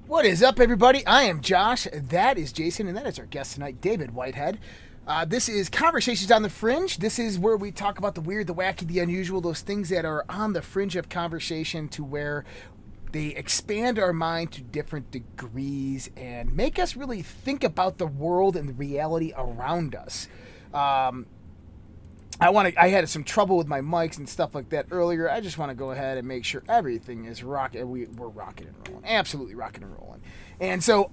What is up, everybody? I am Josh. That is Jason, and that is our guest tonight, David Whitehead. This is Conversations on the Fringe. This is where we talk about the weird, the wacky, the unusual, those things that are on the fringe of conversation to where they expand our mind to different degrees and make us really think about the world and the reality around us. Um, I had some trouble with my mics and stuff like that earlier. I just want to go ahead and make sure everything is rocking. We're rocking and rolling, absolutely rocking and rolling. And so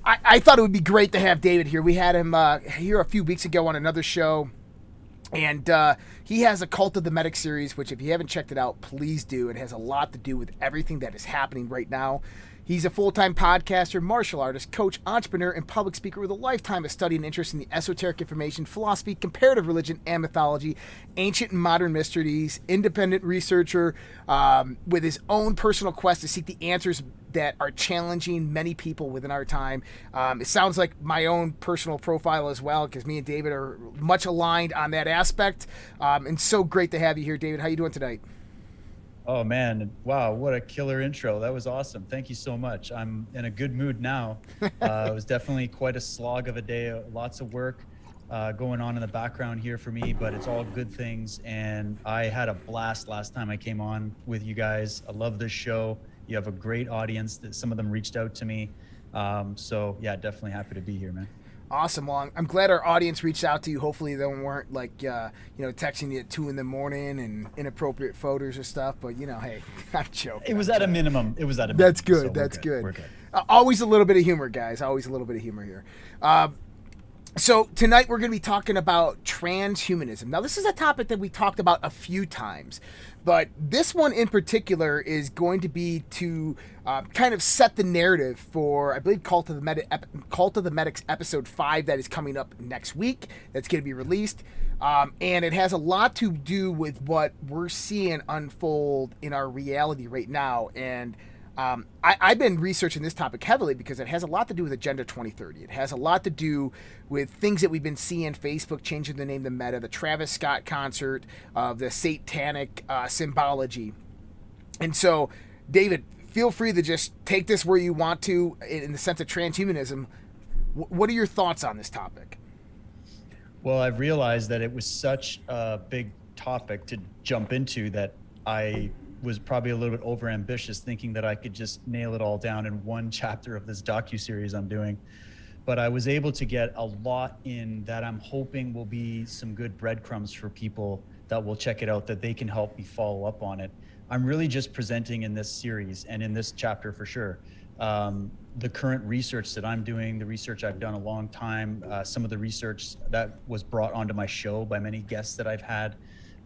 I thought it would be great to have David here. We had him here a few weeks ago on another show, and he has a Cult of the Medic series, which if you haven't checked it out, please do. It has a lot to do with everything that is happening right now. He's a full-time podcaster, martial artist, coach, entrepreneur, and public speaker with a lifetime of study and interest in the esoteric information, philosophy, comparative religion, and mythology, ancient and modern mysteries, independent researcher with his own personal quest to seek the answers that are challenging many people within our time. It sounds like my own personal profile as well, because me and David are much aligned on that aspect. And so great to have you here, David. How you doing tonight? Oh man, wow, what a killer intro. That was awesome. Thank you so much. I'm in a good mood now. It was definitely quite a slog of a day, lots of work going on in the background here for me, but it's all good things. And I had a blast last time I came on with you guys. I love this show. You have a great audience. That some of them reached out to me. So yeah, definitely happy to be here, man. Awesome. Well, I'm glad our audience reached out to you. Hopefully they weren't like, texting you at 2 a.m. and inappropriate photos or stuff. But, hey, I'm joking. It was at a minimum. That's good. So That's good. We're good. Always a little bit of humor, guys. Always a little bit of humor here. So tonight we're going to be talking about transhumanism. Now, this is a topic that we talked about a few times, but this one in particular is going to be to kind of set the narrative for, I believe, Cult of the Medics episode 5 that is coming up next week. That's going to be released. And it has a lot to do with what we're seeing unfold in our reality right now. And I've been researching this topic heavily because it has a lot to do with Agenda 2030. It has a lot to do with things that we've been seeing, Facebook changing the name to Meta, the Travis Scott concert, the satanic symbology. And so, David, feel free to just take this where you want to in the sense of transhumanism. What are your thoughts on this topic? Well, I've realized that it was such a big topic to jump into that I was probably a little bit overambitious, thinking that I could just nail it all down in one chapter of this docuseries I'm doing. But I was able to get a lot in that I'm hoping will be some good breadcrumbs for people that will check it out, that they can help me follow up on it. I'm really just presenting in this series and in this chapter for sure, the current research that I'm doing, the research I've done a long time, some of the research that was brought onto my show by many guests that I've had,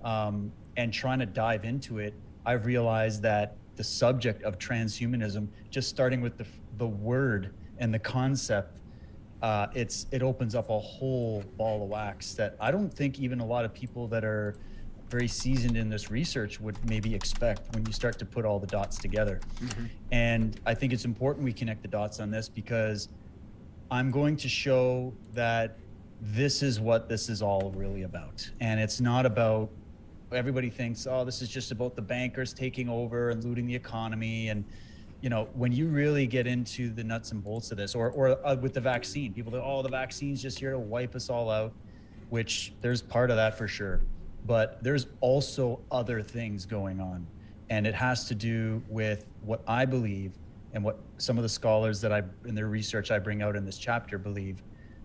and trying to dive into it. I've realized that the subject of transhumanism, just starting with the word and the concept, it opens up a whole ball of wax that I don't think even a lot of people that are very seasoned in this research would maybe expect when you start to put all the dots together. Mm-hmm. And I think it's important we connect the dots on this because I'm going to show that this is what this is all really about. And it's not about, everybody thinks, oh, this is just about the bankers taking over and looting the economy. And, when you really get into the nuts and bolts of this, or with the vaccine, people think, oh, the vaccine's just here to wipe us all out, which there's part of that for sure. But there's also other things going on. And it has to do with what I believe and what some of the scholars that in their research I bring out in this chapter believe,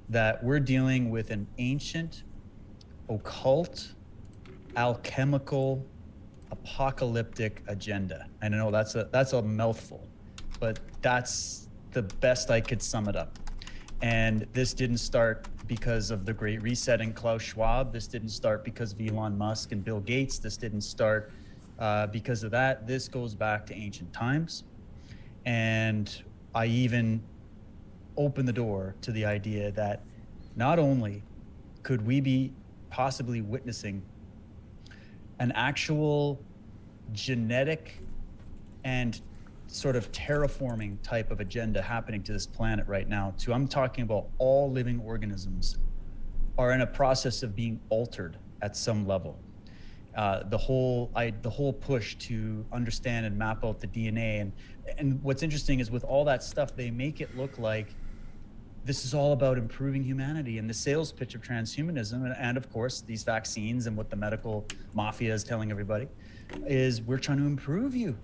that we're dealing with an ancient, occult, alchemical, apocalyptic agenda. I know that's a mouthful, but that's the best I could sum it up. And this didn't start because of the Great Reset and Klaus Schwab. This didn't start because of Elon Musk and Bill Gates. This didn't start because of that. This goes back to ancient times. And I even open the door to the idea that not only could we be possibly witnessing an actual genetic and sort of terraforming type of agenda happening to this planet right now. I'm talking about all living organisms are in a process of being altered at some level. the whole push to understand and map out the DNA. And what's interesting is with all that stuff, they make it look like this is all about improving humanity, and the sales pitch of transhumanism, and of course these vaccines and what the medical mafia is telling everybody is we're trying to improve you.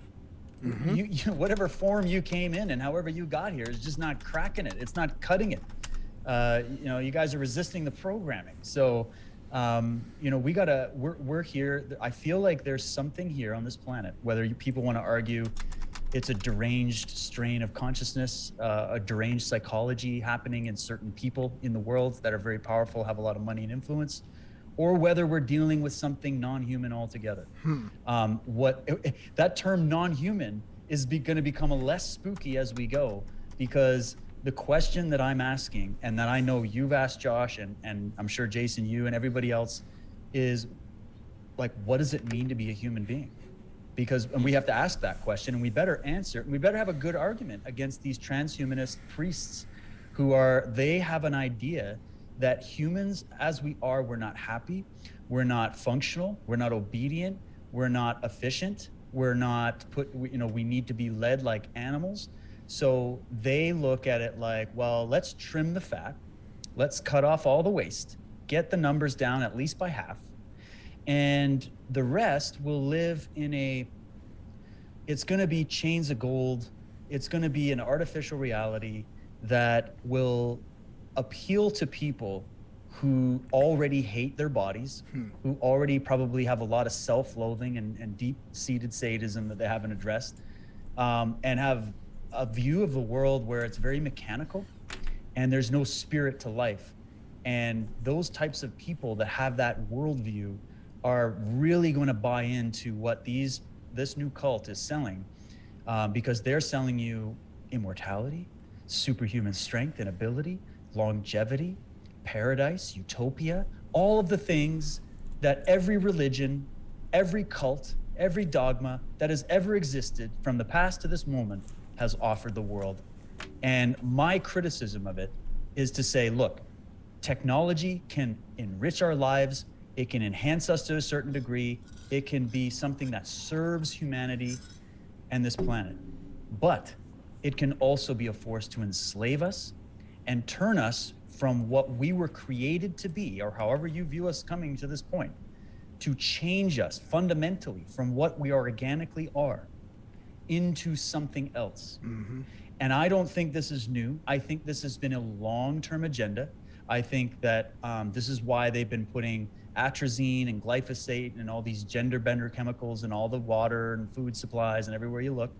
You whatever form you came in and however you got here is just not cracking it. It's not cutting it. You guys are resisting the programming. So, we're here. I feel like there's something here on this planet, whether people want to argue it's a deranged strain of consciousness, a deranged psychology happening in certain people in the world that are very powerful, have a lot of money and influence, or whether we're dealing with something non-human altogether. That term non-human is going to become less spooky as we go, because the question that I'm asking, and that I know you've asked Josh, and I'm sure Jason, you and everybody else, is like, what does it mean to be a human being? And we have to ask that question, and we better answer it, and we better have a good argument against these transhumanist priests they have an idea that humans as we are, we're not happy, we're not functional, we're not obedient, we're not efficient, we're not we need to be led like animals. So they look at it like, well, let's trim the fat, let's cut off all the waste, get the numbers down at least by half, and the rest will live in it's going to be chains of gold. It's going to be an artificial reality that will appeal to people who already hate their bodies, who already probably have a lot of self-loathing and deep-seated sadism that they haven't addressed, and have a view of the world where it's very mechanical and there's no spirit to life. And those types of people that have that worldview are really going to buy into what this new cult is selling, because they're selling you immortality, superhuman strength and ability, longevity, paradise, utopia, all of the things that every religion, every cult, every dogma that has ever existed from the past to this moment has offered the world. And my criticism of it is to say, look, technology can enrich our lives. It can enhance us to a certain degree. It can be something that serves humanity and this planet. But it can also be a force to enslave us and turn us from what we were created to be, or however you view us coming to this point, to change us fundamentally from what we organically are into something else. And I don't think this is new. I think this has been a long-term agenda. I think that this is why they've been putting atrazine and glyphosate and all these gender bender chemicals in all the water and food supplies and everywhere you look,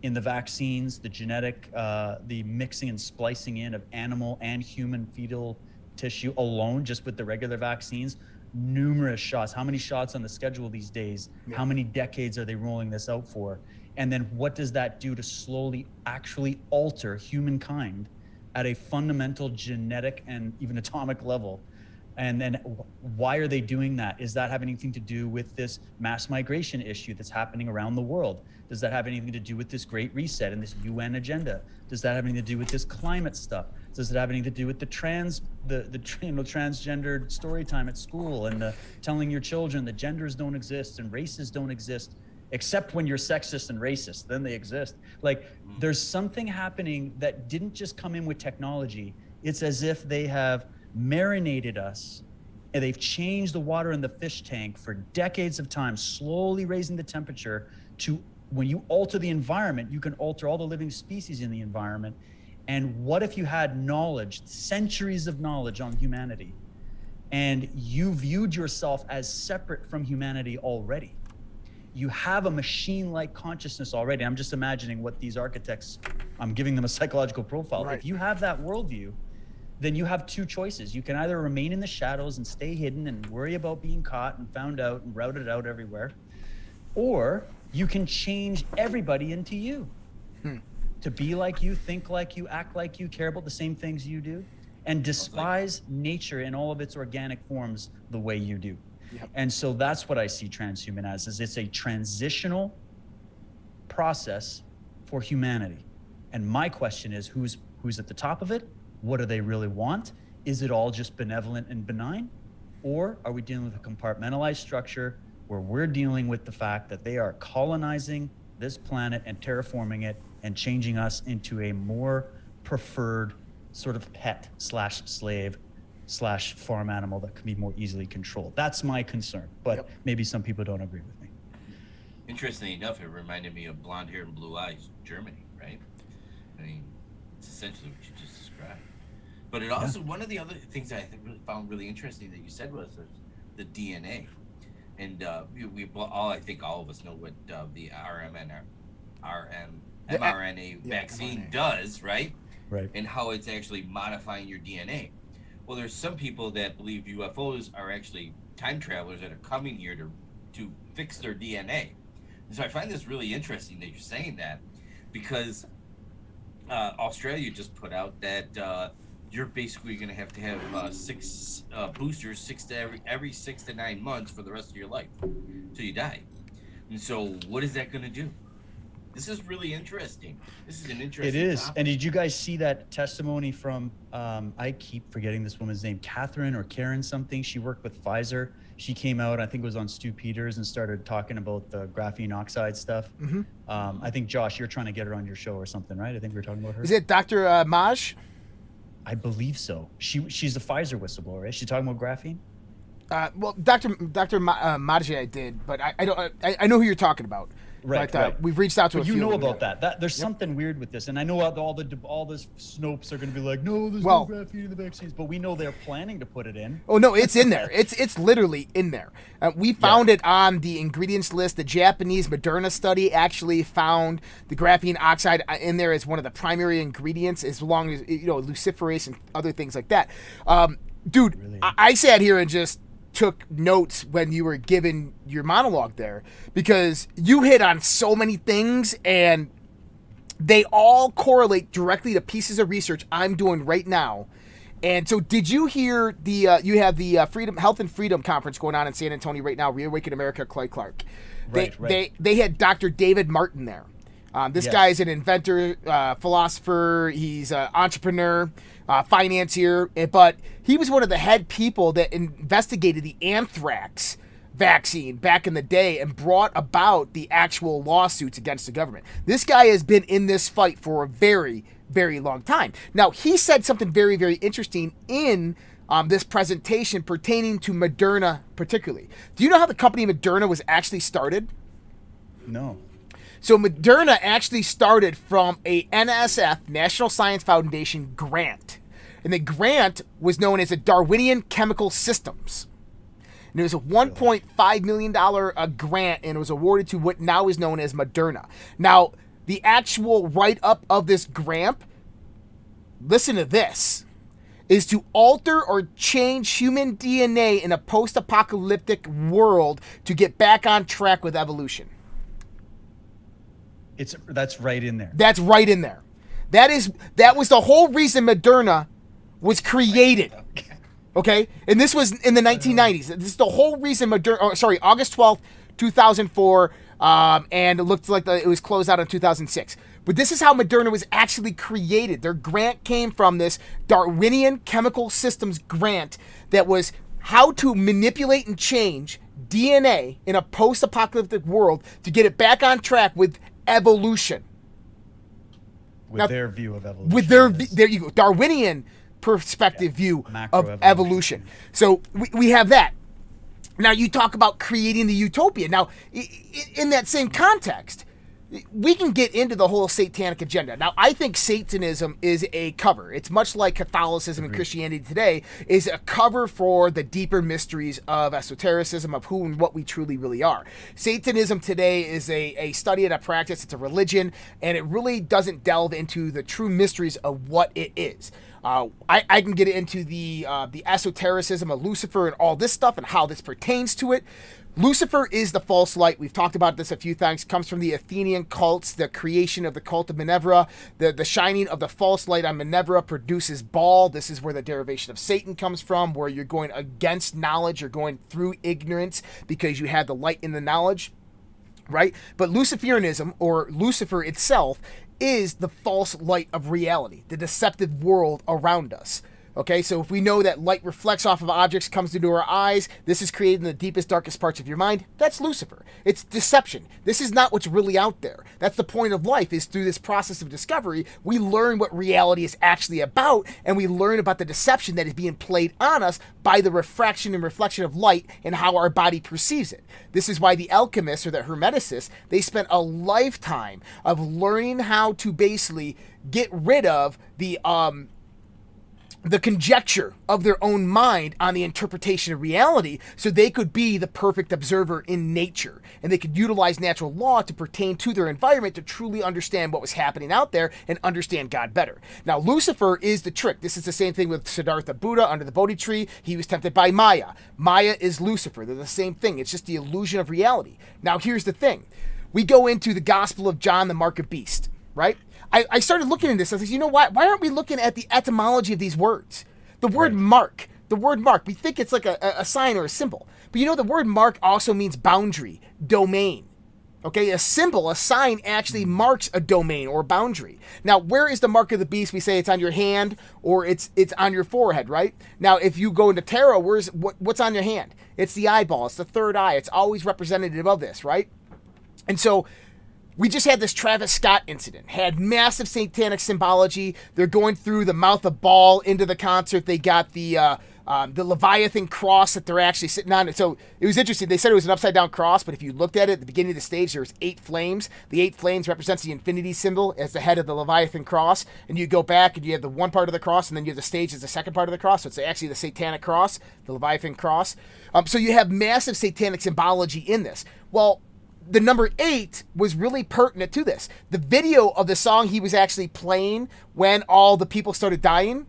in the vaccines, the genetic, the mixing and splicing in of animal and human fetal tissue alone, just with the regular vaccines, numerous shots. How many shots on the schedule these days? Yeah. How many decades are they rolling this out for? And then what does that do to slowly actually alter humankind at a fundamental genetic and even atomic level? And then why are they doing that? Is that have anything to do with this mass migration issue that's happening around the world? Does that have anything to do with this Great Reset and this UN agenda? Does that have anything to do with this climate stuff? Does it have anything to do with the transgendered story time at school and telling your children that genders don't exist and races don't exist, except when you're sexist and racist, then they exist? Like, there's something happening that didn't just come in with technology. It's as if they have marinated us and they've changed the water in the fish tank for decades of time, slowly raising the temperature to, when you alter the environment, you can alter all the living species in the environment. And what if you had knowledge, centuries of knowledge on humanity, and you viewed yourself as separate from humanity already? You have a machine-like consciousness already. I'm just imagining what these architects, I'm giving them a psychological profile. Right. If you have that worldview, then you have two choices. You can either remain in the shadows and stay hidden and worry about being caught and found out and routed out everywhere, or you can change everybody into you, to be like you, think like you, act like you, care about the same things you do, and despise nature in all of its organic forms the way you do. Yep. And so that's what I see transhuman as, is it's a transitional process for humanity. And my question is, who's at the top of it? What do they really want? Is it all just benevolent and benign? Or are we dealing with a compartmentalized structure where we're dealing with the fact that they are colonizing this planet and terraforming it and changing us into a more preferred sort of pet slash slave slash farm animal that can be more easily controlled. That's my concern, but maybe some people don't agree with me. Interestingly enough, it reminded me of blonde hair and blue eyes, Germany, right? I mean, it's essentially what you just described. But it also, one of the other things that I found really interesting that you said was the DNA. And we all, I think all of us know what the mRNA vaccine does, right? Right. And how it's actually modifying your DNA. Well, there's some people that believe UFOs are actually time travelers that are coming here to fix their DNA. And so I find this really interesting that you're saying that, because Australia just put out that you're basically going to have 6 boosters every 6 to 9 months for the rest of your life till you die. And so what is that going to do? This is really interesting. This is an interesting It is. topic. And did you guys see that testimony from, I keep forgetting this woman's name, Catherine or Karen something. She worked with Pfizer. She came out, I think it was on Stu Peters, and started talking about the graphene oxide stuff. Mm-hmm. I think, Josh, you're trying to get her on your show or something, right? I think we were talking about her. Is it Dr. Maj? I believe so. She's a Pfizer whistleblower, right? She's talking about graphene? Well, Dr. Maj I did, but I know who you're talking about. Right, but right. we've reached out to But a few. you know about that. There's something weird with this, and I know all the Snopes are going to be like, no, there's no graphene in the vaccines, but we know they're planning to put it in. Oh no, it's in there. It's literally in there. We found it on the ingredients list. The Japanese Moderna study actually found the graphene oxide in there as one of the primary ingredients, as long as luciferase and other things like that. Dude, really? I sat here and just took notes when you were giving your monologue there, because you hit on so many things and they all correlate directly to pieces of research I'm doing right now. And so did you hear you have the Health and Freedom Conference going on in San Antonio right now, Reawaken America, Clay Clark. They had Dr. David Martin there. This guy is an inventor, philosopher, he's an entrepreneur, financier, but he was one of the head people that investigated the anthrax vaccine back in the day and brought about the actual lawsuits against the government. This guy has been in this fight for a very, very long time. Now, he said something very, very interesting in this presentation pertaining to Moderna particularly. Do you know how the company Moderna was actually started? No. So Moderna actually started from a NSF, National Science Foundation, grant. And the grant was known as a Darwinian Chemical Systems. And it was a $1.5 million grant, and it was awarded to what now is known as Moderna. Now, the actual write-up of this grant, listen to this, is to alter or change human DNA in a post-apocalyptic world to get back on track with evolution. That's right in there. That's right in there. That was the whole reason Moderna was created. Okay? And this was in the 1990s. This is the whole reason August 12th, 2004, and it looked like it was closed out in 2006. But this is how Moderna was actually created. Their grant came from this Darwinian Chemical Systems grant that was how to manipulate and change DNA in a post-apocalyptic world to get it back on track with evolution. With their view of evolution. With there you go, Darwinian perspective view of evolution. So we have that. Now you talk about creating the utopia. Now, in that same context, we can get into the whole satanic agenda. Now, I think Satanism is a cover. It's much like Catholicism and Christianity today is a cover for the deeper mysteries of esotericism, of who and what we truly really are. Satanism today is a study and a practice. It's a religion, and it really doesn't delve into the true mysteries of what it is. I can get into the esotericism of Lucifer and all this stuff and how this pertains to it. Lucifer is the false light. We've talked about this a few times. It comes from the Athenian cults, the creation of the cult of Minerva. The shining of the false light on Minerva produces Baal. This is where the derivation of Satan comes from, where you're going against knowledge. You're going through ignorance because you have the light in the knowledge, right? But Luciferianism, or Lucifer itself, is the false light of reality, the deceptive world around us. Okay, so if we know that light reflects off of objects, comes into our eyes, this is created in the deepest, darkest parts of your mind, that's Lucifer. It's deception. This is not what's really out there. That's the point of life, is through this process of discovery, we learn what reality is actually about, and we learn about the deception that is being played on us by the refraction and reflection of light and how our body perceives it. This is why the alchemists or the hermeticists, they spent a lifetime of learning how to basically get rid of the conjecture of their own mind on the interpretation of reality, so they could be the perfect observer in nature, and they could utilize natural law to pertain to their environment to truly understand what was happening out there and understand God better. Now, Lucifer is the trick. This is the same thing with Siddhartha Buddha under the Bodhi tree. He was tempted by Maya. Maya is Lucifer. They're the same thing. It's just the illusion of reality. Now, here's the thing. We go into the Gospel of John, the Mark of Beast, right? I started looking at this. I said, you know what? Why aren't we looking at the etymology of these words? The word mark. The word mark. We think it's like a sign or a symbol. But you know, the word mark also means boundary, domain. Okay, a symbol, a sign actually marks a domain or boundary. Now, where is the mark of the beast? We say it's on your hand or it's on your forehead, right? Now, if you go into tarot, what's on your hand? It's the eyeball. It's the third eye. It's always representative of this, right? And so we just had this Travis Scott incident, had massive satanic symbology. They're going through the mouth of Baal into the concert. They got the Leviathan cross that they're actually sitting on. So it was interesting. They said it was an upside down cross, but if you looked at it at the beginning of the stage, there was 8 flames. The 8 flames represents the infinity symbol as the head of the Leviathan cross. And you go back and you have the one part of the cross, and then you have the stage as the second part of the cross. So it's actually the satanic cross, the Leviathan cross. So you have massive satanic symbology in this. Well, the number 8 was really pertinent to this. The video of the song he was actually playing when all the people started dying.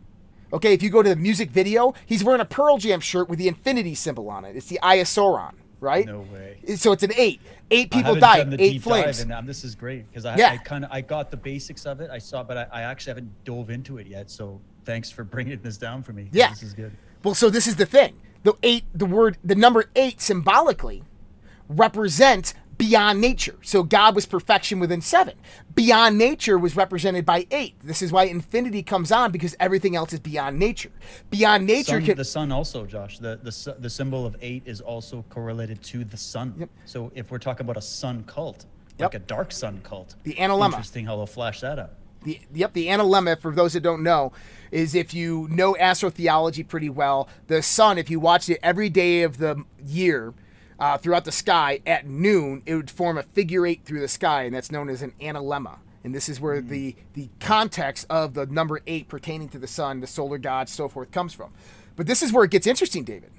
Okay, if you go to the music video, he's wearing a Pearl Jam shirt with the infinity symbol on it. It's the Eye of Sauron, right? No way. So it's an 8. 8 people I died, haven't done the 8 deep flames. dive, and this is great because I got the basics of it. I saw, but I actually haven't dove into it yet. So thanks for bringing this down for me. Yeah, this is good. Well, so this is the thing. The number 8 symbolically represents beyond nature. So God was perfection within 7. Beyond nature was represented by 8. This is why infinity comes on, because everything else is beyond nature. Beyond nature, the sun also, Josh. The symbol of 8 is also correlated to the sun. Yep. So if we're talking about a sun cult, like a dark sun cult, the analemma. Interesting how they'll flash that up. The analemma, for those that don't know, is if you know astrotheology pretty well, the sun, if you watched it every day of the year, throughout the sky at noon, it would form a figure 8 through the sky, and that's known as an analemma. And this is where the context of the number 8 pertaining to the sun, the solar gods, so forth, comes from. But this is where it gets interesting, David.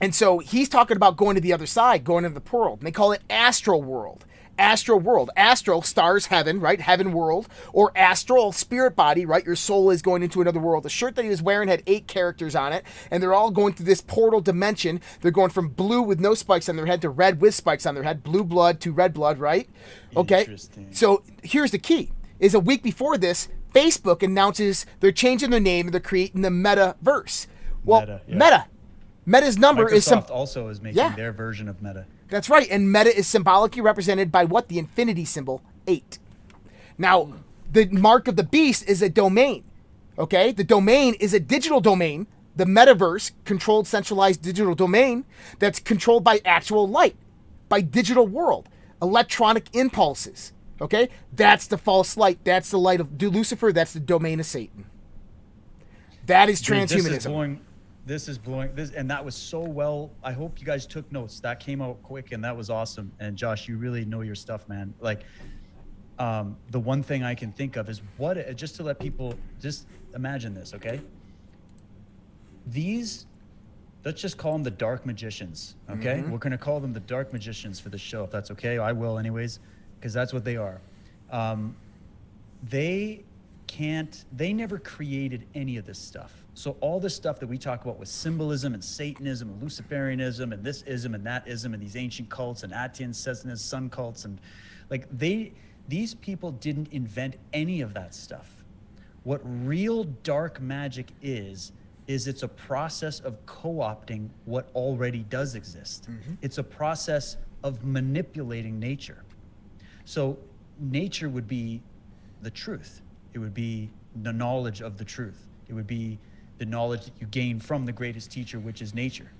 And so he's talking about going to the other side, going into the world, and they call it astral world. Astral world. Astral, stars, heaven, right? Heaven world. Or astral, spirit body, right? Your soul is going into another world. The shirt that he was wearing had 8 characters on it, and they're all going through this portal dimension. They're going from blue with no spikes on their head to red with spikes on their head. Blue blood to red blood, right? Okay. Interesting. So here's the key. Is a week before this, Facebook announces they're changing their name and they're creating the metaverse. Well, Meta's number Microsoft also is making their version of Meta. That's right, and Meta is symbolically represented by what? The infinity symbol, 8. Now, the mark of the beast is a domain, okay? The domain is a digital domain, the metaverse, controlled, centralized digital domain that's controlled by actual light, by digital world, electronic impulses, okay? That's the false light. That's the light of Lucifer. That's the domain of Satan. That is transhumanism. This is blowing this, and that was so well. I hope you guys took notes. That came out quick, and that was awesome. And Josh, you really know your stuff, man. Like, the one thing I can think of is just to let people just imagine this, okay? Let's just call them the dark magicians, okay? Mm-hmm. We're gonna call them the dark magicians for the show, if that's okay. I will, anyways, because that's what they are. They never created any of this stuff. So all this stuff that we talk about with symbolism and Satanism and Luciferianism and this ism and that ism and these ancient cults and Atian, Sesnes, sun cults, and like these people didn't invent any of that stuff. What real dark magic is it's a process of co-opting what already does exist. Mm-hmm. It's a process of manipulating nature. So nature would be the truth. It would be the knowledge of the truth. It would be the knowledge that you gain from the greatest teacher, which is nature,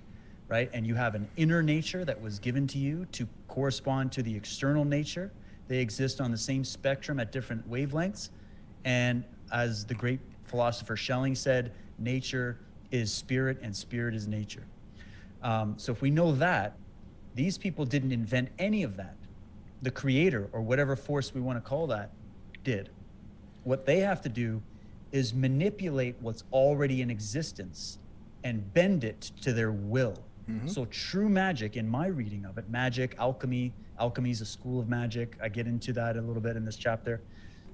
right? And you have an inner nature that was given to you to correspond to the external nature. They exist on the same spectrum at different wavelengths. And as the great philosopher Schelling said, nature is spirit and spirit is nature. So if we know that, these people didn't invent any of that. The creator, or whatever force we want to call that, did. What they have to do is manipulate what's already in existence and bend it to their will. So true magic, in my reading of it, magic, alchemy is a school of magic. I get into that a little bit in this chapter.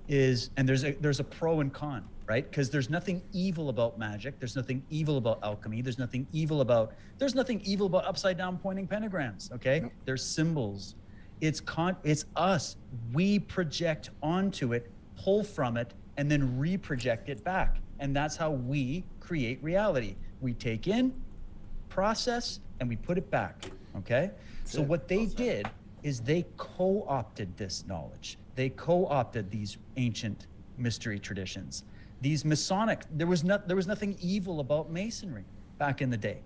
And there's a pro and con, right? Because there's nothing evil about magic. There's nothing evil about alchemy. There's nothing evil about upside down pointing pentagrams. Okay, nope. There's symbols. It's us. We project onto it, pull from it, and then reproject it back. And that's how we create reality. We take in, process, and we put it back. Okay. So what they did is they co-opted this knowledge. They co-opted these ancient mystery traditions. These Masonic, there was nothing evil about Masonry back in the day.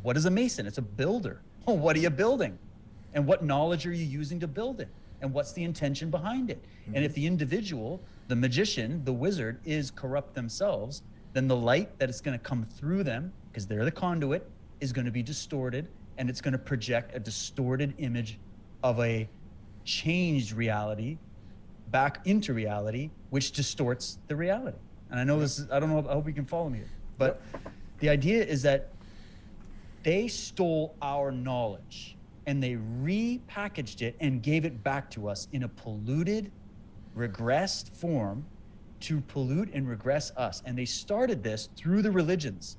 What is a Mason? It's a builder. Oh, what are you building? And what knowledge are you using to build it? And what's the intention behind it? And if the individual, the magician, the wizard, is corrupt themselves, then the light that is going to come through them, because they're the conduit, is going to be distorted, and it's going to project a distorted image of a changed reality back into reality, which distorts the reality. And I know this is, I don't know, I hope you can follow me here, but the idea is that they stole our knowledge and they repackaged it and gave it back to us in a polluted, regressed form to pollute and regress us. And they started this through the religions.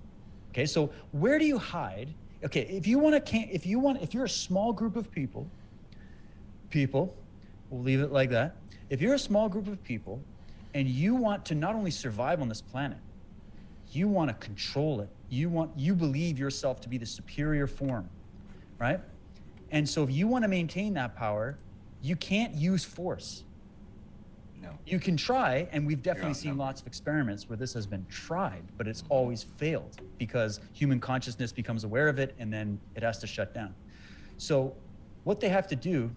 Okay, so where do you hide? Okay, if you're a small group of people, we'll leave it like that. If you're a small group of people and you want to not only survive on this planet, you want to control it. You believe yourself to be the superior form, right? And so if you want to maintain that power, you can't use force. No. You can try, and we've definitely seen lots of experiments where this has been tried, but it's always failed because human consciousness becomes aware of it and then it has to shut down. So what they have to do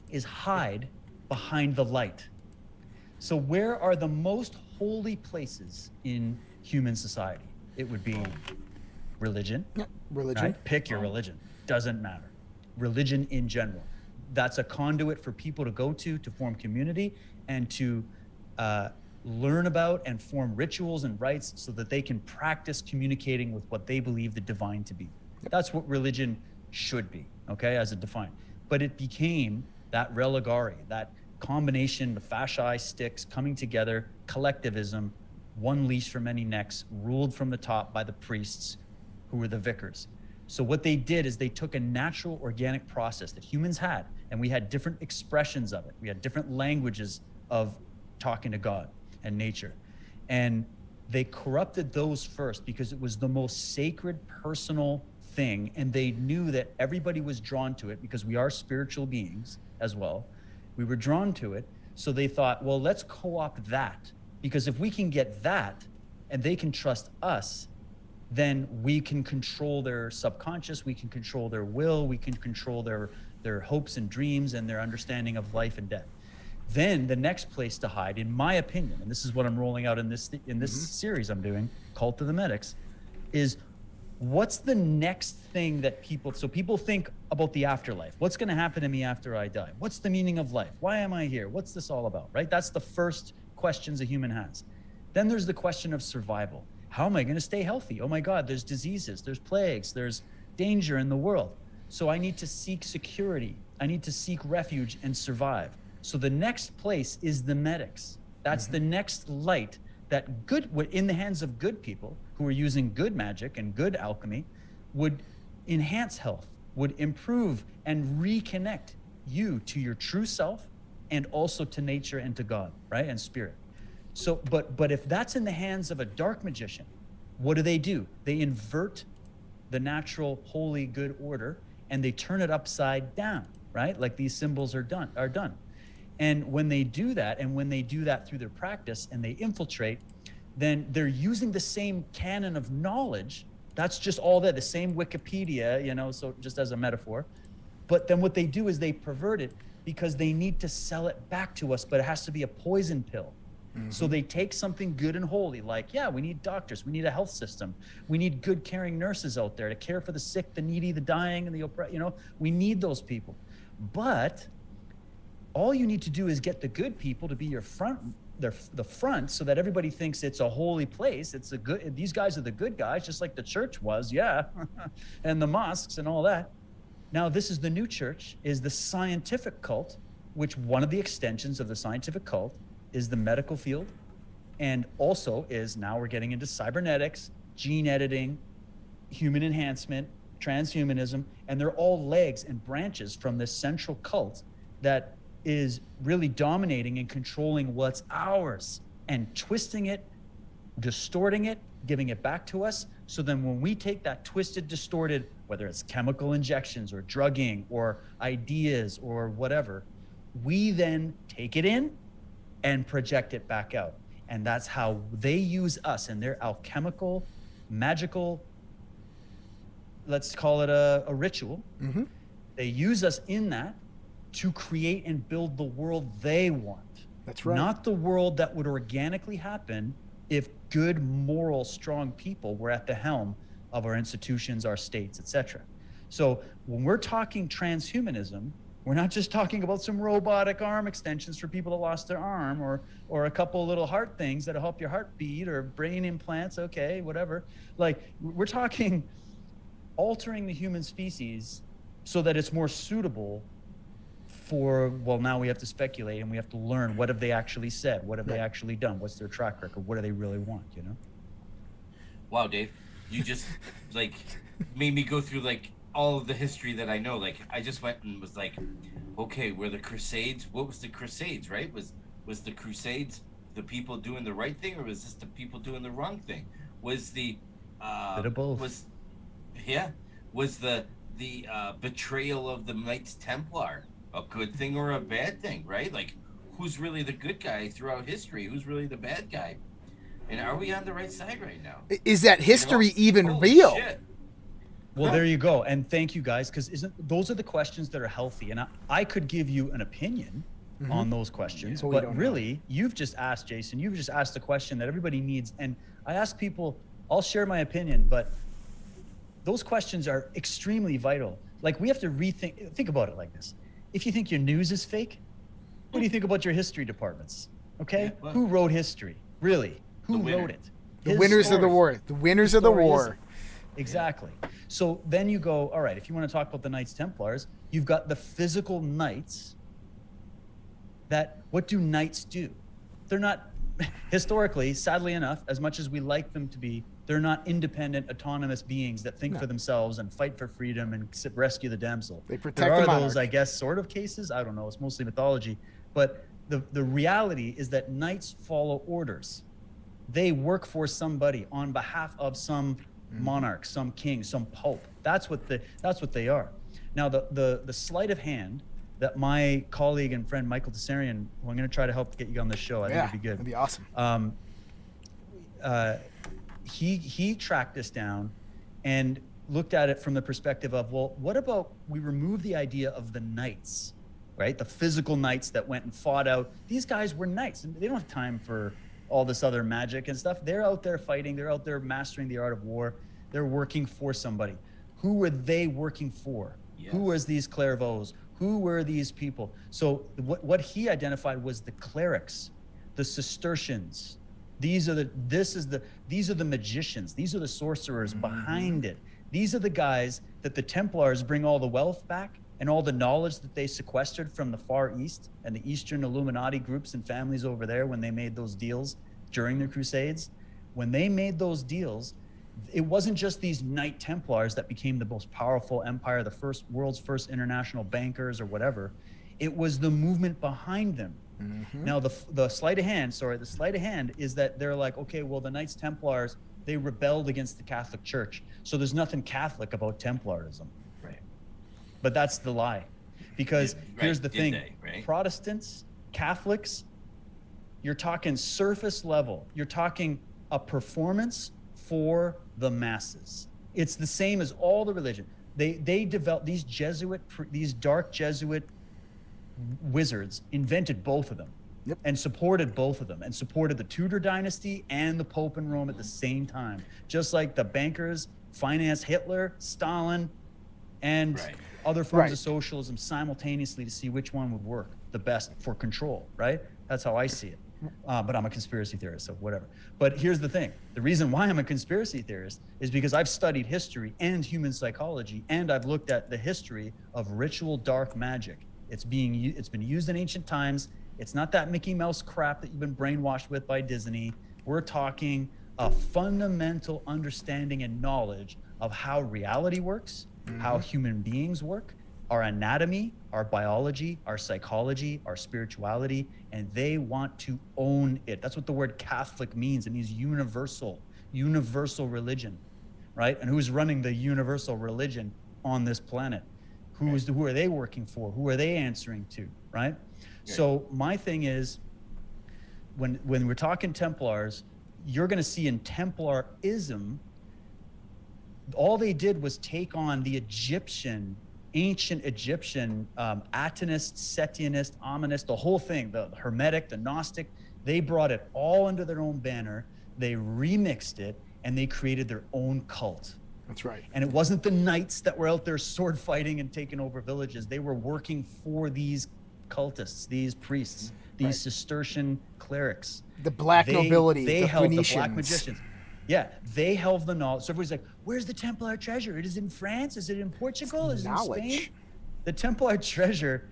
is hide behind the light. So where are the most holy places in human society? It would be religion. Yeah, religion. Right? Pick your religion. Doesn't matter. Religion in general. That's a conduit for people to go to form community and to learn about and form rituals and rites so that they can practice communicating with what they believe the divine to be. That's what religion should be, okay, as a defined. But it became that religare, that combination, the fasci sticks coming together, collectivism, one leash for many necks, ruled from the top by the priests who were the vicars. So what they did is they took a natural organic process that humans had, and we had different expressions of it. We had different languages of talking to God and nature. And they corrupted those first because it was the most sacred personal thing. And they knew that everybody was drawn to it because we are spiritual beings as well. We were drawn to it. So they thought, well, let's co-opt that, because if we can get that and they can trust us, then we can control their subconscious, we can control their will, we can control their hopes and dreams and their understanding of life and death. Then the next place to hide, in my opinion, and this is what I'm rolling out in this series I'm doing, Cult of the Medics, is what's the next thing that people think about the afterlife. What's going to happen to me after I die? What's the meaning of life? Why am I here? What's this all about, right? That's the first questions a human has. Then there's the question of survival. How am I going to stay healthy? Oh my God, there's diseases, there's plagues, there's danger in the world. So I need to seek security. I need to seek refuge and survive. So the next place is the medics. That's the next light that in the hands of good people who are using good magic and good alchemy would enhance health, would improve and reconnect you to your true self and also to nature and to God, right? And spirit. So, but if that's in the hands of a dark magician, what do? They invert the natural, holy, good order and they turn it upside down, right? Like these symbols are done. And when they do that, and when they do that through their practice and they infiltrate, then they're using the same canon of knowledge. That's just all there, the same Wikipedia, you know, so just as a metaphor. But then what they do is they pervert it because they need to sell it back to us, but it has to be a poison pill. So they take something good and holy, like, yeah, we need doctors, we need a health system, we need good caring nurses out there to care for the sick, the needy, the dying, and the oppressed, you know, we need those people. But all you need to do is get the good people to be your front, the front, so that everybody thinks it's a holy place. It's a good, these guys are the good guys, just like the church was, yeah, and the mosques and all that. Now, this is the new church, is the scientific cult, which one of the extensions of the scientific cult is the medical field, and also is, now we're getting into cybernetics, gene editing, human enhancement, transhumanism, and they're all legs and branches from this central cult that is really dominating and controlling what's ours and twisting it, distorting it, giving it back to us. So then when we take that twisted, distorted, whether it's chemical injections or drugging or ideas or whatever, we then take it in and project it back out. And that's how they use us and their alchemical, magical, let's call it a ritual. They use us in that to create and build the world they want. That's right. Not the world that would organically happen if good, moral, strong people were at the helm of our institutions, our states, etc. So when we're talking transhumanism, we're not just talking about some robotic arm extensions for people that lost their arm, or a couple little heart things that'll help your heart beat, or brain implants, okay, whatever. Like, we're talking altering the human species so that it's more suitable for, well, now we have to speculate and we have to learn, what have they actually said? What have they actually done? What's their track record? What do they really want, you know? Wow, Dave, you just like made me go through like all of the history that I know. Like, I just went and was like, okay, were the Crusades, what was the Crusades, right? Was the Crusades the people doing the right thing, or was this the people doing the wrong thing? Was the Bit of both. was the betrayal of the Knights Templar a good thing or a bad thing, right? Like, who's really the good guy throughout history? Who's really the bad guy? And are we on the right side right now? Is that history even Holy real? shit. Well, there you go. And thank you guys, because those are the questions that are healthy. And I could give you an opinion on those questions, But we but don't really, you've just asked, Jason, you've just asked the question that everybody needs. And I ask people, I'll share my opinion, but those questions are extremely vital. Like, we have to think about it like this. If you think your news is fake, what do you think about your history departments? Okay? Yeah, well, who wrote history? Really? Who winner. wrote it? The winners of the war. The winners of the war. Exactly. So then you go, all right, if you want to talk about the Knights Templars, you've got the physical knights that, what do knights do? They're not, historically, sadly enough, as much as we like them to be, they're not independent, autonomous beings that think for themselves and fight for freedom and rescue the damsel. They protect there are the monarch. those, I guess, sort of cases. I don't know. It's mostly mythology. But the reality is that knights follow orders. They work for somebody on behalf of some monarch, some king, some pope. That's what they are. Now, the sleight of hand that my colleague and friend Michael Tessarian, who I'm going to try to help get you on this show, I think it'd be good. That'd be awesome. He tracked this down and looked at it from the perspective of, well, what about we remove the idea of the knights, right? The physical knights that went and fought out. These guys were knights, and they don't have time for all this other magic and stuff. They're out there fighting. They're out there mastering the art of war. They're working for somebody. Who were they working for? Yes. Who was these clairvoyants? Who were these people? So what he identified was the clerics, the Cistercians. These are the magicians. These are the sorcerers behind it. These are the guys that the Templars bring all the wealth back and all the knowledge that they sequestered from the Far East and the Eastern Illuminati groups and families over there when they made those deals during the Crusades. When they made those deals, it wasn't just these Knight Templars that became the most powerful empire, the world's first international bankers or whatever. It was the movement behind them. Now, the sleight of hand is that they're like, okay, well, the Knights Templars, they rebelled against the Catholic Church. So there's nothing Catholic about Templarism. Right. But that's the lie. Because here's the thing, Protestants, Catholics, you're talking surface level. You're talking a performance for the masses. It's the same as all the religion. They developed these dark Jesuit wizards invented both of them. Yep. And supported both of them, and supported the Tudor dynasty and the Pope in Rome at the same time. Just like the bankers financed Hitler, Stalin, and other forms of socialism simultaneously to see which one would work the best for control, right? That's how I see it. But I'm a conspiracy theorist, so whatever. But here's the thing. The reason why I'm a conspiracy theorist is because I've studied history and human psychology, and I've looked at the history of ritual dark magic. It's been used in ancient times. It's not that Mickey Mouse crap that you've been brainwashed with by Disney. We're talking a fundamental understanding and knowledge of how reality works, how human beings work, our anatomy, our biology, our psychology, our spirituality, and they want to own it. That's what the word Catholic means. It means universal religion, right? And who's running the universal religion on this planet? Who are they working for? Who are they answering to, right? So my thing is, when we're talking Templars, you're going to see in Templarism, all they did was take on the ancient Egyptian, Atonist, Setionist, Ominist, the whole thing, the Hermetic, the Gnostic. They brought it all under their own banner. They remixed it, and they created their own cult. That's right. And it wasn't the knights that were out there sword fighting and taking over villages. They were working for these cultists, these priests, these Cistercian clerics. The black nobility, they the held Phoenicians. the black magicians. Yeah, they held the knowledge. So everybody's like, where's the Templar treasure? It is in France? Is it in Portugal? Is it in Spain? The Templar treasure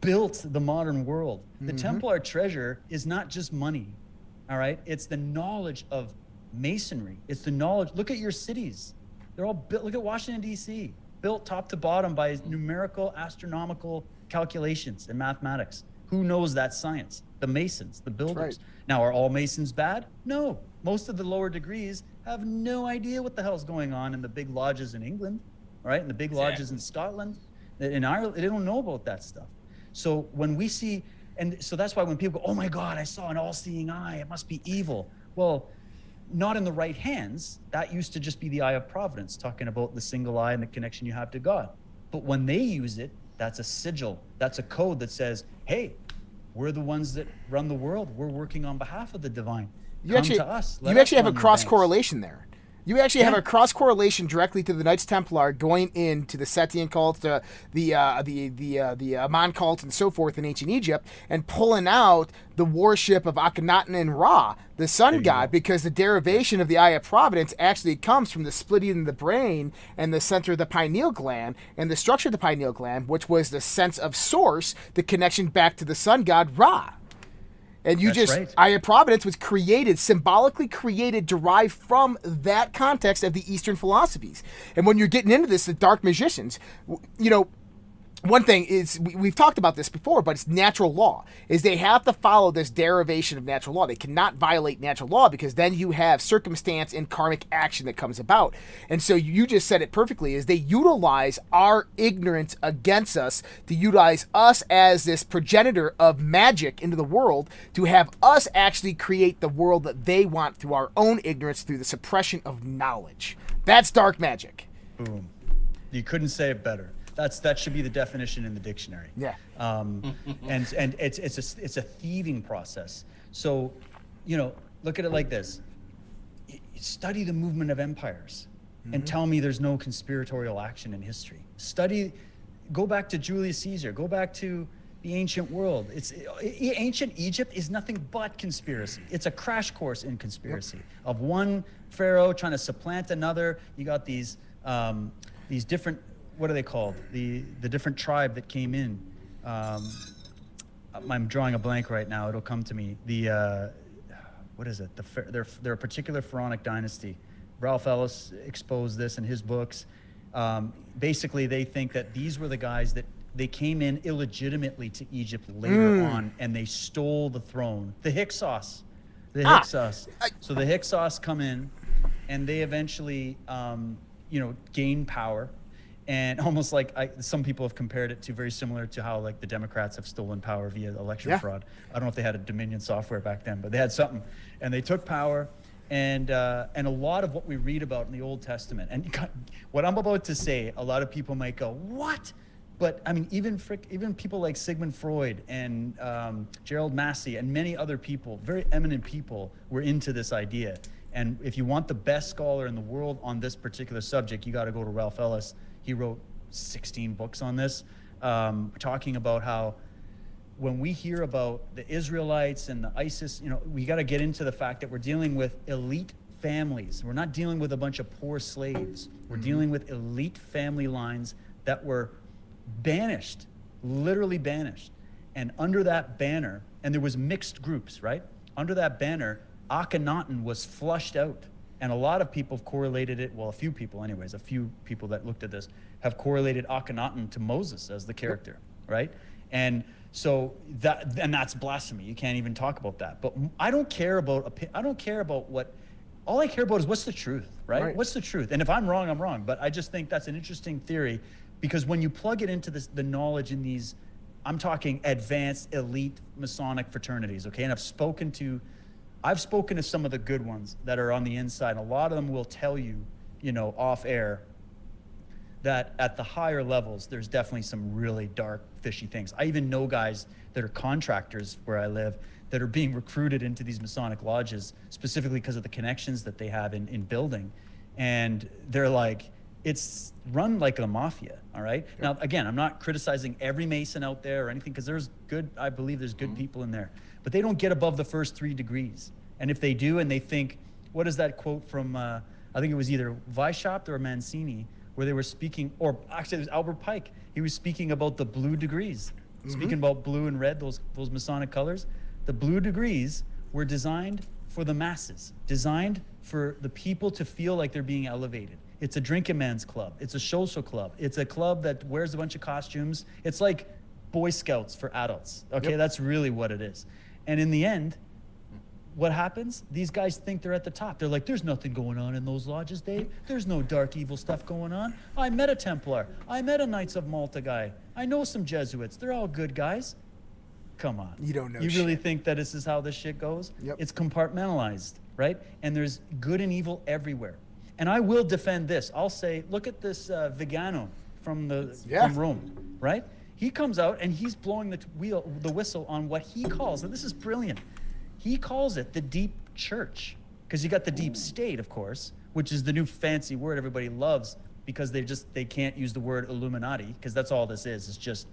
built the modern world. The Templar treasure is not just money, all right? It's the knowledge of masonry. It's the knowledge. Look at your cities. They're all built. Look at Washington, D.C., built top to bottom by numerical, astronomical calculations and mathematics. Who knows that science? The masons, the builders. Right. Now, are all masons bad? No. Most of the lower degrees have no idea what the hell's going on in the big lodges in England, right? And the big lodges in Scotland, in Ireland, they don't know about that stuff. So when we see, and so that's why when people go, oh my God, I saw an all-seeing eye, it must be evil. Well, not in the right hands. That used to just be the eye of providence, talking about the single eye and the connection you have to God. But when they use it, that's a sigil. That's a code that says, hey, we're the ones that run the world. We're working on behalf of the divine. Come to us. You actually have a cross correlation there. You actually have a cross correlation directly to the Knights Templar going into the Setian cult, the Amon cult, and so forth in ancient Egypt, and pulling out the worship of Akhenaten and Ra, the sun god, because the derivation of the Eye of Providence actually comes from the splitting of the brain and the center of the pineal gland and the structure of the pineal gland, which was the sense of source, the connection back to the sun god Ra. And Eye of Providence was created, symbolically created, derived from that context of the Eastern philosophies. And when you're getting into this, the dark magicians, one thing is, we've talked about this before, but it's natural law, is they have to follow this derivation of natural law. They cannot violate natural law because then you have circumstance and karmic action that comes about. And so you just said it perfectly, is they utilize our ignorance against us to utilize us as this progenitor of magic into the world to have us actually create the world that they want through our own ignorance, through the suppression of knowledge. That's dark magic. Boom. You couldn't say it better. That should be the definition in the dictionary. Yeah. And it's a thieving process. So, look at it like this. Study the movement of empires and tell me there's no conspiratorial action in history. Go back to Julius Caesar. Go back to the ancient world. Ancient Egypt is nothing but conspiracy. It's a crash course in conspiracy of one pharaoh trying to supplant another. You got these different, what are they called? The different tribe that came in. I'm drawing a blank right now. It'll come to me. What is it? They're a particular pharaonic dynasty. Ralph Ellis exposed this in his books. Basically, they think that these were the guys that they came in illegitimately to Egypt later on, and they stole the throne. The Hyksos. So the Hyksos come in, and they eventually, gain power. And almost like some people have compared it to very similar to how like the Democrats have stolen power via election fraud. I don't know if they had a Dominion software back then, but they had something. And they took power and a lot of what we read about in the Old Testament. And what I'm about to say, a lot of people might go, "What?" But I mean, even people like Sigmund Freud and Gerald Massey and many other people, very eminent people, were into this idea. And if you want the best scholar in the world on this particular subject, you got to go to Ralph Ellis. He wrote 16 books on this, talking about how when we hear about the Israelites and the ISIS, we got to get into the fact that we're dealing with elite families. We're not dealing with a bunch of poor slaves. We're dealing with elite family lines that were banished, literally banished. And under that banner, and there was mixed groups, right? Under that banner, Akhenaten was flushed out. And a lot of people have correlated it, well, a few people anyways, a few people that looked at this have correlated Akhenaten to Moses as the character, right? And so that's blasphemy. You can't even talk about that. But I don't care about what, all I care about is what's the truth, right? What's the truth? And if I'm wrong, I'm wrong. But I just think that's an interesting theory, because when you plug it into the knowledge in these, I'm talking advanced elite Masonic fraternities, okay? And I've spoken to some of the good ones that are on the inside. And a lot of them will tell you, off air, that at the higher levels, there's definitely some really dark, fishy things. I even know guys that are contractors where I live that are being recruited into these Masonic lodges specifically because of the connections that they have in building. And they're like, it's run like the mafia, all right? Yep. Now, again, I'm not criticizing every Mason out there or anything, because I believe there's good people in there, but they don't get above the first 3 degrees. And if they do, and they think, what is that quote from, I think it was either Weishaupt or Mancini, where they were speaking, or actually it was Albert Pike. He was speaking about the blue degrees, speaking about blue and red, those Masonic colors. The blue degrees were designed for the masses, designed for the people to feel like they're being elevated. It's a drinking man's club. It's a social club. It's a club that wears a bunch of costumes. It's like Boy Scouts for adults. Okay, That's really what it is. And in the end, what happens? These guys think they're at the top. They're like, there's nothing going on in those lodges, Dave. There's no dark, evil stuff going on. I met a Templar. I met a Knights of Malta guy. I know some Jesuits. They're all good guys. Come on. You don't know You really think that this is how this shit goes? Yep. It's compartmentalized, right? And there's good and evil everywhere. And I will defend this. I'll say, look at this Vigano from Rome, right? He comes out and he's blowing the whistle on what he calls, and this is brilliant, he calls it the deep church, because you got the deep state, of course, which is the new fancy word everybody loves, because they can't use the word Illuminati, because that's all this is. It's just,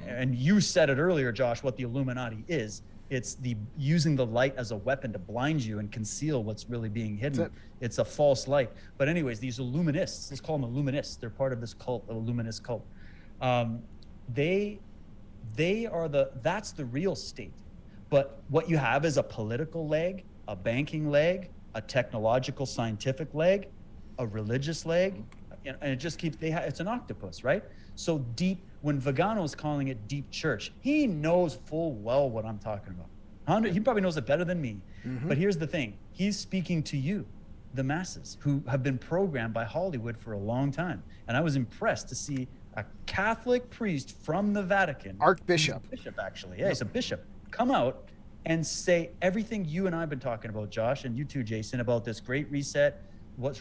and you said it earlier, Josh, what the Illuminati is. It's the using the light as a weapon to blind you and conceal what's really being hidden. It's a false light. But anyways, these Illuminists, let's call them Illuminists. They're part of this cult, the Illuminist cult. They are that's the real state. But what you have is a political leg, a banking leg, a technological scientific leg, a religious leg, and it just keeps, it's an octopus, right? So deep, when Vigano's calling it deep church, he knows full well what I'm talking about. He probably knows it better than me. But here's the thing. He's speaking to you, the masses, who have been programmed by Hollywood for a long time. And I was impressed to see a Catholic priest from the Vatican. Archbishop. Bishop, actually. Yeah, he's a bishop. Come out and say everything you and I have been talking about, Josh, and you too, Jason, about this great reset.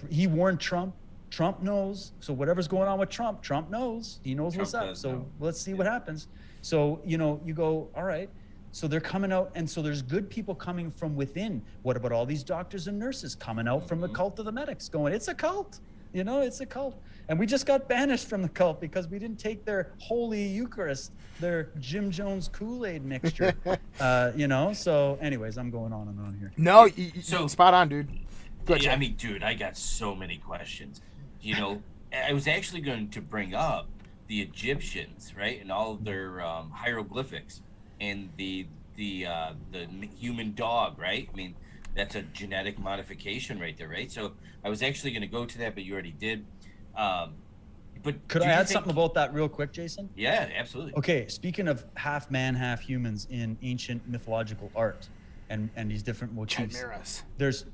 He warned Trump. Trump knows. So whatever's going on with Trump knows. He knows what's up. So let's see what happens. So, you go, all right. So they're coming out. And so there's good people coming from within. What about all these doctors and nurses coming out from the cult of the medics going, it's a cult. It's a cult. And we just got banished from the cult because we didn't take their holy Eucharist, their Jim Jones Kool-Aid mixture. So anyways, I'm going on and on here. No, so spot on, dude. Good. Yeah, I mean, dude, I got so many questions. I was actually going to bring up the Egyptians, right, and all of their hieroglyphics, and the human dog, right? I mean, that's a genetic modification right there, right? So I was actually going to go to that, but you already did. But could I add something about that real quick, Jason? Yeah, absolutely. Okay, speaking of half man, half humans in ancient mythological art, and these different motifs. Chimeras. There's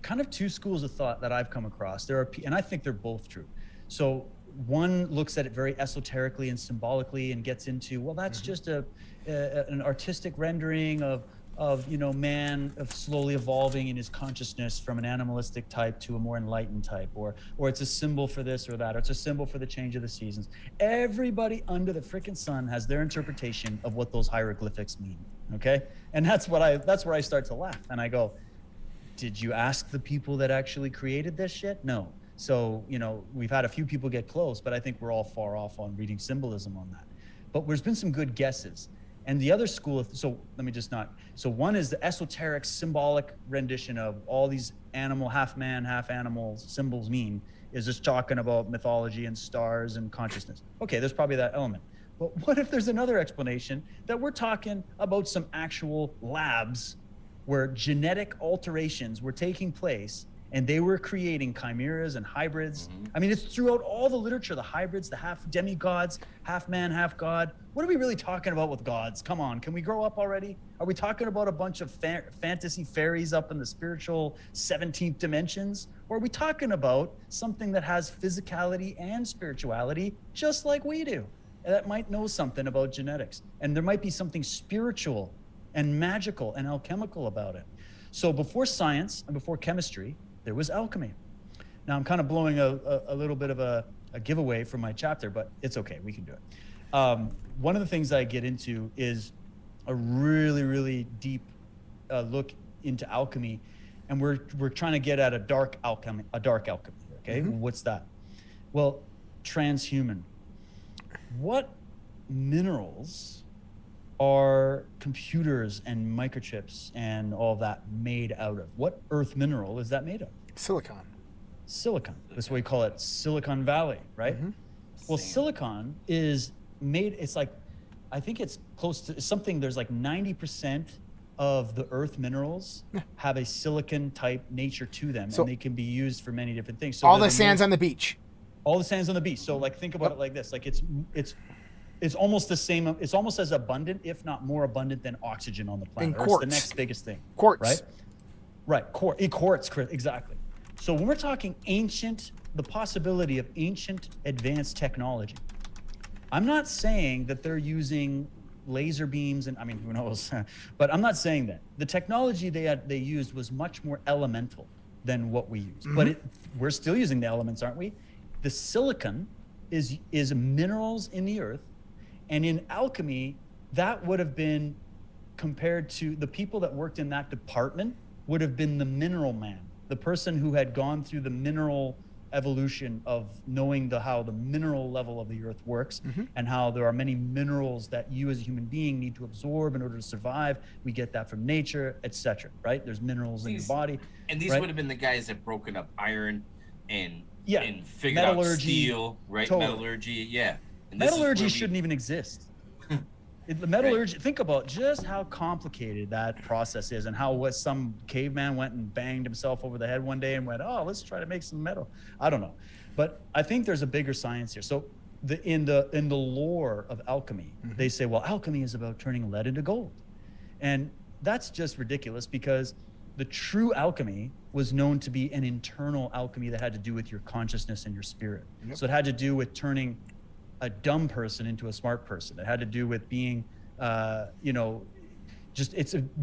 kind of 2 schools of thought that I've come across. And I think they're both true. So one looks at it very esoterically and symbolically and gets into, well, that's just an artistic rendering of man of slowly evolving in his consciousness from an animalistic type to a more enlightened type, or it's a symbol for this or that, or it's a symbol for the change of the seasons. Everybody under the freaking sun has their interpretation of what those hieroglyphics mean. Okay. And that's where I start to laugh. And I go, did you ask the people that actually created this shit? No. So, we've had a few people get close, but I think we're all far off on reading symbolism on that. But there's been some good guesses. And the other school, so one is the esoteric symbolic rendition of all these animal, half man, half animal symbols mean, is just talking about mythology and stars and consciousness. Okay, there's probably that element. But what if there's another explanation that we're talking about some actual labs where genetic alterations were taking place and they were creating chimeras and hybrids? Mm-hmm. I mean, it's throughout all the literature, the hybrids, the half demigods, half man, half god. What are we really talking about with gods? Come on, can we grow up already? Are we talking about a bunch of fantasy fairies up in the spiritual 17th dimensions? Or are we talking about something that has physicality and spirituality just like we do? And that might know something about genetics. And there might be something spiritual and magical and alchemical about it. So before science and before chemistry, there was alchemy. Now I'm kind of blowing a little bit of a giveaway from my chapter, but it's okay, we can do it. One of the things I get into is a really, really deep look into alchemy, and we're trying to get at a dark alchemy, okay? Mm-hmm. What's that? Well, transhuman. What minerals are computers and microchips and all that made out of? What earth mineral is that made of? Silicon. That's what we call it, Silicon Valley, right? Mm-hmm. Well, silicon is made, it's like, I think it's close to something, there's like 90% of the earth minerals have a silicon type nature to them, and they can be used for many different things. So all the sands on the beach. All the sands on the beach. So like, think about it like this, like it's almost the same. It's almost as abundant, if not more abundant, than oxygen on the planet. And quartz. It's the next biggest thing. Quartz. Right. Quartz, exactly. So when we're talking the possibility of ancient advanced technology, I'm not saying that they're using laser beams and, I mean, who knows, but I'm not saying that. The technology they used was much more elemental than what we use. Mm-hmm. But we're still using the elements, aren't we? The silicon is minerals in the earth. And in alchemy, that would have been compared to the people that worked in that department would have been the mineral man, the person who had gone through the mineral evolution of knowing how the mineral level of the earth works, mm-hmm. and how there are many minerals that you as a human being need to absorb in order to survive. We get that from nature, etc. Right? There's minerals in your body. And these would have been the guys that broken up iron and figured out steel, right? Totally. Metallurgy, yeah. And metallurgy shouldn't even exist. The metallurgy, right. Think about just how complicated that process is, and how some caveman went and banged himself over the head one day and went, oh, let's try to make some metal. I don't know. But I think there's a bigger science here. So in the lore of alchemy, mm-hmm. they say, well, alchemy is about turning lead into gold. And that's just ridiculous, because the true alchemy was known to be an internal alchemy that had to do with your consciousness and your spirit. Yep. So it had to do with turning a dumb person into a smart person. It had to do with being, it's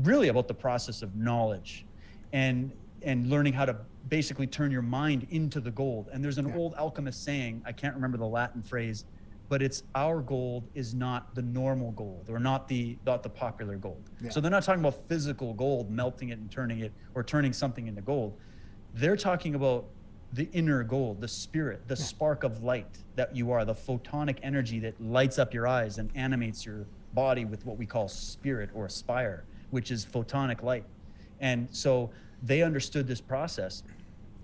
really about the process of knowledge and learning how to basically turn your mind into the gold. And there's an old alchemist saying, I can't remember the Latin phrase, but it's our gold is not the normal gold, or not the popular gold. Yeah. So they're not talking about physical gold, melting it and turning it, or turning something into gold. They're talking about the inner gold, the spirit, the spark of light that you are, the photonic energy that lights up your eyes and animates your body with what we call spirit or spire, which is photonic light. And so they understood this process.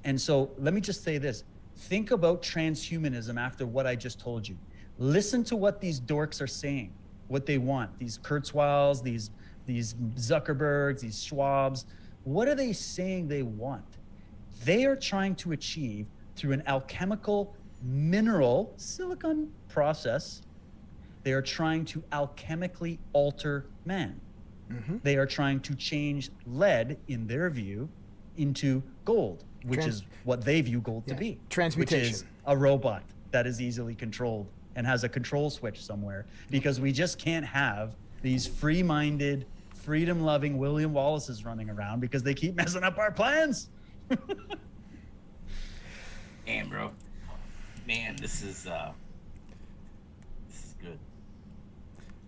And so let me just say this. Think about transhumanism after what I just told you. Listen to what these dorks are saying, what they want. These Kurzweils, these Zuckerbergs, these Schwabs. What are they saying they want? They are trying to achieve, through an alchemical mineral silicon process, they are trying to alchemically alter man. Mm-hmm. They are trying to change lead, in their view, into gold, which is what they view gold to be. Transmutation. Which is a robot that is easily controlled and has a control switch somewhere, because we just can't have these free-minded, freedom-loving William Wallaces running around because they keep messing up our plans. Damn, bro. Man, this is good.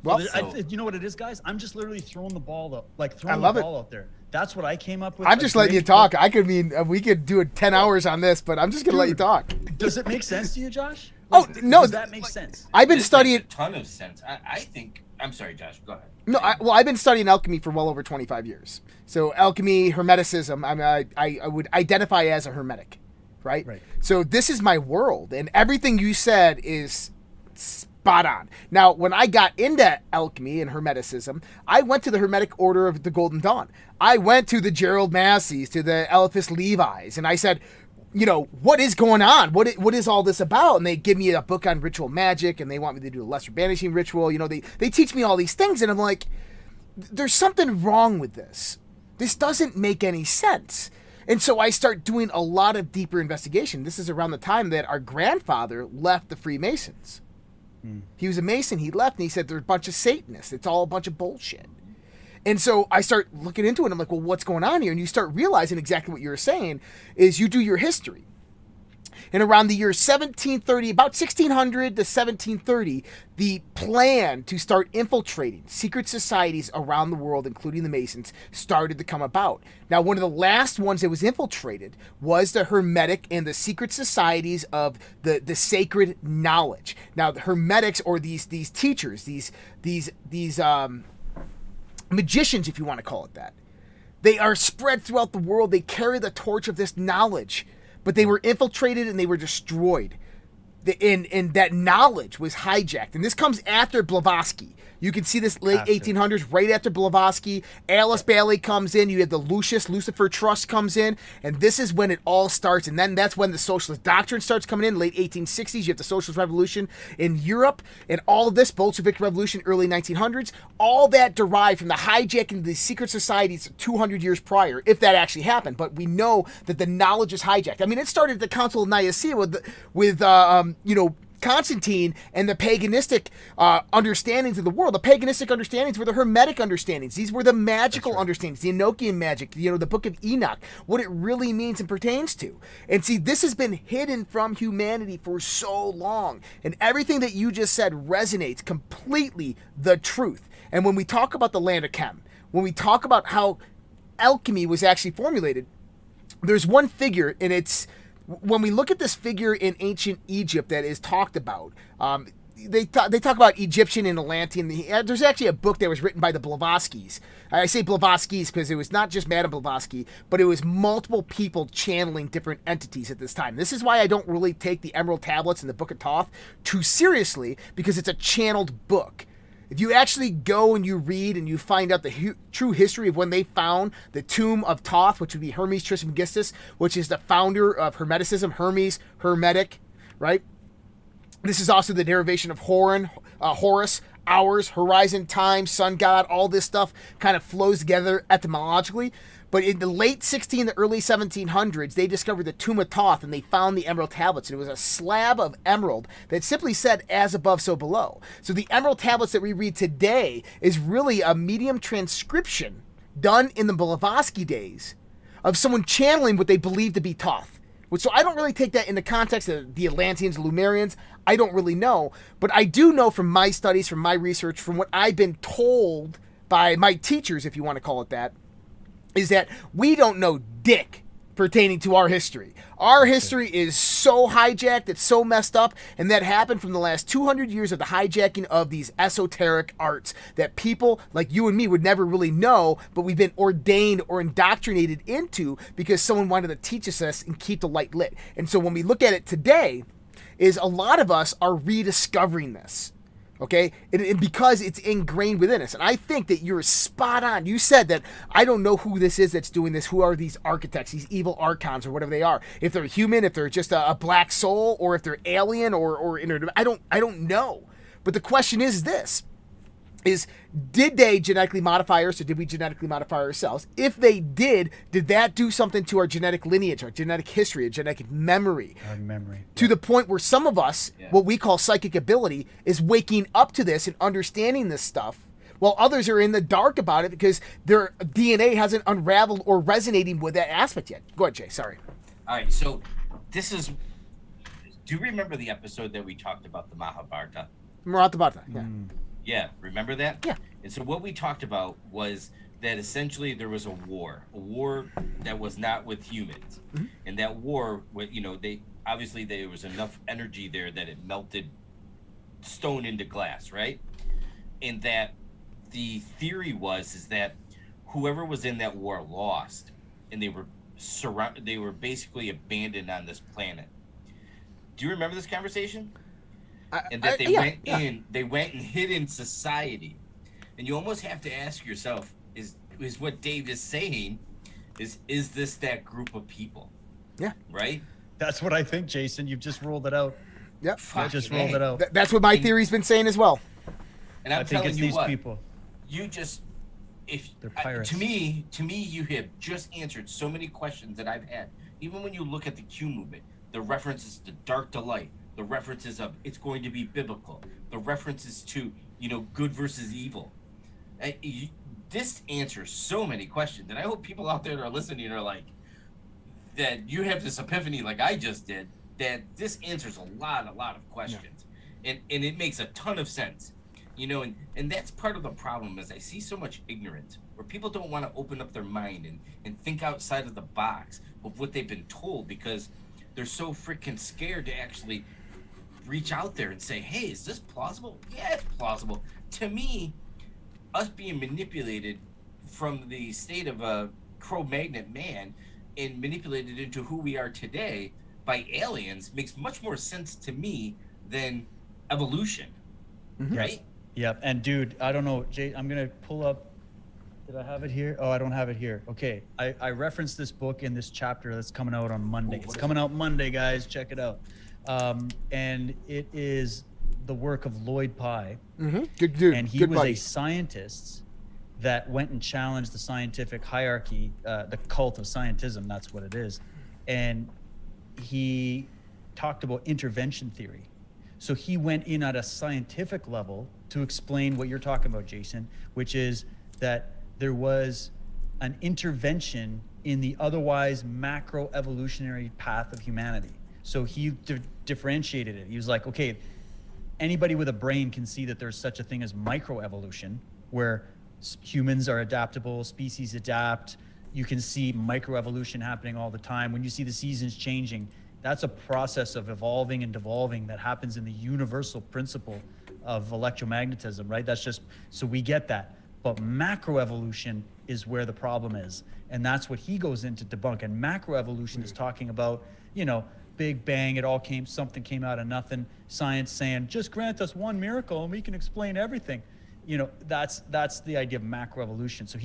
Well, So- you know what it is, guys? I'm just literally throwing the ball up, like I throwing love the it. ball out there. That's what I came up with. I'm just letting you talk. I could mean we could do 10 hours on this, but I'm just gonna let you Dude. talk. Does it make sense to you, Josh? Oh, no, Does that make sense? I've been This studying. makes a ton of sense. I think. I'm sorry, Josh. Go ahead. No, I've been studying alchemy for well over 25 years. So alchemy, Hermeticism. I would identify as a Hermetic, right? Right. So this is my world, and everything you said is spot on. Now, when I got into alchemy and Hermeticism, I went to the Hermetic Order of the Golden Dawn. I went to the Gerald Masseys, to the Eliphas Levis, and I said, you know, what is going on? What is all this about? And they give me a book on ritual magic, and they want me to do a lesser banishing ritual. You know, they teach me all these things, and I'm like, there's something wrong with this. This doesn't make any sense. And so I start doing a lot of deeper investigation. This is around the time that our grandfather left the Freemasons. He was a Mason. He left, and he said, they're a bunch of Satanists. It's all a bunch of bullshit. And so I start looking into it. I'm like, well, what's going on here? And you start realizing exactly what you're saying is you do your history. And around the year 1730, about 1600 to 1730, the plan to start infiltrating secret societies around the world, including the Masons, started to come about. Now, one of the last ones that was infiltrated was the Hermetic and the secret societies of the sacred knowledge. Now, the Hermetics, or these teachers, these magicians, if you want to call it that, they are spread throughout the world. They carry the torch of this knowledge, but they were infiltrated and they were destroyed. And that knowledge was hijacked. And this comes after Blavatsky. You can see this late 1800s, right after Blavatsky. Alice Bailey comes in. You have the Lucifer Trust comes in. And this is when it all starts. And then that's when the socialist doctrine starts coming in, late 1860s. You have the socialist revolution in Europe. And all of this, Bolshevik revolution, early 1900s, all that derived from the hijacking of the secret societies 200 years prior, if that actually happened. But we know that the knowledge is hijacked. I mean, it started at the Council of Nicaea with Constantine and the paganistic understandings of the world. The paganistic understandings were the Hermetic understandings. These were the magical understandings, the Enochian magic, the Book of Enoch, what it really means and pertains to. And see, this has been hidden from humanity for so long. And everything that you just said resonates completely the truth. And when we talk about the land of Chem, when we talk about how alchemy was actually formulated, there's one figure, and it's when we look at this figure in ancient Egypt that is talked about, they talk about Egyptian and Atlantean. There's actually a book that was written by the Blavatskys. I say Blavatskys because it was not just Madame Blavatsky, but it was multiple people channeling different entities at this time. This is why I don't really take the Emerald Tablets and the Book of Thoth too seriously, because it's a channeled book. If you actually go and you read and you find out the true history of when they found the tomb of Thoth, which would be Hermes Trismegistus, which is the founder of Hermeticism, Hermes, Hermetic, right? This is also the derivation of Horus, hours, horizon, time, sun god, all this stuff kind of flows together etymologically. But in the late 16th to early 1700s, they discovered the tomb of Thoth, and they found the emerald tablets. And it was a slab of emerald that simply said, as above, so below. So the emerald tablets that we read today is really a medium transcription done in the Blavatsky days of someone channeling what they believe to be Thoth. So I don't really take that in the context of the Atlanteans, Lemurians. I don't really know. But I do know from my studies, from my research, from what I've been told by my teachers, if you want to call it that, is that we don't know dick pertaining to our history. Our history is so hijacked, it's so messed up, and that happened from the last 200 years of the hijacking of these esoteric arts that people like you and me would never really know, but we've been ordained or indoctrinated into because someone wanted to teach us this and keep the light lit. And so when we look at it today, is a lot of us are rediscovering this. Okay, and because it's ingrained within us. And I think that you're spot on. You said that I don't know who this is that's doing this. Who are these architects, these evil archons, or whatever they are? If they're human, if they're just a black soul, or if they're alien, or I don't know. But the question is this: did they genetically modify us, or did we genetically modify ourselves? If they did that do something to our genetic lineage, our genetic history, our genetic memory? Our memory. To the point where some of us, what we call psychic ability, is waking up to this and understanding this stuff, while others are in the dark about it because their DNA hasn't unraveled or resonating with that aspect yet. Go ahead, Jay. Sorry. All right, so this is. Do you remember the episode that we talked about the Mahabharata? Mahabharata, yeah. Yeah, remember that? Yeah. And so what we talked about was that essentially there was a war that was not with humans, and that war, they obviously there was enough energy there that it melted stone into glass, right? And that the theory is that whoever was in that war lost, and they were basically abandoned on this planet. Do you remember this conversation? And that they went and hid in society. And you almost have to ask yourself, is what Dave is saying, is this that group of people? Yeah. Right? That's what I think, Jason. You've just rolled it out. Yep. I just rolled it out. That's what my theory's been saying as well. And I'm telling you what, people. You just, they're pirates. To me, you have just answered so many questions that I've had. Even when you look at the Q movement, the references to dark to light, the references of it's going to be biblical, the references to good versus evil. This answers so many questions, and I hope people out there that are listening are like that. You have this epiphany like I just did. That this answers a lot of questions, and it makes a ton of sense, and that's part of the problem is I see so much ignorance where people don't want to open up their mind and think outside of the box of what they've been told because they're so freaking scared to actually reach out there and say, hey, is this plausible? Yeah, it's plausible. To me, us being manipulated from the state of a Cro-Magnon man and manipulated into who we are today by aliens makes much more sense to me than evolution, right? Yep. And dude, I don't know, Jay, I'm going to pull up. Did I have it here? Oh, I don't have it here. Okay. I referenced this book in this chapter that's coming out on Monday. It's coming out Monday, guys. Check it out. And it is the work of Lloyd Pye. Good dude. And he was a scientist that went and challenged the scientific hierarchy, the cult of scientism. That's what it is. And he talked about intervention theory. So he went in at a scientific level to explain what you're talking about, Jason, which is that there was an intervention in the otherwise macro evolutionary path of humanity. So he differentiated it. He was like, okay, anybody with a brain can see that there's such a thing as microevolution, where humans are adaptable, species adapt. You can see microevolution happening all the time. When you see the seasons changing, that's a process of evolving and devolving that happens in the universal principle of electromagnetism, right? That's just, so we get that. But macroevolution is where the problem is. And that's what he goes into debunk. And macroevolution is talking about, Big Bang, something came out of nothing. Science saying, just grant us one miracle and we can explain everything. That's the idea of macroevolution. So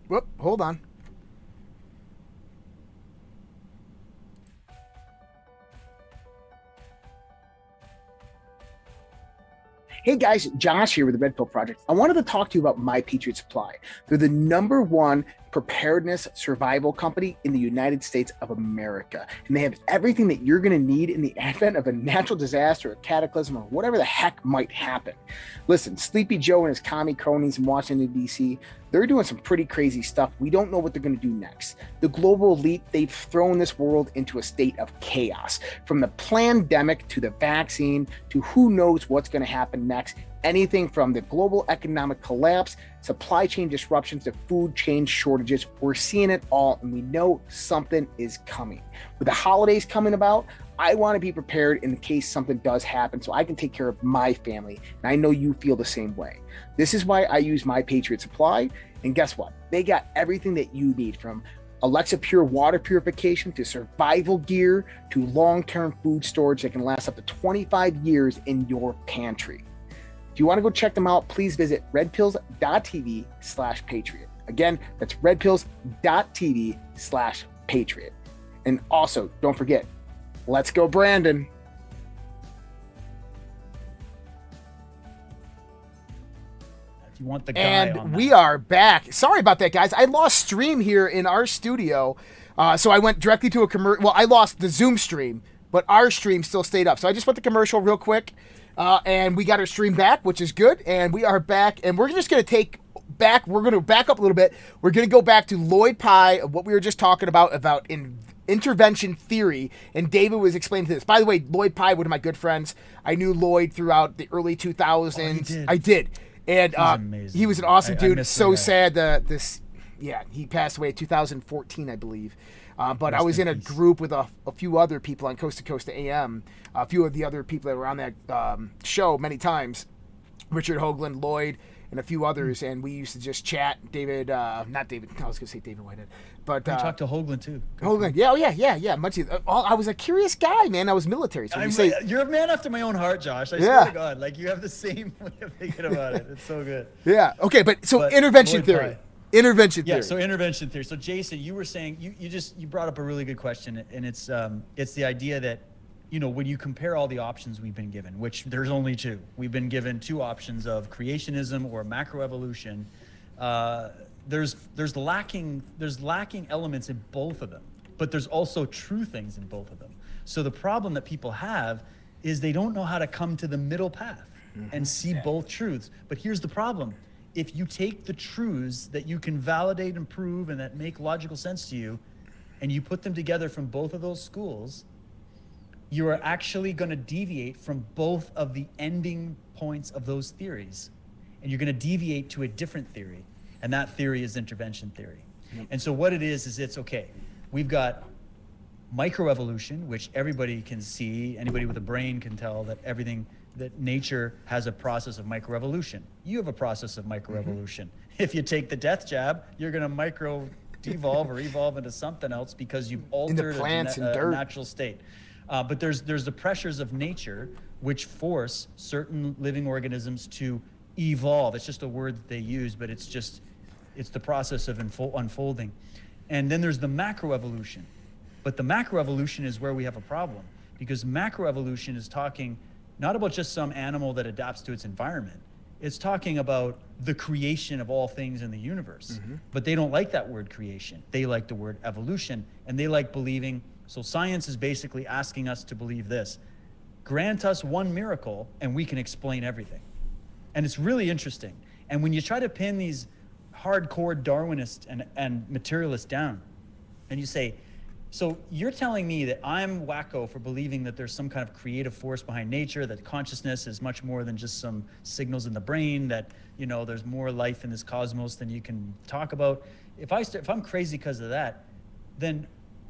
Whoop, hold on. Hey guys, Josh here with the Red Pill Project. I wanted to talk to you about My Patriot Supply. They're the #1 preparedness survival company in the United States of America. And they have everything that you're going to need in the advent of a natural disaster, a cataclysm, or whatever the heck might happen. Listen, Sleepy Joe and his commie cronies in Washington, D.C., they're doing some pretty crazy stuff. We don't know what they're going to do next. The global elite, they've thrown this world into a state of chaos. From the pandemic to the vaccine to who knows what's going to happen next. Anything from the global economic collapse, supply chain disruptions, to food chain shortages. We're seeing it all, and we know something is coming. With the holidays coming about, I want to be prepared in case something does happen so I can take care of my family. And I know you feel the same way. This is why I use My Patriot Supply. And guess what? They got everything that you need, from Alexa Pure water purification to survival gear to long-term food storage that can last up to 25 years in your pantry. If you want to go check them out, please visit redpills.tv/patriot. Again, that's redpills.tv/patriot. And also, don't forget, let's go, Brandon. If you want the guy and we are back. Sorry about that, guys. I lost stream here in our studio. So I went directly to a commercial. Well, I lost the Zoom stream, but our stream still stayed up. So I just went to commercial real quick. And we got our stream back, which is good. And we are back, and we're just going to we're going to back up a little bit. We're going to go back to Lloyd Pye, what we were just talking about intervention theory. And David was explaining this. By the way, Lloyd Pye, one of my good friends. I knew Lloyd throughout the early 2000s. I did. And he was an awesome dude. So sad he passed away in 2014, I believe. But I was in a group with a few other people on Coast to Coast AM, a few of the other people that were on that show many times, Richard Hoagland, Lloyd, and a few others, and we used to just chat. David, not David, I was going to say David Whitehead, but you talked to Hoagland too. Hoagland, yeah. Much. I was a curious guy, man. I was military, so you're a man after my own heart, Josh. I swear to God, like you have the same way of thinking about it. It's so good. Yeah. Okay, but intervention theory. Intervention theory. Yeah, so intervention theory. So Jason, you were saying you brought up a really good question, and it's the idea that, you know, when you compare all the options we've been given, which there's only two. We've been given two options of creationism or macroevolution. There's lacking elements in both of them, but there's also true things in both of them. So the problem that people have is they don't know how to come to the middle path and see both truths. But here's the problem. If you take the truths that you can validate and prove and that make logical sense to you, and you put them together from both of those schools, you are actually going to deviate from both of the ending points of those theories. And you're going to deviate to a different theory. And that theory is intervention theory. And so what it is it's okay. We've got microevolution, which everybody can see. Anybody with a brain can tell that nature has a process of microevolution. You have a process of microevolution. If you take the death jab, you're going to micro-devolve or evolve into something else because you've altered a natural state. But there's the pressures of nature which force certain living organisms to evolve. It's just a word that they use, but it's the process of unfolding. And then there's the macroevolution. But the macroevolution is where we have a problem, because macroevolution is talking not about just some animal that adapts to its environment. It's talking about the creation of all things in the universe. But they don't like that word creation. They like the word evolution, and they like believing. So science is basically asking us to believe this: grant us one miracle and we can explain everything. And it's really interesting. And when you try to pin these hardcore Darwinists and materialists down, and you say, so you're telling me that I'm wacko for believing that there's some kind of creative force behind nature, that consciousness is much more than just some signals in the brain, that, you know, there's more life in this cosmos than you can talk about. If I'm crazy because of that, then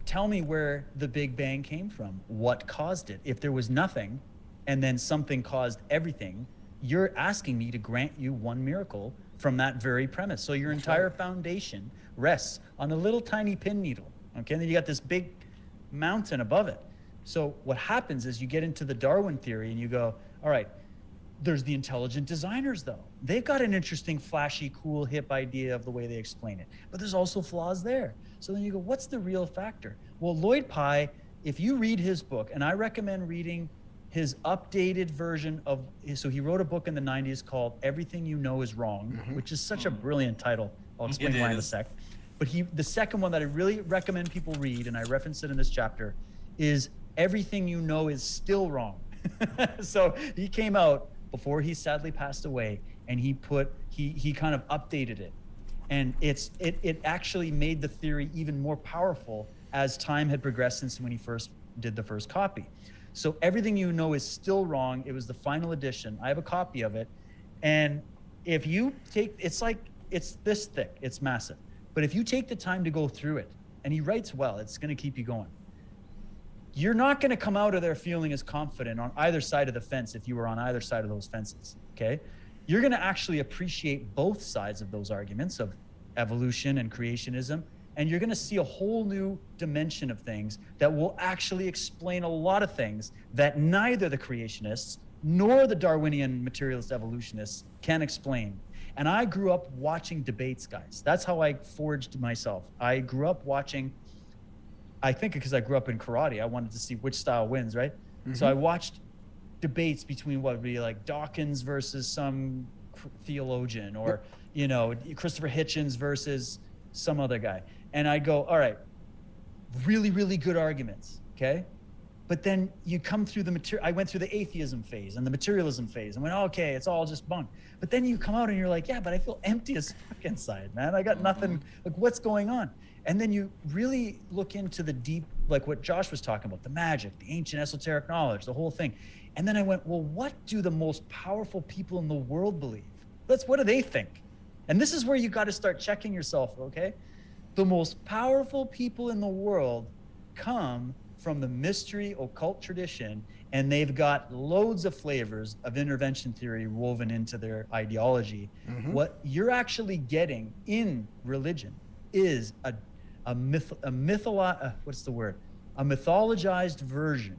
tell me where the Big Bang came from. What caused it? If there was nothing and then something caused everything, you're asking me to grant you one miracle from that very premise. So your entire foundation rests on a little tiny pin needle. Okay, and then you got this big mountain above it. So what happens is you get into the Darwin theory and you go, all right, there's the intelligent designers though. They've got an interesting, flashy, cool, hip idea of the way they explain it. But there's also flaws there. So then you go, what's the real factor? Well, Lloyd Pye, if you read his book, and I recommend reading his updated version of, so he wrote a book in the 90s called Everything You Know Is Wrong, which is such a brilliant title. I'll explain why in a sec. But the second one that I really recommend people read, and I reference it in this chapter, is Everything You Know Is Still Wrong. So he came out before he sadly passed away, and he kind of updated it. And it actually made the theory even more powerful as time had progressed since when he first did the first copy. So Everything You Know Is Still Wrong. It was the final edition. I have a copy of it. And if you take, it's this thick, it's massive. But if you take the time to go through it, and he writes well, it's going to keep you going. You're not going to come out of there feeling as confident on either side of the fence if you were on either side of those fences, okay? You're going to actually appreciate both sides of those arguments of evolution and creationism, and you're going to see a whole new dimension of things that will actually explain a lot of things that neither the creationists nor the Darwinian materialist evolutionists can explain. And I grew up watching debates, guys. That's how I forged myself. I grew up watching, I think because I grew up in karate, I wanted to see which style wins, right? So I watched debates between what would be like Dawkins versus some theologian, or, you know, Christopher Hitchens versus some other guy. And I go, all right, really, really good arguments, okay? But then you come through I went through the atheism phase and the materialism phase and went, oh, okay, it's all just bunk. But then you come out and you're like, yeah, but I feel empty as fuck inside, man. I got nothing, like what's going on? And then you really look into the deep, like what Josh was talking about, the magic, the ancient esoteric knowledge, the whole thing. And then I went, well, what do the most powerful people in the world believe? What do they think? And this is where you got to start checking yourself, okay? The most powerful people in the world come from the mystery occult tradition, and they've got loads of flavors of intervention theory woven into their ideology. Mm-hmm. What you're actually getting in religion is a mythologized version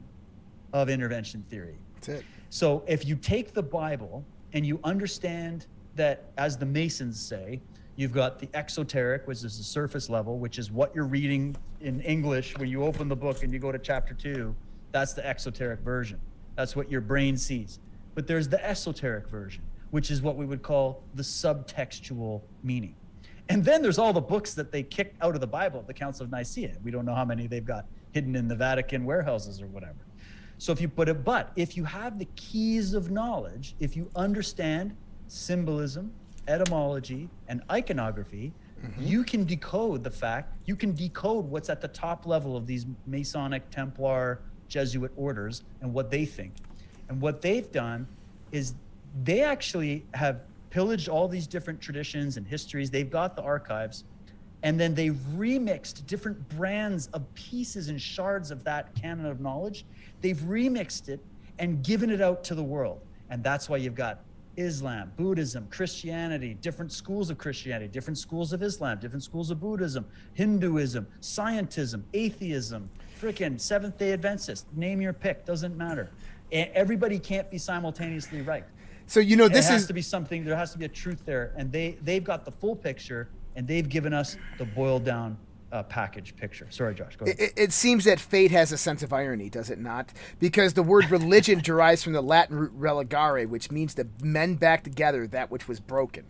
of intervention theory. That's it. So if you take the Bible and you understand that, as the Masons say, you've got the exoteric, which is the surface level, which is what you're reading in English when you open the book and you go to chapter 2. That's the exoteric version. That's what your brain sees. But there's the esoteric version, which is what we would call the subtextual meaning. And then there's all the books that they kicked out of the Bible, the Council of Nicaea. We don't know how many they've got hidden in the Vatican warehouses or whatever. So if you have the keys of knowledge, if you understand symbolism, etymology, and iconography, mm-hmm. you can decode what's at the top level of these Masonic, Templar, Jesuit orders and what they think. And what they've done is they actually have pillaged all these different traditions and histories. They've got the archives, and then they've remixed different brands of pieces and shards of that canon of knowledge. They've remixed it and given it out to the world. And that's why you've got Islam, Buddhism, Christianity, different schools of Christianity, different schools of Islam, different schools of Buddhism, Hinduism, scientism, atheism, freaking Seventh-day Adventist, name your pick, doesn't matter. Everybody can't be simultaneously right. So, there has to be something, there has to be a truth there. And they've got the full picture, and they've given us the boiled down package picture. Sorry, Josh, go ahead. It seems that fate has a sense of irony, does it not? Because the word religion derives from the Latin root religare, which means to mend back together that which was broken.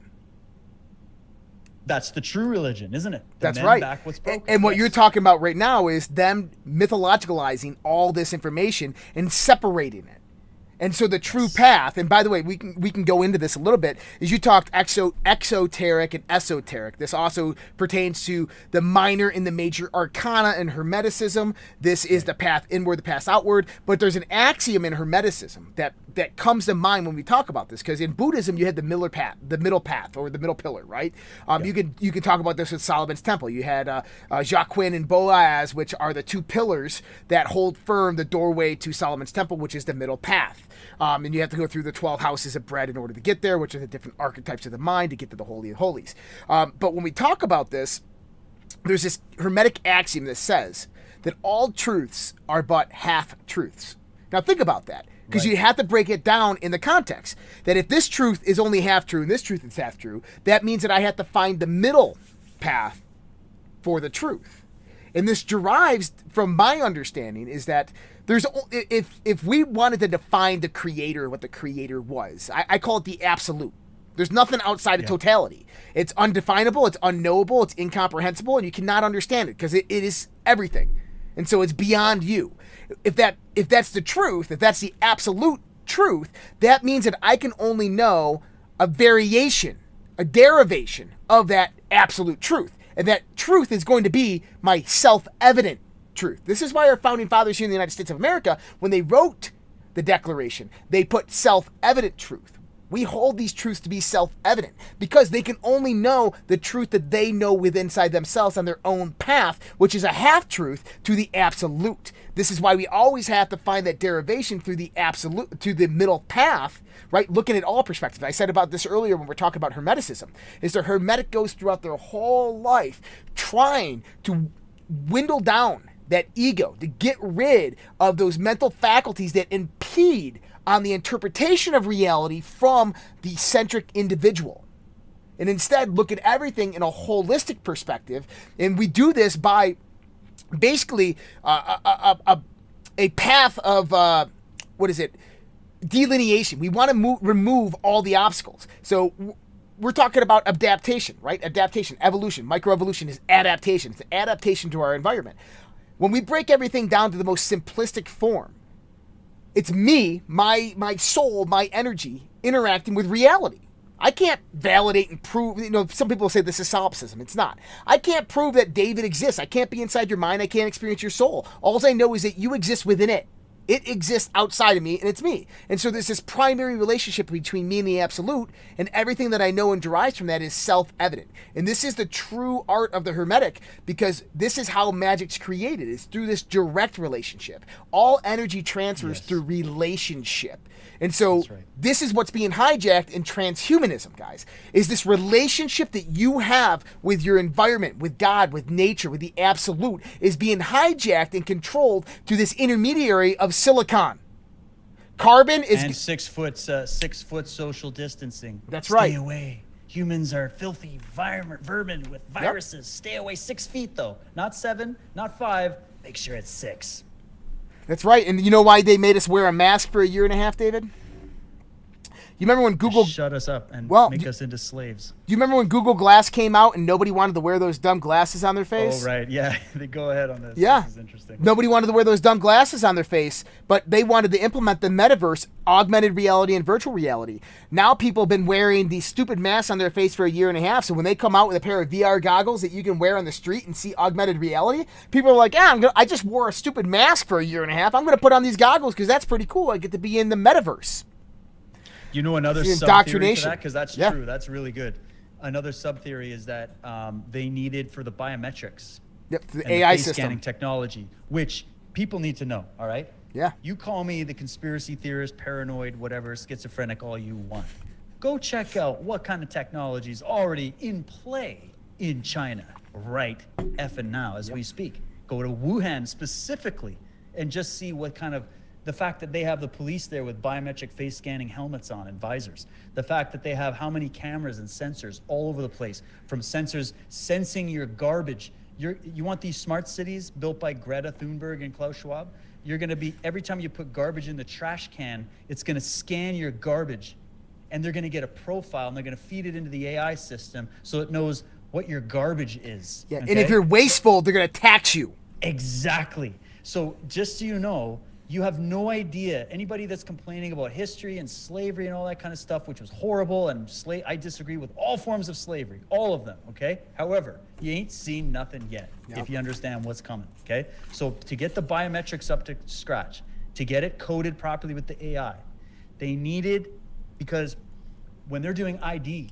That's the true religion, isn't it? That's right. Back what's broken. And what you're talking about right now is them mythologicalizing all this information and separating it. And so the true path, and by the way, we can go into this a little bit, is you talked exoteric and esoteric. This also pertains to the minor and the major arcana in Hermeticism. This is the path inward, the path outward. But there's an axiom in Hermeticism that comes to mind when we talk about this, because in Buddhism you had the middle path, or the middle pillar, right? You can talk about this with Solomon's Temple. You had Jacquin and Boaz, which are the two pillars that hold firm the doorway to Solomon's Temple, which is the middle path. And you have to go through the 12 houses of bread in order to get there, which are the different archetypes of the mind to get to the Holy of Holies. But when we talk about this, there's this Hermetic axiom that says that all truths are but half-truths. Now think about that, because you have to break it down in the context that if this truth is only half true and this truth is half true, that means that I have to find the middle path for the truth. And this derives from my understanding is that there's, if we wanted to define the creator, what the creator was, I call it the absolute. There's nothing outside of totality. It's undefinable, it's unknowable, it's incomprehensible, and you cannot understand it because it is everything. And so it's beyond you. If that's the truth, if that's the absolute truth, that means that I can only know a variation, a derivation of that absolute truth. And that truth is going to be my self-evident truth. This is why our founding fathers here in the United States of America, when they wrote the Declaration, they put self-evident truth. We hold these truths to be self-evident because they can only know the truth that they know within inside themselves on their own path, which is a half-truth to the absolute. This is why we always have to find that derivation through the absolute, to the middle path, right? Looking at all perspectives. I said about this earlier when we're talking about Hermeticism, is the Hermetic goes throughout their whole life trying to dwindle down that ego, to get rid of those mental faculties that impede on the interpretation of reality from the centric individual. And instead look at everything in a holistic perspective. And we do this by basically a path of, delineation. We want to remove all the obstacles. So we're talking about adaptation, right? Adaptation, evolution, microevolution is adaptation. It's an adaptation to our environment. When we break everything down to the most simplistic form, it's me, my soul, my energy interacting with reality. I can't validate and prove, some people say this is solipsism. It's not. I can't prove that David exists. I can't be inside your mind. I can't experience your soul. All I know is that you exist within it. It exists outside of me, and it's me. And so there's this primary relationship between me and the absolute, and everything that I know and derives from that is self-evident. And this is the true art of the Hermetic, because this is how magic's created. It's through this direct relationship. All energy transfers through relationship. And so this is what's being hijacked in transhumanism, guys, is this relationship that you have with your environment, with God, with nature, with the absolute, is being hijacked and controlled through this intermediary of silicon. Carbon is... And 6 foot social distancing. That's right. Stay away. Humans are filthy vermin with viruses. Yep. Stay away 6 feet, though. Not 7, not 5. Make sure it's 6. That's right. And you know why they made us wear a mask for a year and a half, David? You remember when Google... Shut us up and make us into slaves. Do you remember when Google Glass came out and nobody wanted to wear those dumb glasses on their face? Oh, right. Yeah. They go ahead on this. Yeah. This is interesting. Nobody wanted to wear those dumb glasses on their face, but they wanted to implement the metaverse, augmented reality, and virtual reality. Now people have been wearing these stupid masks on their face for a year and a half, so when they come out with a pair of VR goggles that you can wear on the street and see augmented reality, people are like, I just wore a stupid mask for a year and a half. I'm going to put on these goggles because that's pretty cool. I get to be in the metaverse. You know another sub-theory to that? Because that's true. That's really good. Another sub-theory is that they needed for the biometrics. Yep, the and AI the face system. scanning technology, which people need to know, all right? Yeah. You call me the conspiracy theorist, paranoid, whatever, schizophrenic, all you want. Go check out what kind of technology is already in play in China right effing now as we speak. Go to Wuhan specifically and just see what kind of... The fact that they have the police there with biometric face scanning helmets on and visors. The fact that they have how many cameras and sensors all over the place, from sensors sensing your garbage. You want these smart cities built by Greta Thunberg and Klaus Schwab? You're going to be, every time you put garbage in the trash can, it's going to scan your garbage. And they're going to get a profile, and they're going to feed it into the AI system so it knows what your garbage is. Yeah, okay? And if you're wasteful, they're going to tax you. Exactly. So just so you know, you have no idea. Anybody that's complaining about history and slavery and all that kind of stuff, which was horrible, and I disagree with all forms of slavery, all of them, okay? However, you ain't seen nothing yet, if you understand what's coming, okay? So to get the biometrics up to scratch, to get it coded properly with the AI, they needed, because when they're doing ID,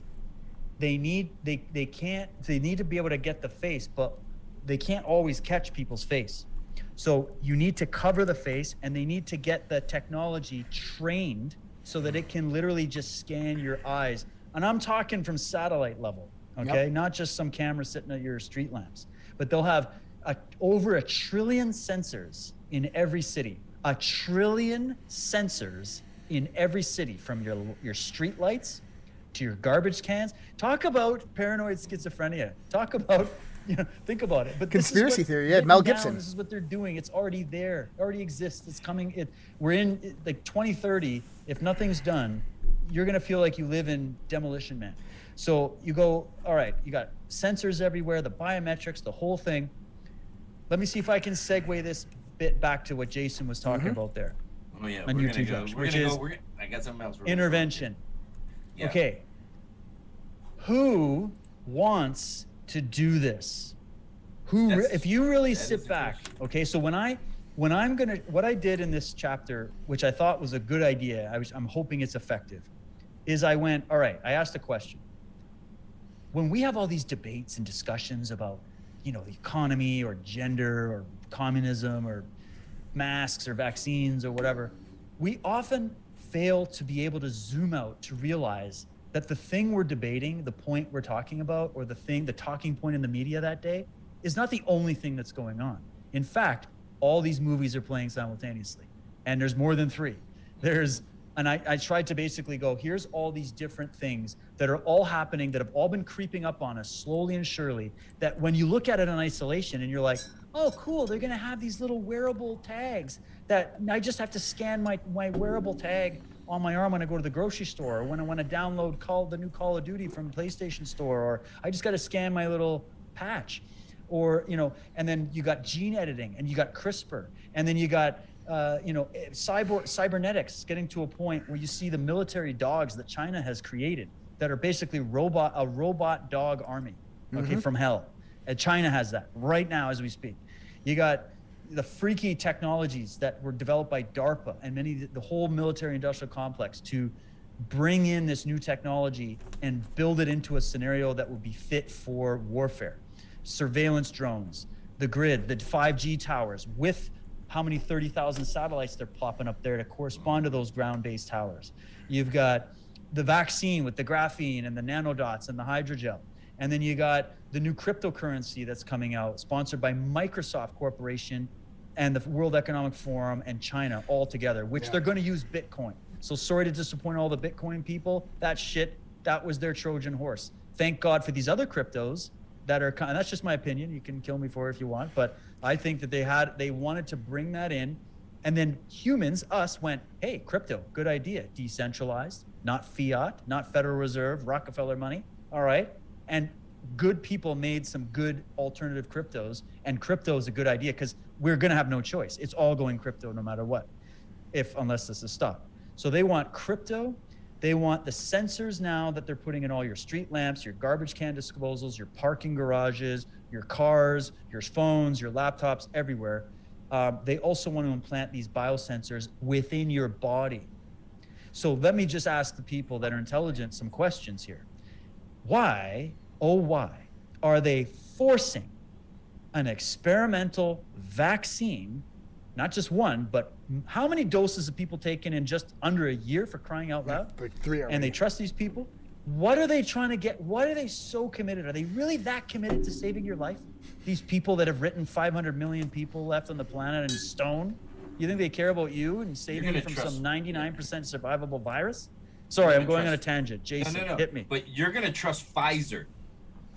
they need to be able to get the face, but they can't always catch people's face. So you need to cover the face, and they need to get the technology trained so that it can literally just scan your eyes. And I'm talking from satellite level, okay? Not just some camera sitting at your street lamps, but they'll have over 1 trillion sensors in every city. 1 trillion sensors in every city, from your street lights to your garbage cans. Talk about paranoid schizophrenia. Talk about... think about it. But conspiracy theory, Mel Gibson. This is what they're doing. It's already there. It already exists. It's coming. We're in like 2030. If nothing's done, you're going to feel like you live in Demolition Man. So you go, all right, you got sensors everywhere, the biometrics, the whole thing. Let me see if I can segue this bit back to what Jason was talking about there. Oh, yeah. On YouTube, Josh, which is I got something else. Intervention. Yeah. Okay. Wants to do this? If you really sit back, okay, so what I did in this chapter, which I thought was a good idea, I'm hoping it's effective, is I went, all right, I asked a question. When we have all these debates and discussions about, the economy or gender or communism or masks or vaccines or whatever, we often fail to be able to zoom out to realize that the thing we're debating, the point we're talking about, or the talking point in the media that day, is not the only thing that's going on. In fact, all these movies are playing simultaneously, and there's more than 3. And I tried to basically go, here's all these different things that are all happening, that have all been creeping up on us slowly and surely, that when you look at it in isolation and you're like, oh, cool, they're gonna have these little wearable tags that I just have to scan my wearable tag on my arm when I go to the grocery store, or when I want to download the new Call of Duty from PlayStation Store, or I just got to scan my little patch. or, and then you got gene editing, and you got CRISPR, and then you got, cybernetics getting to a point where you see the military dogs that China has created that are basically a robot dog army, okay, from hell. And China has that right now as we speak. You got the freaky technologies that were developed by DARPA and the whole military industrial complex to bring in this new technology and build it into a scenario that will be fit for warfare. Surveillance drones, the grid, the 5G towers with how many 30,000 satellites they're plopping up there to correspond to those ground-based towers. You've got the vaccine with the graphene and the nanodots and the hydrogel. And then you got the new cryptocurrency that's coming out, sponsored by Microsoft Corporation and the World Economic Forum and China all together, which they're going to use Bitcoin. So sorry to disappoint all the Bitcoin people. That was their Trojan horse. Thank God for these other cryptos that are, and that's just my opinion. You can kill me for it if you want, but I think that they wanted to bring that in. And then humans, us, went, hey, crypto, good idea. Decentralized, not fiat, not Federal Reserve, Rockefeller money. All right. And good people made some good alternative cryptos, and crypto is a good idea because we're going to have no choice. It's all going crypto no matter what, unless this is stopped. So they want crypto. They want the sensors now that they're putting in all your street lamps, your garbage can disposals, your parking garages, your cars, your phones, your laptops, everywhere. They also want to implant these biosensors within your body. So let me just ask the people that are intelligent some questions here. Why are they forcing an experimental vaccine, not just one, but how many doses have people taken in just under a year, for crying out loud? Like 3 hours. And they trust these people? What are they trying to get? What are they so committed? Are they really that committed to saving your life? These people that have written 500 million people left on the planet in stone? You think they care about you and saving you from some 99% survivable virus? Sorry, I'm going on a tangent. Jason, hit me. But you're going to trust Pfizer.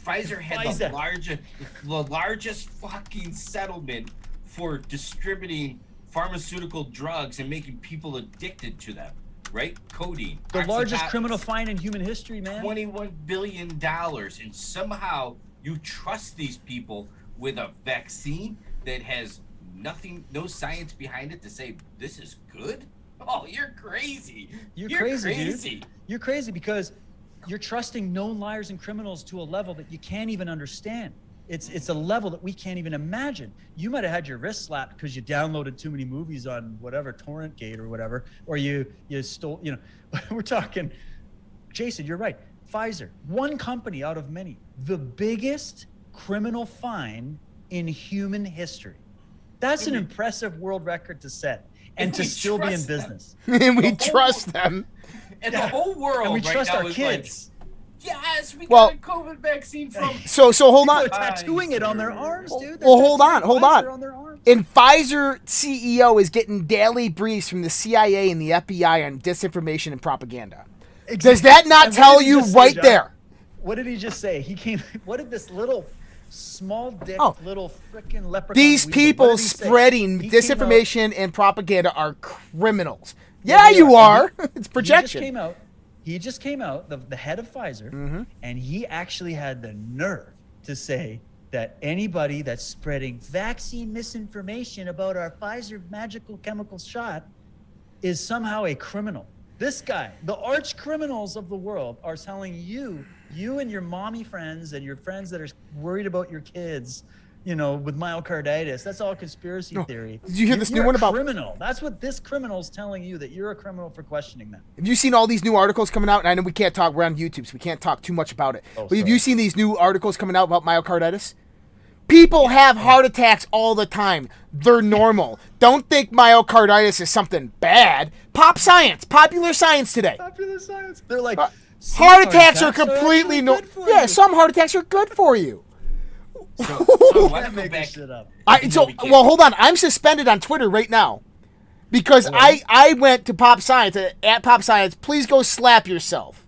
Pfizer had the largest fucking settlement for distributing pharmaceutical drugs and making people addicted to them, right? Codeine. The largest criminal fine in human history, man. $21 billion. And somehow you trust these people with a vaccine that has no science behind it to say this is good? Oh, you're crazy. You're crazy. Dude. You're crazy because you're trusting known liars and criminals to a level that you can't even understand. It's a level that we can't even imagine. You might have had your wrist slapped because you downloaded too many movies on whatever torrent gate or whatever, or you stole, we're talking, Jason, you're right. Pfizer, one company out of many, the biggest criminal fine in human history. That's an impressive world record to set. And to still be in business. And we trust them. And the whole world and we right trust now our is kids. like, yes, we got a COVID vaccine from... So hold on. People are tattooing it on their arms, dude. Well, hold on. On And Pfizer CEO is getting daily briefs from the CIA and the FBI on disinformation and propaganda. Exactly. Does that not tell you right there? What did he just say? What did this little... small dick, little frickin' leprechaun. These people spreading disinformation and propaganda are criminals. Yeah, you are. It's projection. He just came out, the head of Pfizer, and he actually had the nerve to say that anybody that's spreading vaccine misinformation about our Pfizer magical chemical shot is somehow a criminal. This guy, the arch criminals of the world, are telling you and your mommy friends and your friends that are worried about your kids, with myocarditis. That's all conspiracy theory. Did you hear this new one about criminal? That's what this criminal's telling you, that you're a criminal for questioning them. Have you seen all these new articles coming out? And I know we can't talk. We're on YouTube, so we can't talk too much about it. But have you seen these new articles coming out about myocarditis? People have heart attacks all the time. They're normal. Don't think myocarditis is something bad. Popular science today. Popular science. They're like, heart attacks are completely normal. Yeah, some heart attacks are good for you. So I make this shit up. Well, hold on. I'm suspended on Twitter right now because I went to Pop Science at Pop Science. Please go slap yourself.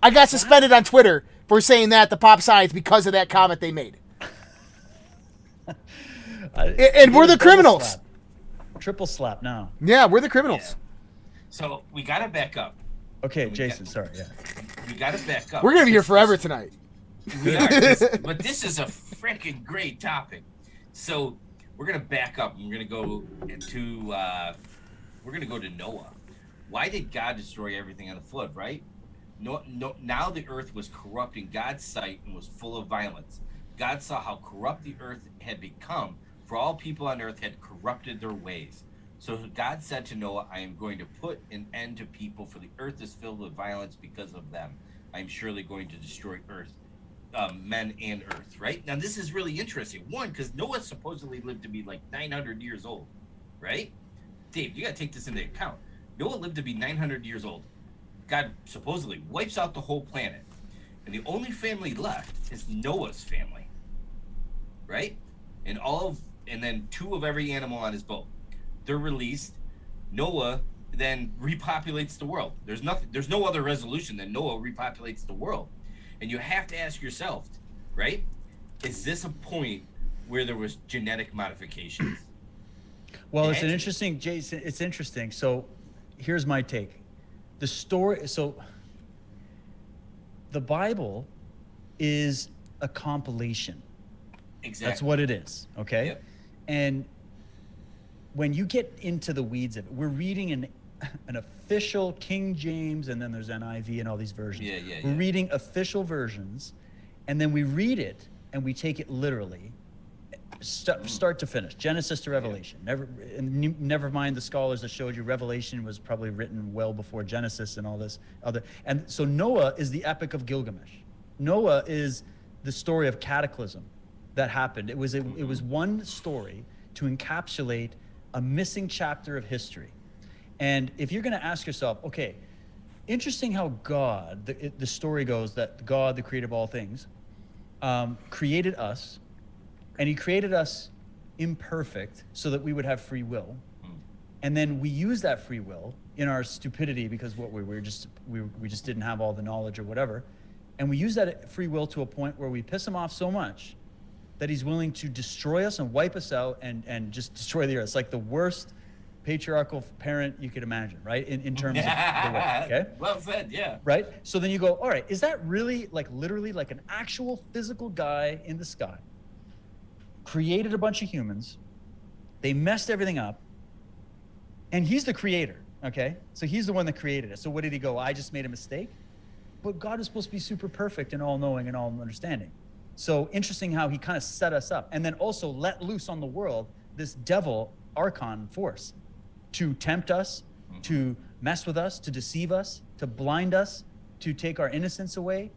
I got suspended on Twitter for saying that to Pop Science because of that comment they made. And we're the criminals. Slap. Triple slap now. Yeah, we're the criminals. Yeah. So we got to back up. Okay, Jason, sorry. Yeah. We got to back up. We're going to be here forever tonight. We are, but this is a freaking great topic. So we're gonna back up and we're gonna go to Noah. Why did God destroy everything on the flood? Right? No. Now the earth was corrupt in God's sight and was full of violence. God saw how corrupt the earth had become, for all people on earth had corrupted their ways. So God said to Noah, I am going to put an end to people, for the earth is filled with violence because of them. I am surely going to destroy earth, men and earth. Right? Now this is really interesting. One, because Noah supposedly lived to be like 900 years old. Right? Dave, you got to take this into account. Noah lived to be 900 years old. God supposedly wipes out the whole planet. And the only family left is Noah's family. Right? And then 2 of every animal on his boat. They're released. Noah then repopulates the world. There's no other resolution than Noah repopulates the world. And you have to ask yourself, right? Is this a point where there was genetic modifications? Well, it's an interesting, Jason, it's interesting. So here's my take. The story, so the Bible is a compilation. Exactly. That's what it is, okay? Yep. And when you get into the weeds of it, we're reading an official King James, and then there's NIV and all these versions. We're reading official versions, and then we read it and we take it literally, start to finish, Genesis to Revelation. Never mind the scholars that showed you Revelation was probably written well before Genesis and all this other. And so Noah is the Epic of Gilgamesh. Noah is the story of cataclysm that happened. It was one story to encapsulate a missing chapter of history. And if you're going to ask yourself, okay, interesting how God, the story goes that God, the creator of all things, created us, and he created us imperfect so that we would have free will. And then we use that free will in our stupidity because we just didn't have all the knowledge or whatever. And we use that free will to a point where we piss him off so much that he's willing to destroy us and wipe us out and just destroy the earth. It's like the worst patriarchal parent you could imagine, right? In terms of the way, okay? Well said, yeah. Right? So then you go, all right, is that really like literally like an actual physical guy in the sky created a bunch of humans, they messed everything up, and he's the creator, okay? So he's the one that created it. So what did he go, I just made a mistake? But God is supposed to be super perfect and all-knowing and all-understanding. So interesting how he kind of set us up and then also let loose on the world this devil archon force to tempt us, to mess with us, to deceive us, to blind us, to take our innocence away.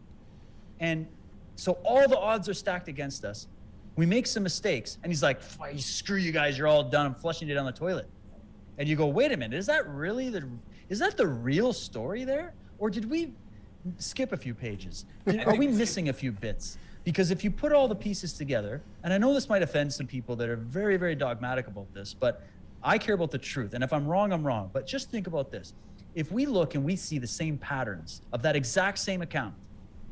And so all the odds are stacked against us. We make some mistakes and he's like, screw you guys, you're all done. I'm flushing you down the toilet. And you go, wait a minute, is that the real story there? Or did we skip a few pages? Are we missing a few bits? Because if you put all the pieces together, and I know this might offend some people that are very, very dogmatic about this, but I care about the truth. And if I'm wrong, I'm wrong. But just think about this. If we look and we see the same patterns of that exact same account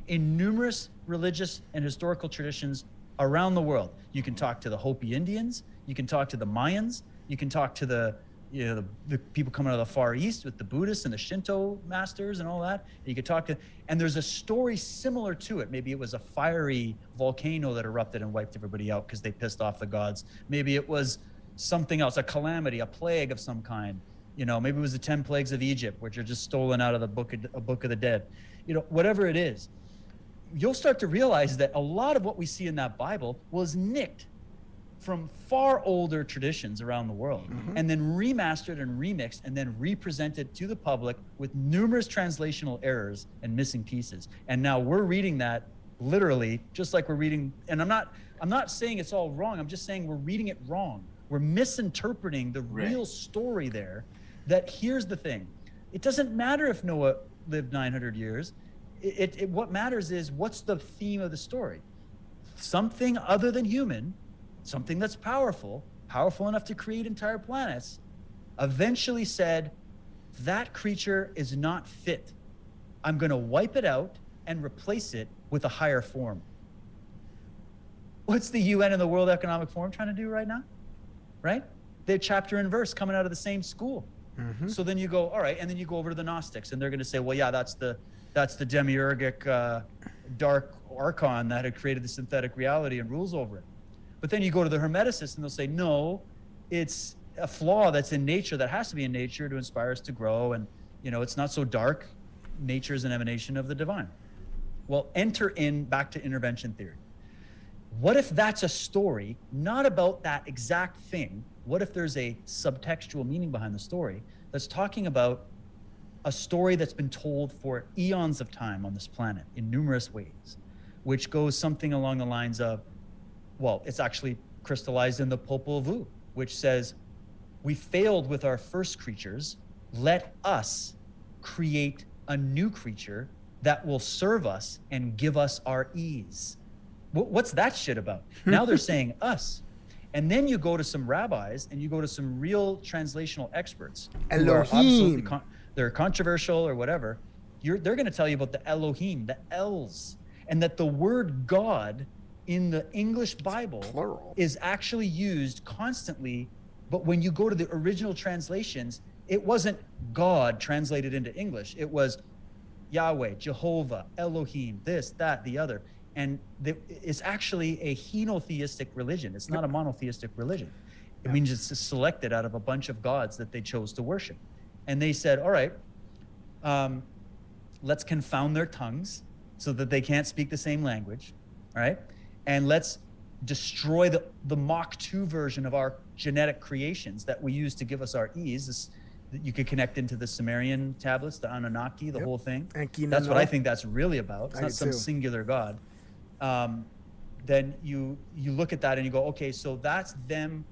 in numerous religious and historical traditions around the world, you can talk to the Hopi Indians, you can talk to the Mayans, you can talk to the people coming out of the Far East with the Buddhists and the Shinto masters and all that. You could talk to, and there's a story similar to it. Maybe it was a fiery volcano that erupted and wiped everybody out because they pissed off the gods. Maybe it was something else, a calamity, a plague of some kind. Maybe it was the 10 plagues of Egypt, which are just stolen out of the book of the dead. Whatever it is, you'll start to realize that a lot of what we see in that Bible was nicked from far older traditions around the world, and then remastered and remixed and then represented to the public with numerous translational errors and missing pieces. And now we're reading that literally just like we're reading, and I'm not saying it's all wrong, I'm just saying we're reading it wrong. We're misinterpreting the real story there. That here's the thing, it doesn't matter if Noah lived 900 years. What matters is what's the theme of the story. Something other than human, something that's powerful enough to create entire planets, eventually said, that creature is not fit. I'm going to wipe it out and replace it with a higher form. What's the UN and the World Economic Forum trying to do right now? Right? They're chapter and verse coming out of the same school. So then you go, all right, and then you go over to the Gnostics, and they're going to say, well, yeah, that's the That's the demiurgic dark archon that had created the synthetic reality and rules over it. But then you go to the Hermeticists and they'll say, no, it's a flaw that's in nature that has to be in nature to inspire us to grow. And, it's not so dark. Nature is an emanation of the divine. Well, enter in back to intervention theory. What if that's a story, not about that exact thing? What if there's a subtextual meaning behind the story that's talking about a story that's been told for eons of time on this planet in numerous ways, which goes something along the lines of, well, it's actually crystallized in the Popol Vuh, which says, we failed with our first creatures. Let us create a new creature that will serve us and give us our ease. What's that shit about? Now they're saying us. And then you go to some rabbis and you go to some real translational experts who are absolutely they're controversial or whatever. They're going to tell you about the Elohim, the Els, and that the word God in the English Bible plural is actually used constantly. But when you go to the original translations, it wasn't God translated into English. It was Yahweh, Jehovah, Elohim, this, that, the other. And it's actually a henotheistic religion. It's not a monotheistic religion. It means it's selected out of a bunch of gods that they chose to worship. And they said, all right, let's confound their tongues so that they can't speak the same language, all right? And let's destroy the Mach 2 version of our genetic creations that we use to give us our ease. You could connect into the Sumerian tablets, the Anunnaki, the whole thing. That's what I think that's really about. It's not some singular god. Then you look at that and you go, okay, so that's them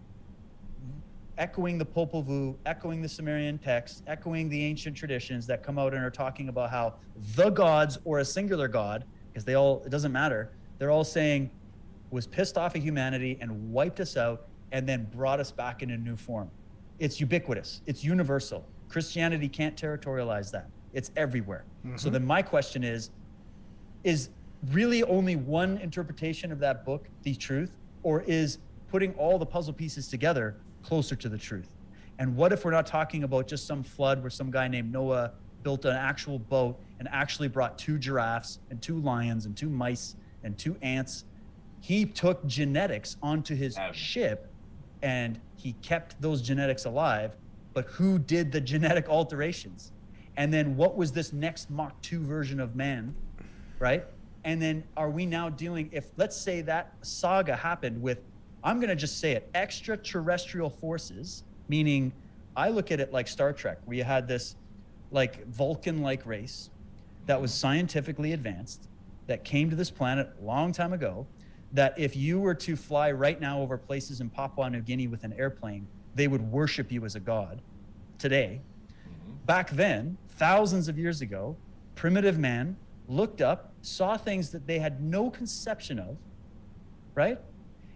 echoing the Popol Vuh, echoing the Sumerian text, echoing the ancient traditions that come out and are talking about how the gods or a singular god, because it doesn't matter, they're all saying was pissed off at humanity and wiped us out and then brought us back in a new form. It's ubiquitous. It's universal. Christianity can't territorialize that. It's everywhere. Mm-hmm. So then my question is really only one interpretation of that book the truth, or is putting all the puzzle pieces together closer to the truth? And what if we're not talking about just some flood where some guy named Noah built an actual boat and actually brought 2 giraffes and 2 lions and 2 mice and 2 ants? He took genetics onto his ship and he kept those genetics alive, but who did the genetic alterations? And then what was this next Mach 2 version of man, right? And then are we now dealing, if let's say that saga happened with, I'm going to just say it, extraterrestrial forces, meaning I look at it like Star Trek, where you had this like Vulcan-like race that was scientifically advanced, that came to this planet a long time ago, that if you were to fly right now over places in Papua New Guinea with an airplane, they would worship you as a god today. Back then, thousands of years ago, primitive man looked up, saw things that they had no conception of, right?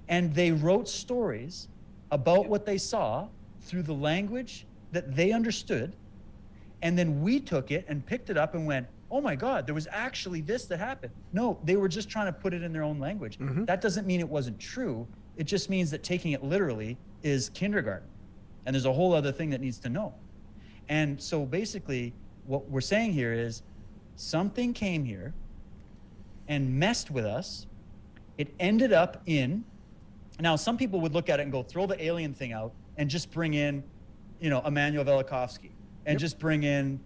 And they wrote stories about what they saw through the language that they understood. And then we took it and picked it up and went, oh my God, there was actually this that happened. No, they were just trying to put it in their own language. Mm-hmm. That doesn't mean it wasn't true. It just means that taking it literally is kindergarten. And there's a whole other thing that needs to know. And so basically what we're saying here is something came here and messed with us. It ended up in, now some people would look at it and go, throw the alien thing out and just bring in, Immanuel Velikovsky and just bring in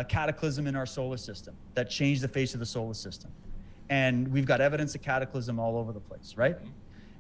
cataclysm in our solar system that changed the face of the solar system. And we've got evidence of cataclysm all over the place, right?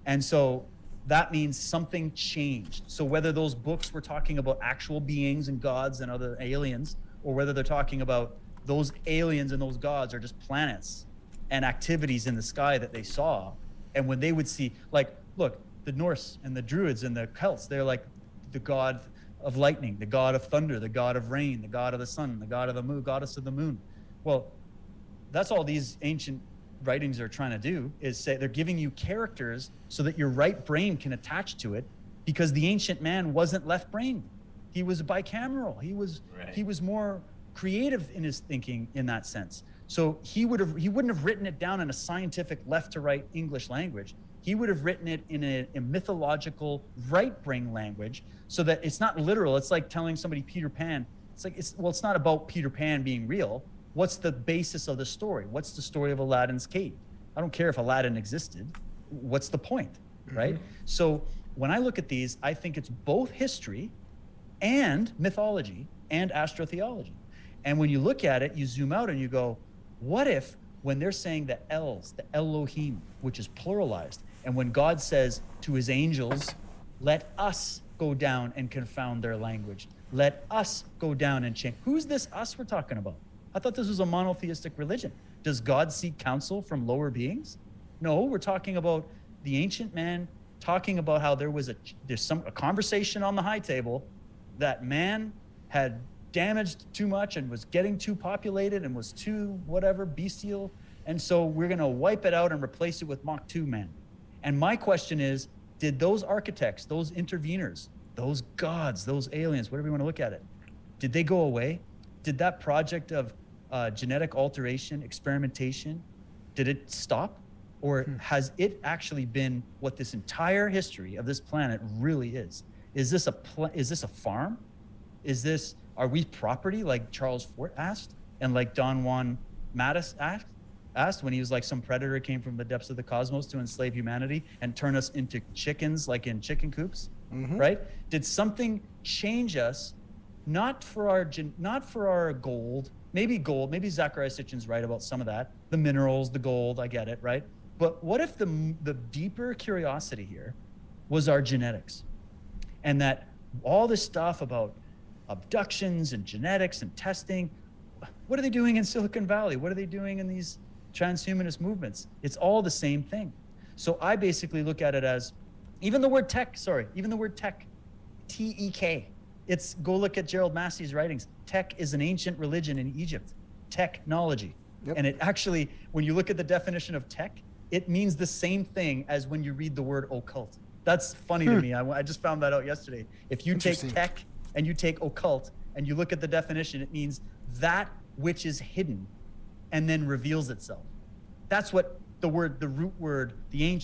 And so that means something changed. So whether those books were talking about actual beings and gods and other aliens, or whether they're talking about those aliens and those gods are just planets and activities in the sky that they saw. And when they would see, like, look, the Norse and the Druids and the Celts, they're like the god of lightning, the god of thunder, the god of rain, the god of the sun, the god of the moon, goddess of the moon. Well, that's all these ancient writings are trying to do, is say they're giving you characters so that your right brain can attach to it, because the ancient man wasn't left-brained. He was bicameral. He was more creative in his thinking in that sense. So he wouldn't have written it down in a scientific left to right English language. He would have written it in a mythological right brain language, so that it's not literal. It's like telling somebody Peter Pan. It's not about Peter Pan being real. What's the basis of the story? What's the story of Aladdin's cave? I don't care if Aladdin existed. What's the point, right? So when I look at these, I think it's both history and mythology and astrotheology. And when you look at it, you zoom out and you go, what if when they're saying the Els, the Elohim, which is pluralized, and when God says to his angels, let us go down and confound their language. Let us go down and change. Who's this us we're talking about? I thought this was a monotheistic religion. Does God seek counsel from lower beings? No, we're talking about the ancient man talking about how there's a conversation on the high table that man had damaged too much and was getting too populated and was too whatever bestial. And so we're going to wipe it out and replace it with Mach 2 man. And my question is, did those architects, those interveners, those gods, those aliens, whatever you want to look at it, did they go away? Did that project of genetic alteration, experimentation, did it stop? Or has it actually been what this entire history of this planet really is? Is this a farm? Are we property, like Charles Fort asked, and like Don Juan Mattis asked when he was like, some predator came from the depths of the cosmos to enslave humanity and turn us into chickens, like in chicken coops, right? Did something change us, not for our gold, maybe Zachariah Sitchin's right about some of that, the minerals, the gold, I get it, right? But what if the deeper curiosity here was our genetics, and that all this stuff about abductions and genetics and testing, what are they doing in Silicon Valley? What are they doing in these transhumanist movements? It's all the same thing. So I basically look at it as, even the word tech, T-E-K. Go look at Gerald Massey's writings. Tech is an ancient religion in Egypt, technology. Yep. And it actually, when you look at the definition of tech, it means the same thing as when you read the word occult. That's funny to me. I just found that out yesterday. If you take tech and you take occult and you look at the definition, it means that which is hidden and then reveals itself. That's what the root word, the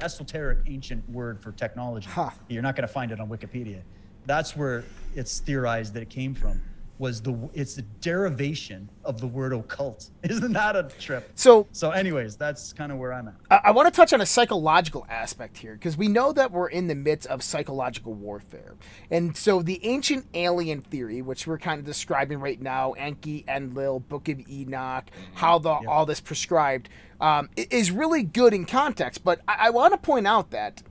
esoteric ancient word for technology. You're not going to find it on Wikipedia. That's where it's theorized that it came from. It's the derivation of the word occult. Isn't that a trip? So anyways, that's kind of where I'm at. I want to touch on a psychological aspect here, because we know that we're in the midst of psychological warfare. And so the ancient alien theory, which we're kind of describing right now, Enki, Enlil, Book of Enoch, how all this prescribed, is really good in context. But I want to point out that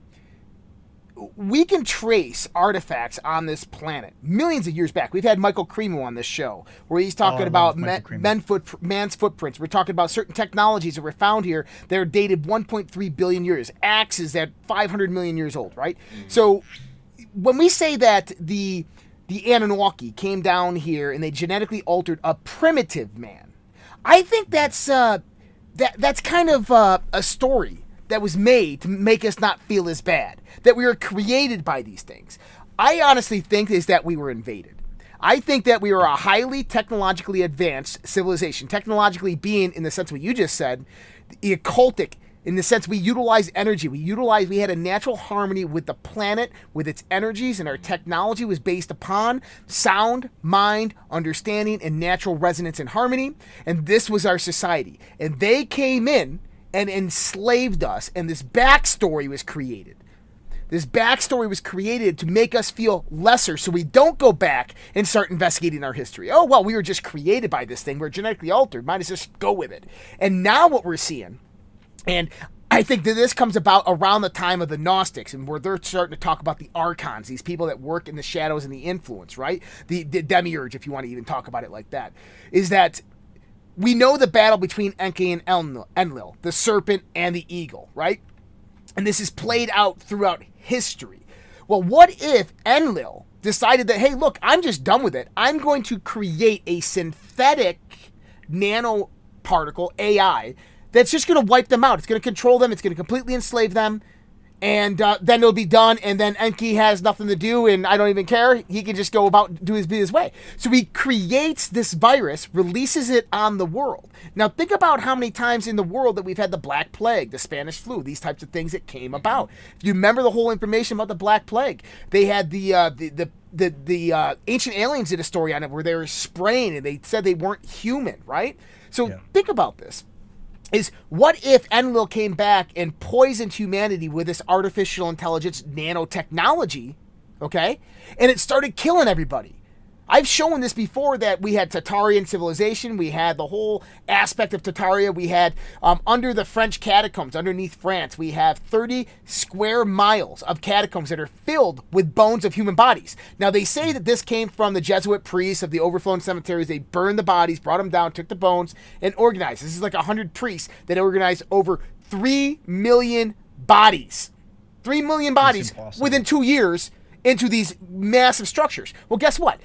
we can trace artifacts on this planet millions of years back. We've had Michael Cremo on this show where he's talking about man's footprints. We're talking about certain technologies that were found here that are dated 1.3 billion years. Axes that 500 million years old, right? So when we say that the Anunnaki came down here and they genetically altered a primitive man, I think that's kind of a story that was made to make us not feel as bad, that we were created by these things. I honestly think is that we were invaded. I think that we are a highly technologically advanced civilization, technologically being, in the sense what you just said, the occultic, in the sense we utilize energy. We had a natural harmony with the planet, with its energies, and our technology was based upon sound, mind, understanding, and natural resonance and harmony. And this was our society. And they came in and enslaved us, and this backstory was created. This backstory was created to make us feel lesser so we don't go back and start investigating our history. Oh, well, we were just created by this thing. We're genetically altered. Might as well just go with it. And now what we're seeing, and I think that this comes about around the time of the Gnostics, and where they're starting to talk about the archons, these people that work in the shadows and the influence, right? The demiurge, if you want to even talk about it like that, is that we know the battle between Enki and Enlil, the serpent and the eagle, right? And this is played out throughout history. Well, what if Enlil decided that, hey, look, I'm just done with it. I'm going to create a synthetic nanoparticle, AI, that's just going to wipe them out. It's going to control them. It's going to completely enslave them. and then it'll be done, and then Enki has nothing to do, and I don't even care. He can just go about do his way. So he creates this virus, releases it on the world. Now think about how many times in the world that we've had the Black Plague, the Spanish flu, these types of things that came about. If you remember the whole information about the Black Plague, they had the ancient aliens did a story on it where they were spraying and they said they weren't human, right? So think about this. Is what if Enlil came back and poisoned humanity with this artificial intelligence nanotechnology, okay? And it started killing everybody. I've shown this before that we had Tartarian civilization. We had the whole aspect of Tartaria. We had under the French catacombs, underneath France, we have 30 square miles of catacombs that are filled with bones of human bodies. Now, they say that this came from the Jesuit priests of the overflowing cemeteries. They burned the bodies, brought them down, took the bones, and organized. This is like 100 priests that organized over 3 million bodies. 3 million bodies within 2 years into these massive structures. Well, guess what?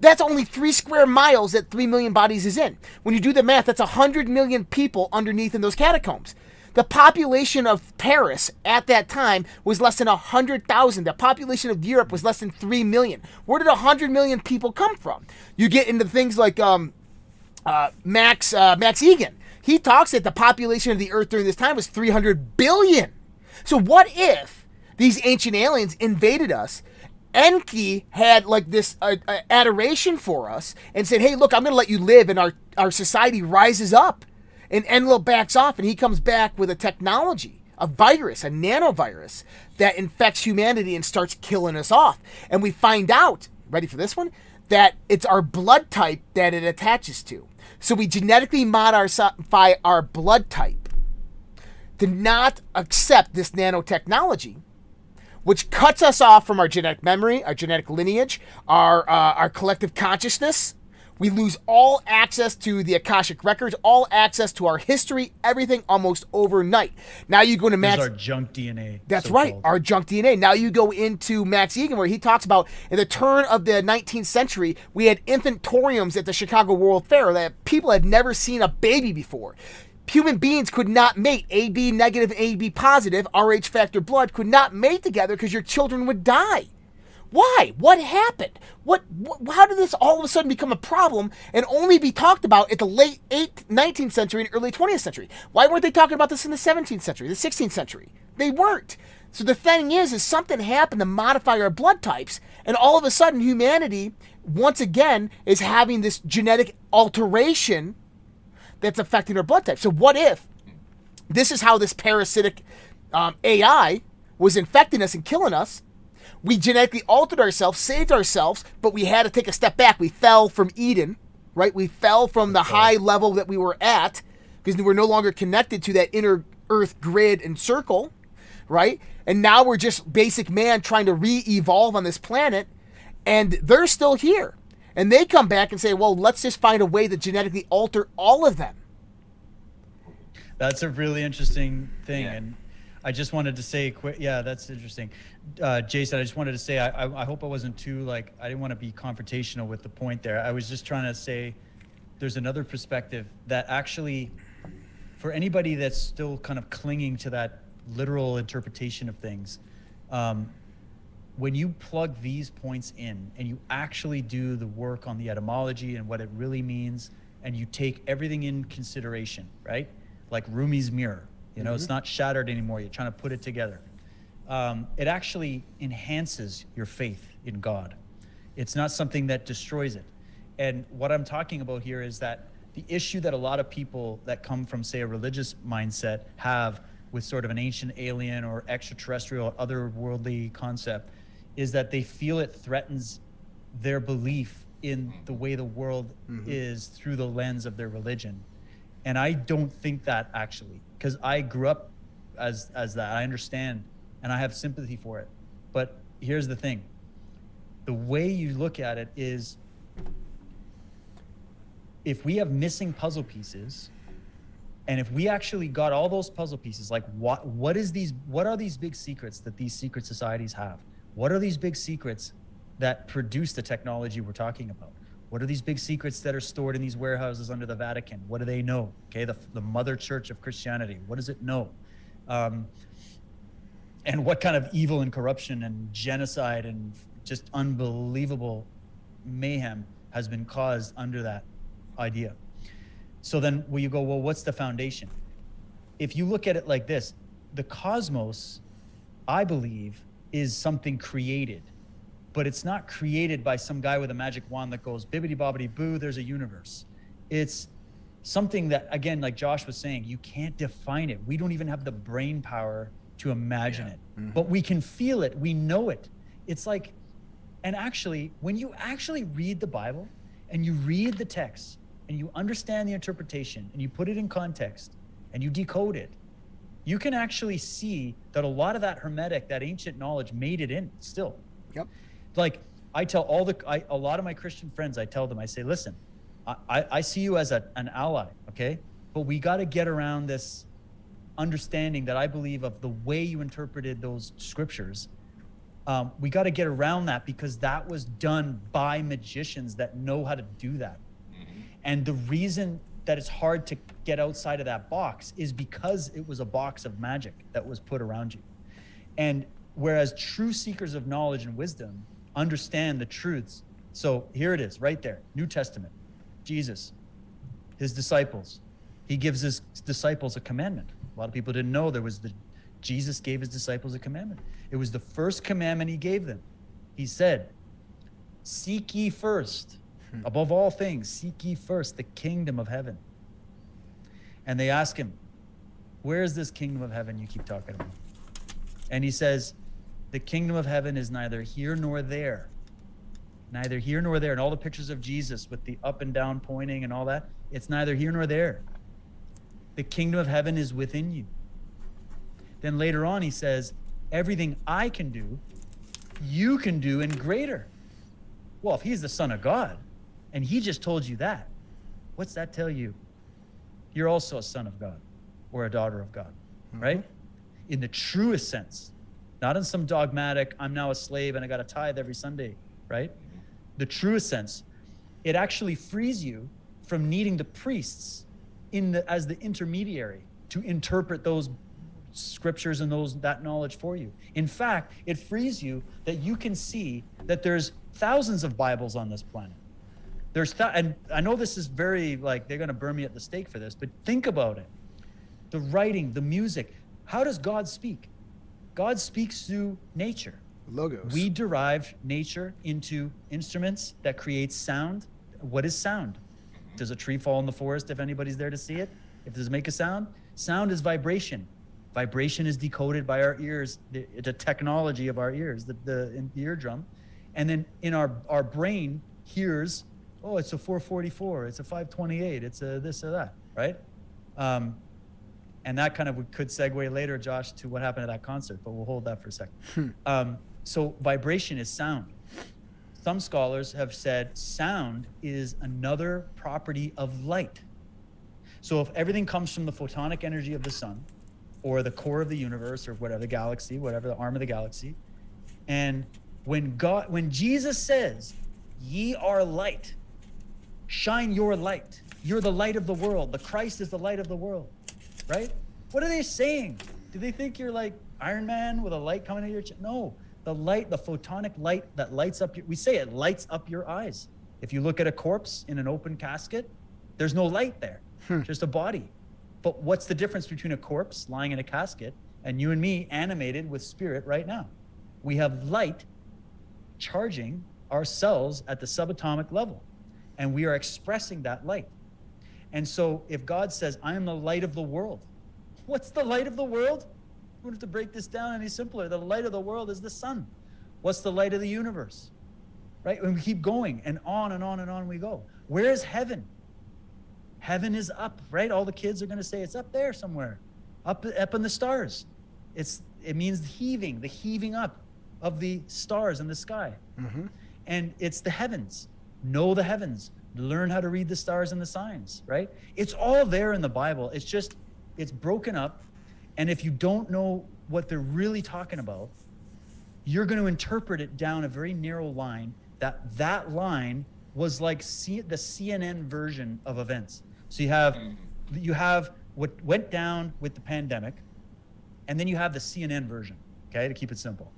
That's only 3 square miles that 3 million bodies is in. When you do the math, that's 100 million people underneath in those catacombs. The population of Paris at that time was less than 100,000. The population of Europe was less than 3 million. Where did 100 million people come from? You get into things like Max Egan. He talks that the population of the Earth during this time was 300 billion. So what if these ancient aliens invaded us? Enki had like this adoration for us and said, hey, look, I'm going to let you live, and our society rises up. And Enlil backs off, and he comes back with a technology, a virus, a nanovirus that infects humanity and starts killing us off. And we find out, ready for this one, that it's our blood type that it attaches to. So we genetically modify our blood type to not accept this nanotechnology, which cuts us off from our genetic memory, our genetic lineage, our collective consciousness. We lose all access to the Akashic records, all access to our history, everything almost overnight. Now you go to Max. There's our junk DNA. That's so-called. right, our junk DNA. Now you go into Max Egan, where he talks about in the turn of the 19th century, we had infantoriums at the Chicago World Fair that people had never seen a baby before. Human beings could not mate. AB negative, AB positive, RH factor blood could not mate together because your children would die. Why? What happened? How did this all of a sudden become a problem and only be talked about at the late 19th century and early 20th century? Why weren't they talking about this in the 17th century, the 16th century? They weren't. So the thing is something happened to modify our blood types, and all of a sudden humanity, once again, is having this genetic alteration that's affecting our blood type. So what if this is how this parasitic AI was infecting us and killing us? We genetically altered ourselves, saved ourselves, but we had to take a step back. We fell from Eden, right? We fell from the high level that we were at because we're no longer connected to that inner earth grid and circle, right? And now we're just basic man trying to re-evolve on this planet, and they're still here. And they come back and say, well, let's just find a way to genetically alter all of them. That's a really interesting thing. Yeah. And I just wanted to say quick. Yeah, that's interesting. Jason, I just wanted to say, I hope I wasn't too, I didn't want to be confrontational with the point there. I was just trying to say there's another perspective that actually, for anybody that's still kind of clinging to that literal interpretation of things, when you plug these points in and you actually do the work on the etymology and what it really means, and you take everything in consideration, right? Like Rumi's mirror, it's not shattered anymore. You're trying to put it together. It actually enhances your faith in God. It's not something that destroys it. And what I'm talking about here is that the issue that a lot of people that come from, say, a religious mindset have with sort of an ancient alien or extraterrestrial, otherworldly concept is that they feel it threatens their belief in the way the world is through the lens of their religion. And I don't think that, actually, because I grew up as that. I understand and I have sympathy for it. But here's the thing. The way you look at it is, if we have missing puzzle pieces, and if we actually got all those puzzle pieces, like what are these big secrets that these secret societies have? What are these big secrets that produce the technology we're talking about? What are these big secrets that are stored in these warehouses under the Vatican? What do they know? Okay, the mother church of Christianity, what does it know? and what kind of evil and corruption and genocide and just unbelievable mayhem has been caused under that idea. So then you go, well, what's the foundation? If you look at it like this, the cosmos, I believe, is something created, but it's not created by some guy with a magic wand that goes bibbity bobbity boo, there's a universe. It's something that, again, like Josh was saying, you can't define it. We don't even have the brain power to imagine it, but we can feel it. We know it. It's like, and actually, when you actually read the Bible and you read the text and you understand the interpretation and you put it in context and you decode it, you can actually see that a lot of that hermetic, that ancient knowledge made it in still. Yep. Like I tell a lot of my Christian friends, I tell them, I say, listen, I see you as an ally, okay? But we got to get around this understanding that I believe of the way you interpreted those scriptures. We got to get around that because that was done by magicians that know how to do that. And the reason that it's hard to get outside of that box is because it was a box of magic that was put around you. And whereas true seekers of knowledge and wisdom understand the truths. So here it is right there, New Testament, Jesus, his disciples, he gives his disciples a commandment. A lot of people didn't know Jesus gave his disciples a commandment. It was the first commandment he gave them. He said, seek ye first, above all things, seek ye first the kingdom of heaven. And they ask him, where is this kingdom of heaven you keep talking about? And he says, the kingdom of heaven is neither here nor there. Neither here nor there. And all the pictures of Jesus with the up and down pointing and all that, it's neither here nor there. The kingdom of heaven is within you. Then later on, he says, everything I can do, you can do and greater. Well, if he's the Son of God, and he just told you that, what's that tell you? You're also a son of God or a daughter of God, right? In the truest sense, not in some dogmatic, I'm now a slave and I got to tithe every Sunday, right? The truest sense, it actually frees you from needing the priests as the intermediary to interpret those scriptures and that knowledge for you. In fact, it frees you that you can see that there's thousands of Bibles on this planet. And I know this is very, like, they're going to burn me at the stake for this, but think about it. The writing, the music. How does God speak? God speaks through nature. Logos. We derive nature into instruments that create sound. What is sound? Does a tree fall in the forest if anybody's there to see it? Does it make a sound? Sound is vibration. Vibration is decoded by our ears, the technology of our ears, the eardrum. And then in our brain hears, oh, it's a 444, it's a 528, it's a this or that, right? And that kind of could segue later, Josh, to what happened at that concert, but we'll hold that for a second. So vibration is sound. Some scholars have said sound is another property of light. So if everything comes from the photonic energy of the sun, or the core of the universe, or whatever, the galaxy, whatever, the arm of the galaxy, and when Jesus says, ye are light, shine your light. You're the light of the world. The Christ is the light of the world, right? What are they saying? Do they think you're like Iron Man with a light coming out of your chest? No, the light, the photonic light that lights up we say it lights up your eyes. If you look at a corpse in an open casket, there's no light there, just a body. But what's the difference between a corpse lying in a casket and you and me animated with spirit right now? We have light charging our cells at the subatomic level, and we are expressing that light. And so if God says, I am the light of the world, what's the light of the world? We don't have to break this down any simpler. The light of the world is the sun. What's the light of the universe? Right? And we keep going and on and on and on we go. Where is heaven? Heaven is up, right? All the kids are going to say it's up there somewhere, up in the stars. It means the heaving up of the stars in the sky. And it's the heavens. Know the heavens. Learn how to read the stars and the signs, right? It's all there in the Bible. It's broken up. And if you don't know what they're really talking about, you're going to interpret it down a very narrow line. That line was like the CNN version of events. So you have what went down with the pandemic, and then you have the CNN version. okay, to keep it simple.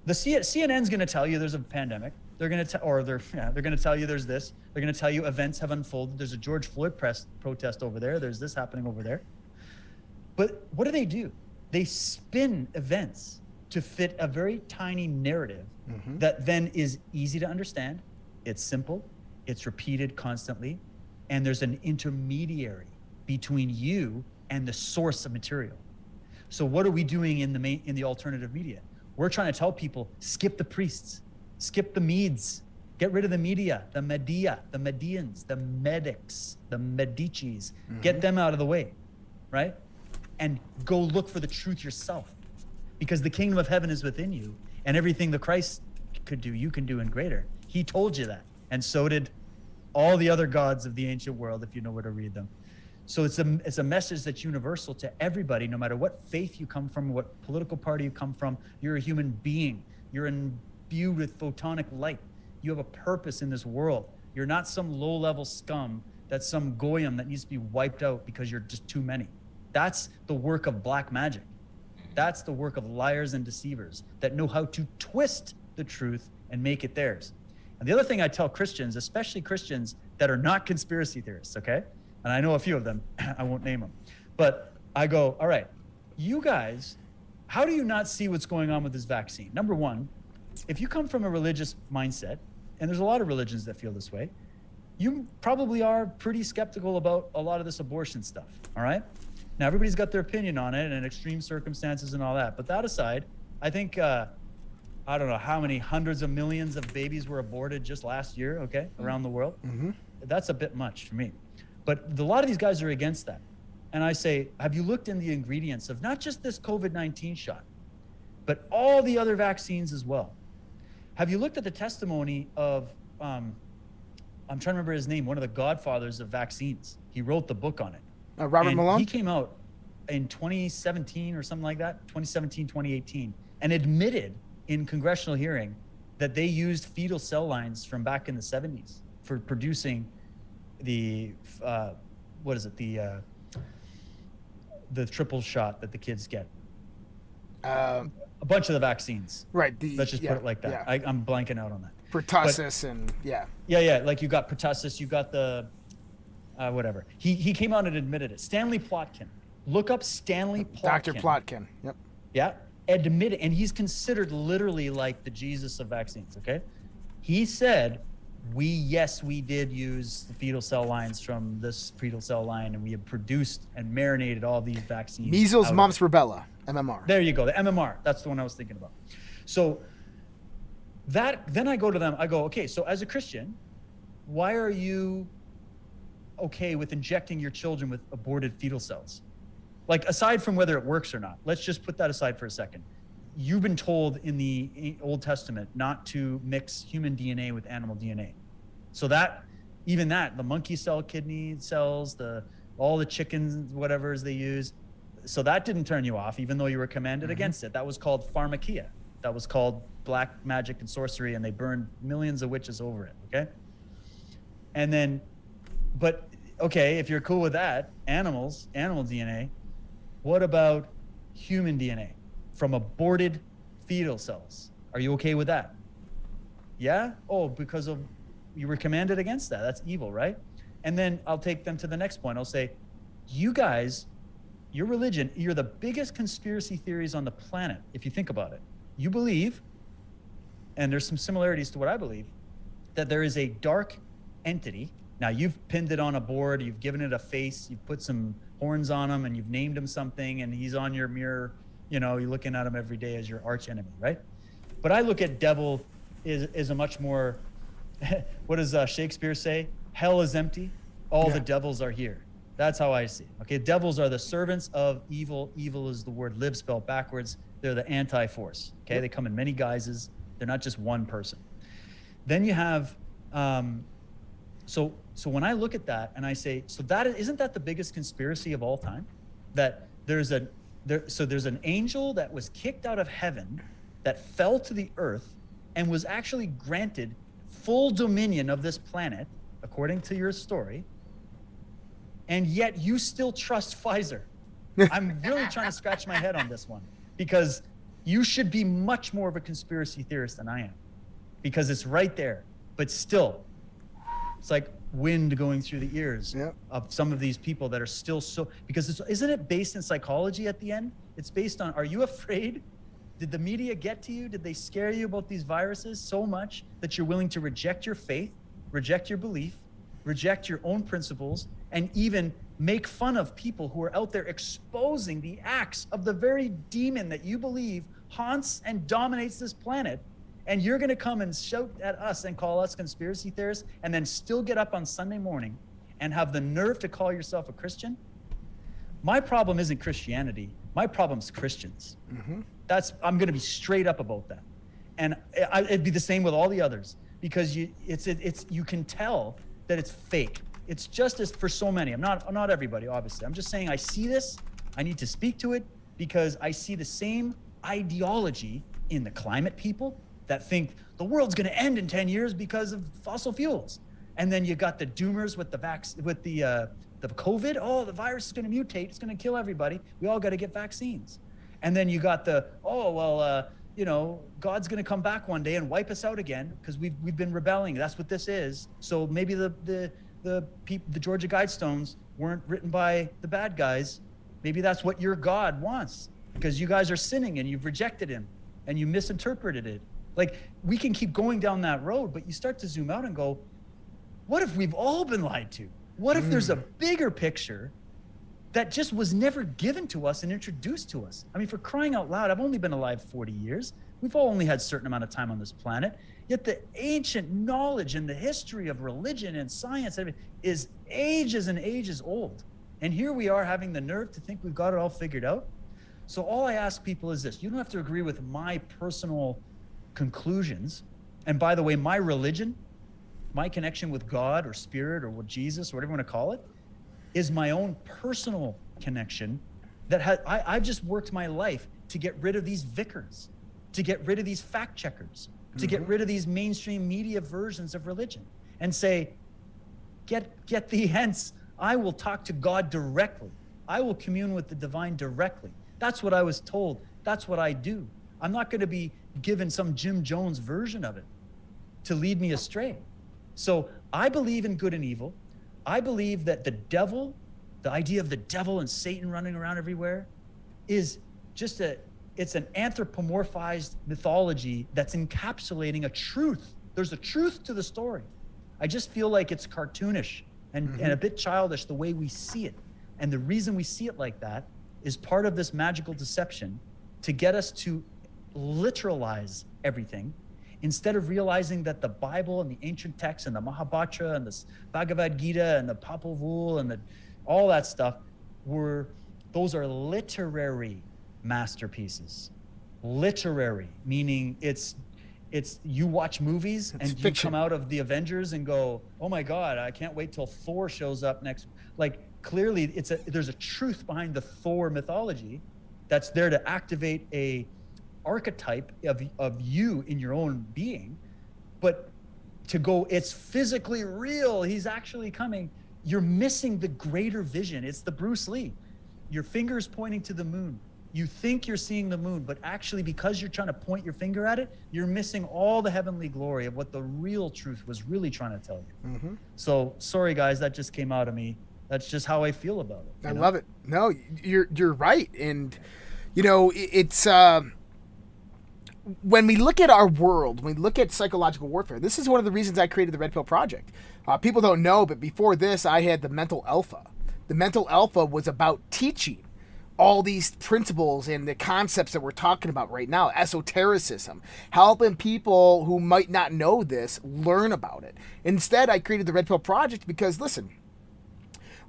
The CNN's going to tell you there's a pandemic. They're going to they're going to tell you there's this. They're going to tell you events have unfolded. There's a George Floyd protest over there. There's this happening over there. But what do? They spin events to fit a very tiny narrative that then is easy to understand. It's simple. It's repeated constantly. And there's an intermediary between you and the source of material. So what are we doing in the alternative media? We're trying to tell people, skip the priests, skip the Medes, get rid of the media, the Medea, the Medians, the Medics, the Medicis, get them out of the way, right? And go look for the truth yourself, because the kingdom of heaven is within you, and everything the Christ could do, you can do in greater. He told you that. And so did all the other gods of the ancient world, if you know where to read them. So it's a message that's universal to everybody, no matter what faith you come from, what political party you come from. You're a human being. You're imbued with photonic light. You have a purpose in this world. You're not some low-level scum that's some goyim that needs to be wiped out because you're just too many. That's the work of black magic. That's the work of liars and deceivers that know how to twist the truth and make it theirs. And the other thing I tell Christians, especially Christians that are not conspiracy theorists, okay? And I know a few of them, I won't name them, but I go, all right, you guys, how do you not see what's going on with this vaccine? Number one, if you come from a religious mindset, and there's a lot of religions that feel this way, you probably are pretty skeptical about a lot of this abortion stuff, all right? Now, everybody's got their opinion on it and extreme circumstances and all that, but that aside, I think, I don't know how many hundreds of millions of babies were aborted just last year, okay, around the world. That's a bit much for me. But a lot of these guys are against that. And I say, have you looked in the ingredients of not just this COVID-19 shot, but all the other vaccines as well? Have you looked at the testimony of, I'm trying to remember his name, one of the godfathers of vaccines. He wrote the book on it. Robert Malone? He came out in 2017 or something like that, 2017, 2018, and admitted in congressional hearing that they used fetal cell lines from back in the 70s for producing the the triple shot that the kids get. A bunch of the vaccines. Right. Let's just put it like that. Yeah. I'm blanking out on that. Pertussis and yeah. Yeah. Like you got pertussis, you got the whatever. He came out and admitted it. Stanley Plotkin. Look up Stanley Plotkin. Dr. Plotkin. Yep. Yeah. Admitted, and he's considered literally like the Jesus of vaccines. Okay. He said, we did use the fetal cell lines from this fetal cell line, and we have produced and marinated all these vaccines. Measles, mumps, rubella, MMR. There you go, the MMR. That's the one I was thinking about. So then I go to them, I go, okay, so as a Christian, why are you okay with injecting your children with aborted fetal cells? Like, aside from whether it works or not, let's just put that aside for a second. You've been told in the Old Testament not to mix human DNA with animal DNA. So the monkey cell, kidney cells, all the chickens, whatever they use. So that didn't turn you off, even though you were commanded against it. That was called pharmakia. That was called black magic and sorcery, and they burned millions of witches over it, okay? And then, but okay, if you're cool with that, animal DNA, what about human DNA? From aborted fetal cells. Are you okay with that? Yeah? Oh, because you were commanded against that. That's evil, right? And then I'll take them to the next point. I'll say, you guys, your religion, you're the biggest conspiracy theories on the planet, if you think about it. You believe, and there's some similarities to what I believe, that there is a dark entity. Now, you've pinned it on a board, you've given it a face, you've put some horns on him, and you've named him something, and he's on your mirror. You know, you're looking at him every day as your arch enemy, right? But I look at devil is a much more, what does Shakespeare say? Hell is empty, all the devils are here. That's how I see it. Okay, devils are the servants of evil. Evil is the word live spelled backwards. They're the anti-force. Okay, they come in many guises. They're not just one person. Then you have, so when I look at that and I say, so isn't that the biggest conspiracy of all time? That there's an angel that was kicked out of heaven, that fell to the earth, and was actually granted full dominion of this planet, according to your story, and yet you still trust Pfizer. I'm really trying to scratch my head on this one, because You should be much more of a conspiracy theorist than I am, because it's right there. But still, it's like wind going through the ears of some of these people that are still so, because isn't it based in psychology at the end? It's based on, are you afraid? Did the media get to you? Did they scare you about these viruses so much that you're willing to reject your faith, reject your belief, reject your own principles, and even make fun of people who are out there exposing the acts of the very demon that you believe haunts and dominates this planet? And you're going to come and shout at us and call us conspiracy theorists, and then still get up on Sunday morning and have the nerve to call yourself a Christian? My problem isn't Christianity. My problem's Christians. Mm-hmm. I'm going to be straight up about that. And it'd be the same with all the others, because you can tell that it's fake. It's just as for so many. I'm not everybody, obviously. I'm just saying I see this. I need to speak to it because I see the same ideology in the climate people that think the world's going to end in 10 years because of fossil fuels. And then you got the doomers with the COVID. Oh, the virus is going to mutate. It's going to kill everybody. We all got to get vaccines. And then you got the, God's going to come back one day and wipe us out again because we've been rebelling. That's what this is. So maybe the Georgia Guidestones weren't written by the bad guys. Maybe that's what your God wants, because you guys are sinning and you've rejected him and you misinterpreted it. Like, we can keep going down that road, but you start to zoom out and go, what if we've all been lied to? What if there's a bigger picture that just was never given to us and introduced to us? I mean, for crying out loud, I've only been alive 40 years. We've all only had a certain amount of time on this planet. Yet the ancient knowledge and the history of religion and science is ages and ages old. And here we are having the nerve to think we've got it all figured out. So all I ask people is this: you don't have to agree with my personal conclusions. And by the way, my religion, my connection with God or spirit or with Jesus or whatever you want to call it, is my own personal connection that I've just worked my life to get rid of these vicars, to get rid of these fact checkers, to get rid of these mainstream media versions of religion, and say, get thee hence. I will talk to God directly. I will commune with the divine directly. That's what I was told. That's what I do. I'm not going to be given some Jim Jones version of it to lead me astray. So I believe in good and evil. I believe that the devil, the idea of the devil and Satan running around everywhere, is just it's an anthropomorphized mythology that's encapsulating a truth. There's a truth to the story. I just feel like it's cartoonish and a bit childish the way we see it. And the reason we see it like that is part of this magical deception to get us to literalize everything, instead of realizing that the Bible and the ancient texts and the Mahabharata and the Bhagavad Gita and the Popol Vuh and all that stuff those are literary masterpieces. Literary, meaning it's you watch movies and you come out of the Avengers and go, oh my God, I can't wait till Thor shows up next. Like, clearly there's a truth behind the Thor mythology that's there to activate a archetype of you in your own being, but to go, it's physically real, he's actually coming, you're missing the greater vision. It's the Bruce Lee. Your finger's pointing to the moon. You think you're seeing the moon, but actually, because you're trying to point your finger at it, you're missing all the heavenly glory of what the real truth was really trying to tell you. So sorry guys, that just came out of me. That's just how I feel about it. I love it. No, you're right. And it's when we look at our world, when we look at psychological warfare, this is one of the reasons I created the Red Pill Project. People don't know, but before this, I had the Mental Alpha. The Mental Alpha was about teaching all these principles and the concepts that we're talking about right now, esotericism, helping people who might not know this learn about it. Instead, I created the Red Pill Project because, listen,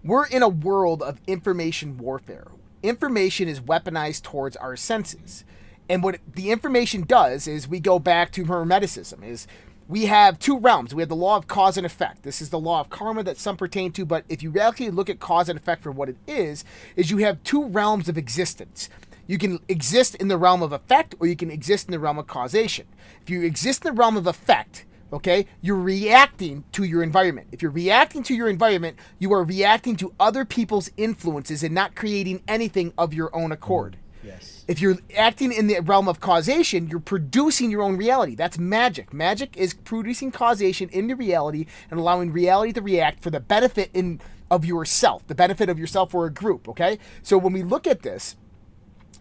we're in a world of information warfare. Information is weaponized towards our senses. And what the information does is, we go back to Hermeticism, is we have two realms. We have the law of cause and effect. This is the law of karma that some pertain to, but if you actually look at cause and effect for what it is you have two realms of existence. You can exist in the realm of effect, or you can exist in the realm of causation. If you exist in the realm of effect, okay, you're reacting to your environment. If you're reacting to your environment, you are reacting to other people's influences and not creating anything of your own accord. Yes. If you're acting in the realm of causation, you're producing your own reality. That's magic. Magic is producing causation into reality and allowing reality to react for the benefit of yourself, the benefit of yourself or a group, okay? So when we look at this,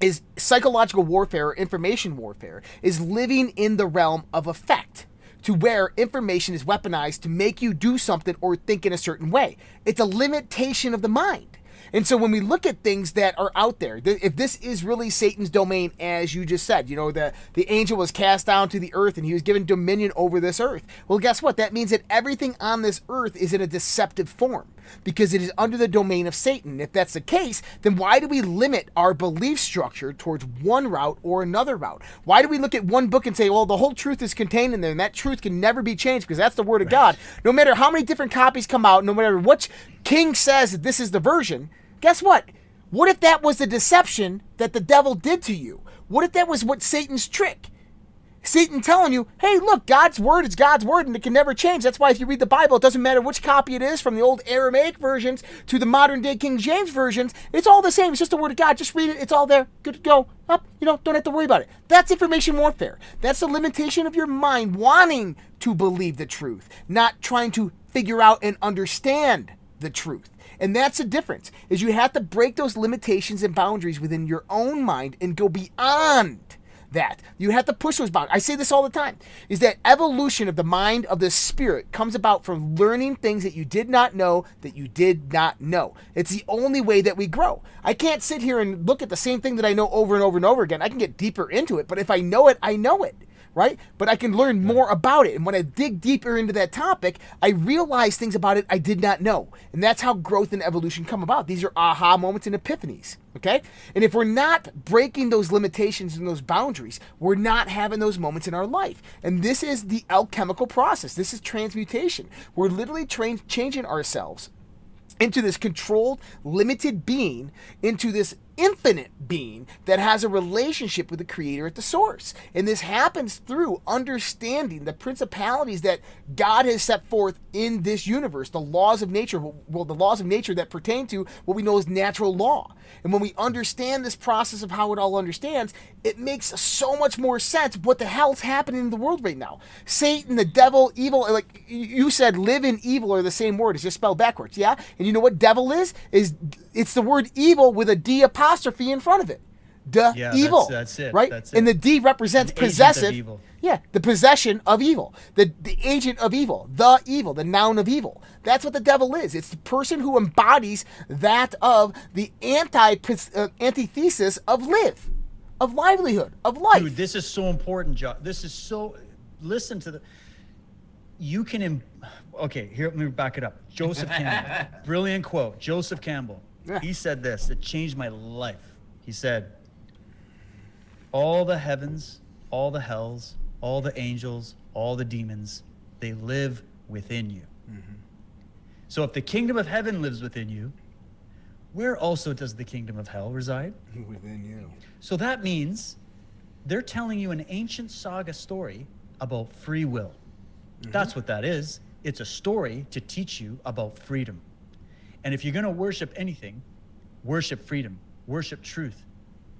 is psychological warfare or information warfare is living in the realm of effect, to where information is weaponized to make you do something or think in a certain way. It's a limitation of the mind. And so when we look at things that are out there, if this is really Satan's domain, as you just said, the angel was cast down to the earth and he was given dominion over this earth. Well, guess what? That means that everything on this earth is in a deceptive form because it is under the domain of Satan. If that's the case, then why do we limit our belief structure towards one route or another route? Why do we look at one book and say, well, the whole truth is contained in there and that truth can never be changed because that's the word of God. No matter how many different copies come out, no matter which king says that this is the version, guess what? What if that was the deception that the devil did to you? What if that was what Satan's trick? Satan telling you, hey, look, God's word is God's word and it can never change. That's why if you read the Bible, it doesn't matter which copy it is, from the old Aramaic versions to the modern day King James versions. It's all the same. It's just the word of God. Just read it. It's all there. Good to go. Up. Don't have to worry about it. That's information warfare. That's the limitation of your mind wanting to believe the truth, not trying to figure out and understand the truth. And that's the difference, is you have to break those limitations and boundaries within your own mind and go beyond that. You have to push those boundaries. I say this all the time, is that evolution of the mind, of the spirit, comes about from learning things that you did not know that you did not know. It's the only way that we grow. I can't sit here and look at the same thing that I know over and over and over again. I can get deeper into it, but if I know it, I know it. Right? But I can learn more about it. And when I dig deeper into that topic, I realize things about it I did not know. And that's how growth and evolution come about. These are aha moments and epiphanies. Okay? And if we're not breaking those limitations and those boundaries, we're not having those moments in our life. And this is the alchemical process. This is transmutation. We're literally changing ourselves into this controlled, limited being, into this infinite being that has a relationship with the creator at the source. And this happens through understanding the principalities that God has set forth in this universe, the laws of nature, well, the laws of nature that pertain to what we know as natural law. And when we understand this process of how it all understands, it makes so much more sense what the hell's happening in the world right now. Satan, the devil, evil, like you said, live and evil are the same word. It's just spelled backwards, yeah? And you know what devil is? It's the word evil with a D apostrophe in front of it. Evil. That's it. Right? That's it. And the D represents possessive. Yeah, the possession of evil. The agent of evil. The noun of evil. That's what the devil is. It's the person who embodies that of the antithesis of live, of livelihood, of life. Dude, this is so important, Josh. This is so... Listen to the... You can... Okay, here, let me back it up. Joseph Campbell. Brilliant quote. Joseph Campbell. Yeah. He said this. It changed my life. He said, all the heavens, all the hells, all the angels, all the demons, they live within you. Mm-hmm. So if the kingdom of heaven lives within you, where also does the kingdom of hell reside? Within you. So that means they're telling you an ancient saga story about free will. Mm-hmm. That's what that is. It's a story to teach you about freedom. And if you're going to worship anything, worship freedom, worship truth,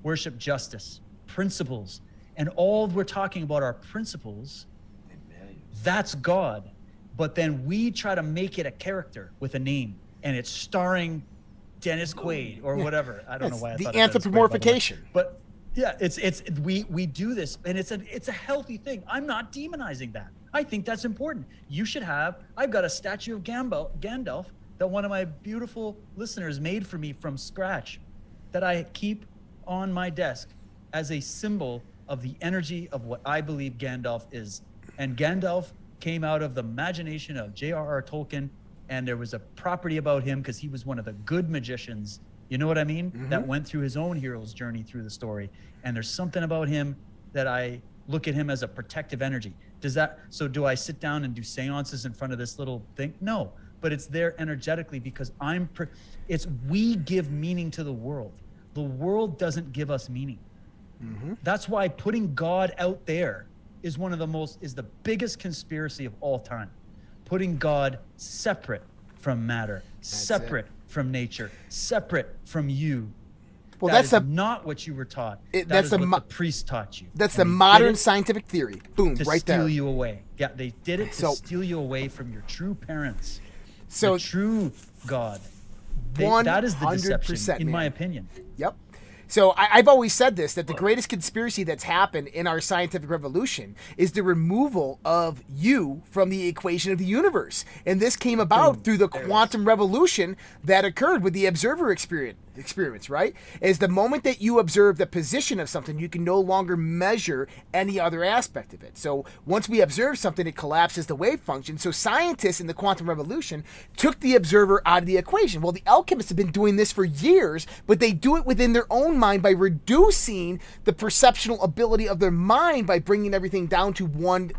worship justice, principles. And all we're talking about are principles. That's God. But then we try to make it a character with a name, and it's starring Dennis Quaid or whatever. I don't know why I thought the anthropomorphication. But yeah, we do this, and it's a healthy thing. I'm not demonizing that. I think that's important. You should have. I've got a statue of Gandalf that one of my beautiful listeners made for me from scratch, that I keep on my desk as a symbol of the energy of what I believe Gandalf is. And Gandalf came out of the imagination of J.R.R. Tolkien, and there was a property about him because he was one of the good magicians, you know what I mean? Mm-hmm. That went through his own hero's journey through the story. And there's something about him that I look at him as a protective energy. So do I sit down and do seances in front of this little thing? No, but it's there energetically because we give meaning to the world. The world doesn't give us meaning. Mm-hmm. That's why putting God out there is the biggest conspiracy of all time. Putting God separate from matter, separate from nature, separate from you. Well, That that's is not what you were taught. That's what the priest taught you. That's And the they modern did it scientific theory. Boom, to right steal there. you away. Yeah, they did it to So- steal you away from your true parents, So the true God. That is the deception, 100%, in my man. opinion. Yep. So I've always said this, that the greatest conspiracy that's happened in our scientific revolution is the removal of you from the equation of the universe. And this came about through the quantum revolution that occurred with the observer experiments, right? Is the moment that you observe the position of something, you can no longer measure any other aspect of it. So once we observe something, it collapses the wave function. So scientists in the quantum revolution took the observer out of the equation. Well, the alchemists have been doing this for years, but they do it within their own mind by reducing the perceptual ability of their mind by bringing everything down to one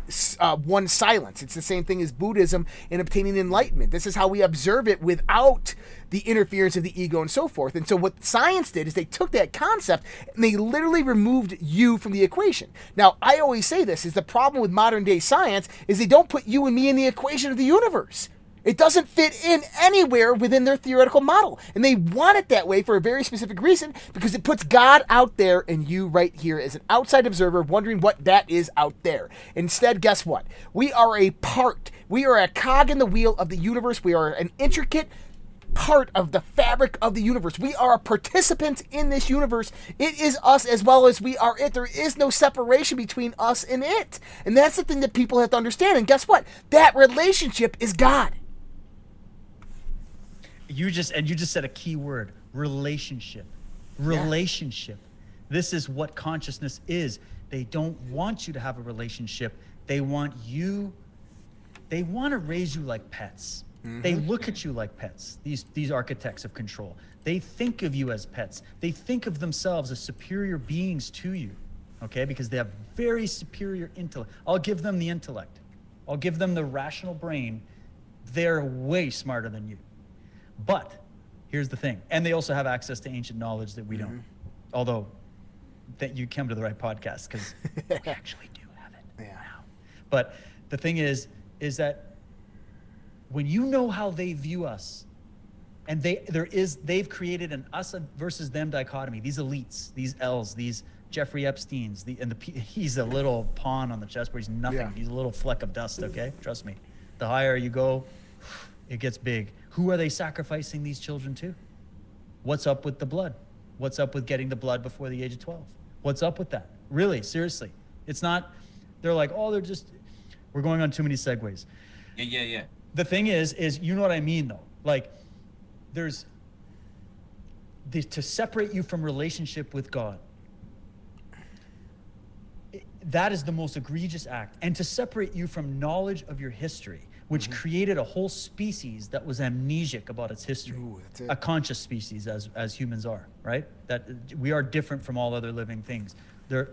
silence. It's the same thing as Buddhism in obtaining enlightenment. This is how we observe it without the interference of the ego and so forth. And so what science did is they took that concept and they literally removed you from the equation. Now, I always say this is the problem with modern day science is they don't put you and me in the equation of the universe. It doesn't fit in anywhere within their theoretical model. And they want it that way for a very specific reason, because it puts God out there and you right here as an outside observer wondering what that is out there. Instead, guess what? We are a part. We are a cog in the wheel of the universe. We are an intricate part of the fabric of the universe. We are a participant in this universe. It is us as well as we are it. There is no separation between us and it. And that's the thing that people have to understand. And guess what? That relationship is God. You just said a key word: relationship. Relationship. This is what consciousness is. They don't want you to have a relationship. They want to raise you like pets. Mm-hmm. They look at you like pets. These architects of control. They think of you as pets. They think of themselves as superior beings to you. Okay? Because they have very superior intellect. I'll give them the intellect. I'll give them the rational brain. They're way smarter than you. But here's the thing. And they also have access to ancient knowledge that we don't. Although that you come to the right podcast, because we actually do have it now. But the thing is that when you know how they view us, and they've created an us versus them dichotomy, these elites, these L's, these Jeffrey Epsteins, he's a little pawn on the chessboard. He's nothing. Yeah. He's a little fleck of dust, okay? Trust me. The higher you go, it gets big. Who are they sacrificing these children to? What's up with the blood? What's up with getting the blood before the age of 12? What's up with that? Really, seriously. It's not, they're like, oh, we're going on too many segues. Yeah. The thing is you know what I mean though? Like, to separate you from relationship with God, that is the most egregious act. And to separate you from knowledge of your history, which created a whole species that was amnesic about its history. Ooh, that's it. A conscious species as humans are, right? That we are different from all other living things.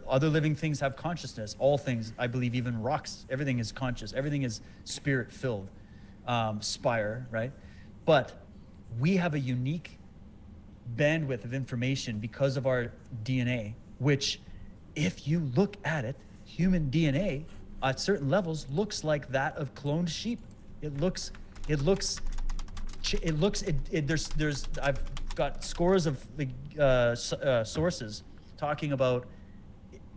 Other living things have consciousness. All things, I believe, even rocks, everything is conscious. Everything is spirit-filled, spire, right? But we have a unique bandwidth of information because of our DNA, which, if you look at it, human DNA at certain levels looks like that of cloned sheep. I've got scores of sources talking about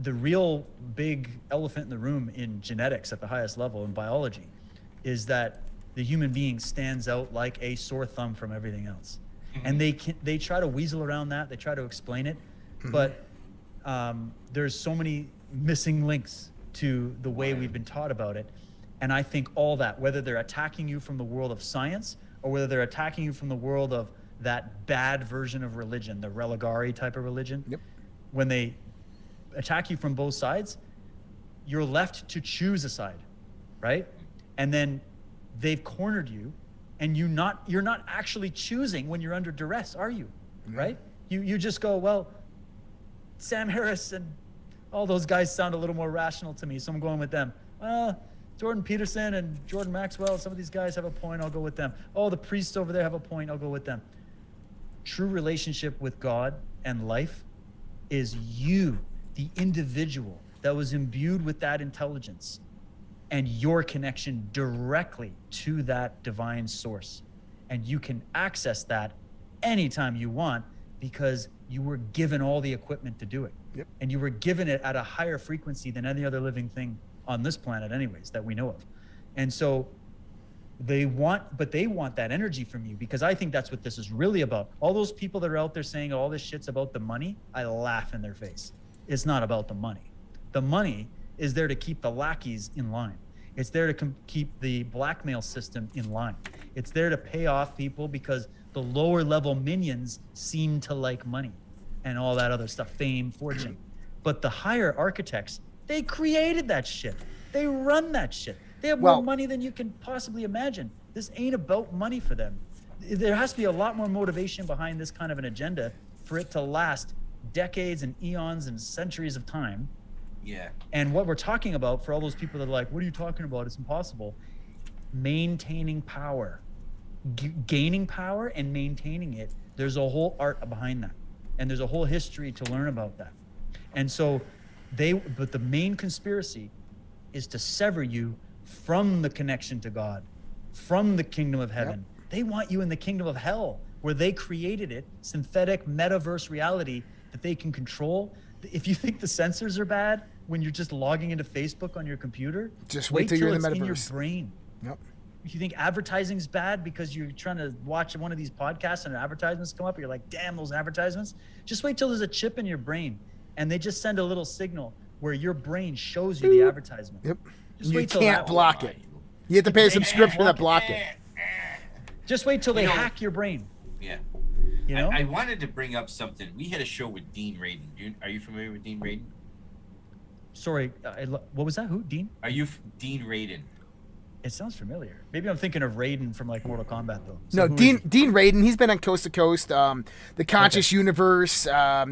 the real big elephant in the room in genetics at the highest level in biology is that the human being stands out like a sore thumb from everything else. And they try to weasel around that. They try to explain it, but there's so many missing links to the way we've been taught about it. And I think all that, whether they're attacking you from the world of science or whether they're attacking you from the world of that bad version of religion, the religare type of religion, when they attack you from both sides, you're left to choose a side, right? And then they've cornered you, and you're not actually choosing when you're under duress, are you? Right? You just go, well, Sam Harris and all those guys sound a little more rational to me, so I'm going with them. Jordan Peterson and Jordan Maxwell, some of these guys have a point, I'll go with them. Oh, the priests over there have a point, I'll go with them. True relationship with God and life is you, the individual that was imbued with that intelligence, and your connection directly to that divine source. And you can access that anytime you want because you were given all the equipment to do it. Yep. And you were given it at a higher frequency than any other living thing on this planet anyways, that we know of. And so they want that energy from you, because I think that's what this is really about. All those people that are out there saying all this shit's about the money, I laugh in their face. It's not about the money. The money is there to keep the lackeys in line. It's there to keep the blackmail system in line. It's there to pay off people because the lower level minions seem to like money and all that other stuff, fame, fortune. But the higher architects, they created that shit. They run that shit. They have more money than you can possibly imagine. This ain't about money for them. There has to be a lot more motivation behind this kind of an agenda for it to last decades and eons and centuries of time. Yeah. And what we're talking about, for all those people that are like, what are you talking about? It's impossible. Maintaining power, gaining power and maintaining it. There's a whole art behind that. And there's a whole history to learn about that. And so but the main conspiracy is to sever you from the connection to God, from the kingdom of heaven. Yep. They want you in the kingdom of hell, where they created it, synthetic metaverse reality that they can control. If you think the sensors are bad when you're just logging into Facebook on your computer, just wait till you're in the metaverse. In your brain. Yep. If you think advertising's bad because you're trying to watch one of these podcasts and advertisements come up, you're like, damn, those advertisements. Just wait till there's a chip in your brain and they just send a little signal where your brain shows you the advertisement. Yep. Just you wait till can't block it. You have to pay a subscription to block it. Just wait till they hack your brain. Yeah. You know? I wanted to bring up something. We had a show with Dean Radin. Are you familiar with Dean Radin? Sorry, what was that? Who? Dean? Dean Radin? It sounds familiar. Maybe I'm thinking of Raiden from like Mortal Kombat though. So no, Dean Radin. He's been on Coast to Coast, the Conscious Universe.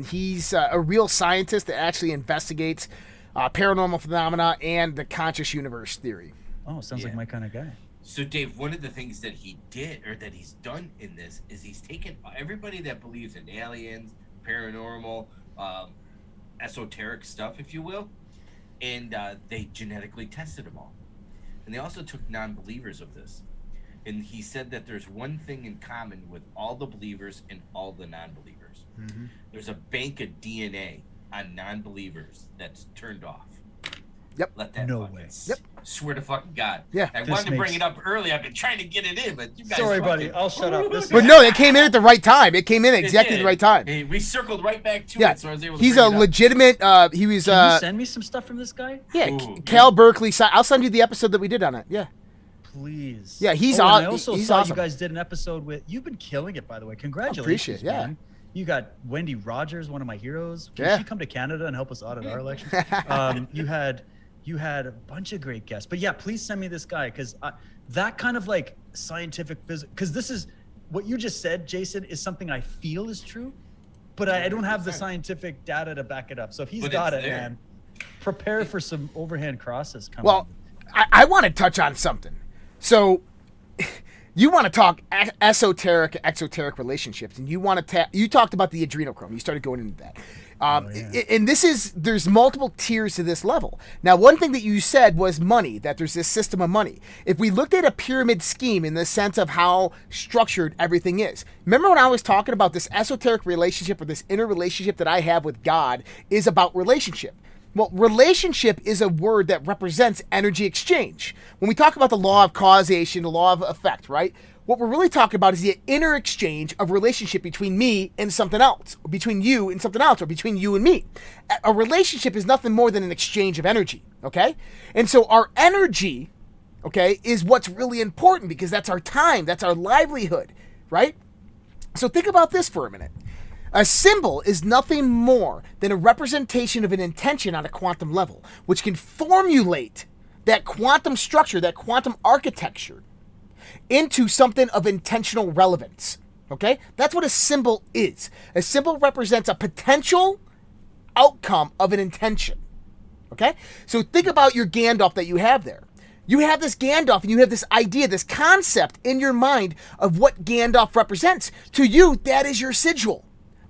He's a real scientist that actually investigates paranormal phenomena and the conscious universe theory. Oh, sounds like my kind of guy. So Dave, one of the things that he did, or that he's done in this, is he's taken everybody that believes in aliens, paranormal, esoteric stuff, if you will, and they genetically tested them all. And they also took non-believers of this. And he said that there's one thing in common with all the believers and all the non-believers. Mm-hmm. There's a bank of DNA on non-believers that's turned off. Yep. Let that no way. Yep. Swear to fucking God. Yeah. I wanted to bring it up early. I've been trying to get it in, but you guys. Sorry, buddy. I'll shut up. But no, it came in at the right time. It came in exactly the right time. Hey, we circled right back to it, so I was able to. He's a legitimate. He was. Can you send me some stuff from this guy? Yeah, Cal Berkeley. I'll send you the episode that we did on it. Yeah. Please. Yeah, he's awesome. awesome. I also saw you guys did an episode with. You've been killing it, by the way. Congratulations. I appreciate it. Yeah. Man. You got Wendy Rogers, one of my heroes. Can she come to Canada and help us audit our election? You had a bunch of great guests. But yeah, please send me this guy, because that kind of like scientific physics, because this is what you just said, Jason, is something I feel is true, but I don't have the scientific data to back it up. So if he's got it, man, prepare for some overhand crosses coming. Well, I want to touch on something. So you want to talk esoteric, exoteric relationships, and you talked about the adrenochrome. You started going into that. And there's multiple tiers to this level. Now, one thing that you said was money, that there's this system of money. If we looked at a pyramid scheme in the sense of how structured everything is, remember when I was talking about this esoteric relationship, or this inner relationship that I have with God is about relationship? Well, relationship is a word that represents energy exchange. When we talk about the law of causation, the law of effect, right? What we're really talking about is the inner exchange of relationship between me and something else, or between you and something else, or between you and me. A relationship is nothing more than an exchange of energy, okay? And so our energy, okay, is what's really important, because that's our time, that's our livelihood, right? So think about this for a minute. A symbol is nothing more than a representation of an intention on a quantum level, which can formulate that quantum structure, that quantum architecture, into something of intentional relevance. Okay? That's what a symbol is. A symbol represents a potential outcome of an intention. Okay? So think about your Gandalf that you have there. You have this Gandalf and you have this idea, this concept in your mind of what Gandalf represents. To you, that is your sigil.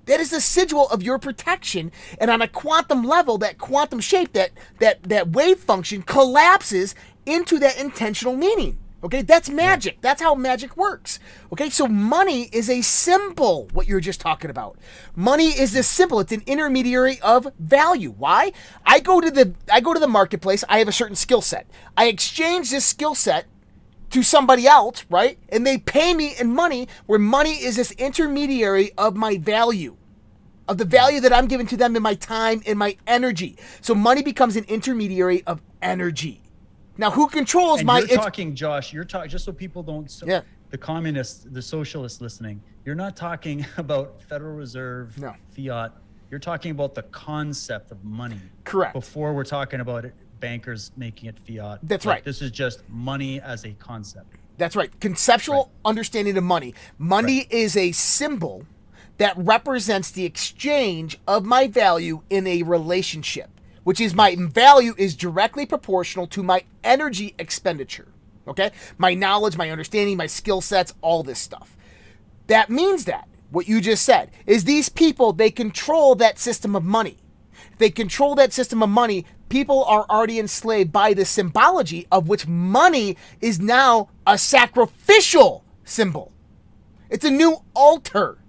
That is the sigil of your protection. And on a quantum level, that quantum shape, that wave function collapses into that intentional meaning. Okay, that's magic. That's how magic works. Okay, so money is a symbol, what you were just talking about. Money is a symbol. It's an intermediary of value. Why? I go to the marketplace, I have a certain skill set. I exchange this skill set to somebody else, right? And they pay me in money, where money is this intermediary of my value, of the value that I'm giving to them in my time and my energy. So money becomes an intermediary of energy. Now, who controls and my... You're talking, Josh, you're talking, just so people don't... Yeah. The communists, the socialists listening, you're not talking about Federal Reserve, no. fiat. You're talking about the concept of money. Correct. Before we're talking about it, bankers making it fiat. That's right. This is just money as a concept. That's right. Conceptual understanding of money. Money is a symbol that represents the exchange of my value in a relationship, which is my value is directly proportional to my energy expenditure. Okay? My knowledge, my understanding, my skill sets, all this stuff. That means that what you just said is these people, they control that system of money. They control that system of money. People are already enslaved by the symbology of which money is now a sacrificial symbol. It's a new altar.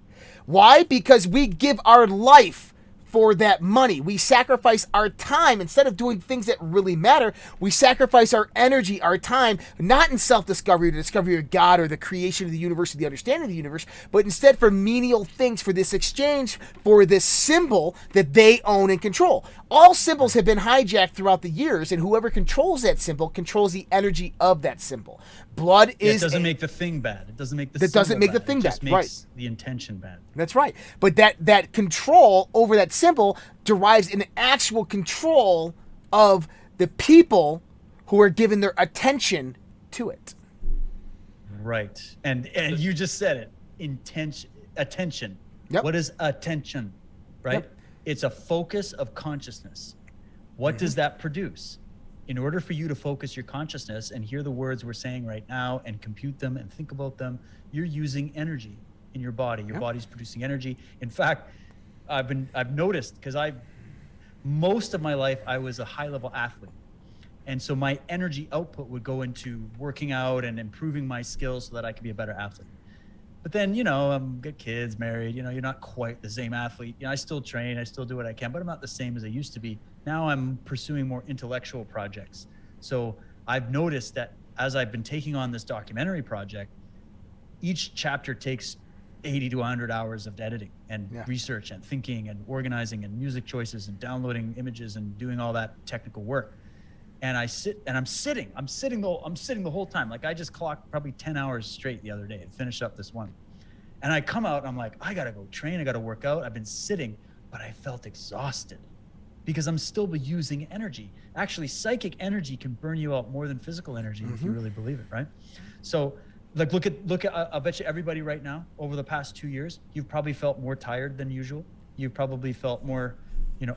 Why? Because we give our life for that money. We sacrifice our time. Instead of doing things that really matter, we sacrifice our energy, our time, not in self-discovery, the discovery of God or the creation of the universe or the understanding of the universe, but instead for menial things, for this exchange, for this symbol that they own and control. All symbols have been hijacked throughout the years, and whoever controls that symbol controls the energy of that symbol. Blood is... It doesn't make the thing bad. It doesn't make the That doesn't make the thing bad, It just makes the intention bad. That's right. But that control over that symbol derives an actual control of the people who are given their attention to it. Right. And you just said it. Attention. Yep. What is attention? Right? Yep. It's a focus of consciousness. What does that produce? In order for you to focus your consciousness and hear the words we're saying right now and compute them and think about them, you're using energy in your body. Your body's producing energy. In fact, I've noticed, because most of my life I was a high-level athlete. And so my energy output would go into working out and improving my skills so that I could be a better athlete. But then, got kids, married, you're not quite the same athlete. I still train, I still do what I can, but I'm not the same as I used to be. Now I'm pursuing more intellectual projects. So I've noticed that as I've been taking on this documentary project, each chapter takes 80 to 100 hours of editing and research and thinking and organizing and music choices and downloading images and doing all that technical work. And I'm sitting the whole time. Like, I just clocked probably 10 hours straight the other day and finished up this one. And I come out and I'm like, I gotta go train, I gotta work out. I've been sitting, but I felt exhausted because I'm still using energy. Actually, psychic energy can burn you out more than physical energy if you really believe it, right? So, like, look at. I bet you everybody right now, over the past 2 years, you've probably felt more tired than usual. You've probably felt more,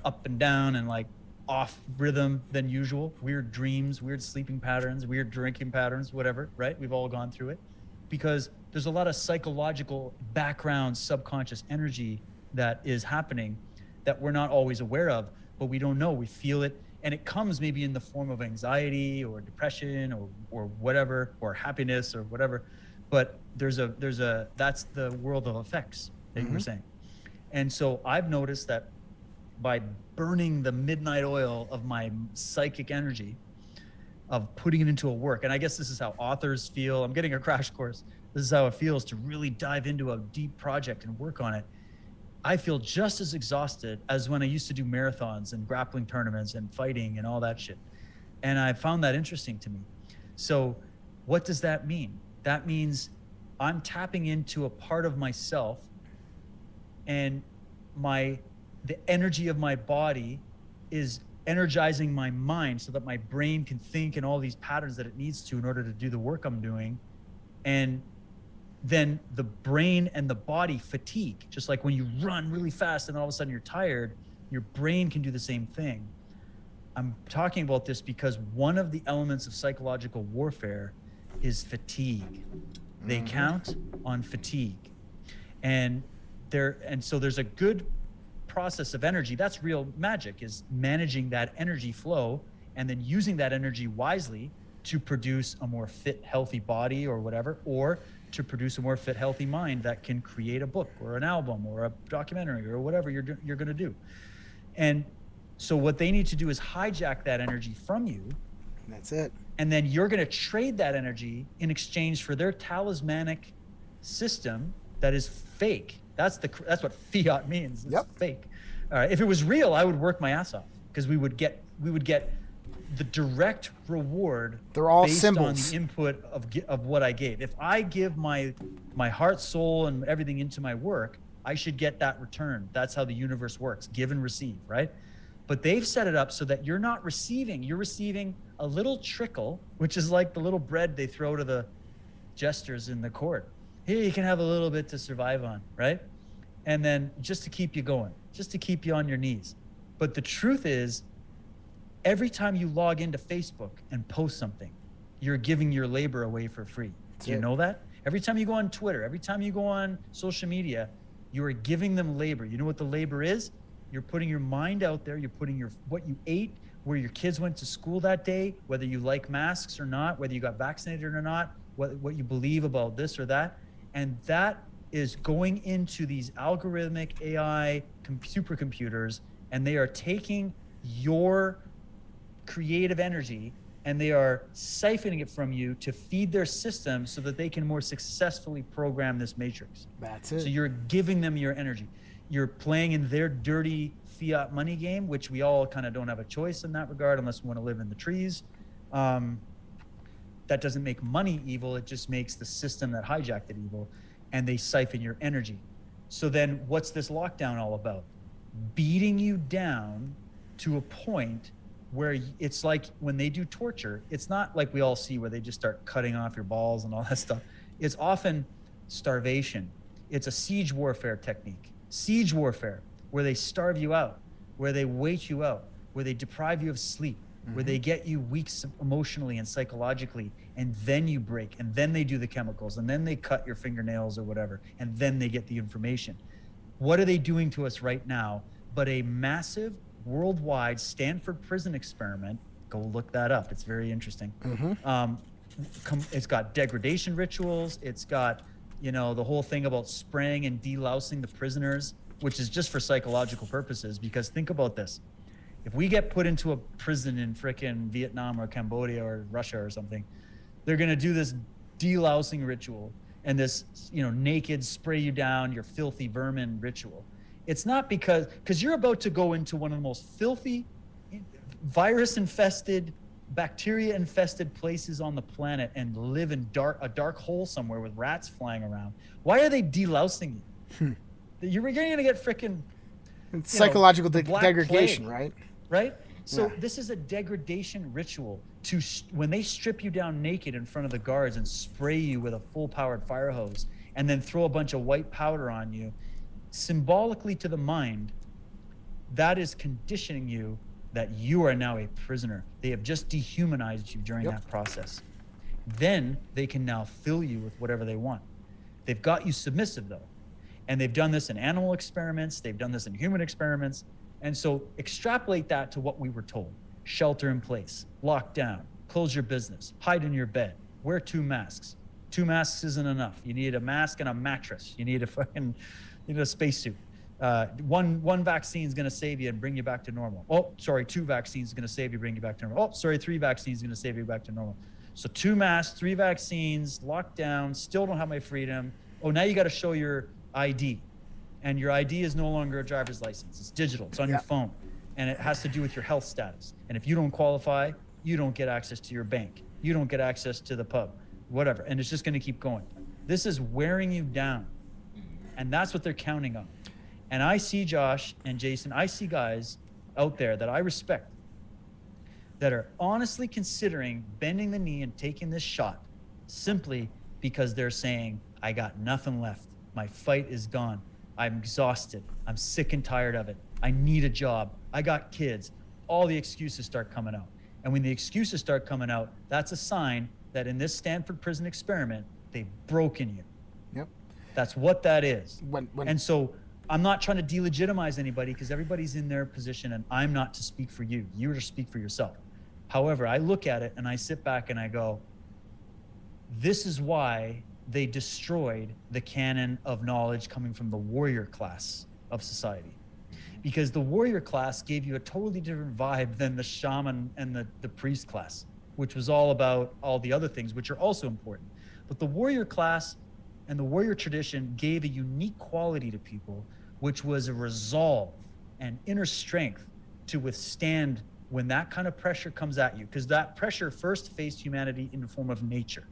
up and down and like off rhythm than usual. Weird dreams, weird sleeping patterns, weird drinking patterns, whatever, right? We've all gone through it because there's a lot of psychological background, subconscious energy that is happening that we're not always aware of, but we don't know. We feel it. And it comes maybe in the form of anxiety or depression or whatever, or happiness or whatever. But that's the world of effects that you were saying. And so I've noticed that by burning the midnight oil of my psychic energy, of putting it into a work, and I guess this is how authors feel. I'm getting a crash course. This is how it feels to really dive into a deep project and work on it. I feel just as exhausted as when I used to do marathons and grappling tournaments and fighting and all that shit. And I found that interesting to me. So what does that mean? That means I'm tapping into a part of myself, and the energy of my body is energizing my mind so that my brain can think in all these patterns that it needs to in order to do the work I'm doing. And then the brain and the body fatigue, just like when you run really fast and all of a sudden you're tired, your brain can do the same thing. I'm talking about this because one of the elements of psychological warfare is fatigue. They count on fatigue. And so there's a good process of energy. That's real magic, is managing that energy flow and then using that energy wisely to produce a more fit, healthy body or whatever, or to produce a more fit, healthy mind that can create a book or an album or a documentary or whatever you're going to do. And so what they need to do is hijack that energy from you. That's it. And then you're going to trade that energy in exchange for their talismanic system that is fake. That's what fiat means. It's fake. All right. If it was real, I would work my ass off, because we would get the direct reward. They're all based symbols on the input of what I gave. If I give my heart, soul, and everything into my work, I should get that return. That's how the universe works, give and receive, right? But they've set it up so that you're not receiving. You're receiving a little trickle, which is like the little bread they throw to the jesters in the court. Here, you can have a little bit to survive on, right? And then just to keep you going, just to keep you on your knees. But the truth is, every time you log into Facebook and post something, you're giving your labor away for free. Do you know that? Every time you go on Twitter, every time you go on social media, you are giving them labor. You know what the labor is? You're putting your mind out there. You're putting what you ate, where your kids went to school that day, whether you like masks or not, whether you got vaccinated or not, what you believe about this or that. And that is going into these algorithmic AI supercomputers, and they are taking your creative energy and they are siphoning it from you to feed their system so that they can more successfully program this matrix. That's it. So you're giving them your energy. You're playing in their dirty fiat money game, which we all kind of don't have a choice in that regard unless we want to live in the trees. That doesn't make money evil. It just makes the system that hijacked it evil, and they siphon your energy. So then what's this lockdown all about? Beating you down to a point where it's like when they do torture, it's not like we all see where they just start cutting off your balls and all that stuff. It's often starvation. It's a siege warfare technique. Siege warfare, where they starve you out, where they wait you out, where they deprive you of sleep, where they get you weak emotionally and psychologically, and then you break, and then they do the chemicals, and then they cut your fingernails or whatever, and then they get the information. What are they doing to us right now but a massive worldwide Stanford prison experiment? Go look that up. It's very interesting. It's got degradation rituals. It's got, the whole thing about spraying and delousing the prisoners, which is just for psychological purposes. Because think about this. If we get put into a prison in frickin' Vietnam or Cambodia or Russia or something, they're going to do this delousing ritual and this, naked spray you down, your filthy vermin ritual. It's not because you're about to go into one of the most filthy, virus-infested, bacteria-infested places on the planet and live in a dark hole somewhere with rats flying around. Why are they delousing you? You're going to get frickin' psychological degradation, plague, right? So this is a degradation ritual when they strip you down naked in front of the guards and spray you with a full-powered fire hose and then throw a bunch of white powder on you. Symbolically to the mind, that is conditioning you that you are now a prisoner. They have just dehumanized you during that process. Then they can now fill you with whatever they want. They've got you submissive though. And they've done this in animal experiments. They've done this in human experiments. And so extrapolate that to what we were told. Shelter in place, lock down, close your business, hide in your bed, wear 2 masks. 2 masks isn't enough. You need a mask and a mattress. You need a spacesuit. One vaccine is going to save you and bring you back to normal. Oh, sorry, 2 vaccines is going to save you, bring you back to normal. Oh, sorry, 3 vaccines is going to save you back to normal. So 2 masks, 3 vaccines, locked down, still don't have my freedom. Oh, now you got to show your ID. And your ID is no longer a driver's license. It's digital. It's on your phone. And it has to do with your health status. And if you don't qualify, you don't get access to your bank. You don't get access to the pub, whatever. And it's just going to keep going. This is wearing you down. And that's what they're counting on. And I see Josh and Jason, I see guys out there that I respect that are honestly considering bending the knee and taking this shot simply because they're saying, I got nothing left. My fight is gone. I'm exhausted. I'm sick and tired of it. I need a job. I got kids. All the excuses start coming out. And when the excuses start coming out, that's a sign that in this Stanford prison experiment, they've broken you. Yep. That's what that is. And so I'm not trying to delegitimize anybody because everybody's in their position and I'm not to speak for you. You're to speak for yourself. However, I look at it and I sit back and I go, this is why they destroyed the canon of knowledge coming from the warrior class of society. Because the warrior class gave you a totally different vibe than the shaman and the priest class, which was all about all the other things, which are also important. But the warrior class and the warrior tradition gave a unique quality to people, which was a resolve and inner strength to withstand when that kind of pressure comes at you. Because that pressure first faced humanity in the form of nature,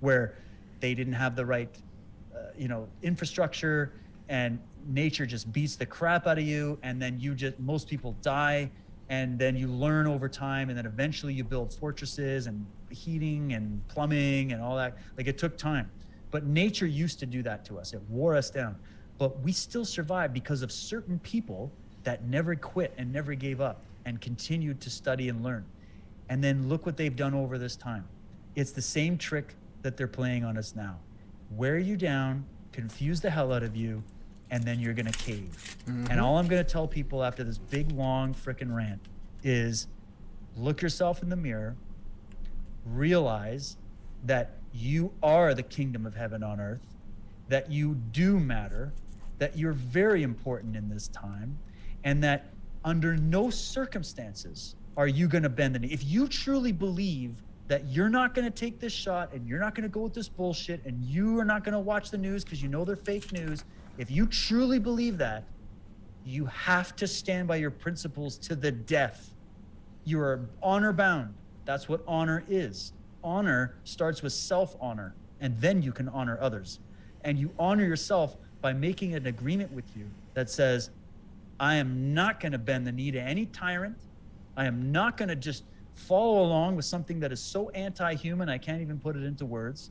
where they didn't have the right, infrastructure, and nature just beats the crap out of you. And then most people die, and then you learn over time. And then eventually you build fortresses and heating and plumbing and all that. Like, it took time, but nature used to do that to us. It wore us down, but we still survived because of certain people that never quit and never gave up and continued to study and learn. And then look what they've done over this time. It's the same trick that they're playing on us now. Wear you down, confuse the hell out of you, and then you're gonna cave. Mm-hmm. And all I'm gonna tell people after this big, long frickin' rant is look yourself in the mirror, realize that you are the kingdom of heaven on earth, that you do matter, that you're very important in this time, and that under no circumstances are you gonna bend the knee. If you truly believe that you're not going to take this shot and you're not going to go with this bullshit and you are not going to watch the news because you know they're fake news, if you truly believe that, you have to stand by your principles to the death. You are honor bound. That's what honor is. Honor starts with self-honor, and then you can honor others. And you honor yourself by making an agreement with you that says, I am not going to bend the knee to any tyrant. I am not going to just follow along with something that is so anti-human I can't even put it into words.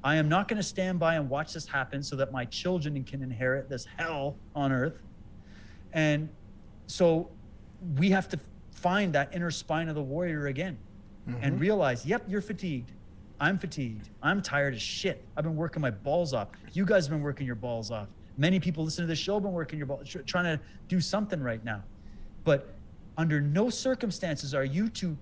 I am not going to stand by and watch this happen so that my children can inherit this hell on earth. And so we have to find that inner spine of the warrior again, and realize, yep, you're fatigued. I'm fatigued. I'm tired as shit. I've been working my balls off. You guys have been working your balls off. Many people listening to this show have been working your balls, trying to do something right now. But under no circumstances are you to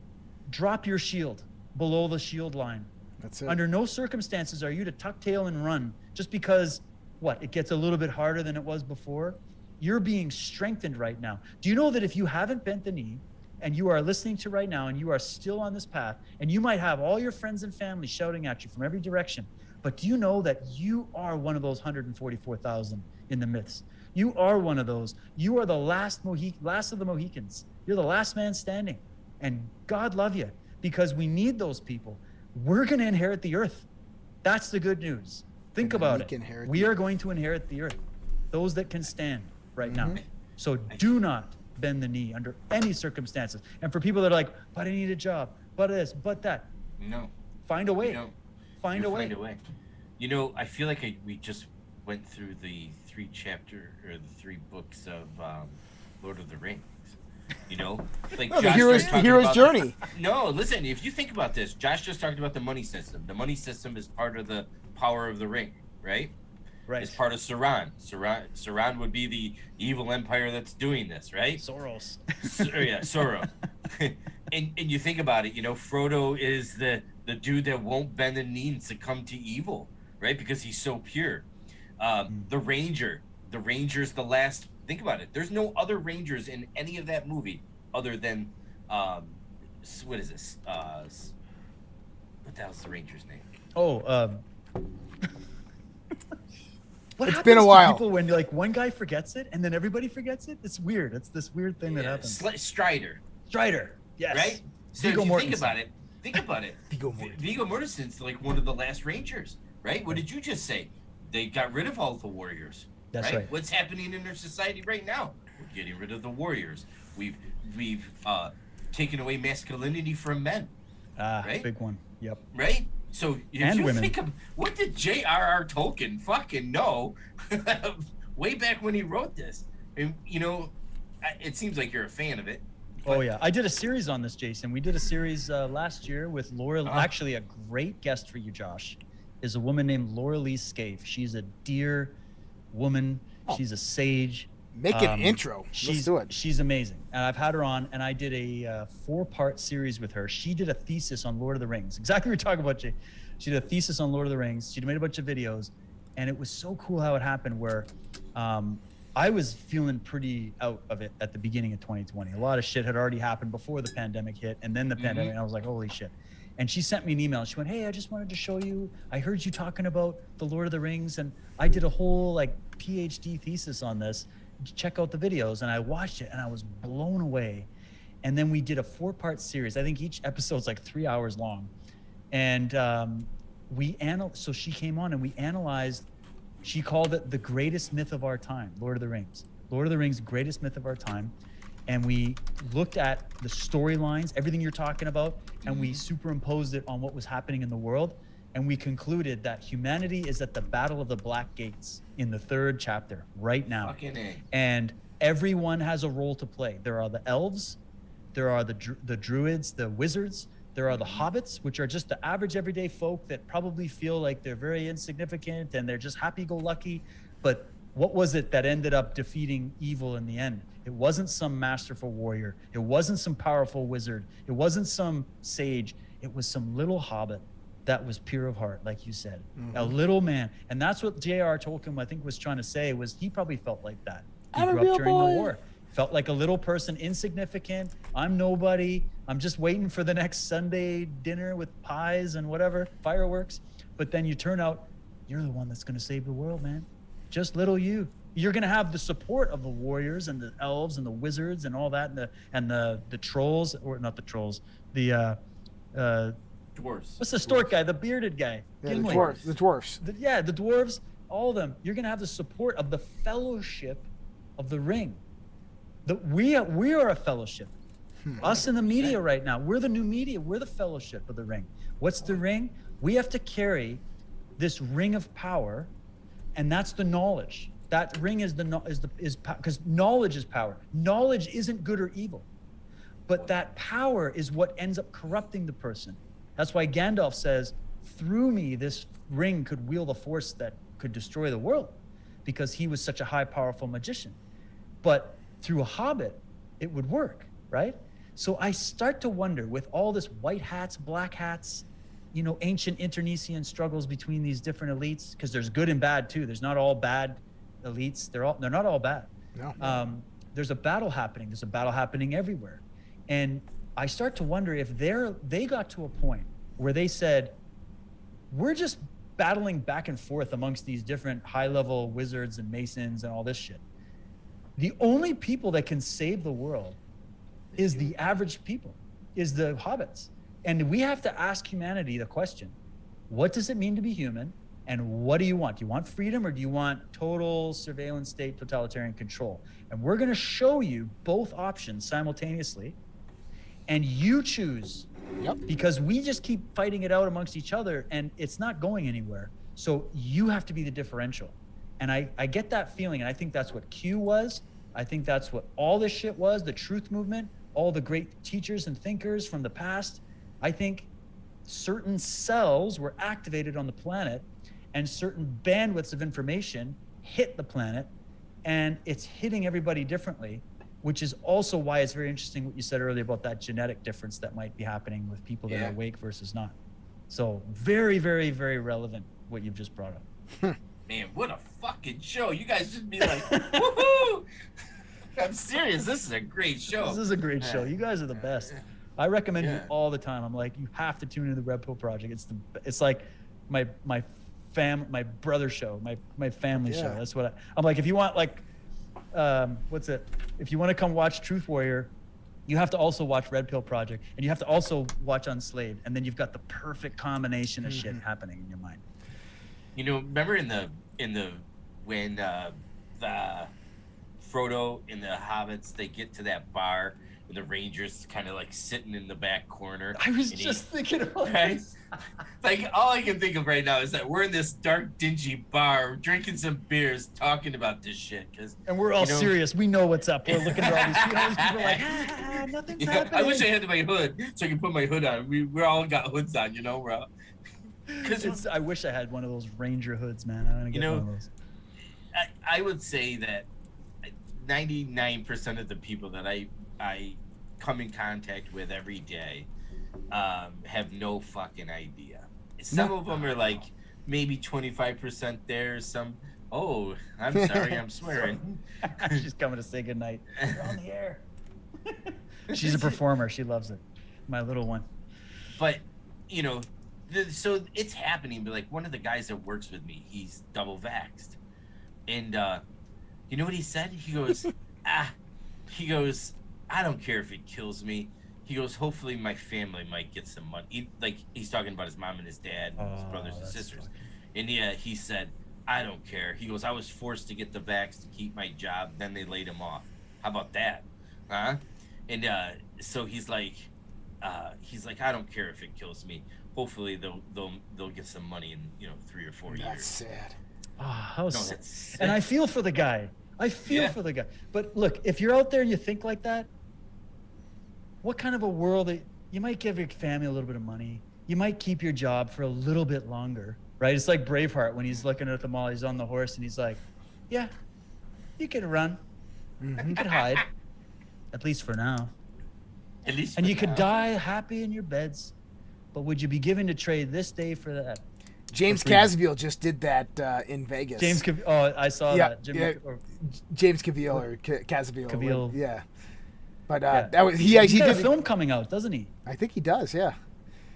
drop your shield below the shield line. That's it. Under no circumstances are you to tuck tail and run just because it gets a little bit harder than it was before. You're being strengthened right now. Do you know that if you haven't bent the knee and you are listening to right now and you are still on this path, and you might have all your friends and family shouting at you from every direction, but do you know that you are one of those 144,000 in the myths? You are one of those. You are the last of the Mohicans. You're the last man standing. And God love you, because we need those people. We're going to inherit the earth. That's the good news. Think about it. We are going to inherit the earth. Those that can stand right now. So do not bend the knee under any circumstances. And for people that are like, but I need a job, but this, but that. No. Find a way. Find a way. I feel like we just went through the 3 books of Lord of the Rings. Like the hero's journey. No, listen, if you think about this, Josh just talked about the money system. The money system is part of the power of the ring, right? Right. It's part of Sauron. Sauron would be the evil empire that's doing this, right? Soros. Soros. and you think about it, Frodo is the dude that won't bend the knee and succumb to evil, right? Because he's so pure. The Ranger's the last. Think about it. There's no other Rangers in any of that movie other than, what is this? What the hell's the Ranger's name? It's been a while. People when one guy forgets it and then everybody forgets it? It's weird. It's this weird thing that happens. Strider. Yes. Right? So if you think about it. Viggo Mortensen's like one of the last Rangers, right? What did you just say? They got rid of all the warriors. That's right. What's happening in their society right now? We're getting rid of the warriors. We've taken away masculinity from men. Right? Big one. Yep. Right? So if you women. think of what did J.R.R. Tolkien fucking know way back when he wrote this? And it seems like you're a fan of it. Oh yeah, I did a series on this, Jason. We did a series last year with Laura. Actually, a great guest for you, Josh, is a woman named Laura Lee Scaife. She's a dear woman. She's a sage. Make an intro. Let's do it. She's amazing. And I've had her on, and I did a 4-part series with her. She did a thesis on Lord of the Rings. Exactly what you're talking about, Jay. She did a thesis on Lord of the Rings. She made a bunch of videos, and it was so cool how it happened where I was feeling pretty out of it at the beginning of 2020. A lot of shit had already happened before the pandemic hit, and then the pandemic, and I was like, holy shit. And she sent me an email. She went, hey, I just wanted to show you, I heard you talking about the Lord of the Rings, and I did a whole like PhD thesis on this. Check out the videos. And I watched it and I was blown away. And then we did a 4-part series. I think each episode's like 3 hours long. And so she came on and we analyzed, she called it the greatest myth of our time, Lord of the Rings. Lord of the Rings, greatest myth of our time. And we looked at the storylines, everything you're talking about, and we superimposed it on what was happening in the world. And we concluded that humanity is at the Battle of the Black Gates in the 3rd chapter right now. And everyone has a role to play. There are the elves, there are the druids, the wizards, there are the hobbits, which are just the average everyday folk that probably feel like they're very insignificant and they're just happy-go-lucky. But what was it that ended up defeating evil in the end? It wasn't some masterful warrior. It wasn't some powerful wizard. It wasn't some sage. It was some little hobbit that was pure of heart, like you said, a little man. And that's what J.R. Tolkien, I think, was trying to say, was he probably felt like that. He grew up during the war. Felt like a little person, insignificant. I'm nobody. I'm just waiting for the next Sunday dinner with pies and whatever, fireworks. But then you turn out, you're the one that's going to save the world, man. Just little you. You're going to have the support of the warriors and the elves and the wizards and all that, and the trolls, or not the trolls, the dwarves. What's the stork guy? The bearded guy. Yeah, the dwarves. The dwarves. All of them. You're going to have the support of the fellowship of the ring. We are a fellowship. Us in the media right now, we're the new media. We're the fellowship of the ring. What's the ring? We have to carry this ring of power, and that's the knowledge. That ring is because knowledge is power. Knowledge isn't good or evil, but that power is what ends up corrupting the person. That's why Gandalf says, through me, this ring could wield a force that could destroy the world, because he was such a high, powerful magician. But through a hobbit, it would work, right? So I start to wonder, with all this white hats, black hats, ancient internecine struggles between these different elites, because there's good and bad too. There's not all bad elites. They're not all bad. No. There's a battle happening. There's a battle happening everywhere. And I start to wonder if they got to a point where they said, we're just battling back and forth amongst these different high-level wizards and masons and all this shit. The only people that can save the world is the average people, is the hobbits. And we have to ask humanity the question, what does it mean to be human? And what do you want? Do you want freedom, or do you want total surveillance state, totalitarian control? And we're going to show you both options simultaneously, and you choose. Yep. Because we just keep fighting it out amongst each other, and it's not going anywhere. So you have to be the differential. And I get that feeling, and I think that's what Q was. I think that's what all this shit was, the truth movement, all the great teachers and thinkers from the past. I think certain cells were activated on the planet, and certain bandwidths of information hit the planet, and it's hitting everybody differently, which is also why it's very interesting what you said earlier about that genetic difference that might be happening with people that are awake versus not. So very, very, very relevant what you've just brought up. Man, what a fucking show. You guys should be like, woohoo! I'm serious. This is a great show. This is a great show. You guys are the best. I recommend you all the time. I'm like, you have to tune into the Red Pill Project. It's like my brother show, my family show. That's what I'm like. If you want if you want to come watch Truth Warrior, you have to also watch Red Pill Project, and you have to also watch Unslaved, and then you've got the perfect combination of shit happening in your mind. Remember when the Frodo and the hobbits, they get to that bar and the Rangers kind of like sitting in the back corner. I was just thinking about this. Like, all I can think of right now is that we're in this dark, dingy bar, drinking some beers, talking about this shit. And we're all serious. We know what's up. We're looking at all these people like, nothing's happening. I wish I had my hood so I could put my hood on. We all got hoods on, we're all. I wish I had one of those Ranger hoods, man. I want to get one of those. I would say that 99% of the people that I come in contact with every day have no fucking idea. Some of them are like maybe 25% there. Some, oh, I'm sorry, I'm swearing. She's coming to say goodnight. You're on the air. She's a performer. She loves it. My little one. But, you know, so it's happening. But like one of the guys that works with me, he's double vaxxed. And you know what he said? He goes, he goes, I don't care if it kills me. He goes, hopefully my family might get some money. He's talking about his mom and his dad, and his brothers and sisters. Funny. And he said, I don't care. He goes, I was forced to get the vax to keep my job. Then they laid him off. How about that? Huh? And so he's like, I don't care if it kills me. Hopefully they'll get some money in 3 or 4 years. That's sad. That's sad. And I feel for the guy. For the guy. But look, if you're out there and you think like that, what kind of a world you might give your family a little bit of money. You might keep your job for a little bit longer, right? It's like Braveheart when he's looking at the mall, he's on the horse and he's like, yeah, you could run. You could hide, at least for now. And you could die happy in your beds. But would you be given to trade this day for that? James Cavill just did that in Vegas. I saw that. James Cavill or Cavill. Cavill. Yeah. But that was he did a film coming out, doesn't he? I think he does, yeah.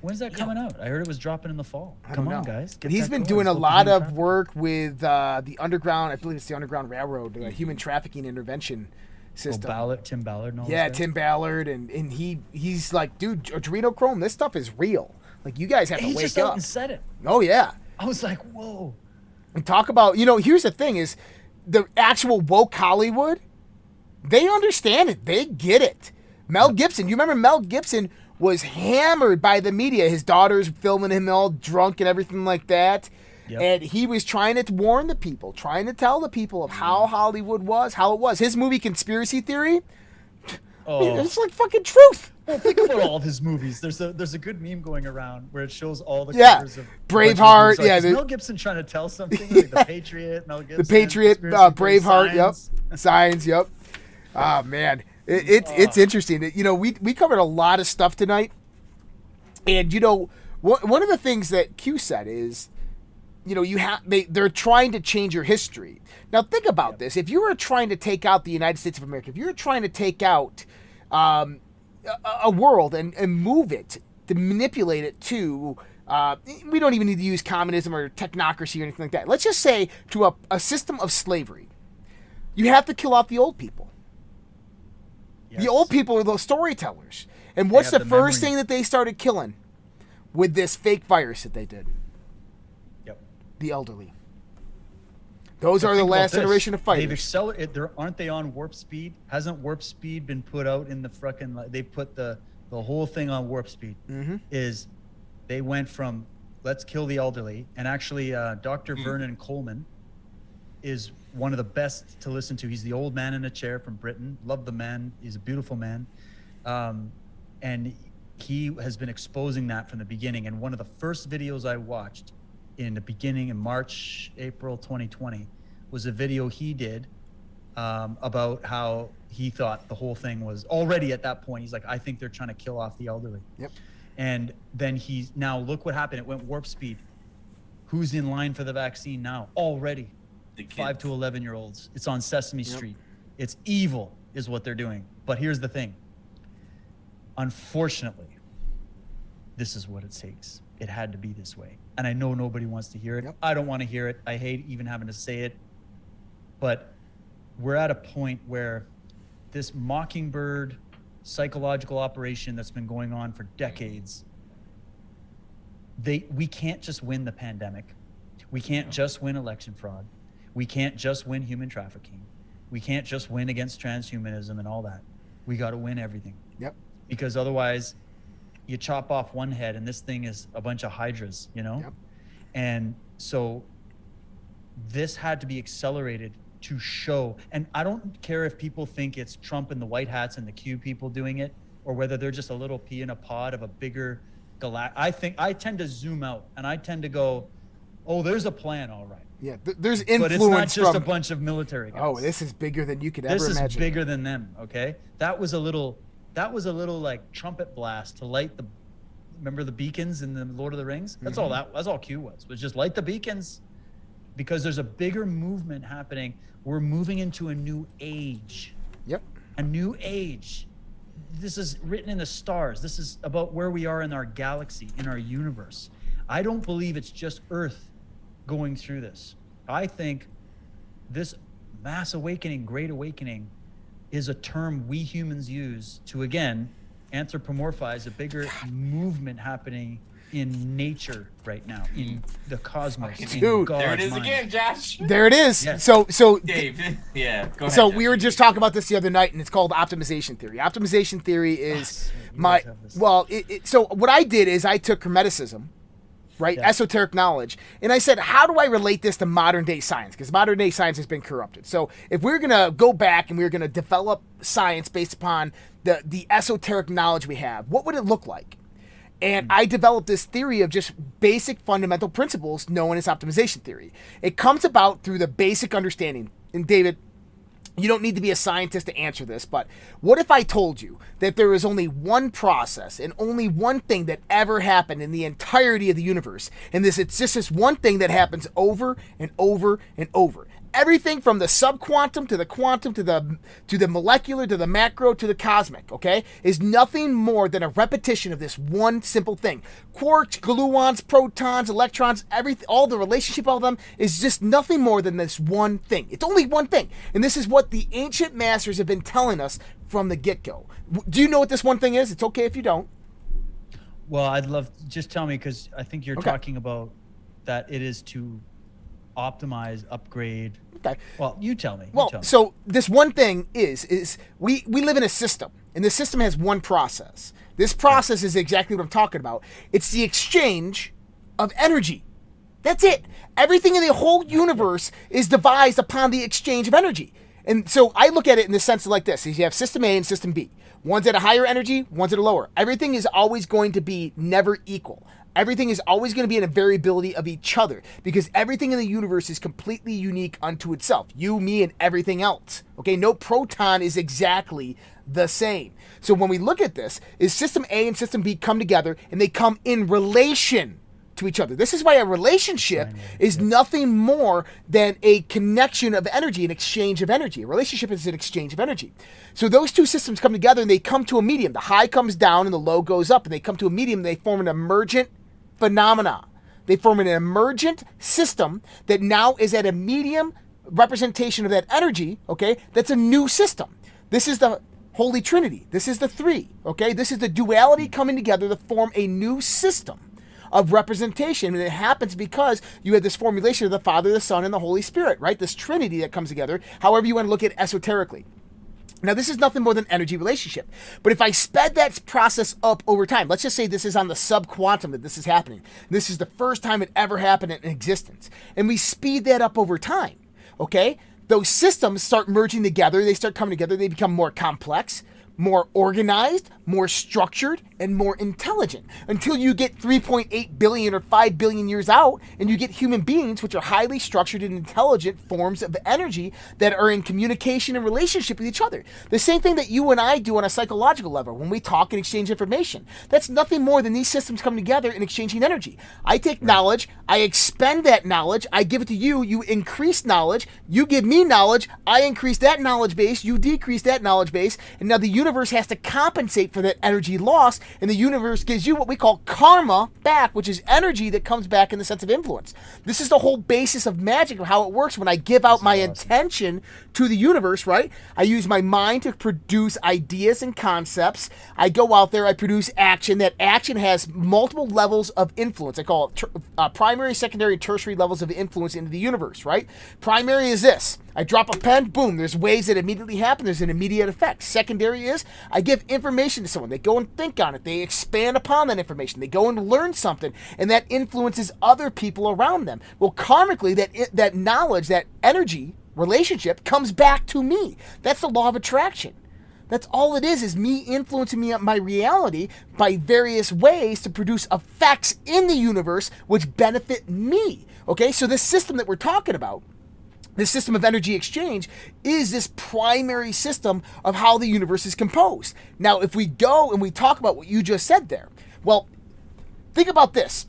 When's that coming out? I heard it was dropping in the fall. Come on, guys. He's been doing a lot of work with the underground, I believe it's the Underground Railroad, human trafficking intervention system. Tim Ballard and all that. Tim Ballard, and he's like, dude, adrenochrome, this stuff is real. Like, you guys have to wake up. He just out and said it. Oh, yeah. I was like, whoa. And talk about, here's the thing is, the actual woke Hollywood, they understand it. They get it. Mel Gibson, you remember Mel Gibson was hammered by the media. His daughter's filming him all drunk and everything like that. Yep. And he was trying to warn the people, trying to tell the people of how Hollywood was, how it was. His movie Conspiracy Theory, it's like fucking truth. Well, think about all of his movies. There's a good meme going around where it shows all the covers of Braveheart. Like, is Mel Gibson trying to tell something? Like The Patriot, Mel Gibson. The Patriot, Braveheart, Signs. Yep. Signs, yep. Oh, man. It's interesting. We covered a lot of stuff tonight. And, one of the things that Q said is, they're trying to change your history. Now, think about this. If you were trying to take out the United States of America, if you were trying to take out a world and move it, to manipulate it to, we don't even need to use communism or technocracy or anything like that. Let's just say to a system of slavery. You have to kill off the old people. Yes. The old people are those storytellers. And what's the first thing that they started killing with this fake virus that they did? Yep. The elderly. Those are the last generation of fighters. They've accelerated. Aren't they on warp speed? Hasn't warp speed been put out in the frickin'? They put the whole thing on warp speed. Mm-hmm. Is they went from let's kill the elderly, and actually Dr. Vernon Coleman is one of the best to listen to. He's the old man in a chair from Britain. Love the man. He's a beautiful man. And he has been exposing that from the beginning. And one of the first videos I watched in the beginning in March, April 2020 was a video he did about how he thought the whole thing was already at that point. He's like, I think they're trying to kill off the elderly. Yep. And then now look what happened. It went warp speed. Who's in line for the vaccine now? Already. 5 to 11-year-olds. It's on Sesame Street. It's evil is what they're doing. But here's the thing. Unfortunately, this is what it takes. It had to be this way. And I know nobody wants to hear it. Yep. I don't want to hear it. I hate even having to say it. But we're at a point where this mockingbird psychological operation that's been going on for decades, we can't just win the pandemic. We can't just win election fraud. We can't just win human trafficking. We can't just win against transhumanism and all that. We got to win everything. Yep. Because otherwise, you chop off one head and this thing is a bunch of hydras, Yep. And so this had to be accelerated to show. And I don't care if people think it's Trump and the white hats and the Q people doing it, or whether they're just a little pea in a pod of a bigger I tend to zoom out and I tend to go, Oh, there's a plan, all right. Yeah, there's influence But it's not just from, a bunch of military guys. oh, this is bigger than you could ever This is imagine. bigger than them, okay? That was a little like trumpet blast to light the, remember the beacons in the Lord of the Rings? That's all Q was just light the beacons, because there's a bigger movement happening. We're moving into a new age. Yep. A new age. This is written in the stars. This is about where we are in our galaxy, in our universe. I don't believe it's just Earth going through this. I think this mass awakening, great awakening, is a term we humans use to, again, anthropomorphize a bigger movement happening in nature right now, in the cosmos, in Dude, God's There it is mind. again, Josh. There it is. Yes. So Dave, yeah, go ahead. So Josh. we were just talking about this the other night, and it's called optimization theory. Optimization theory is you guys have this. so what I did is I took Hermeticism, right, Yeah. esoteric knowledge, and I said, how do I relate this to modern day science? Because modern day science has been corrupted. So if we're gonna go back and we're gonna develop science based upon the esoteric knowledge we have, what would it look like? And I developed this theory of just basic fundamental principles known as optimization theory. It comes about through the basic understanding. And David, you don't need to be a scientist to answer this, but what if I told you that there is only one process and only one thing that ever happened in the entirety of the universe, and it's just this one thing that happens over and over and over. Everything from the subquantum to the quantum to the molecular to the macro to the cosmic, okay, is nothing more than a repetition of this one simple thing. Quarks, gluons, protons, electrons, everything, all the relationship of them is just nothing more than this one thing. It's only one thing. And this is what the ancient masters have been telling us from the get-go. Do you know what this one thing is? It's okay if you don't. Well, I'd love, just tell me, because I think you're Okay. talking about that it is to optimize, upgrade. Okay. Well, you tell me. Well, so this one thing is we live in a system, and the system has one process. This process is exactly what I'm talking about. It's the exchange of energy. That's it. Everything in the whole universe is devised upon the exchange of energy. And so I look at it in the sense of like this. Is you have system A and system B. One's at a higher energy, one's at a lower. Everything is always going to be never equal. Everything is always going to be in a variability of each other because everything in the universe is completely unique unto itself. You, me, and everything else. Okay, no proton is exactly the same. So when we look at this, is system A and system B come together and they come in relation to each other. This is why a relationship is nothing more than a connection of energy, an exchange of energy. A relationship is an exchange of energy. So those two systems come together and they come to a medium. The high comes down and the low goes up, and they come to a medium and they form an emergent phenomena. They form an emergent system that now is at a medium representation of that energy, okay? That's a new system. This is the Holy Trinity. This is the three, okay? This is the duality coming together to form a new system of representation, and it happens because you had this formulation of the Father, the Son, and the Holy Spirit, right? This Trinity that comes together, however you want to look at it esoterically. Now, this is nothing more than energy relationship. But if I sped that process up over time, let's just say this is on the subquantum that this is happening. This is the first time it ever happened in existence. And we speed that up over time, okay? Those systems start merging together. They start coming together. They become more complex, more organized, more structured, and more intelligent until you get 3.8 billion or 5 billion years out and you get human beings, which are highly structured and intelligent forms of energy that are in communication and relationship with each other. The same thing that you and I do on a psychological level when we talk and exchange information. That's nothing more than these systems coming together and exchanging energy. I take knowledge, I expend that knowledge, I give it to you, you increase knowledge, you give me knowledge, I increase that knowledge base, you decrease that knowledge base, and now the universe has to compensate for that energy loss, and the universe gives you what we call karma back, which is energy that comes back in the sense of influence. This is the whole basis of magic, of how it works when I give out my intention to the universe, right? I use my mind to produce ideas and concepts. I go out there, I produce action. That action has multiple levels of influence. I call it primary, secondary, and tertiary levels of influence into the universe, right? Primary is this. I drop a pen, boom, there's waves that immediately happen. There's an immediate effect. Secondary is I give information to someone. They go and think on it. They expand upon that information. They go and learn something, and that influences other people around them. Well, karmically, that knowledge, that energy relationship comes back to me. That's the law of attraction. That's all it is me influencing my reality by various ways to produce effects in the universe which benefit me. Okay, so this system that we're talking about, this system of energy exchange, is this primary system of how the universe is composed. Now, if we go and we talk about what you just said there, well, think about this.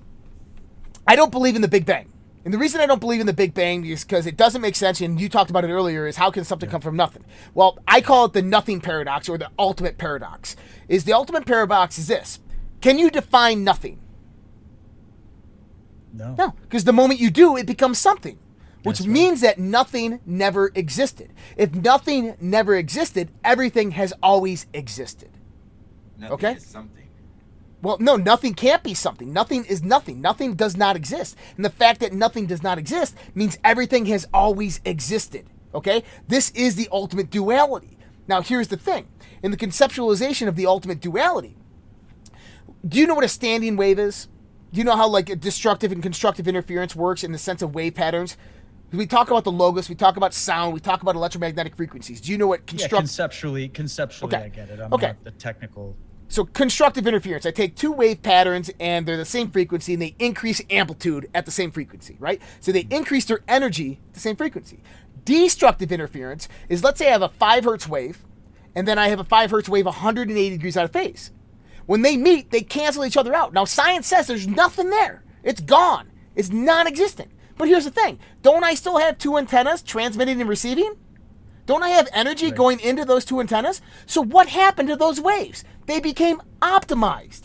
I don't believe in the Big Bang. And the reason I don't believe in the Big Bang is because it doesn't make sense, and you talked about it earlier, is how can something come from nothing? Well, I call it the nothing paradox, or the ultimate paradox. The ultimate paradox is this. Can you define nothing? No. No, because the moment you do, it becomes something, which That's right. means that nothing never existed. If nothing never existed, everything has always existed. Nothing Okay? is something. Well, no, nothing can't be something. Nothing is nothing. Nothing does not exist. And the fact that nothing does not exist means everything has always existed. Okay? This is the ultimate duality. Now, here's the thing. In the conceptualization of the ultimate duality, do you know what a standing wave is? Do you know how like destructive and constructive interference works in the sense of wave patterns? We talk about the logos, we talk about sound, we talk about electromagnetic frequencies. Do you know what conceptually, Okay. I get it. I'm Okay. not the technical. So constructive interference, I take two wave patterns and they're the same frequency and they increase amplitude at the same frequency, right? So they increase their energy at the same frequency. Destructive interference is, let's say I have a 5 hertz wave and then I have a 5 hertz wave 180 degrees out of phase. When they meet, they cancel each other out. Now science says there's nothing there. It's gone. It's non-existent. But here's the thing. Don't I still have two antennas transmitting and receiving? Don't I have energy Right. going into those two antennas? So what happened to those waves? They became optimized.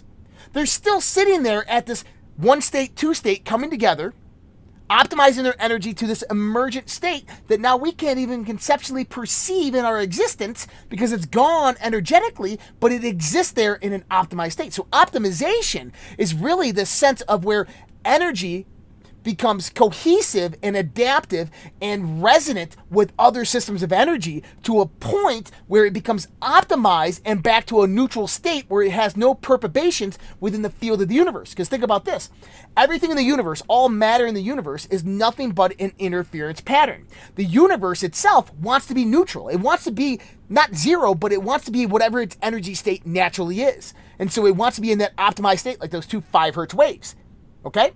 They're still sitting there at this one state, two state coming together, optimizing their energy to this emergent state that now we can't even conceptually perceive in our existence because it's gone energetically, but it exists there in an optimized state. So optimization is really the sense of where energy becomes cohesive and adaptive and resonant with other systems of energy to a point where it becomes optimized and back to a neutral state where it has no perturbations within the field of the universe. Because think about this. Everything in the universe, all matter in the universe, is nothing but an interference pattern. The universe itself wants to be neutral. It wants to be not zero, but it wants to be whatever its energy state naturally is. And so it wants to be in that optimized state like those two 5 hertz waves. Okay?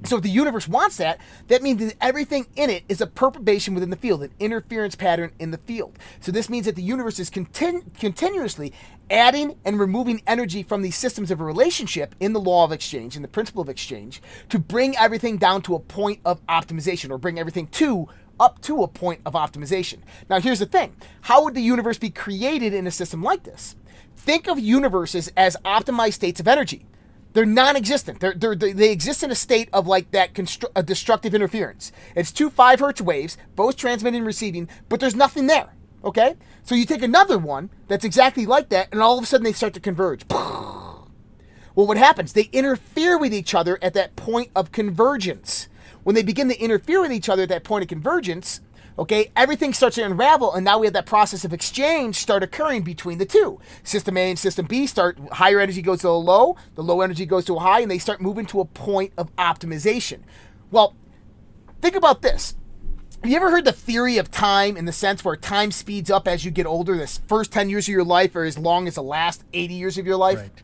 So if the universe wants that, that means that everything in it is a perturbation within the field, an interference pattern in the field. So this means that the universe is continuously adding and removing energy from these systems of a relationship in the law of exchange, in the principle of exchange, to bring everything down to a point of optimization, or bring everything up to a point of optimization. Now here's the thing. How would the universe be created in a system like this? Think of universes as optimized states of energy. They're non-existent. They exist in a state of like that a destructive interference. It's two 5 hertz waves, both transmitting and receiving, but there's nothing there. Okay? So you take another one that's exactly like that, and all of a sudden they start to converge. Well, what happens? They interfere with each other at that point of convergence. When they begin to interfere with each other at that point of convergence, okay, everything starts to unravel, and now we have that process of exchange start occurring between the two. System A and System B start, higher energy goes to the low energy goes to a high, and they start moving to a point of optimization. Well, think about this. Have you ever heard the theory of time in the sense where time speeds up as you get older? The first 10 years of your life are as long as the last 80 years of your life? Right.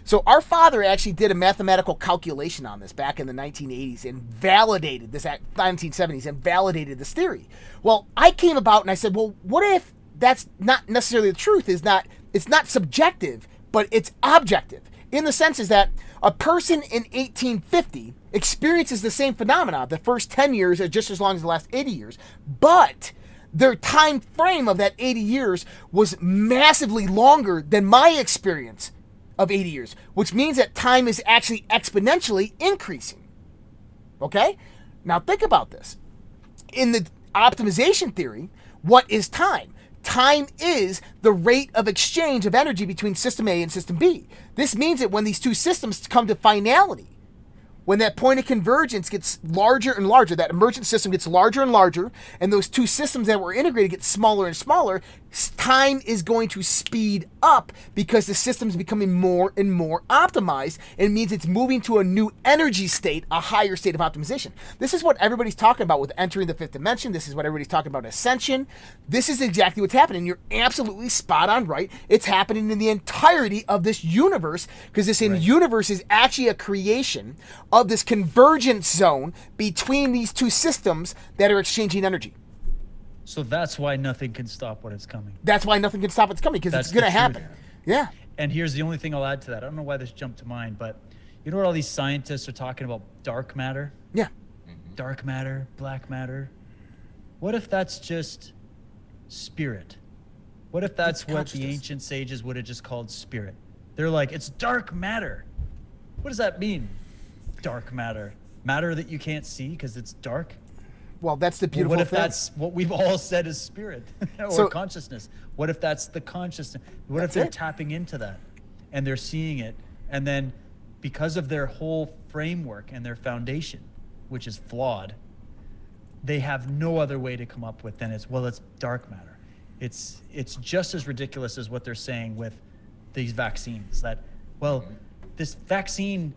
So our father actually did a mathematical calculation on this back in the 1980s and validated this, 1970s, and validated this theory. Well, I came about and I said, well, what if that's not necessarily the truth? It's not subjective, but it's objective. In the sense is that a person in 1850 experiences the same phenomena. The first 10 years are just as long as the last 80 years, but their time frame of that 80 years was massively longer than my experience of 80 years, which means that time is actually exponentially increasing. Okay? Now think about this. In the optimization theory, what is time? Time is the rate of exchange of energy between System A and System B. This means that when these two systems come to finality, When that point of convergence gets larger and larger, that emergent system gets larger and larger, and those two systems that were integrated get smaller and smaller, time is going to speed up because the system's becoming more and more optimized. And it means it's moving to a new energy state, a higher state of optimization. This is what everybody's talking about with entering the fifth dimension. This is what everybody's talking about ascension. This is exactly what's happening. You're absolutely spot on right. It's happening in the entirety of this universe, because this universe is actually a creation of this convergence zone between these two systems that are exchanging energy. So that's why nothing can stop what is coming. That's why nothing can stop what's coming, because it's going to happen. Yeah. And here's the only thing I'll add to that. I don't know why this jumped to mind, but you know what all these scientists are talking about? Dark matter? Yeah. Dark matter, black matter. What if that's just spirit? What if that's what the ancient sages would have just called spirit? They're like, it's dark matter. What does that mean? Dark matter. Matter that you can't see because it's dark? Well, that's the beautiful what if thing. That's what we've all said is spirit or consciousness? What if that's the consciousness? What if they're tapping into that and they're seeing it? And then because of their whole framework and their foundation, which is flawed, they have no other way to come up with than it's dark matter. It's just as ridiculous as what they're saying with these vaccines, that, well, this vaccine,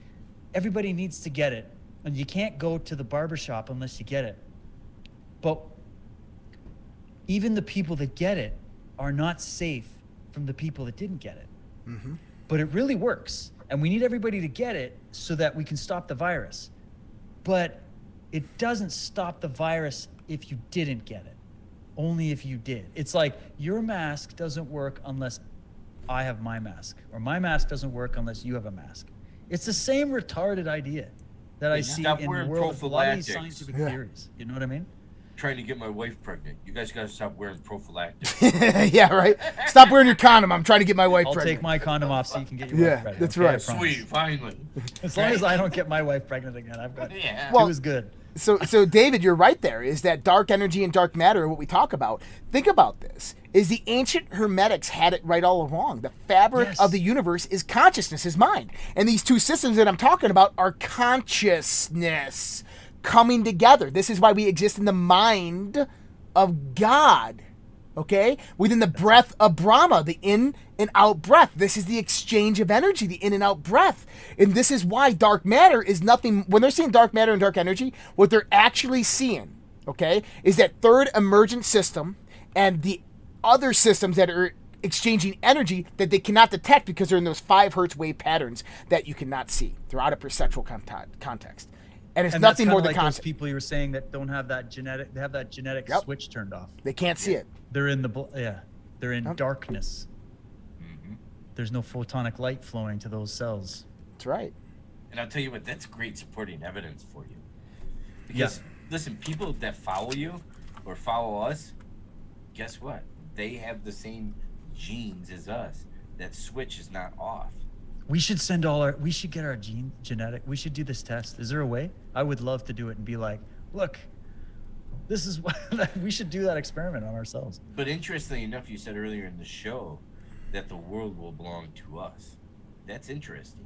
everybody needs to get it. And you can't go to the barbershop unless you get it. But even the people that get it are not safe from the people that didn't get it. Mm-hmm. But it really works. And we need everybody to get it so that we can stop the virus. But it doesn't stop the virus if you didn't get it. Only if you did. It's like your mask doesn't work unless I have my mask. Or my mask doesn't work unless you have a mask. It's the same retarded idea that I see in the world of a lot of these scientific theories. You know what I mean? Trying to get my wife pregnant. You guys got to stop wearing prophylactics. Yeah, right. Stop wearing your condom. I'm trying to get my wife pregnant. I'll take my condom off so you can get your wife pregnant. That's right. Sweet, finally. As long as I don't get my wife pregnant again, I've got well, two is good. So David, you're right there, is that dark energy and dark matter, what we talk about. Think about this, is the ancient Hermetics had it right all along. The fabric of the universe is consciousness, is mind. And these two systems that I'm talking about are consciousness coming together. This is why we exist in the mind of God, okay? Within the breath of Brahma, the in and out breath. This is the exchange of energy, the in and out breath. And this is why dark matter is nothing, when they're seeing dark matter and dark energy, what they're actually seeing, okay, is that third emergent system and the other systems that are exchanging energy that they cannot detect because they're in those 5 hertz wave patterns that you cannot see. They're out of perceptual context. And it's nothing more than like concept. those people you were saying that don't have that genetic, they have that genetic switch turned off. They can't see it. They're in they're in darkness. Mm-hmm. There's no photonic light flowing to those cells. That's right. And I'll tell you what, that's great supporting evidence for you. Because listen, people that follow you or follow us, guess what? They have the same genes as us. That switch is not off. We should we should get our genetic, we should do this test. Is there a way? I would love to do it and be like, look, this is what, we should do that experiment on ourselves. But interestingly enough, you said earlier in the show that the world will belong to us. That's interesting.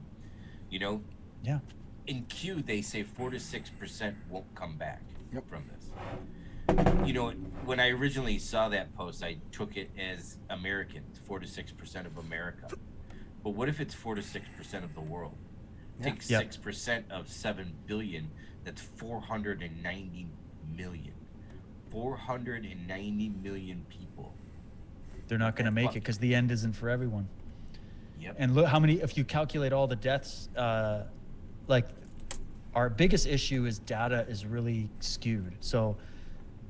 You know? Yeah. In Q, they say 4 to 6% won't come back from this. You know, when I originally saw that post, I took it as Americans, 4 to 6% of America. But what if it's 4 to 6% of the world? Take 6% of 7 billion, that's 490 million. 490 million people. They're not going to make it because the end isn't for everyone. Yep. And look how many, if you calculate all the deaths, like our biggest issue is data is really skewed. So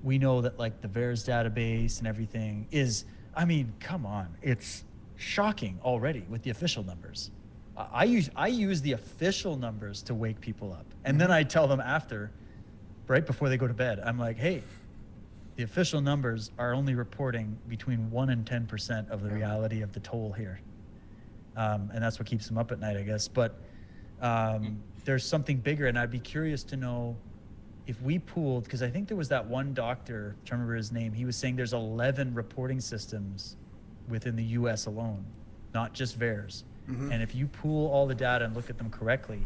we know that like the VAERS database and everything is, I mean, come on, it's shocking already with the official numbers. I use the official numbers to wake people up. And then I tell them after, right before they go to bed, I'm like, hey, the official numbers are only reporting between 1 and 10% of the reality of the toll here. And that's what keeps them up at night, I guess. But there's something bigger, and I'd be curious to know if we pooled, because I think there was that one doctor, I can't remember his name, he was saying there's 11 reporting systems within the US alone, not just VAERS. And if you pool all the data and look at them correctly,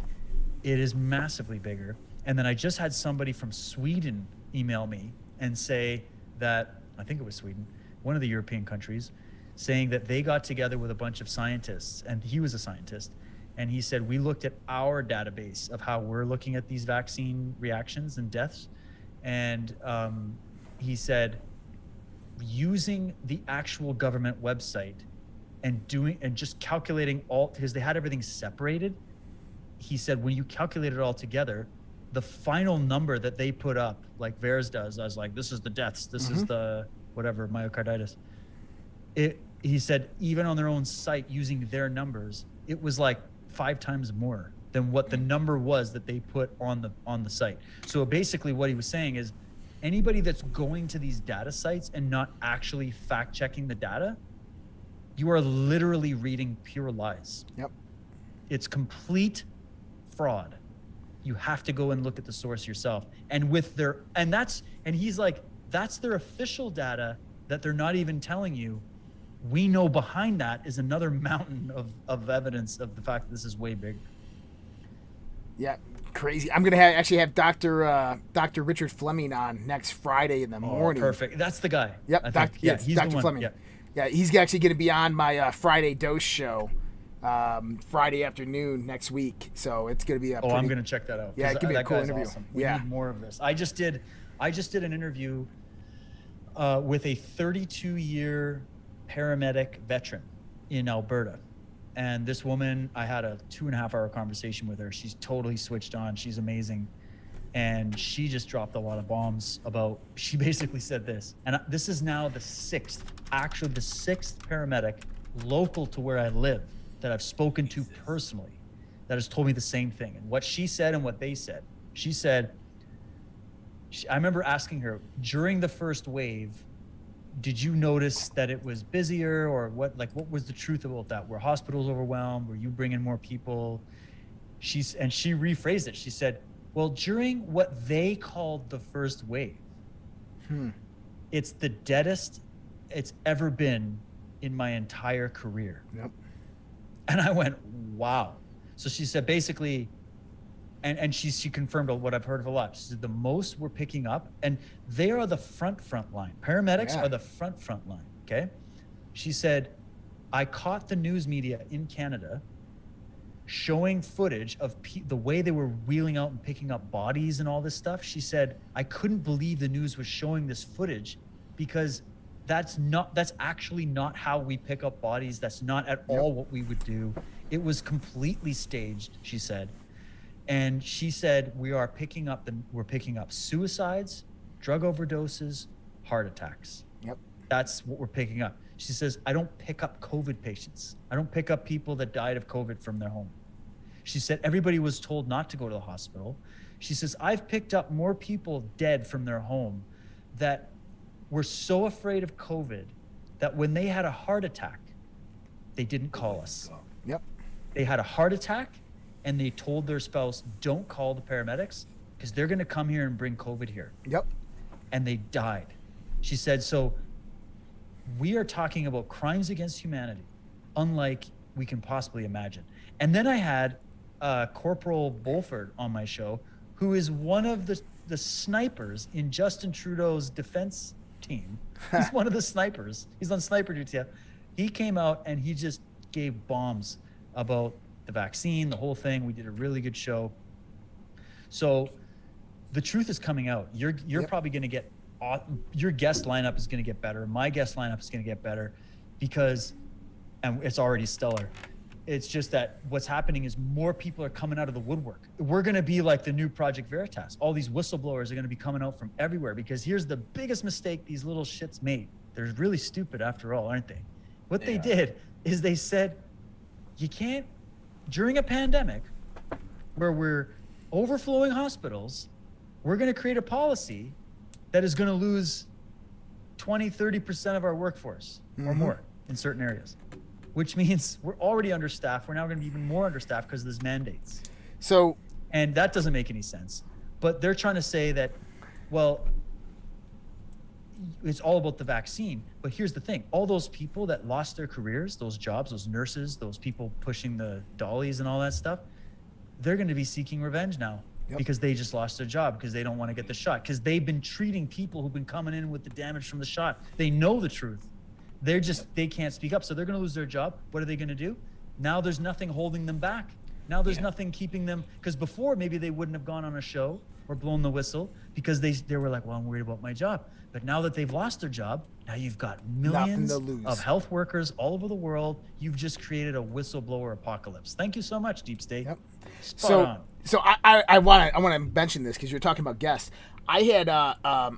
It is massively bigger. And then I just had somebody from Sweden email me and say that, I think it was Sweden, one of the European countries, saying that they got together with a bunch of scientists, and he was a scientist, and he said, we looked at our database of how we're looking at these vaccine reactions and deaths. And he said, using the actual government website and just calculating all, because they had everything separated. He said, when you calculate it all together, the final number that they put up, like VAERS does, I was like, this is the deaths, this is the whatever, myocarditis. He said, even on their own site using their numbers, it was like 5 times more than what the number was that they put on the site. So basically what he was saying is, anybody that's going to these data sites and not actually fact checking the data, you are literally reading pure lies. Yep. It's complete fraud. You have to go and look at the source yourself. And he's like, that's their official data that they're not even telling you. We know behind that is another mountain of evidence of the fact that this is way bigger. Yeah, crazy. I'm going to actually have Dr. Richard Fleming on next Friday in the morning. Perfect. That's the guy. Yep. He's Dr. the one. Fleming. Yeah, he's actually going to be on my Friday dose show Friday afternoon next week. So it's going to be I'm going to check that out. Yeah, it could be a cool interview. Awesome. We need more of this. I just did an interview with a 32-year paramedic veteran in Alberta. And this woman, I had a 2.5-hour conversation with her. She's totally switched on. She's amazing. And she just dropped a lot of bombs she basically said this, and this is now the sixth paramedic local to where I live that I've spoken to personally that has told me the same thing. And what she said and what they said, she said, I remember asking her, during the first wave, did you notice that it was busier, or what was the truth about that? Were hospitals overwhelmed? Were you bringing more people? She rephrased it. She said, well, during what they called the first wave, it's the deadest it's ever been in my entire career. Yep. And I went, wow. So she said, basically, and she confirmed what I've heard of a lot. She said the most we're picking up, and they are the front line. Paramedics are the front line, okay? She said, I caught the news media in Canada showing footage of the way they were wheeling out and picking up bodies and all this stuff. She said, I couldn't believe the news was showing this footage, because that's actually not how we pick up bodies. That's not at all what we would do. It was completely staged, she said. And she said, we're picking up suicides, drug overdoses, heart attacks. Yep. That's what we're picking up. She says, I don't pick up COVID patients. I don't pick up people that died of COVID from their home. She said, everybody was told not to go to the hospital. She says, I've picked up more people dead from their home that were so afraid of COVID that when they had a heart attack, they didn't call us. Yep. They had a heart attack, and they told their spouse, don't call the paramedics because they're going to come here and bring COVID here. Yep. And they died. She said, so we are talking about crimes against humanity, unlike we can possibly imagine. And then I had Corporal Bulford on my show, who is one of the snipers in Justin Trudeau's defense team. He's one of the snipers. He's on sniper duty. He came out and he just gave bombs about the vaccine, the whole thing. We did a really good show. So the truth is coming out. You're probably going to get, your guest lineup is going to get better. My guest lineup is going to get better because, and it's already stellar. It's just that what's happening is more people are coming out of the woodwork. We're going to be like the new Project Veritas. All these whistleblowers are going to be coming out from everywhere, because here's the biggest mistake these little shits made. They're really stupid after all, aren't they? What they did is they said, you can't, during a pandemic where we're overflowing hospitals, we're going to create a policy that is going to lose 20, 30% of our workforce or more in certain areas, which means we're already understaffed. We're now going to be even more understaffed because of these mandates. So, and that doesn't make any sense. But they're trying to say that, well, it's all about the vaccine. But here's the thing. All those people that lost their careers, those jobs, those nurses, those people pushing the dollies and all that stuff, they're going to be seeking revenge now because they just lost their job, because they don't want to get the shot, because they've been treating people who've been coming in with the damage from the shot. They know the truth. They can't speak up. So they're going to lose their job. What are they going to do? Now there's nothing holding them back. Now there's nothing keeping them, because before maybe they wouldn't have gone on a show or blown the whistle because they were like, well, I'm worried about my job. But now that they've lost their job, now you've got millions of health workers all over the world. You've just created a whistleblower apocalypse. Thank you so much, Deep State. Yep. Spot on. So I want to mention this because you're talking about guests. I had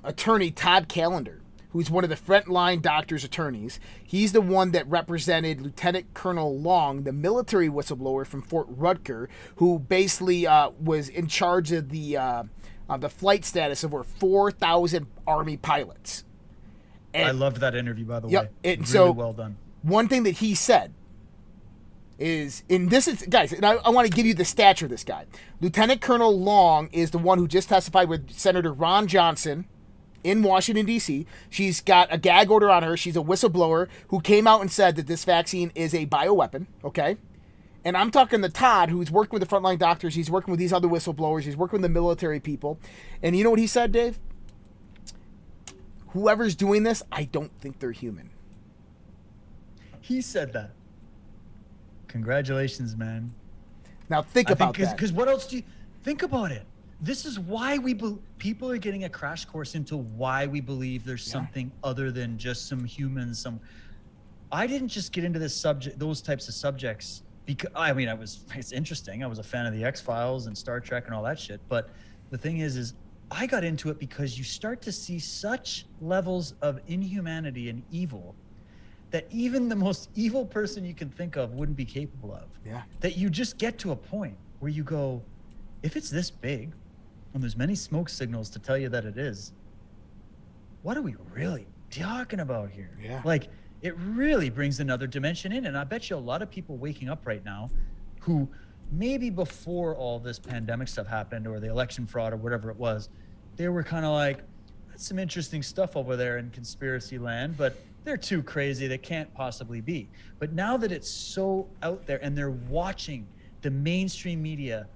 attorney Todd Callender, who's one of the frontline doctors' attorneys. He's the one that represented Lieutenant Colonel Long, the military whistleblower from Fort Rutger, who basically was in charge of the flight status of over 4,000 Army pilots. And, I loved that interview, by the way. And really so, well done. One thing that he said is, and this is, guys, and I want to give you the stature of this guy. Lieutenant Colonel Long is the one who just testified with Senator Ron Johnson in Washington, D.C. She's got a gag order on her. She's a whistleblower who came out and said that this vaccine is a bioweapon, okay? And I'm talking to Todd, who's working with the frontline doctors. He's working with these other whistleblowers. He's working with the military people. And you know what he said, Dave? Whoever's doing this, I don't think they're human. He said that. Congratulations, man. Now think about that. Because what else do you think about it? This is why people are getting a crash course into why we believe there's something other than just some humans. I didn't just get into those types of subjects because it's interesting. I was a fan of the X-Files and Star Trek and all that shit. But the thing is I got into it because you start to see such levels of inhumanity and evil that even the most evil person you can think of wouldn't be capable of. Yeah. That you just get to a point where you go, if it's this big, and there's many smoke signals to tell you that it is, what are we really talking about here? Yeah. Like, it really brings another dimension in. And I bet you a lot of people waking up right now who maybe before all this pandemic stuff happened or the election fraud or whatever it was, they were kind of like, that's some interesting stuff over there in conspiracy land, but they're too crazy. They can't possibly be. But now that it's so out there and they're watching the mainstream media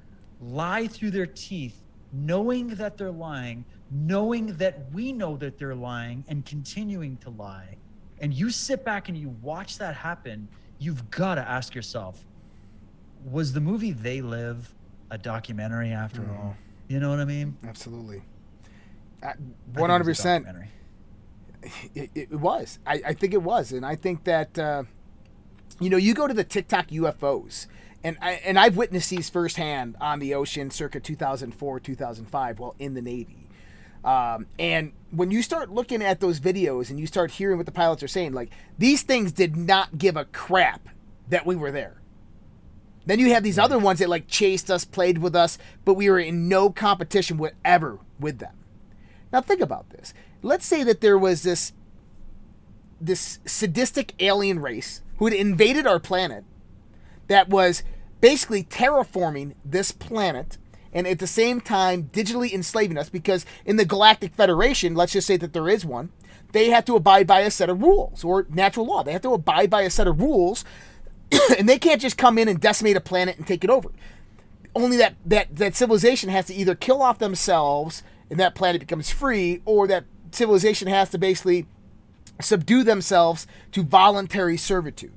lie through their teeth, knowing that they're lying, knowing that we know that they're lying and continuing to lie, and you sit back and you watch that happen, you've got to ask yourself, was the movie They Live a documentary after all? You know what I mean? Absolutely. 100%. It was. I think it was. And I think that, you go to the TikTok UFOs, and I've witnessed these firsthand on the ocean circa 2004, 2005 while in the Navy. And when you start looking at those videos and you start hearing what the pilots are saying, like, these things did not give a crap that we were there. Then you have these other ones that like chased us, played with us, but we were in no competition whatever with them. Now think about this. Let's say that there was this sadistic alien race who had invaded our planet that was basically terraforming this planet and at the same time digitally enslaving us, because in the Galactic Federation, let's just say that there is one, they have to abide by a set of rules, or natural law. They have to abide by a set of rules, and they can't just come in and decimate a planet and take it over. Only that civilization has to either kill off themselves and that planet becomes free, or that civilization has to basically subdue themselves to voluntary servitude.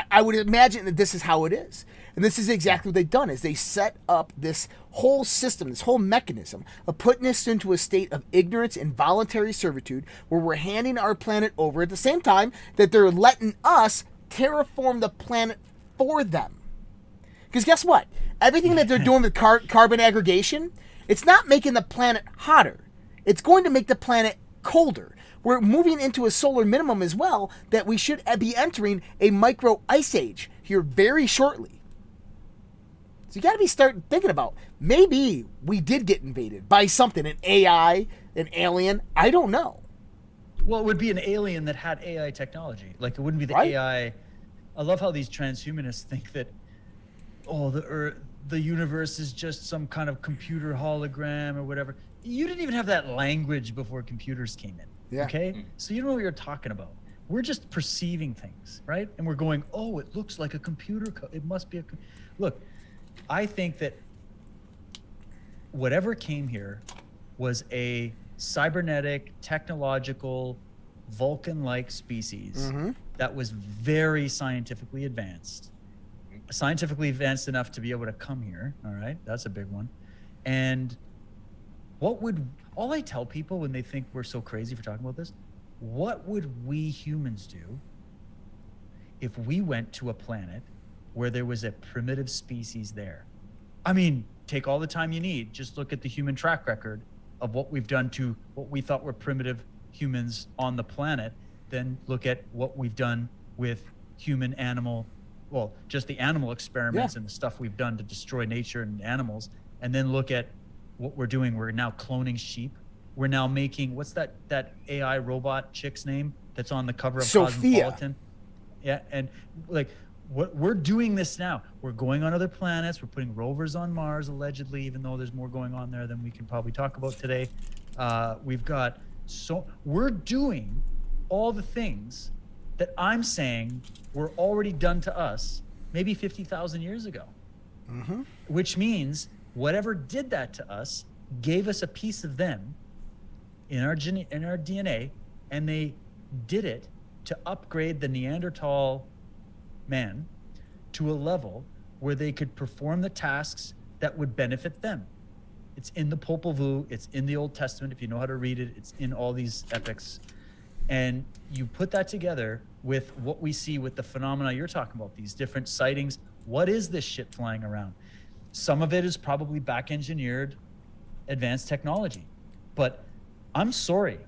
I would imagine that this is how it is. And this is exactly what they've done, is they set up this whole system, this whole mechanism of putting us into a state of ignorance and voluntary servitude where we're handing our planet over at the same time that they're letting us terraform the planet for them. Because guess what? Everything that they're doing with carbon aggregation, it's not making the planet hotter. It's going to make the planet colder. We're moving into a solar minimum as well, that we should be entering a micro ice age here very shortly. So you got to be starting thinking about, maybe we did get invaded by something, an AI, an alien. I don't know. Well, it would be an alien that had AI technology. Like, it wouldn't be the AI. I love how these transhumanists think that, the universe is just some kind of computer hologram or whatever. You didn't even have that language before computers came in. Yeah. Okay? So you don't know what you're talking about. We're just perceiving things, right? And we're going, it looks like a computer. It must be look, I think that whatever came here was a cybernetic, technological, Vulcan-like species that was very scientifically advanced enough to be able to come here. All right, that's a big one. And all I tell people when they think we're so crazy for talking about this, what would we humans do if we went to a planet where there was a primitive species there? I mean, take all the time you need. Just look at the human track record of what we've done to what we thought were primitive humans on the planet. Then look at what we've done with just the animal experiments and the stuff we've done to destroy nature and animals. And then look at what we're doing. We're now cloning sheep. We're now making, what's that AI robot chick's name that's on the cover of Sophia. Cosmopolitan? Yeah, and like, we're doing this now. We're going on other planets. We're putting rovers on Mars, allegedly, even though there's more going on there than we can probably talk about today. We're doing all the things that I'm saying were already done to us maybe 50,000 years ago. Which means whatever did that to us gave us a piece of them in our DNA, and they did it to upgrade the Neanderthal man to a level where they could perform the tasks that would benefit them. It's in the Popol Vuh, it's in the Old Testament. If you know how to read it, it's in all these epics. And you put that together with what we see with the phenomena you're talking about, these different sightings. What is this shit flying around? Some of it is probably back engineered advanced technology. But I'm sorry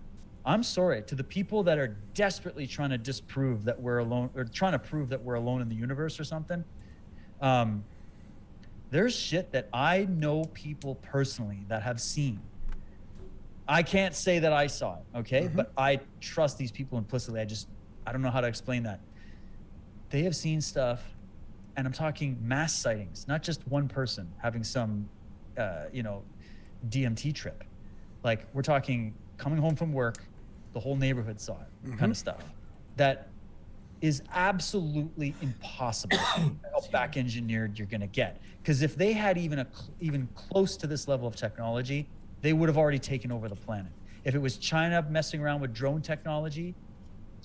to the people that are desperately trying to disprove that we're alone, or trying to prove that we're alone in the universe or something. There's shit that I know people personally that have seen. I can't say that I saw it, okay? But I trust these people implicitly. I don't know how to explain that. They have seen stuff, and I'm talking mass sightings, not just one person having some, DMT trip. Like, we're talking coming home from work, the whole neighborhood saw it, kind of stuff. That is absolutely impossible how back engineered you're going to get. Because if they had even close to this level of technology, they would have already taken over the planet. If it was China messing around with drone technology,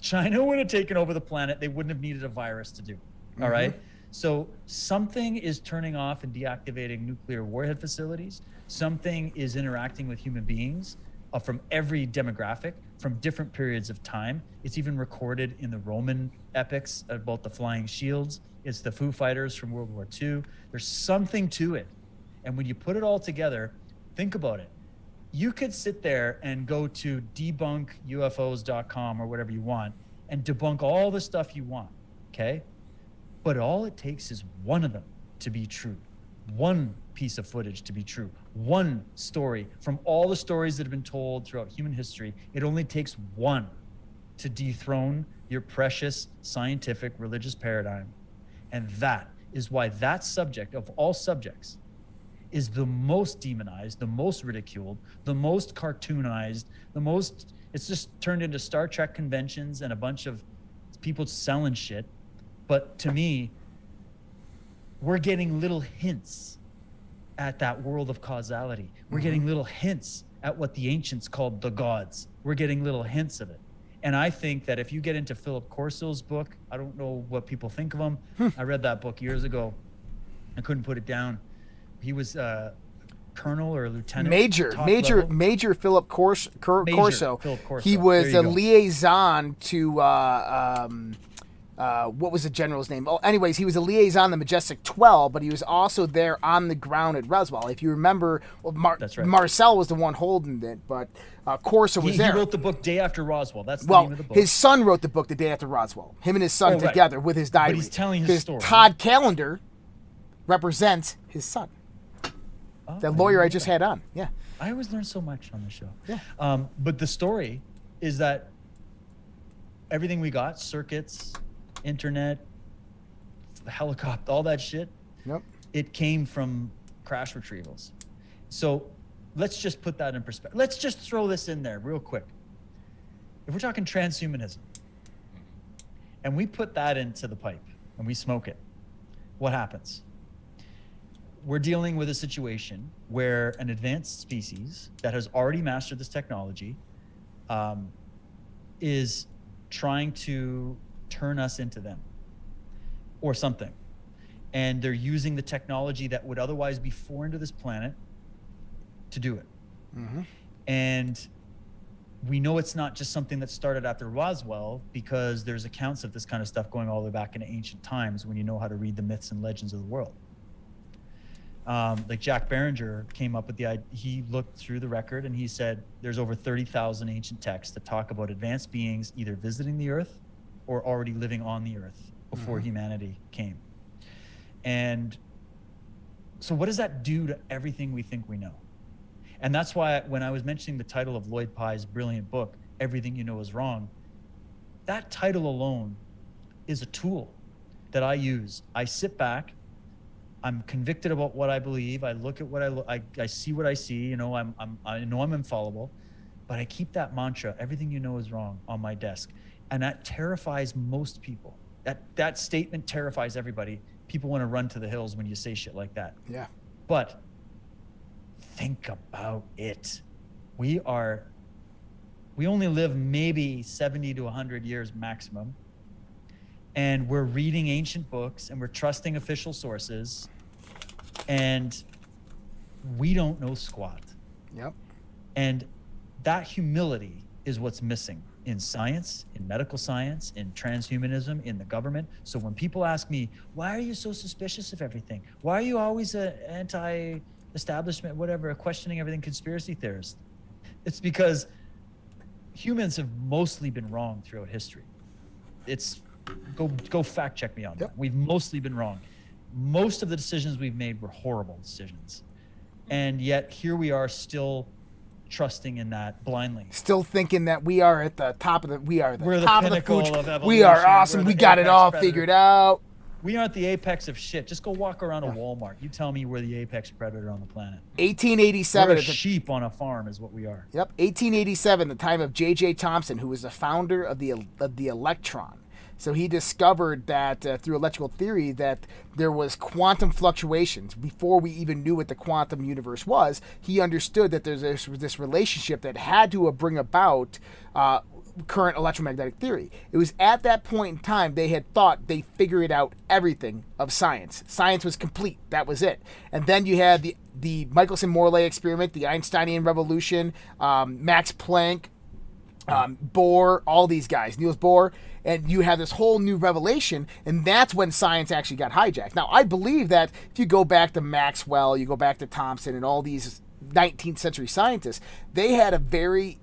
China would have taken over the planet. They wouldn't have needed a virus to do it. All right. So something is turning off and deactivating nuclear warhead facilities. Something is interacting with human beings from every demographic, from different periods of time. It's even recorded in the Roman epics about the flying shields. It's the Foo Fighters from World War II. There's something to it. And when you put it all together, think about it. You could sit there and go to debunkufos.com or whatever you want and debunk all the stuff you want, okay? But all it takes is one of them to be true, one piece of footage to be true, one story from all the stories that have been told throughout human history. It only takes one to dethrone your precious scientific religious paradigm. And that is why that subject of all subjects is the most demonized, the most ridiculed, the most cartoonized, it's just turned into Star Trek conventions and a bunch of people selling shit. But to me, we're getting little hints at that world of causality. We're getting little hints at what the ancients called the gods. We're getting little hints of it. And I think that if you get into Philip Corso's book, I don't know what people think of him. I read that book years ago. I couldn't put it down. He was colonel or lieutenant. Major Philip Corso. Philip Corso. He was a liaison to what was the general's name? Oh, anyways, he was a liaison to Majestic 12, but he was also there on the ground at Roswell. If you remember, that's right. Marcel was the one holding it, but Corso was there. He wrote the book Day After Roswell. That's the name of the book. His son wrote the book The Day After Roswell. Him and his son together with his diary. But he's telling his story. Todd Callender represents his son. The lawyer I just had on. Yeah. I always learn so much on the show. Yeah. But the story is that everything we got, circuits, internet, the helicopter, all that shit, it came from crash retrievals. So let's just put that in perspective. Let's just throw this in there real quick. If we're talking transhumanism and we put that into the pipe and we smoke it, what happens? we're dealing with a situation where an advanced species that has already mastered this technology is trying to turn us into them or something. And they're using the technology that would otherwise be foreign to this planet to do it. Mm-hmm. And we know it's not just something that started after Roswell, because there's accounts of this kind of stuff going all the way back into ancient times when you know how to read the myths and legends of the world. Like Jack Barringer came up with the idea, he looked through the record and he said there's over 30,000 ancient texts that talk about advanced beings either visiting the earth or already living on the earth before humanity came. And so what does that do to everything we think we know? And that's why when I was mentioning the title of Lloyd Pye's brilliant book, Everything You Know Is Wrong, that title alone is a tool that I use. I sit back, I'm convicted about what I believe. I look at what I see what I see. You know, I know I'm infallible, but I keep that mantra, everything you know is wrong, on my desk. And that terrifies most people. That statement terrifies everybody. People want to run to the hills when you say shit like that. Yeah. But think about it. We only live maybe 70 to 100 years maximum. And we're reading ancient books and we're trusting official sources, and we don't know squat. Yep. And that humility is what's missing in science, in medical science, in transhumanism, in the government. So when people ask me, why are you so suspicious of everything? Why are you always an anti-establishment, whatever, questioning everything, conspiracy theorist? It's because humans have mostly been wrong throughout history. It's go fact check me on that. We've mostly been wrong. Most of the decisions we've made were horrible decisions. And yet here we are still trusting in that blindly. Still thinking that we are at the top of the we're the top pinnacle of the food. of evolution. We are awesome. We got it all figured out. We aren't the apex of shit. Just go walk around a Walmart. You tell me we're the apex predator on the planet. 1887. We're a sheep on a farm is what we are. Yep. 1887, the time of J.J. Thomson, who was the founder of the electron. So he discovered that through electrical theory that there was quantum fluctuations. Before we even knew what the quantum universe was, he understood that there's this relationship that had to bring about current electromagnetic theory. It was at that point in time they had thought they figured out everything of science. Science was complete. That was it. And then you had the Michelson-Morley experiment, the Einsteinian revolution, Max Planck, Bohr, all these guys, Niels Bohr, and you have this whole new revelation, and that's when science actually got hijacked. Now, I believe that if you go back to Maxwell, you go back to Thomson, and all these 19th century scientists, they had a very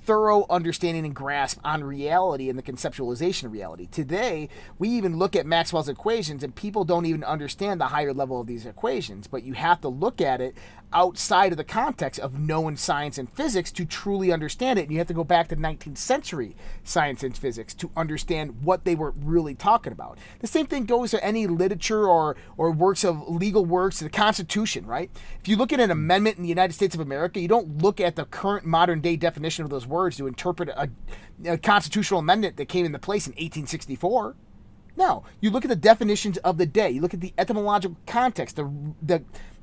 thorough understanding and grasp on reality and the conceptualization of reality. Today, we even look at Maxwell's equations, and people don't even understand the higher level of these equations, but you have to look at it outside of the context of known science and physics to truly understand it. And you have to go back to 19th century science and physics to understand what they were really talking about. The same thing goes to any literature or works of legal works, the Constitution, right? If you look at an amendment in the United States of America, you don't look at the current modern day definition of those words to interpret a constitutional amendment that came into place in 1864. No, you look at the definitions of the day. You look at the etymological context,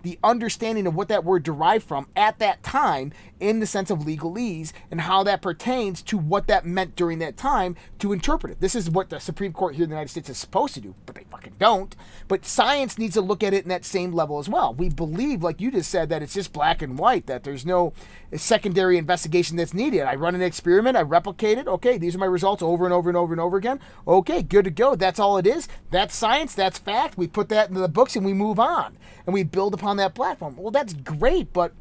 the understanding of what that word derived from at that time in the sense of legalese and how that pertains to what that meant during that time to interpret it. This is what the Supreme Court here in the United States is supposed to do, but they fucking don't. But science needs to look at it in that same level as well. We believe, like you just said, that it's just black and white, that there's no secondary investigation that's needed. I run an experiment, I replicate it. Okay, these are my results over and over and over and over again. Okay, good to go. That's all it is. That's science. That's fact. We put that into the books and we move on. And we build upon that platform. Well, that's great, but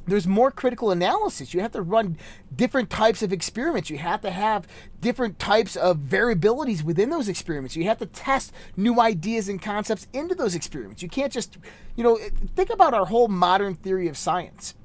there's more critical analysis. You have to run different types of experiments. You have to have different types of variabilities within those experiments. You have to test new ideas and concepts into those experiments. You can't just, think about our whole modern theory of science.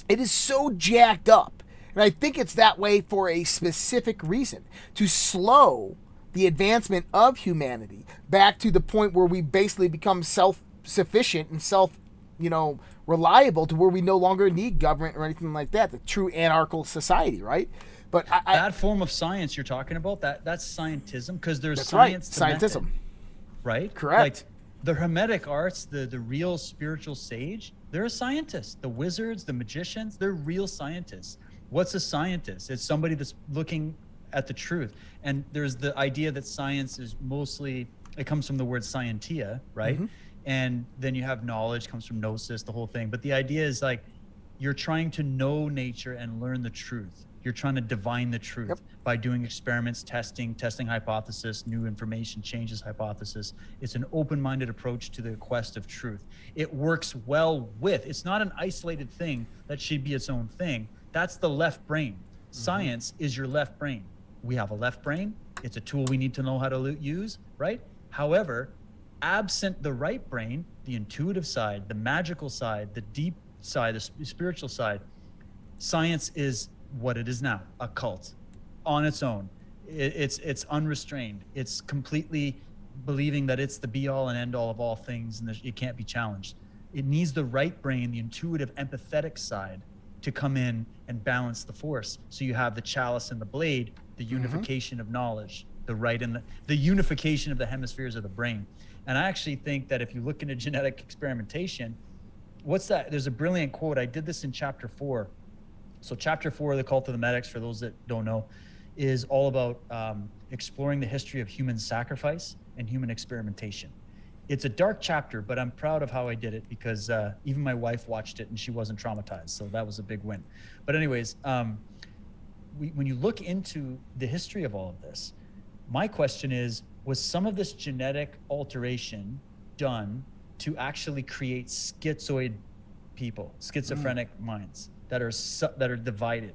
It is so jacked up. And I think it's that way for a specific reason, to slow the advancement of humanity back to the point where we basically become self-sufficient and reliable, to where we no longer need government or anything like that. The true anarchical society, right? But that form of science you're talking about, that's scientism, because there's that's science right. to Scientism. method, right? Correct. The Hermetic arts, the real spiritual sage, they're a scientist. The wizards, the magicians, they're real scientists. What's a scientist? It's somebody that's looking at the truth. And there's the idea that science is mostly, it comes from the word scientia, right? Mm-hmm. And then you have knowledge, comes from gnosis, the whole thing. But the idea is like, you're trying to know nature and learn the truth. You're trying to divine the truth. Yep. By doing experiments, testing hypothesis, new information changes hypothesis. It's an open-minded approach to the quest of truth. It works well with, it's not an isolated thing that should be its own thing. That's the left brain. Science is your left brain. We have a left brain. It's a tool we need to know how to use, right? However, absent the right brain, the intuitive side, the magical side, the deep side, the spiritual side, science is what it is now, a cult on its own. It's unrestrained. It's completely believing that it's the be all and end all of all things and it can't be challenged. It needs the right brain, the intuitive, empathetic side to come in and balance the force. So you have the chalice and the blade, the unification of knowledge, the right and the unification of the hemispheres of the brain. And I actually think that if you look into genetic experimentation, what's that? There's a brilliant quote. I did this in chapter 4. So chapter 4 of the Cult of the Medics, for those that don't know, is all about exploring the history of human sacrifice and human experimentation. It's a dark chapter, but I'm proud of how I did it because even my wife watched it and she wasn't traumatized. So that was a big win. But anyways, when you look into the history of all of this, my question is, was some of this genetic alteration done to actually create schizoid people, schizophrenic minds that are divided?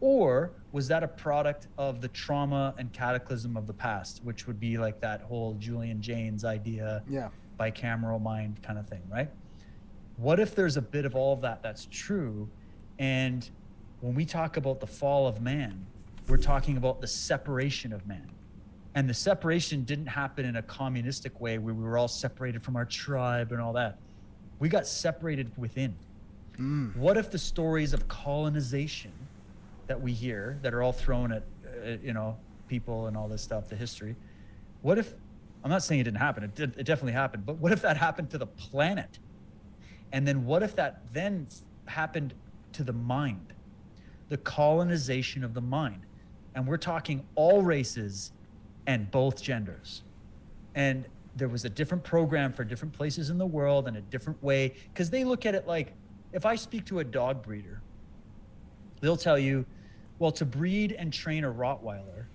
Or was that a product of the trauma and cataclysm of the past, which would be like that whole Julian Jaynes idea, bicameral mind kind of thing, right? What if there's a bit of all of that that's true? And when we talk about the fall of man, we're talking about the separation of man. And the separation didn't happen in a communistic way where we were all separated from our tribe and all that. We got separated within. What if the stories of colonization that we hear that are all thrown at people and all this stuff, the history, what if, I'm not saying it didn't happen, it definitely happened, but what if that happened to the planet? And then what if that then happened to the mind, the colonization of the mind? And we're talking all races and both genders. And there was a different program for different places in the world and a different way, because they look at it like, if I speak to a dog breeder, they'll tell you, well, to breed and train a Rottweiler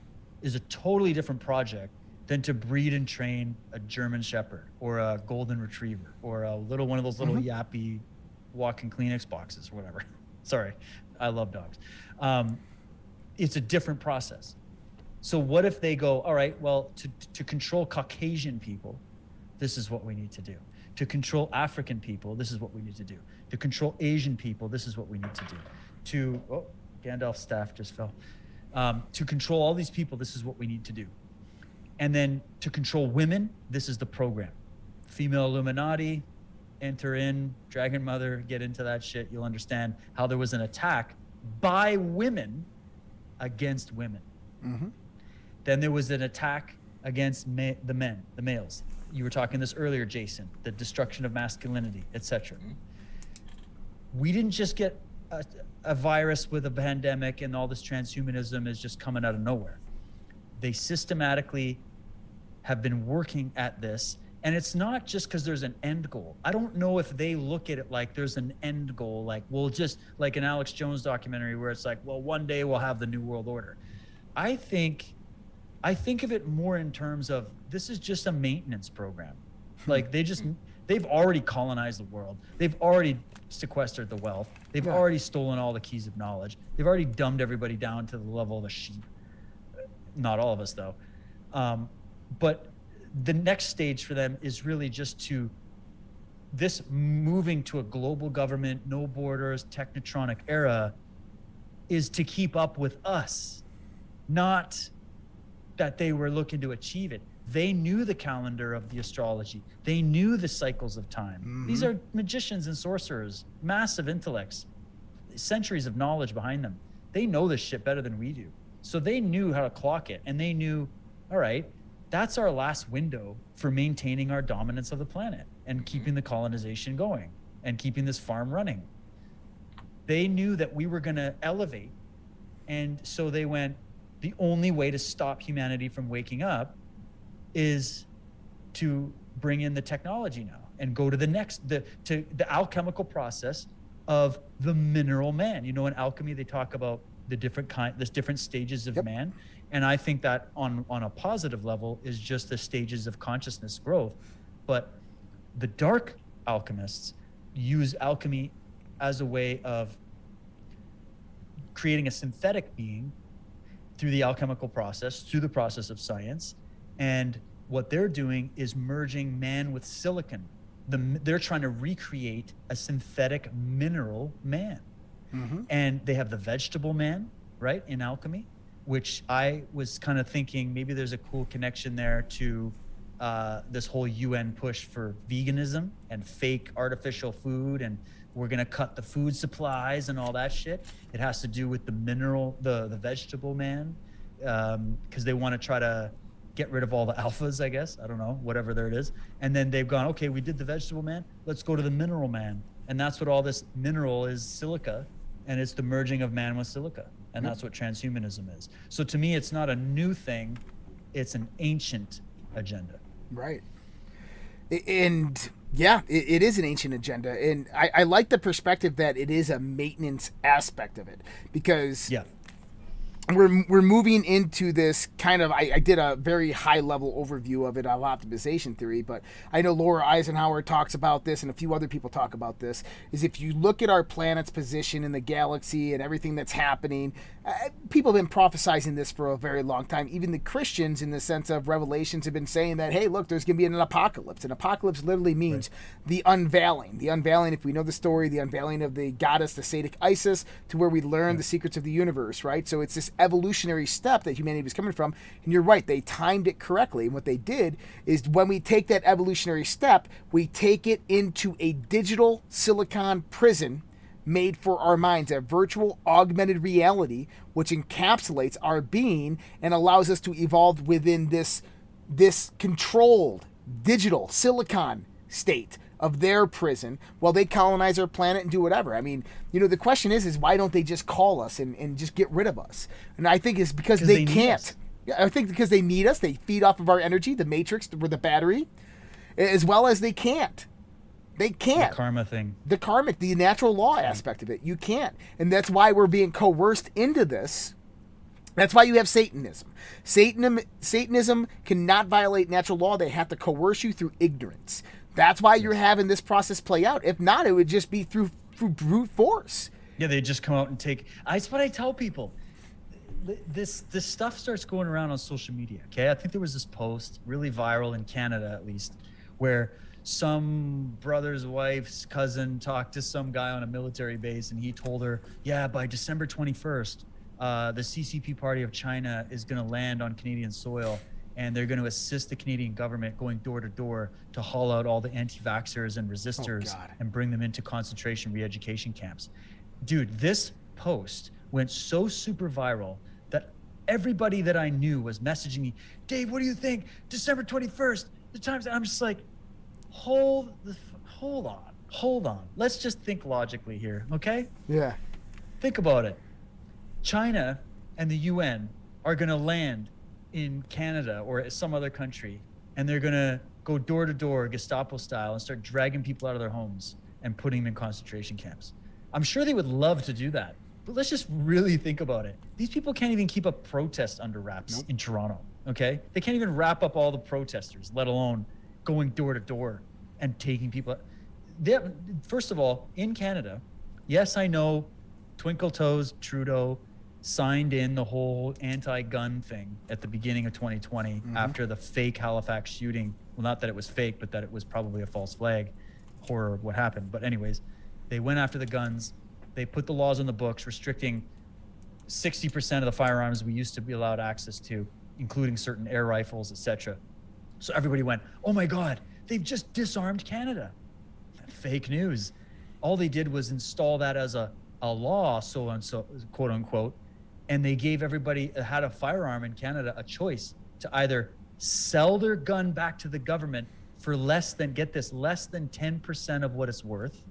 is a totally different project than to breed and train a German Shepherd or a Golden Retriever or a little one of those little yappy walking Kleenex boxes or whatever. Sorry, I love dogs. It's a different process. So what if they go, all right, well, to control Caucasian people, this is what we need to do. To control African people, this is what we need to do. To control Asian people, this is what we need to do. Gandalf's staff just fell. To control all these people, this is what we need to do. And then to control women, this is the program. Female Illuminati, enter in, Dragon Mother, get into that shit. You'll understand how there was an attack by women against women. Then there was an attack against the men, the males. You were talking this earlier, Jason, the destruction of masculinity, etc. We didn't just get a virus with a pandemic and all this transhumanism is just coming out of nowhere. They systematically have been working at this, and it's not just because there's an end goal. I don't know if they look at it like there's an end goal, like we'll just, like an Alex Jones documentary where it's like, well, one day we'll have the new world order. I think of it more in terms of this is just a maintenance program. Like they've already colonized the world. They've already sequestered the wealth. They've already stolen all the keys of knowledge. They've already dumbed everybody down to the level of a sheep. Not all of us though. But the next stage for them is really just this moving to a global government, no borders, technotronic era is to keep up with us, not that they were looking to achieve it. They knew the calendar of the astrology. They knew the cycles of time. These are magicians and sorcerers, massive intellects, centuries of knowledge behind them. They know this shit better than we do. So they knew how to clock it, and they knew, all right, that's our last window for maintaining our dominance of the planet and keeping the colonization going and keeping this farm running. They knew that we were going to elevate. And so they went, the only way to stop humanity from waking up is to bring in the technology now and go to the next, the alchemical process of the mineral man. You know, in alchemy, they talk about the different stages of man. And I think that on a positive level is just the stages of consciousness growth. But the dark alchemists use alchemy as a way of creating a synthetic being through the alchemical process, through the process of science. And what they're doing is merging man with silicon. They're trying to recreate a synthetic mineral man. And they have the vegetable man, right, in alchemy, which I was kind of thinking maybe there's a cool connection there to this whole UN push for veganism and fake artificial food, and we're going to cut the food supplies and all that shit. It has to do with the mineral, the vegetable man, because they want to try to get rid of all the alphas, I guess. I don't know, whatever there it is. And then they've gone, okay, we did the vegetable man. Let's go to the mineral man. And that's what all this mineral is, silica. And it's the merging of man with silica. And that's what transhumanism is. So to me, it's not a new thing. It's an ancient agenda. Right. And yeah, it is an ancient agenda. And I like the perspective that it is a maintenance aspect of it, because we're moving into this kind of, I did a very high level overview of it of optimization theory, but I know Laura Eisenhower talks about this and a few other people talk about this, is if you look at our planet's position in the galaxy and everything that's happening, people have been prophesizing this for a very long time. Even the Christians, in the sense of Revelations, have been saying that, hey, look, there's going to be an apocalypse. An apocalypse literally means the unveiling. The unveiling, if we know the story, the unveiling of the goddess, the Sadic Isis, to where we learn the secrets of the universe, right? So it's this evolutionary step that humanity was coming from. And you're right, they timed it correctly. And what they did is, when we take that evolutionary step, we take it into a digital silicon prison made for our minds, a virtual augmented reality, which encapsulates our being and allows us to evolve within this controlled digital silicon state of their prison while they colonize our planet and do whatever. I mean, you know, the question is why don't they just call us and just get rid of us? And I think it's because they can't. Yeah, I think because they need us. They feed off of our energy, the matrix, the battery, as well as they can't. They can't. The karma thing. The karmic, the natural law aspect of it. You can't. And that's why we're being coerced into this. That's why you have Satanism. Satanism cannot violate natural law. They have to coerce you through ignorance. That's why you're having this process play out. If not, it would just be through brute force. Yeah, they just come out and take. That's what I tell people. This stuff starts going around on social media. Okay, I think there was this post, really viral in Canada at least, where some brother's wife's cousin talked to some guy on a military base, and he told her, yeah, by December 21st, the CCP party of China is going to land on Canadian soil, and they're going to assist the Canadian government going door to door to haul out all the anti-vaxxers and resistors and bring them into concentration re-education camps. Dude, this post went so super viral that everybody that I knew was messaging me, Dave, what do you think? December 21st, the times. I'm just like, hold on. Let's just think logically here, okay? Yeah. Think about it. China and the UN are going to land in Canada or some other country, and they're going to go door to door, Gestapo style, and start dragging people out of their homes and putting them in concentration camps. I'm sure they would love to do that, but let's just really think about it. These people can't even keep a protest under wraps in Toronto, okay? They can't even wrap up all the protesters, let alone going door to door and taking people. First of all, in Canada, yes, I know Twinkle Toes Trudeau signed in the whole anti-gun thing at the beginning of 2020 after the fake Halifax shooting. Well, not that it was fake, but that it was probably a false flag horror of what happened. But anyways, they went after the guns. They put the laws on the books restricting 60% of the firearms we used to be allowed access to, including certain air rifles, etc. So everybody went, oh my God, they've just disarmed Canada. Fake news. All they did was install that as a law, so and so, quote unquote, and they gave everybody that had a firearm in Canada a choice to either sell their gun back to the government for less than 10% of what it's worth.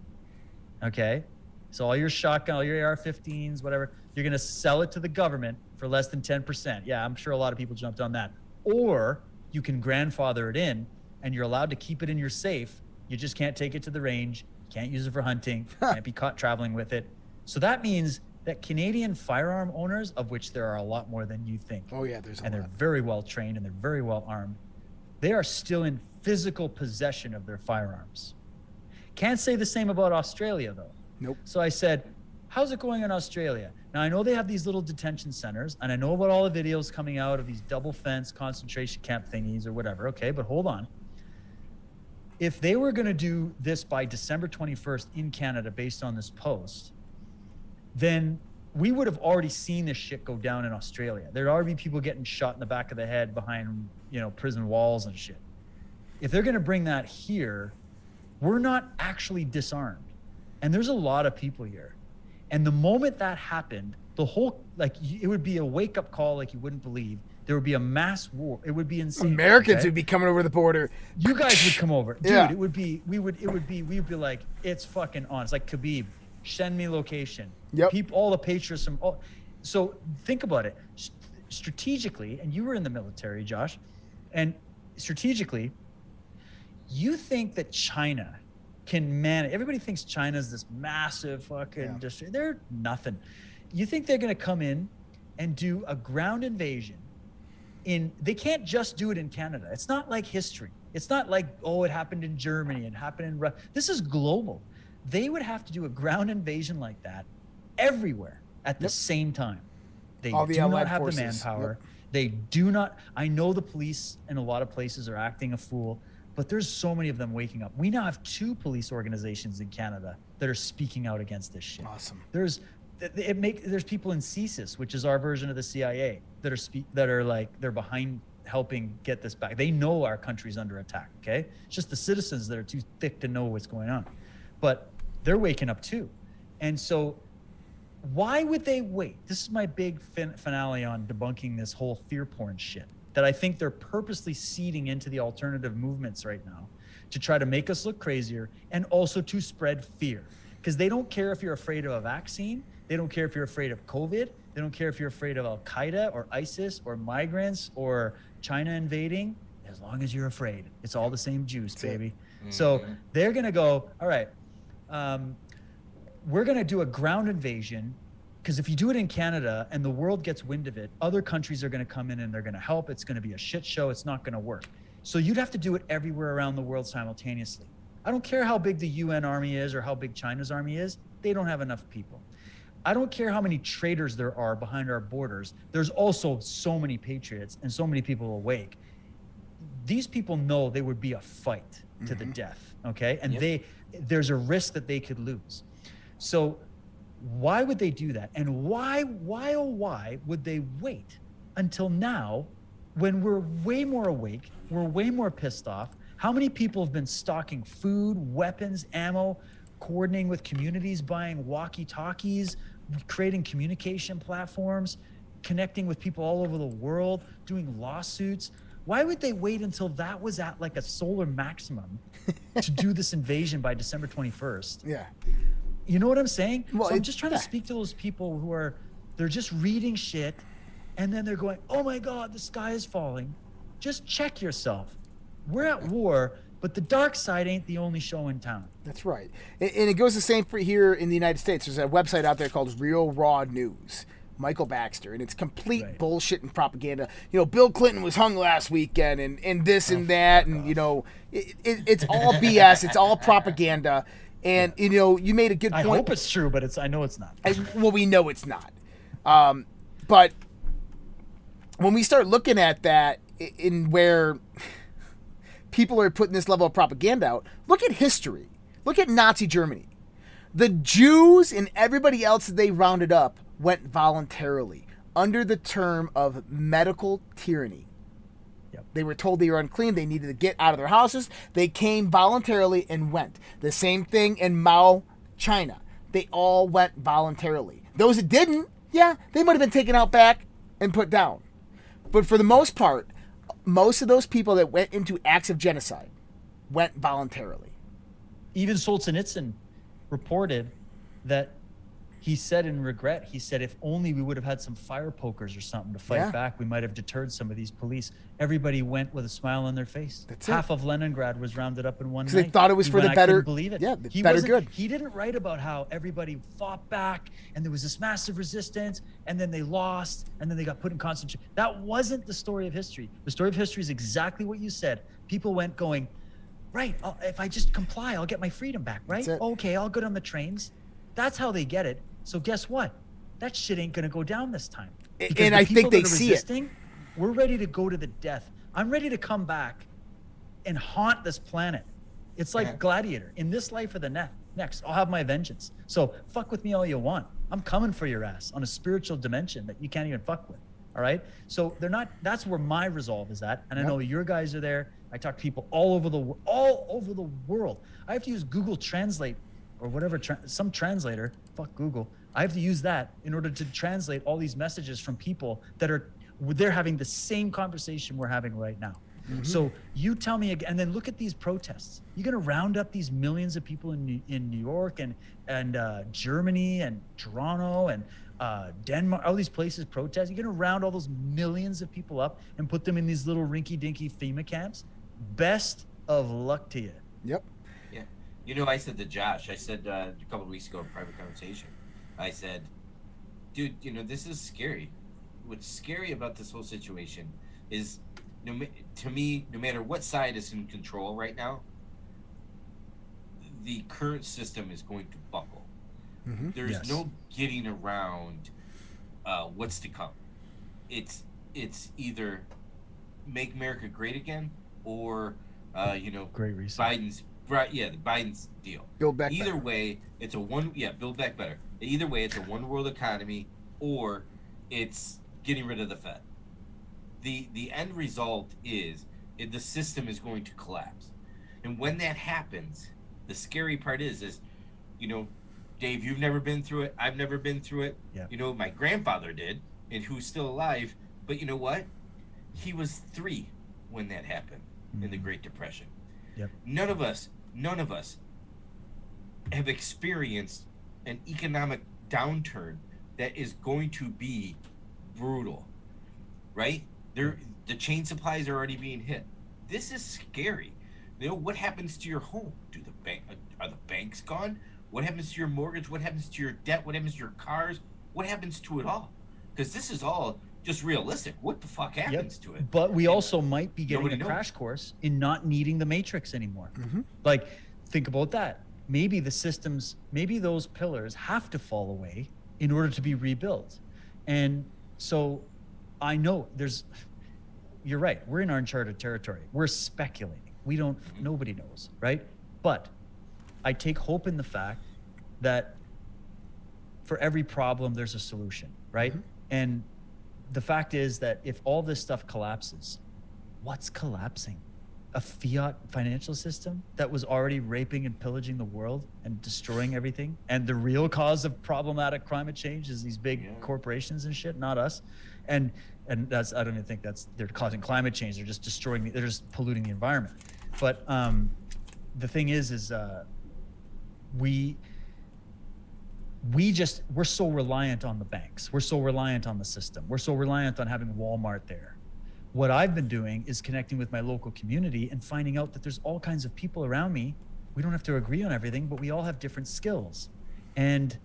Okay? So all your shotgun, all your AR-15s, whatever, you're going to sell it to the government for less than 10%. Yeah, I'm sure a lot of people jumped on that. Or you can grandfather it in and you're allowed to keep it in your safe. You just can't take it to the range. Can't use it for hunting. Can't be caught traveling with it. So that means that Canadian firearm owners, of which there are a lot more than you think. Oh yeah, there's a lot. And they're very well trained and they're very well armed. They are still in physical possession of their firearms. Can't say the same about Australia though. Nope. So I said, how's it going in Australia? Now I know they have these little detention centers and I know about all the videos coming out of these double fence concentration camp thingies or whatever. Okay, but hold on. If they were going to do this by December 21st in Canada based on this post, then we would have already seen this shit go down in Australia. There'd already be people getting shot in the back of the head behind, prison walls and shit. If they're going to bring that here, we're not actually disarmed. And there's a lot of people here. And the moment that happened, it would be a wake-up call like you wouldn't believe. There would be a mass war. It would be insane. Americans would be coming over the border. You guys would come over. Dude, Yeah. we would be like, it's fucking on. It's like Khabib, send me location. Yep. All the patriots so think about it. Strategically, and you were in the military, Josh, and strategically, you think that China can manage. Everybody thinks China's this massive fucking they're nothing. You think they're going to come in and do a ground invasion they can't just do it in Canada. It's not like history. It's not like, it happened in Germany and happened in Russia. This is global. They would have to do a ground invasion like that everywhere at the same time. They do not have the manpower. They do not. I know the police in a lot of places are acting a fool, but there's so many of them waking up. We now have 2 police organizations in Canada that are speaking out against this shit. Awesome. There's people in CSIS, which is our version of the CIA, that are like, they're behind helping get this back. They know our country's under attack. Okay, it's just the citizens that are too thick to know what's going on, but they're waking up too. And so why would they wait? This is my big finale on debunking this whole fear porn shit that I think they're purposely seeding into the alternative movements right now to try to make us look crazier and also to spread fear. Because they don't care if you're afraid of a vaccine. They don't care if you're afraid of COVID. They don't care if you're afraid of Al-Qaeda or ISIS or migrants or China invading. As long as you're afraid, it's all the same juice, baby. Mm-hmm. So they're going to go, all right, we're going to do a ground invasion, because if you do it in Canada and the world gets wind of it, other countries are going to come in and they're going to help. It's going to be a shit show. It's not going to work. So you'd have to do it everywhere around the world simultaneously. I don't care how big the UN army is or how big China's army is. They don't have enough people. I don't care how many traitors there are behind our borders. There's also so many patriots and so many people awake. These people know they would be a fight to the death, okay? And there's a risk that they could lose. So why would they do that? And why would they wait until now when we're way more awake, we're way more pissed off? How many people have been stocking food, weapons, ammo, coordinating with communities, buying walkie-talkies, creating communication platforms, connecting with people all over the world, doing lawsuits? Why would they wait until that was at like a solar maximum to do this invasion by December 21st? Yeah. You know what I'm saying? Well, so I'm just trying to speak to those people they're just reading shit and then they're going, oh my God, the sky is falling. Just check yourself. We're at war, but the dark side ain't the only show in town. That's right. And it goes the same for here in the United States. There's a website out there called Real Raw News, Michael Baxter, and it's complete bullshit and propaganda. Bill Clinton was hung last weekend and this and that, and, it's all BS. It's all propaganda. And, you made a good point. I hope it's true, but I know it's not. Well, we know it's not. But when we start looking at that in where people are putting this level of propaganda out, look at history. Look at Nazi Germany. The Jews and everybody else that they rounded up went voluntarily under the term of medical tyranny. Yep. They were told they were unclean. They needed to get out of their houses. They came voluntarily and went. The same thing in Mao, China. They all went voluntarily. Those that didn't, they might have been taken out back and put down. But for the most part, Most of those people that went into acts of genocide went voluntarily. Even Solzhenitsyn reported that he said in regret, he said, if only we would have had some fire pokers or something to fight back, we might have deterred some of these police. Everybody went with a smile on their face. Half of Leningrad was rounded up in one night. Because they thought it was for the better. I couldn't believe it. Yeah, the better good. He didn't write about how everybody fought back and there was this massive resistance and then they lost and then they got put in concentration. That wasn't the story of history. The story of history is exactly what you said. People went going, right, if I just comply, I'll get my freedom back, right? Okay, I'll go on the trains. That's how they get it. So guess what? That shit ain't gonna go down this time. Because and I think they see it. We're ready to go to the death. I'm ready to come back and haunt this planet. It's like Gladiator. In this life or the next, I'll have my vengeance. So fuck with me all you want. I'm coming for your ass on a spiritual dimension that you can't even fuck with. All right? So they're not. That's where my resolve is at. And I know your guys are there. I talk to people all over the world. I have to use Google Translate or whatever, some translator, fuck Google. I have to use that in order to translate all these messages from people that they're having the same conversation we're having right now. Mm-hmm. So you tell me again, and then look at these protests. You're going to round up these millions of people in New York and Germany and Toronto and Denmark, all these places protest. You're going to round all those millions of people up and put them in these little rinky-dinky FEMA camps. Best of luck to you. Yep. Yeah. You know, I said to Josh, a couple of weeks ago in private conversation, I said, dude, you know, this is scary. What's scary about this whole situation is, to me, no matter what side is in control right now, the current system is going to buckle. Mm-hmm. There's no getting around what's to come. It's either make America great again or, great reset. Biden's deal. Build back Either better. way, it's build back better. Either way, it's a one world economy or it's getting rid of the Fed. The end result is the system is going to collapse. And when that happens, the scary part is, you know, Dave, you've never been through it. I've never been through it. Yeah. You know, my grandfather did, and who's still alive. But you know what? He was 3 when that happened in the Great Depression. Yep. None of us have experienced an economic downturn that is going to be brutal, right? The chain supplies are already being hit. This is scary. You know, what happens to your home? Are the banks gone? What happens to your mortgage? What happens to your debt? What happens to your cars? What happens to it all? Because this is all just realistic. What the fuck happens to it? But we also might be getting a crash course in not needing the matrix anymore. Mm-hmm. Like, think about that. Maybe the systems, maybe those pillars have to fall away in order to be rebuilt. And so I know you're right. We're in uncharted territory. We're speculating. Nobody knows, right? But I take hope in the fact that for every problem, there's a solution, right? Mm-hmm. And the fact is that if all this stuff collapses, what's collapsing? A fiat financial system that was already raping and pillaging the world and destroying everything. And the real cause of problematic climate change is these big corporations and shit, not us. And that's, I don't even think they're causing climate change. They're just they're just polluting the environment. But the thing is we're so reliant on the banks. We're so reliant on the system. We're so reliant on having Walmart there. What I've been doing is connecting with my local community and finding out that there's all kinds of people around me. We don't have to agree on everything, but we all have different skills. And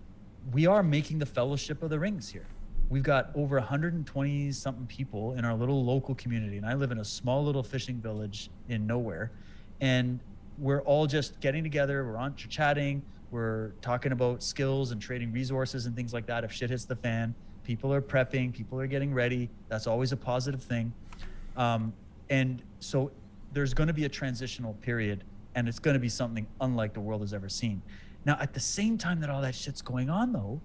we are making the Fellowship of the Rings here. We've got over 120 something people in our little local community. And I live in a small little fishing village in nowhere. And we're all just getting together. We're on chatting. We're talking about skills and trading resources and things like that. If shit hits the fan, people are prepping, people are getting ready. That's always a positive thing. And so there's going to be a transitional period, and it's going to be something unlike the world has ever seen. Now, at the same time that all that shit's going on, though,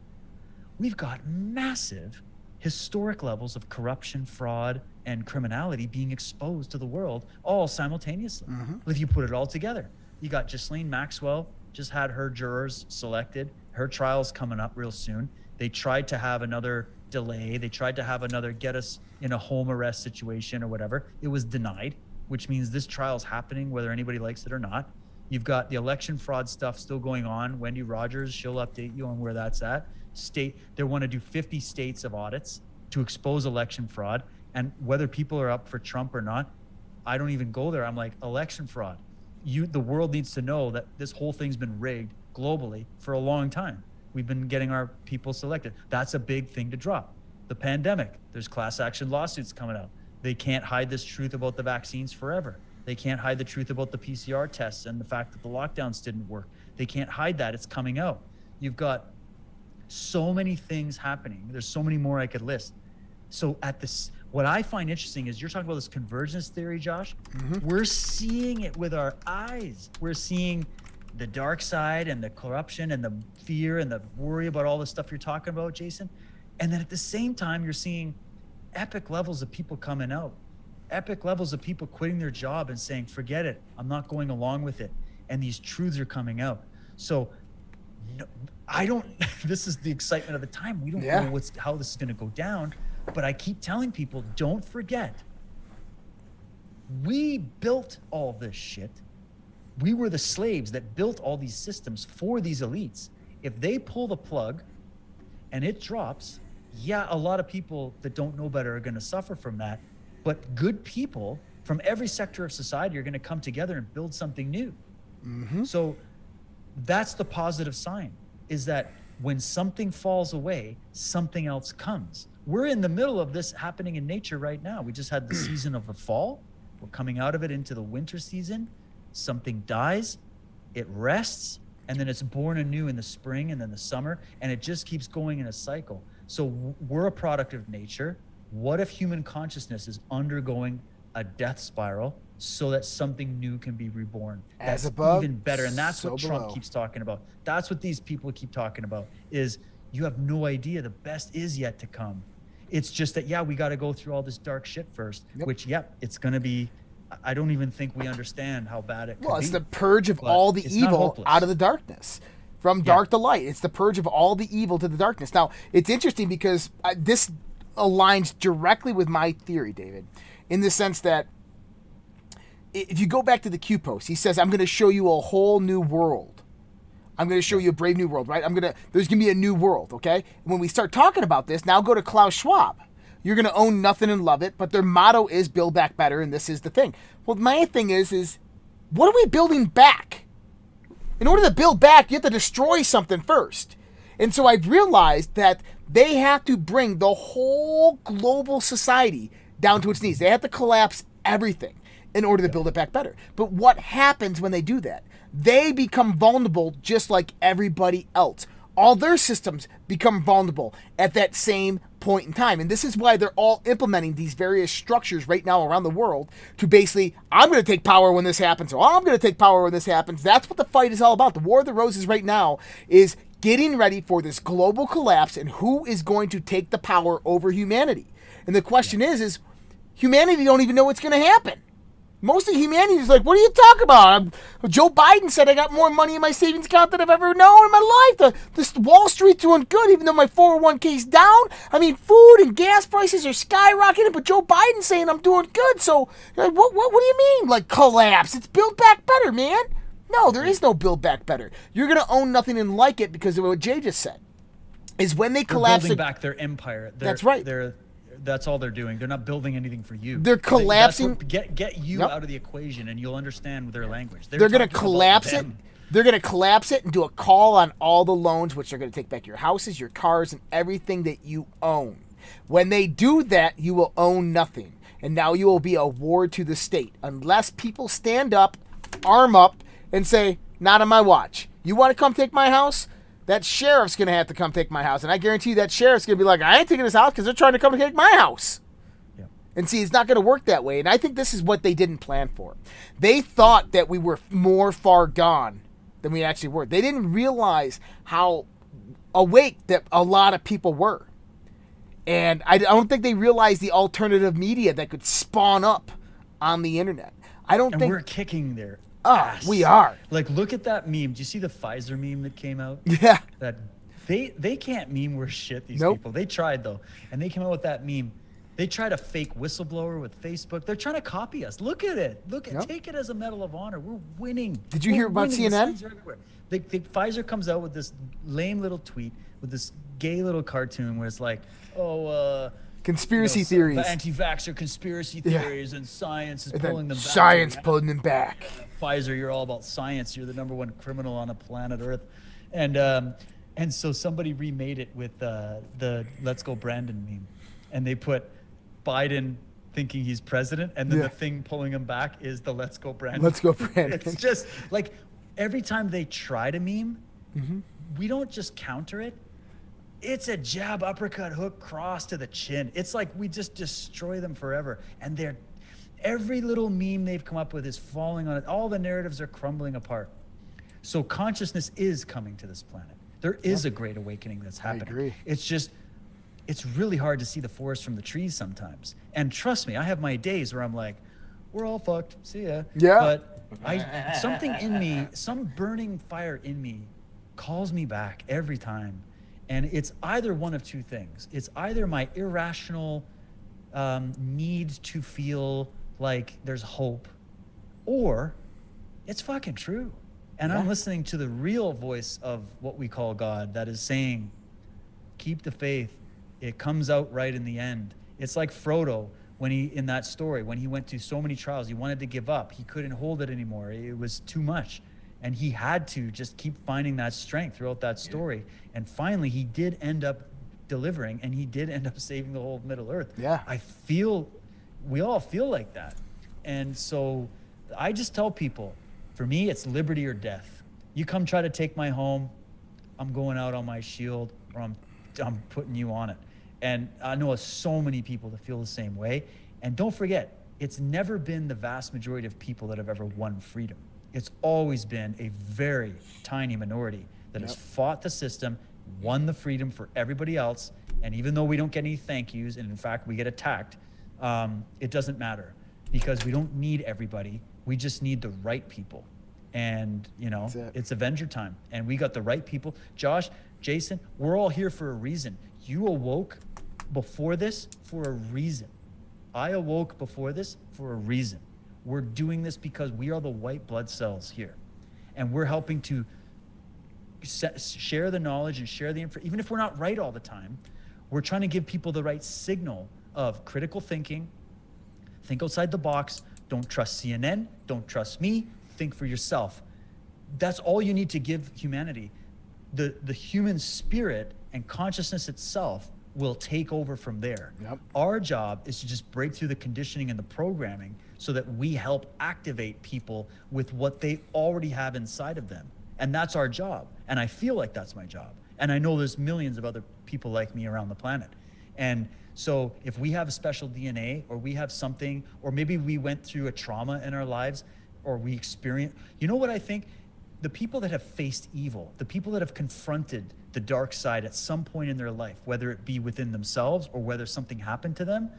we've got massive historic levels of corruption, fraud, and criminality being exposed to the world all simultaneously. Mm-hmm. If you put it all together, you got Ghislaine Maxwell just had her jurors selected. Her trial's coming up real soon. They tried to have another delay. They tried to have another get us in a home arrest situation or whatever. It was denied, which means this trial's happening whether anybody likes it or not. You've got the election fraud stuff still going on. Wendy Rogers, she'll update you on where that's at. They want to do 50 states of audits to expose election fraud. And whether people are up for Trump or not, I don't even go there. I'm like, election fraud. The world needs to know that this whole thing's been rigged globally for a long time. We've been getting our people selected. That's a big thing to drop. The pandemic, there's class action lawsuits coming out. They can't hide this truth about the vaccines forever. They can't hide the truth about the PCR tests and the fact that the lockdowns didn't work. They can't hide that. It's coming out. You've got so many things happening. There's so many more I could list. So what I find interesting is you're talking about this convergence theory, Josh. Mm-hmm. We're seeing it with our eyes. We're seeing the dark side and the corruption and the fear and the worry about all the stuff you're talking about, Jason. And then at the same time, you're seeing epic levels of people coming out, epic levels of people quitting their job and saying, forget it, I'm not going along with it. And these truths are coming out. So this is the excitement of the time. We don't know how this is going to go down, but I keep telling people, don't forget, we built all this shit. We were the slaves that built all these systems for these elites. If they pull the plug and it drops, a lot of people that don't know better are going to suffer from that. But good people from every sector of society are going to come together and build something new. Mm-hmm. So that's the positive sign, is that when something falls away, something else comes. We're in the middle of this happening in nature right now. We just had the season of the fall. We're coming out of it into the winter season. Something dies, it rests, and then it's born anew in the spring and then the summer, and it just keeps going in a cycle. So we're a product of nature. What if human consciousness is undergoing a death spiral so that something new can be reborn? As that's above, even better. And that's so what Trump below. Keeps talking about. That's what these people keep talking about, is you have no idea. The best is yet to come. It's just that, we got to go through all this dark shit first, which, it's going to be, I don't even think we understand how bad it could be. Well, it's the purge of all the evil out of the darkness. From dark to light. It's the purge of all the evil to the darkness. Now, it's interesting because this aligns directly with my theory, David, in the sense that if you go back to the Q post, he says, I'm going to show you a whole new world. I'm going to show you a brave new world, right? There's going to be a new world, okay? And when we start talking about this, now go to Klaus Schwab. You're going to own nothing and love it, but their motto is build back better, and this is the thing. Well, my thing is what are we building back? In order to build back, you have to destroy something first. And so I've realized that they have to bring the whole global society down to its knees. They have to collapse everything in order to build it back better. But what happens when they do that? They become vulnerable just like everybody else. All their systems become vulnerable at that same point in time. And this is why they're all implementing these various structures right now around the world to basically, I'm going to take power when this happens, or I'm going to take power when this happens. That's what the fight is all about. The War of the Roses right now is getting ready for this global collapse and who is going to take the power over humanity. And the question is humanity don't even know what's going to happen. Most of humanity is like, what are you talking about? Joe Biden said I got more money in my savings account than I've ever known in my life. This Wall Street's doing good, even though my 401k's down. I mean, food and gas prices are skyrocketing, but Joe Biden's saying I'm doing good. So, what do you mean, like, collapse? It's build back better, man. No, there is no build back better. You're going to own nothing and like it because of what Jay just said. Is when they collapse. They're building back their empire. That's right. That's all they're doing. They're not building anything for you. They're collapsing. Get you out of the equation, and you'll understand their language. They're going to collapse it. They're going to collapse it and do a call on all the loans, which are going to take back your houses, your cars, and everything that you own. When they do that, you will own nothing. And now you will be a ward to the state. Unless people stand up, arm up, and say, not on my watch. You want to come take my house? That sheriff's going to have to come take my house. And I guarantee you that sheriff's going to be like, I ain't taking this house because they're trying to come take my house. Yeah. And see, it's not going to work that way. And I think this is what they didn't plan for. They thought that we were more far gone than we actually were. They didn't realize how awake that a lot of people were. And I don't think they realized the alternative media that could spawn up on the internet. And we're kicking there. We are. Like, look at that meme. Do you see the Pfizer meme that came out? Yeah. That They can't meme worth shit, these Nope. people. They tried though, and they came out with that meme. They tried a fake whistleblower with Facebook. They're trying to copy us. Look at it. Yep. Take it as a medal of honor. We're winning. Did you hear about winning. The CNN? signs are everywhere. Pfizer comes out with this lame little tweet with this gay little cartoon where it's like, conspiracy theories, the anti-vaxxer conspiracy theories, and science is and pulling them then back. science pulling them back. Pfizer, you're all about science. You're the #1 criminal on the planet Earth, and so somebody remade it with the "Let's Go Brandon" meme, and they put Biden thinking he's president, and then the thing pulling him back is the "Let's Go Brandon." Let's go, Brandon. It's just like every time they try to meme, we don't just counter it. It's a jab, uppercut, hook, cross to the chin. It's like we just destroy them forever. And every little meme they've come up with is falling on it. All the narratives are crumbling apart. So consciousness is coming to this planet. There is a great awakening that's happening. I agree. It's really hard to see the forest from the trees sometimes. And trust me, I have my days where I'm like, we're all fucked. See ya. Yeah. But something in me, some burning fire in me calls me back every time. And it's either one of two things. It's either my irrational need to feel like there's hope, or it's fucking true. And I'm listening to the real voice of what we call God that is saying, keep the faith. It comes out right in the end. It's like Frodo when in that story, when he went through so many trials, he wanted to give up. He couldn't hold it anymore. It was too much. And he had to just keep finding that strength throughout that story. And finally, he did end up delivering, and he did end up saving the whole Middle Earth. Yeah. We all feel like that. And so I just tell people, for me, it's liberty or death. You come try to take my home, I'm going out on my shield, or I'm putting you on it. And I know so many people that feel the same way. And don't forget, it's never been the vast majority of people that have ever won freedom. It's always been a very tiny minority that has fought the system, won the freedom for everybody else. And even though we don't get any thank yous, and in fact, we get attacked, it doesn't matter, because we don't need everybody. We just need the right people. And, it's Avenger time. And we got the right people. Josh, Jason, we're all here for a reason. You awoke before this for a reason. I awoke before this for a reason. We're doing this because we are the white blood cells here. And we're helping to share the knowledge and share the information. Even if we're not right all the time, we're trying to give people the right signal of critical thinking, think outside the box, don't trust CNN, don't trust me, think for yourself. That's all you need to give humanity. The human spirit and consciousness itself will take over from there. Yep. Our job is to just break through the conditioning and the programming so that we help activate people with what they already have inside of them. And that's our job. And I feel like that's my job. And I know there's millions of other people like me around the planet. And so if we have a special DNA, or we have something, or maybe we went through a trauma in our lives, or we experienced, you know what I think? The people that have faced evil, the people that have confronted the dark side at some point in their life, whether it be within themselves or whether something happened to them,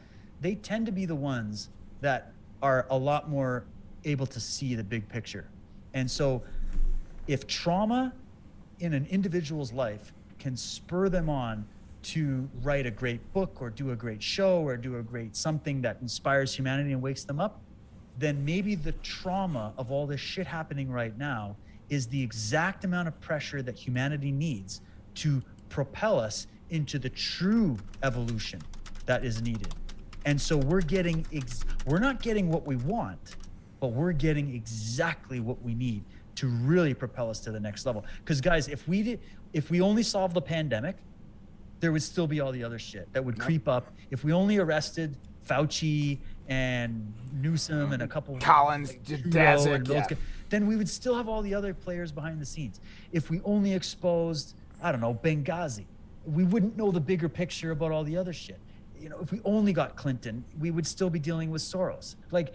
they tend to be the ones that are a lot more able to see the big picture. And so if trauma in an individual's life can spur them on to write a great book or do a great show or do a great something that inspires humanity and wakes them up, then maybe the trauma of all this shit happening right now is the exact amount of pressure that humanity needs to propel us into the true evolution that is needed. And so we're not getting what we want, but we're getting exactly what we need to really propel us to the next level. Because guys, if we only solved the pandemic, there would still be all the other shit that would creep up. If we only arrested Fauci and Newsom and a couple Collins, Daszak, then we would still have all the other players behind the scenes. If we only exposed, I don't know, Benghazi, we wouldn't know the bigger picture about all the other shit. If we only got Clinton, we would still be dealing with Soros. Like,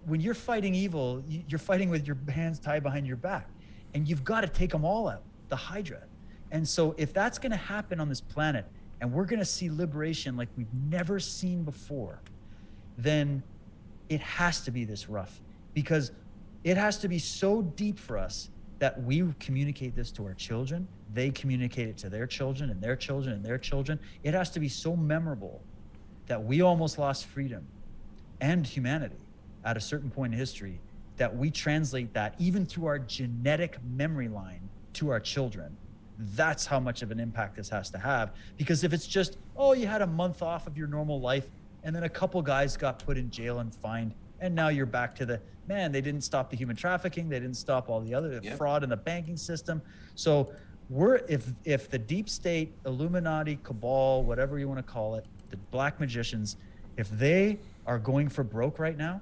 when you're fighting evil, you're fighting with your hands tied behind your back, and you've got to take them all out, the Hydra. And so if that's going to happen on this planet, and we're going to see liberation like we've never seen before, then it has to be this rough, because it has to be so deep for us that we communicate this to our children, they communicate it to their children and their children and their children. It has to be so memorable that we almost lost freedom and humanity at a certain point in history, that we translate that even through our genetic memory line to our children. That's how much of an impact this has to have. Because if it's just, oh, you had a month off of your normal life and then a couple guys got put in jail and fined, and now you're back to the, man, they didn't stop the human trafficking, they didn't stop all the other fraud in the banking system. So if the deep state, Illuminati, cabal, whatever you want to call it, the black magicians, if they are going for broke right now,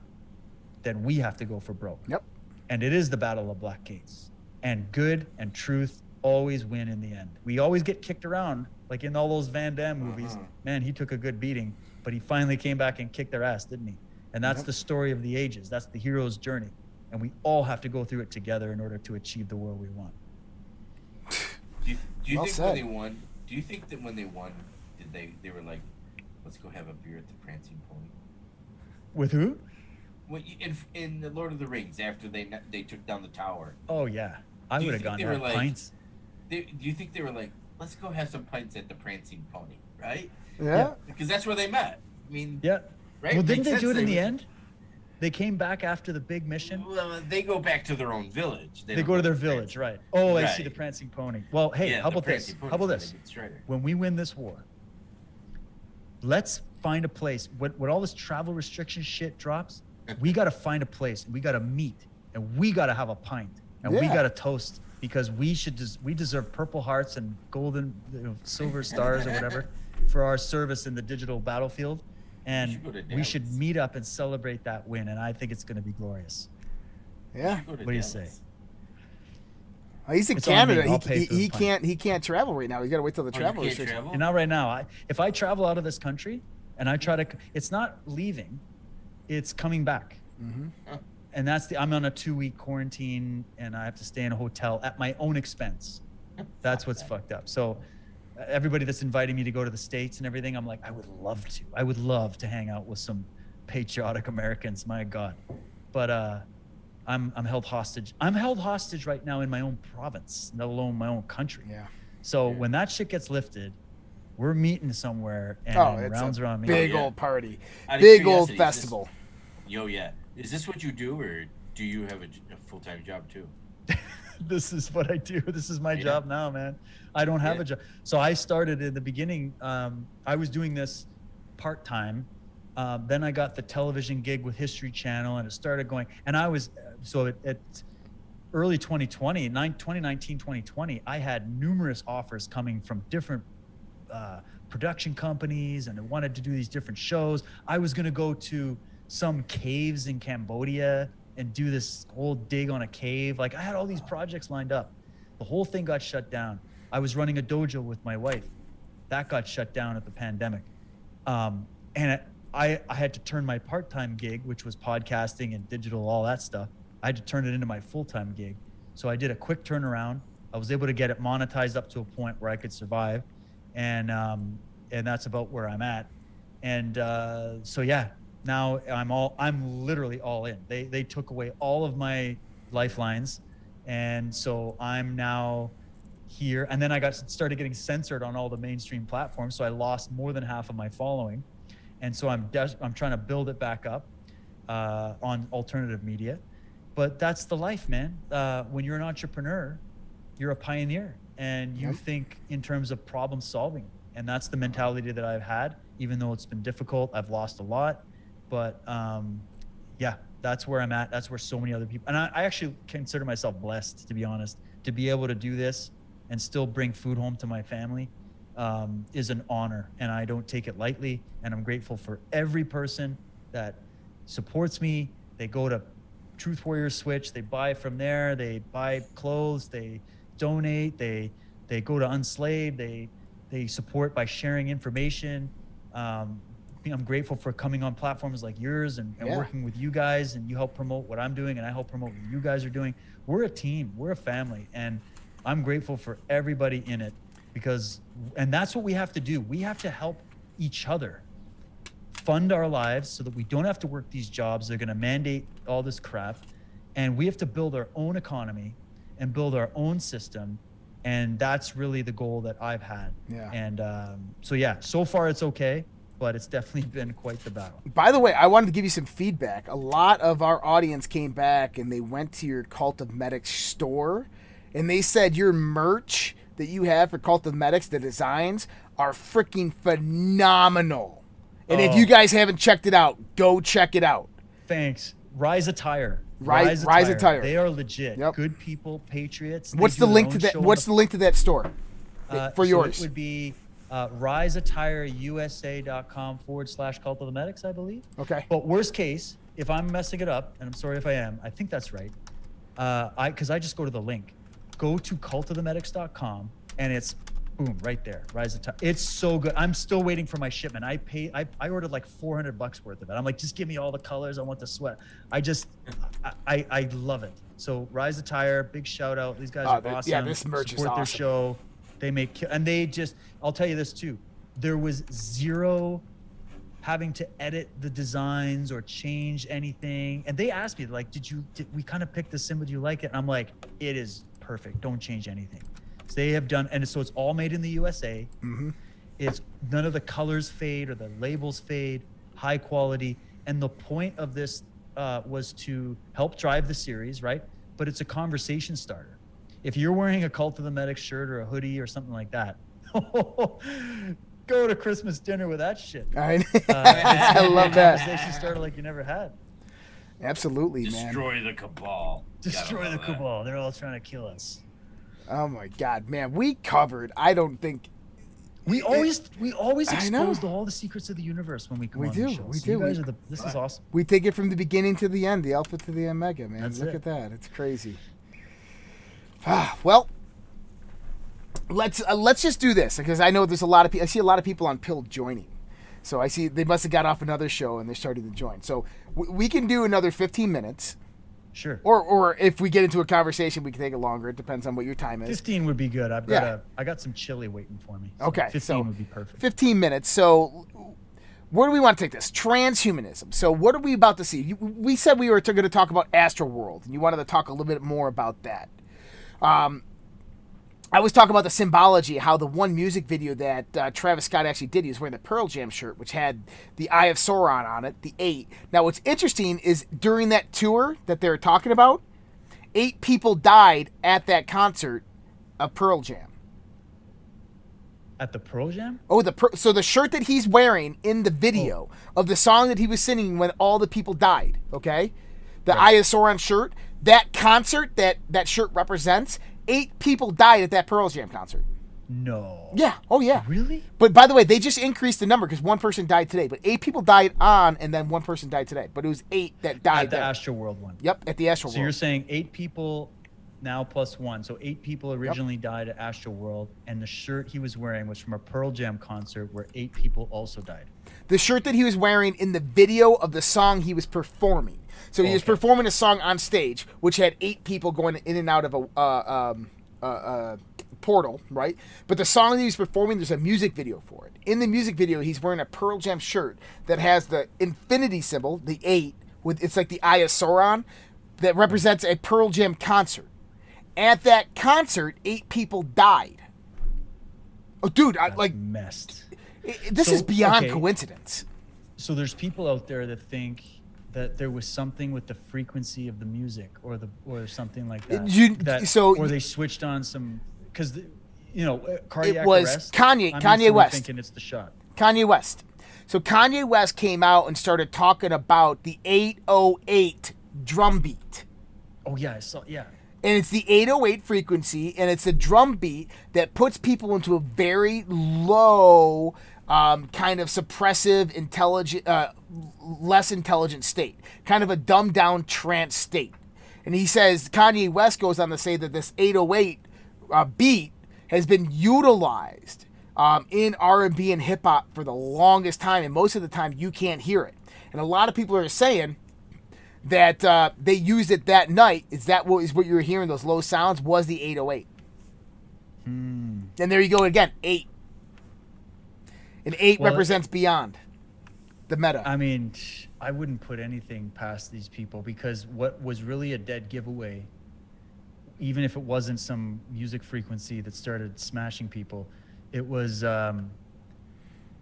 then we have to go for broke. Yep. And it is the battle of black gates. And good and truth always win in the end. We always get kicked around, like in all those Van Damme movies. Man, he took a good beating, but he finally came back and kicked their ass, didn't he? And that's the story of the ages. That's the hero's journey. And we all have to go through it together in order to achieve the world we want. Do you Well think said. when they won, do you think that when they won, did they were like, let's go have a beer at the Prancing Pony? With who? When in the Lord of the Rings, after they took down the tower. Oh, yeah. I Do you would have think gone they to were have like- pints. Do you think they were like, let's go have some pints at the Prancing Pony, right? Yeah. Because that's where they met. I mean, Yeah. right? Well, didn't Makes they sense. do it in the end? They came back after the big mission. Well, they go back to their own village. They don't go to their to village, Prancing. right? Oh, I see Right. the Prancing Pony. Well, hey, Yeah, how the about this? Prancing Pony's How about gonna this? get Strider. When we win this war, let's find a place. When all this travel restriction shit drops, we got to find a place. And we got to meet, and we got to have a pint, and we Yeah. got to toast, because we deserve Purple Hearts and golden, silver stars or whatever for our service in the digital battlefield. And should go to we should Dallas. meet up and celebrate that win. And I think it's going to be glorious. Yeah. Go to What do you Dallas. say? Well, he's in It's on Canada. me. I'll pay for the He pint. can't travel right now. You got to wait till the Oh, you travel can't restrictions. travel? And now, right now, if I travel out of this country and I try to, it's not leaving, it's coming back. Huh. And I'm on a 2-week quarantine, and I have to stay in a hotel at my own expense. That's what's fucked up. So everybody that's inviting me to go to the States and everything, I'm like, I would love to. I would love to hang out with some patriotic Americans. My God. But I'm held hostage. I'm held hostage right now in my own province, let alone my own country. Yeah. So when that shit gets lifted, we're meeting somewhere, and Oh, it's rounds a are on me. big yeah. old party. Out of Big old curiosity, is this- festival. Yeah. Is this what you do, or do you have a full-time job too? This is what I do. This is my Yeah. job now, man. I don't have Yeah. a job. So I started in the beginning. I was doing this part-time. Then I got the television gig with History Channel, and it started going. And I was, so at early 2020, 2019, 2020, I had numerous offers coming from different production companies, and I wanted to do these different shows. I was going to go to some caves in Cambodia and do this whole dig on a cave. Like, I had all these projects lined up. The whole thing got shut down. I was running a dojo with my wife. That got shut down at the pandemic. And I had to turn my part-time gig, which was podcasting and digital, all that stuff. I had to turn it into my full-time gig. So I did a quick turnaround. I was able to get it monetized up to a point where I could survive. And that's about where I'm at. And so, yeah, now I'm literally all in. They took away all of my lifelines. And so I'm now here. And then I started getting censored on all the mainstream platforms. So I lost more than half of my following. And so I'm trying to build it back up on alternative media. But that's the life, man. When you're an entrepreneur, you're a pioneer, and you think in terms of problem solving. And that's the mentality that I've had, even though it's been difficult. I've lost a lot, but yeah, that's where I'm at. That's where so many other people, and I actually consider myself blessed, to be honest, to be able to do this and still bring food home to my family is an honor, and I don't take it lightly. And I'm grateful for every person that supports me. They go to Truth Warrior Switch, they buy from there, they buy clothes, they donate, they go to Unslaved, they support by sharing information. I'm grateful for coming on platforms like yours and working with you guys, and you help promote what I'm doing, and I help promote what you guys are doing. We're a team, we're a family, and I'm grateful for everybody in it, and that's what we have to do. We have to help each other fund our lives so that we don't have to work these jobs. They're going to mandate all this crap, and we have to build our own economy and build our own system. And that's really the goal that I've had. Yeah. And so far it's okay, but it's definitely been quite the battle. By the way, I wanted to give you some feedback. A lot of our audience came back and they went to your Cult of Medics store, and they said your merch that you have for Cult of Medics, the designs, are freaking phenomenal. And if you guys haven't checked it out, go check it out. Thanks. Rise Attire. Rise Attire. They are legit. Yep. Good people, patriots. What's the link to that? What's the link to that store for yours? It would be riseattireusa.com/Cult of the Medics, I believe. Okay. But worst case, if I'm messing it up, and I'm sorry if I am, I think that's right. Because I just go to the link. Go to cultofthemedics.com, and it's boom right there. Rise Attire. It's so good. I'm still waiting for my shipment. I ordered like $400 worth of it. I'm like, just give me all the colors. I want the sweat. I love it. So Rise Attire, big shout out. These guys are awesome. Yeah, this merch is awesome. Support their show. They make, and they just, I'll tell you this too. There was zero having to edit the designs or change anything. And they asked me like, did we kind of pick this in? Would you like it? And I'm like, it is perfect. Don't change anything. So they have done, and so it's all made in the USA. Mm-hmm. It's none of the colors fade or the labels fade, high quality. And the point of this was to help drive the series, right? But it's a conversation starter. If you're wearing a Cult of the Medics shirt or a hoodie or something like that, go to Christmas dinner with that shit. I love that. Conversation starter like you never had. Absolutely, Destroy the cabal. Destroy the cabal. They're all trying to kill us. Oh my God, man! We covered. I don't think we always expose all the secrets of the universe when we come on the show. We so do. You guys this is awesome. We take it from the beginning to the end, the alpha to the omega, man. That's Look it. at that. It's crazy. Well, let's just do this because I know there's a lot of people. I see a lot of people on Pill joining, so I see they must have got off another show and they're starting to join. So we can do another 15 minutes. Sure. Or if we get into a conversation, we can take it longer. It depends on what your time is. 15 would be good. I got some chili waiting for me. So okay. 15 would be perfect. 15 minutes. So where do we want to take this? Transhumanism. So what are we about to see? We said we were going to talk about Astroworld, and you wanted to talk a little bit more about that. I was talking about the symbology, how the one music video that Travis Scott actually did, he was wearing the Pearl Jam shirt, which had the Eye of Sauron on it, the 8. Now, what's interesting is during that tour that they're talking about, 8 people died at that concert of Pearl Jam. At the Pearl Jam? Oh, so the shirt that he's wearing in the video of the song that he was singing when all the people died, okay? The Eye of Sauron shirt, that concert that shirt represents, 8 people died at that Pearl Jam concert. No. Yeah. Oh, yeah. Really? But by the way, they just increased the number because one person died today. But 8 people died on, and then one person died today. But it was 8 that died at the there. Astroworld one. Yep, at the Astroworld. So you're saying 8 people now plus 1. So 8 people originally died at Astroworld, and the shirt he was wearing was from a Pearl Jam concert where 8 people also died. The shirt that he was wearing in the video of the song he was performing. So he was performing a song on stage, which had 8 people going in and out of a portal, right? But the song that he's performing, there's a music video for it. In the music video, he's wearing a Pearl Jam shirt that has the infinity symbol, the 8, with it's like the Eye of Sauron, that represents a Pearl Jam concert. At that concert, 8 people died. Oh, dude, That's messed. This is beyond coincidence. So there's people out there that think that there was something with the frequency of the music or something like that. Or they switched on some because cardiac it was arrest. Kanye West. Thinking it's the shot. Kanye West. So Kanye West came out and started talking about the 808 drum beat. Oh yeah, I saw. Yeah. And it's the 808 frequency, and it's a drum beat that puts people into a very low, kind of suppressive, less intelligent state, kind of a dumbed down trance state. And he says, Kanye West goes on to say that this 808 beat has been utilized in R&B and hip hop for the longest time, and most of the time you can't hear it. And a lot of people are saying that they used it that night. Is what you were hearing? Those low sounds was the 808. And there you go again, 8. And 8 represents beyond the meta. I mean, I wouldn't put anything past these people because what was really a dead giveaway even if it wasn't some music frequency that started smashing people, it was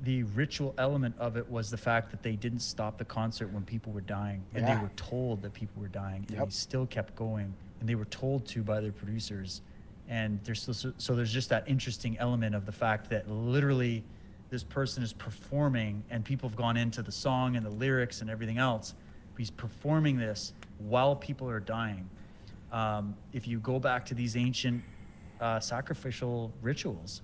the ritual element of it was the fact that they didn't stop the concert when people were dying, and they were told that people were dying, and they still kept going, and they were told to by their producers. And there's still, so there's just that interesting element of the fact that literally this person is performing, and people have gone into the song and the lyrics and everything else. But he's performing this while people are dying. If you go back to these ancient sacrificial rituals,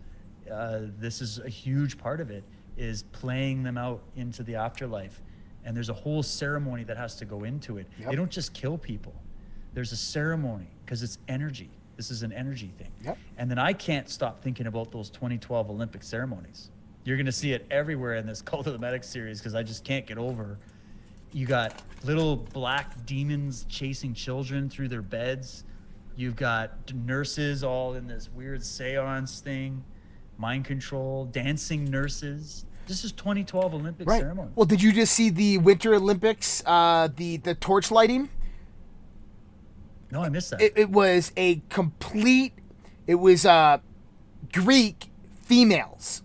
this is a huge part of it, is playing them out into the afterlife. And there's a whole ceremony that has to go into it. They don't just kill people. There's a ceremony because it's energy. This is an energy thing. And then I can't stop thinking about those 2012 Olympic ceremonies. You're going to see it everywhere in this Cult of the Medic series because I just can't get over. You got little black demons chasing children through their beds. You've got nurses all in this weird seance thing, mind control, dancing nurses. This is 2012 Olympic ceremony. Well, did you just see the Winter Olympics, the torch lighting? No, I missed that. It was a complete, it was Greek females.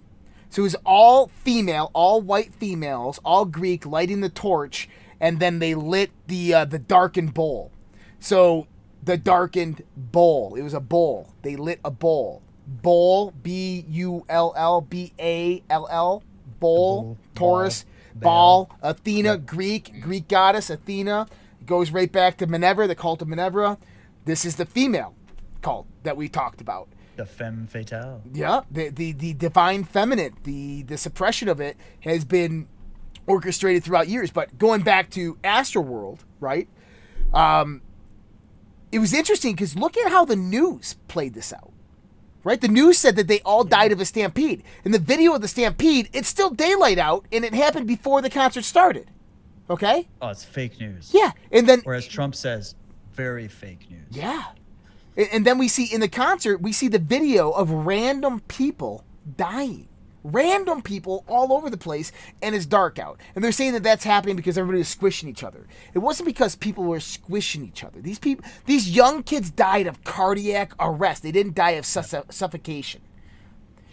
So it was all female, all white females, all Greek, lighting the torch, and then they lit the darkened bowl. So the darkened bowl, it was a bowl. They lit a bowl. Bowl, Bull, Ball, bowl, Taurus, Baal, Athena, Greek goddess, Athena. Goes right back to Minerva, the cult of Minerva. This is the female cult that we talked about. The femme fatale. Yeah, the divine feminine, the suppression of it has been orchestrated throughout years. But going back to Astroworld, right? It was interesting because look at how the news played this out. Right? The news said that they all died of a stampede. In the video of the stampede, it's still daylight out, and it happened before the concert started. Okay? Oh, it's fake news. Yeah. And then, whereas Trump says, very fake news. Yeah. And then we see in the concert, we see the video of random people dying. Random people all over the place, and it's dark out. And they're saying that that's happening because everybody was squishing each other. It wasn't because people were squishing each other. These young kids died of cardiac arrest. They didn't die of suffocation.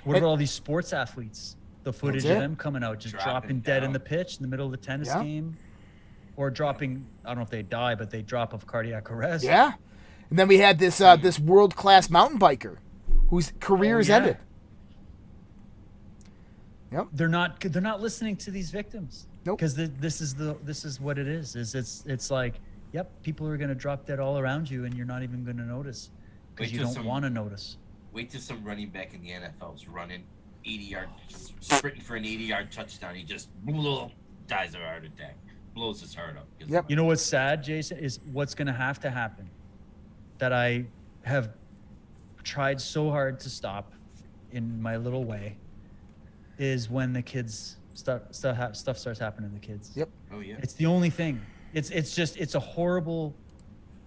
What about all these sports athletes? The footage of them coming out, just dropping dead in the pitch in the middle of the tennis game, or dropping, I don't know if they die, but they drop of cardiac arrest. Yeah. And then we had this this world-class mountain biker whose career is ended. Yep. They're not listening to these victims. Nope. Because this is what it is. It's like, yep, people are going to drop dead all around you, and you're not even going to notice because you don't want to notice. Wait till some running back in the NFL's running 80-yard, sprinting for an 80-yard touchdown. He just dies of a heart attack, blows his heart up. Yep. You know what's sad, Jason, is what's going to happen that I have tried so hard to stop in my little way is when the kids stuff starts happening to the kids. Yep. Oh yeah. It's the only thing. It's a horrible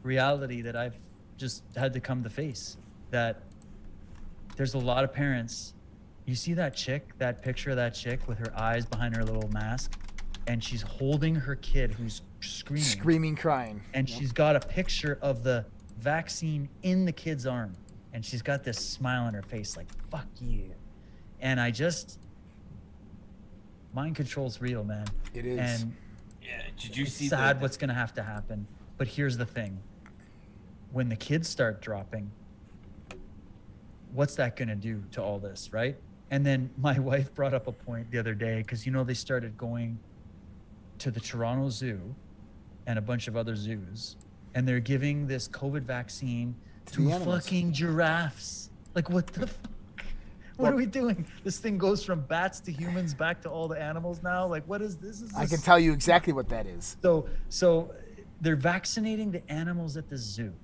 reality that I've just had to come to face, that there's a lot of parents. You see that picture of that chick with her eyes behind her little mask, and she's holding her kid who's screaming, crying. And she's got a picture of the vaccine in the kid's arm, and she's got this smile on her face like, fuck you. And mind control's real, man. It is. And yeah, did you see sad what's going to happen. But here's the thing. When the kids start dropping, what's that going to do to all this, right? And then my wife brought up a point the other day, because, they started going to the Toronto Zoo and a bunch of other zoos, and they're giving this COVID vaccine to fucking giraffes. Like, what the fuck? What are we doing? This thing goes from bats to humans back to all the animals now. Like, what is this? I can tell you exactly what that is. So they're vaccinating the animals at the zoo.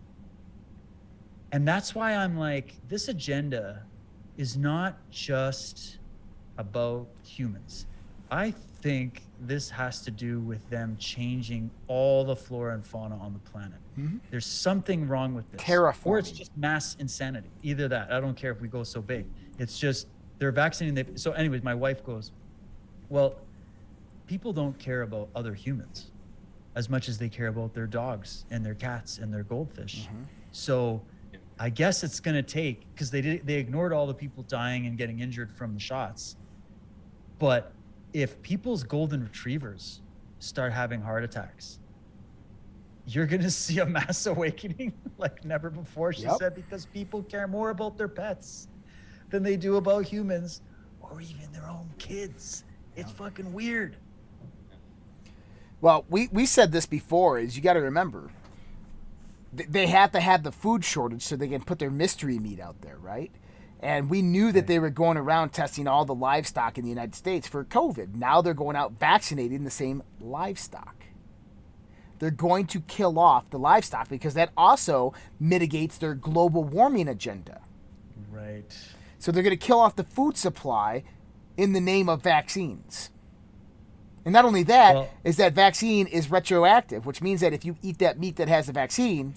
And that's why I'm like, this agenda is not just about humans. I think this has to do with them changing all the flora and fauna on the planet. Mm-hmm. There's something wrong with this. Terraforming. Or it's just mass insanity. Either that. I don't care if we go so big. It's just they're vaccinating. So anyways, my wife goes, well, people don't care about other humans as much as they care about their dogs and their cats and their goldfish. Mm-hmm. So I guess it's going to take, because they ignored all the people dying and getting injured from the shots. But if people's golden retrievers start having heart attacks, you're going to see a mass awakening like never before, she said, because people care more about their pets than they do about humans or even their own kids. It's fucking weird. Well, we said this before, is you got to remember, they have to have the food shortage so they can put their mystery meat out there, right? And we knew that they were going around testing all the livestock in the United States for COVID. Now they're going out vaccinating the same livestock. They're going to kill off the livestock because that also mitigates their global warming agenda. Right. So they're going to kill off the food supply in the name of vaccines. And not only that, is that vaccine is retroactive, which means that if you eat that meat that has the vaccine,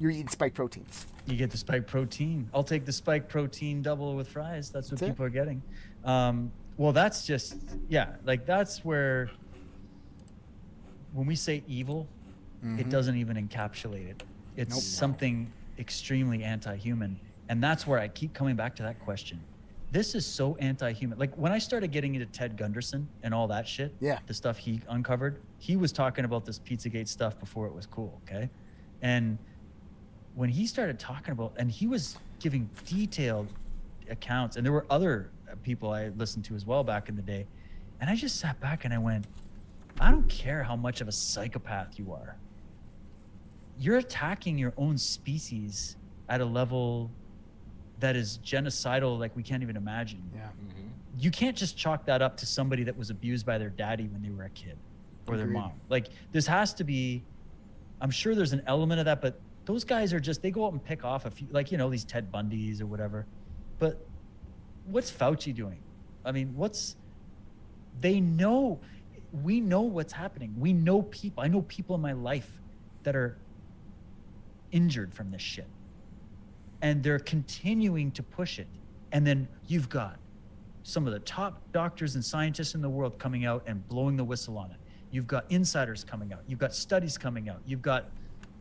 you're eating spike proteins. You get the spike protein. I'll take the spike protein double with fries. That's what people are getting. Well, that's just, like that's where, when we say evil, it doesn't even encapsulate it. It's something extremely anti-human. And that's where I keep coming back to that question. This is so anti-human. Like when I started getting into Ted Gunderson and all that shit, the stuff he uncovered, he was talking about this Pizzagate stuff before it was cool, okay? And when he started talking about, and he was giving detailed accounts, and there were other people I listened to as well back in the day, and I just sat back and I went, I don't care how much of a psychopath you are. You're attacking your own species at a level that is genocidal, like we can't even imagine. You can't just chalk that up to somebody that was abused by their daddy when they were a kid or their mom. Like this has to be, I'm sure there's an element of that, but those guys are just, they go out and pick off a few, like, these Ted Bundys or whatever. But what's Fauci doing? I mean, they know, we know what's happening. We know people, I know people in my life that are injured from this shit. And they're continuing to push it. And then you've got some of the top doctors and scientists in the world coming out and blowing the whistle on it. You've got insiders coming out. You've got studies coming out. You've got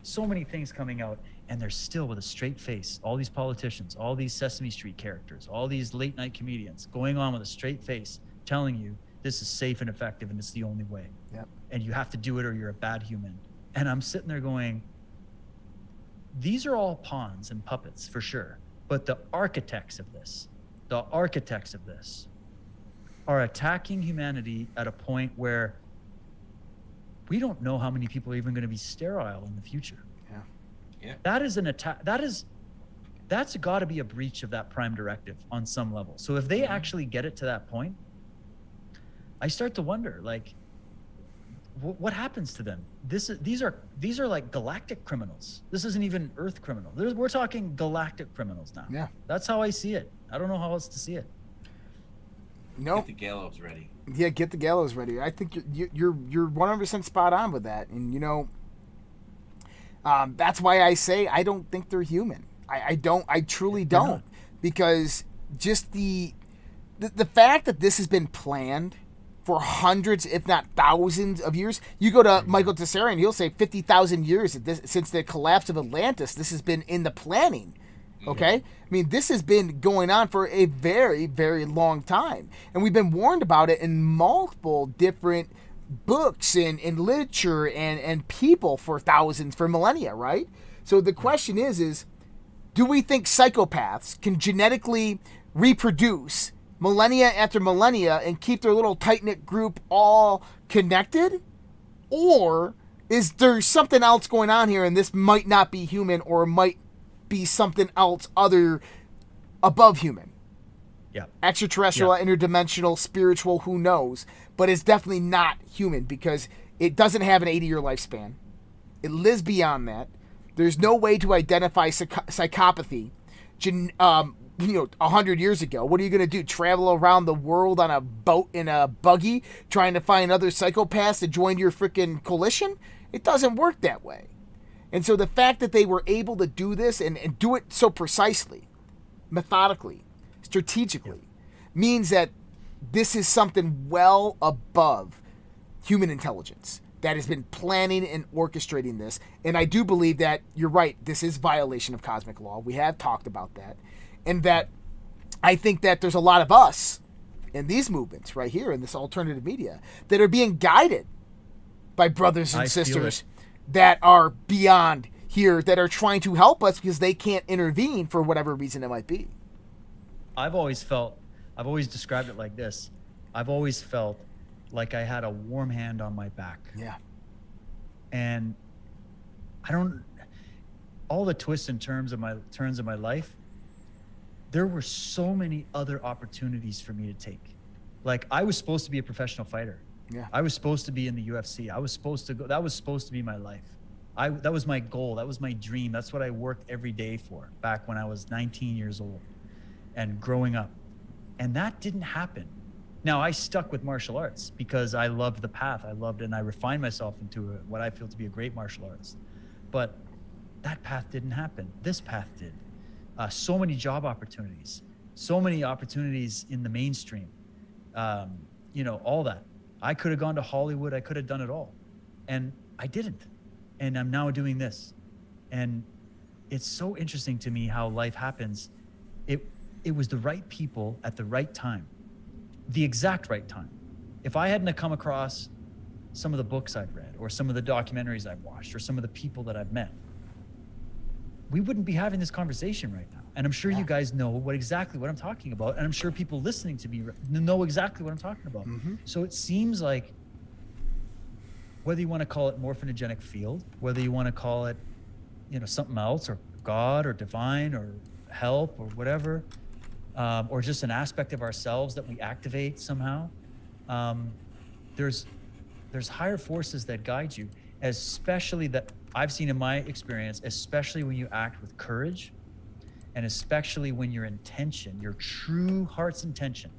so many things coming out. And they're still with a straight face. All these politicians, all these Sesame Street characters, all these late night comedians going on with a straight face telling you this is safe and effective and it's the only way. And you have to do it or you're a bad human. And I'm sitting there going, these are all pawns and puppets for sure, but the architects of this are attacking humanity at a point where we don't know how many people are even going to be sterile in the future. That is an attack. That's got to be a breach of that prime directive on some level. So if they actually get it to that point, I start to wonder, like, what happens to them? These are like galactic criminals. This isn't even Earth criminal. We're talking galactic criminals now. That's how I see it. I don't know how else to see it. Get the gallows ready. Get the gallows ready. I think you're 100% spot on with that. And that's why I say I don't think they're human. I truly don't, because just the fact that this has been planned for hundreds, if not thousands of years. You go to Michael Tessarian, he'll say 50,000 years since the collapse of Atlantis. This has been in the planning. Okay? I mean, this has been going on for a very, very long time. And we've been warned about it in multiple different books and literature and people for millennia, right? So the question is do we think psychopaths can genetically reproduce millennia after millennia and keep their little tight-knit group all connected? Or is there something else going on here and this might not be human or might be something else other above human? Extraterrestrial, interdimensional, spiritual, who knows? But it's definitely not human because it doesn't have an 80-year lifespan. It lives beyond that. There's no way to identify psychopathy 100 years ago. What are you going to do? Travel around the world on a boat in a buggy trying to find other psychopaths to join your freaking coalition? It doesn't work that way. And so the fact that they were able to do this and do it so precisely, methodically, strategically, means that this is something well above human intelligence. that has been planning and orchestrating this. And I do believe that you're right. This is violation of cosmic law. We have talked about that. And that I think that there's a lot of us in these movements right here in this alternative media that are being guided by brothers and sisters that are beyond here, that are trying to help us because they can't intervene for whatever reason it might be. I've always described it like this. I've always felt like I had a warm hand on my back. Yeah. And all the twists and turns of my life, there were so many other opportunities for me to take. Like, I was supposed to be a professional fighter. Yeah. I was supposed to be in the UFC. I was supposed to go. That was supposed to be my life. That was my goal. That was my dream. That's what I worked every day for back when I was 19 years old and growing up. And that didn't happen. Now, I stuck with martial arts because I loved the path. I loved it, and I refined myself into what I feel to be a great martial artist. But that path didn't happen. This path did. So many job opportunities, so many opportunities in the mainstream, all that. I could have gone to Hollywood. I could have done it all. And I didn't. And I'm now doing this. And it's so interesting to me how life happens. It was the right people at the right time, the exact right time. If I hadn't have come across some of the books I've read or some of the documentaries I've watched or some of the people that I've met, we wouldn't be having this conversation right now. And I'm sure you guys know exactly what I'm talking about. And I'm sure people listening to me know exactly what I'm talking about. Mm-hmm. So it seems like, whether you want to call it morphinogenic field, whether you want to call it, something else, or God or divine or help or whatever, or just an aspect of ourselves that we activate somehow, there's higher forces that guide you, especially that I've seen in my experience, especially when you act with courage, and especially when your intention, your true heart's intention,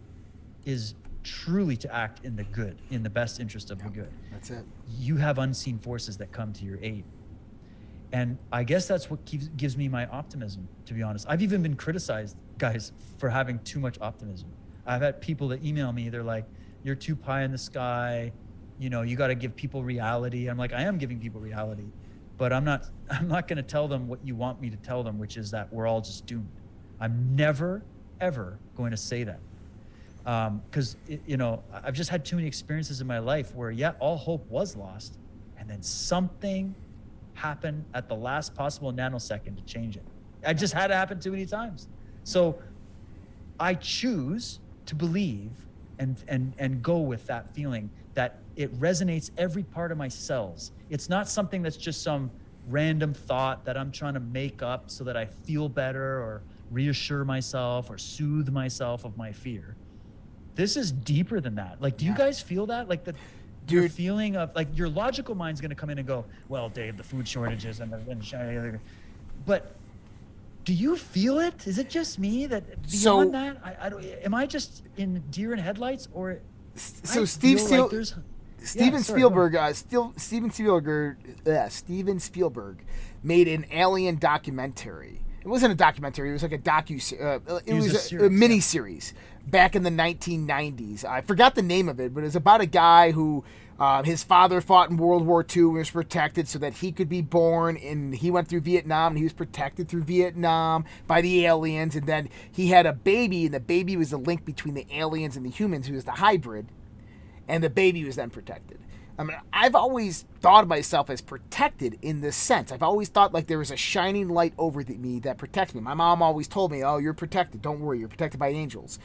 is truly to act in the good, in the best interest of the good. That's it. You have unseen forces that come to your aid. And I guess that's what gives me my optimism, to be honest. I've even been criticized, guys, for having too much optimism. I've had people that email me, they're like, you're too pie in the sky, you got to give people reality. I'm like, I am giving people reality, but I'm not going to tell them what you want me to tell them, which is that we're all just doomed. I'm never, ever going to say that. Because, I've just had too many experiences in my life where, all hope was lost, and then something happened at the last possible nanosecond to change it. I just had it happen too many times. So I choose to believe and go with that feeling that it resonates every part of my cells. It's not something that's just some random thought that I'm trying to make up so that I feel better or reassure myself or soothe myself of my fear. This is deeper than that. Like, do you guys feel that? Like your feeling of, like, your logical mind's going to come in and go, well, Dave, the food shortages but do you feel it? Is it just me that beyond that? I don't, am I just in deer in headlights, or Steven Spielberg made an alien documentary. It wasn't a documentary. It was like a mini series back in the 1990s. I forgot the name of it, but it was about a guy who his father fought in World War II and was protected so that he could be born, and he went through Vietnam and he was protected through Vietnam by the aliens, and then he had a baby, and the baby was the link between the aliens and the humans, who was the hybrid, and the baby was then protected. I mean, I've always thought of myself as protected in this sense. I've always thought like there was a shining light over me that protects me. My mom always told me, "Oh, you're protected. Don't worry. You're protected by angels."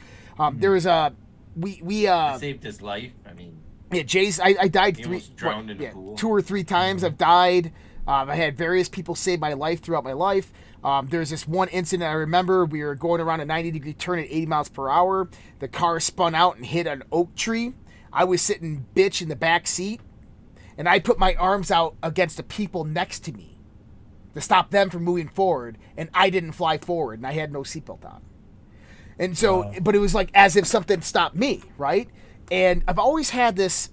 There was a I saved his life. I mean, yeah, Jay's. I died drowned in a pool. 2 or 3 times. I've died. I had various people save my life throughout my life. There's this one incident I remember. We were going around a 90-degree turn at 80 miles per hour. The car spun out and hit an oak tree. I was sitting bitch in the back seat, and I put my arms out against the people next to me to stop them from moving forward, and I didn't fly forward, and I had no seatbelt on. And so, but it was like as if something stopped me, right? And I've always had this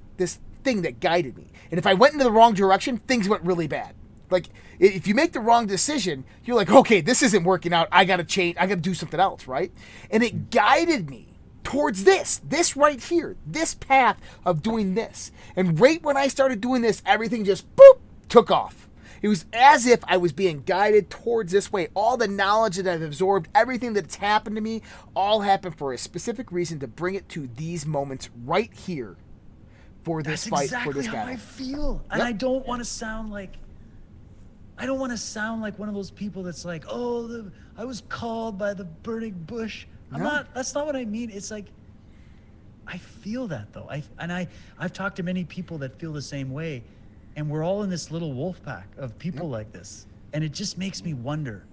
thing that guided me. And if I went into the wrong direction, things went really bad. Like, if you make the wrong decision, you're like, okay, this isn't working out. I got to change. I got to do something else, right? And it guided me towards this right here, this path of doing this. And right when I started doing this, everything just boop took off. It was as if I was being guided towards this way. All the knowledge that I've absorbed, everything that's happened to me, all happened for a specific reason, to bring it to these moments right here for this fight, exactly for this how battle. I feel. And I don't want to sound like one of those people that's like, oh, I was called by the burning bush. That's not what I mean. It's like, I feel that though. I've talked to many people that feel the same way, and we're all in this little wolf pack of people like this. And it just makes me wonder,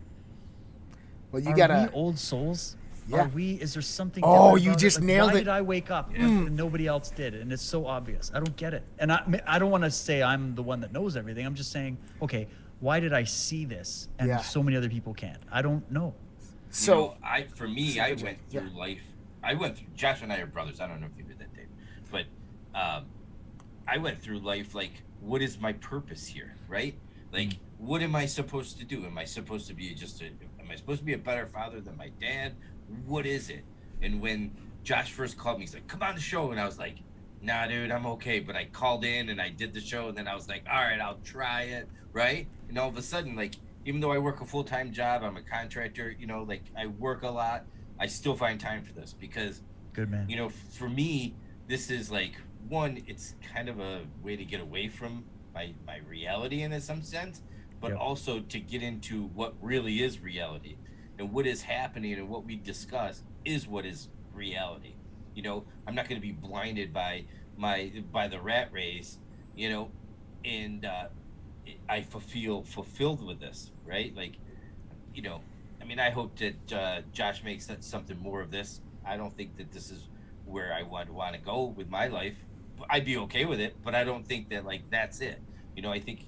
Well, you are gotta. we old souls? Yeah. Is there something Oh, different you about just it? Like, nailed why it. did I wake up and nobody else did? And it's so obvious. I don't get it. And I don't want to say I'm the one that knows everything. I'm just saying, okay, why did I see this and so many other people can't? I don't know. So I went through life. Josh and I are brothers. I don't know if you did that, Dave, but I went through life like, what is my purpose here, right? Like, what am I supposed to do? Am I supposed to be a better father than my dad? What is it? And when Josh first called me, he's like, come on the show. And I was like, nah, dude, I'm okay. But I called in and I did the show. And then I was like, all right, I'll try it. Right. And all of a sudden, like, even though I work a full-time job, I'm a contractor, like I work a lot, I still find time for this because, good man. For me, this is like, one, it's kind of a way to get away from my reality in some sense, but also to get into what really is reality. And what is happening and what we discuss is what is reality. I'm not going to be blinded by the rat race, and I feel fulfilled with this, right? Like, I hope that Josh makes something more of this. I don't think that this is where I want to go with my life. I'd be okay with it, but I don't think that that's it. I think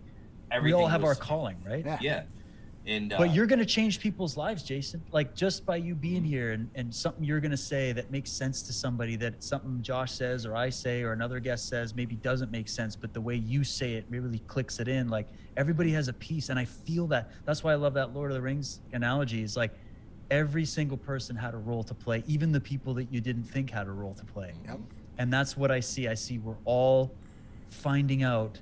everything. We all have our calling, right? Yeah. And but you're going to change people's lives, Jason. Like, just by you being here and something you're going to say that makes sense to somebody, that something Josh says or I say or another guest says maybe doesn't make sense, but the way you say it really clicks it in. Like, everybody has a piece, and I feel that. That's why I love that Lord of the Rings analogy. Is like, every single person had a role to play, even the people that you didn't think had a role to play. Yep. And that's what I see. I see we're all finding out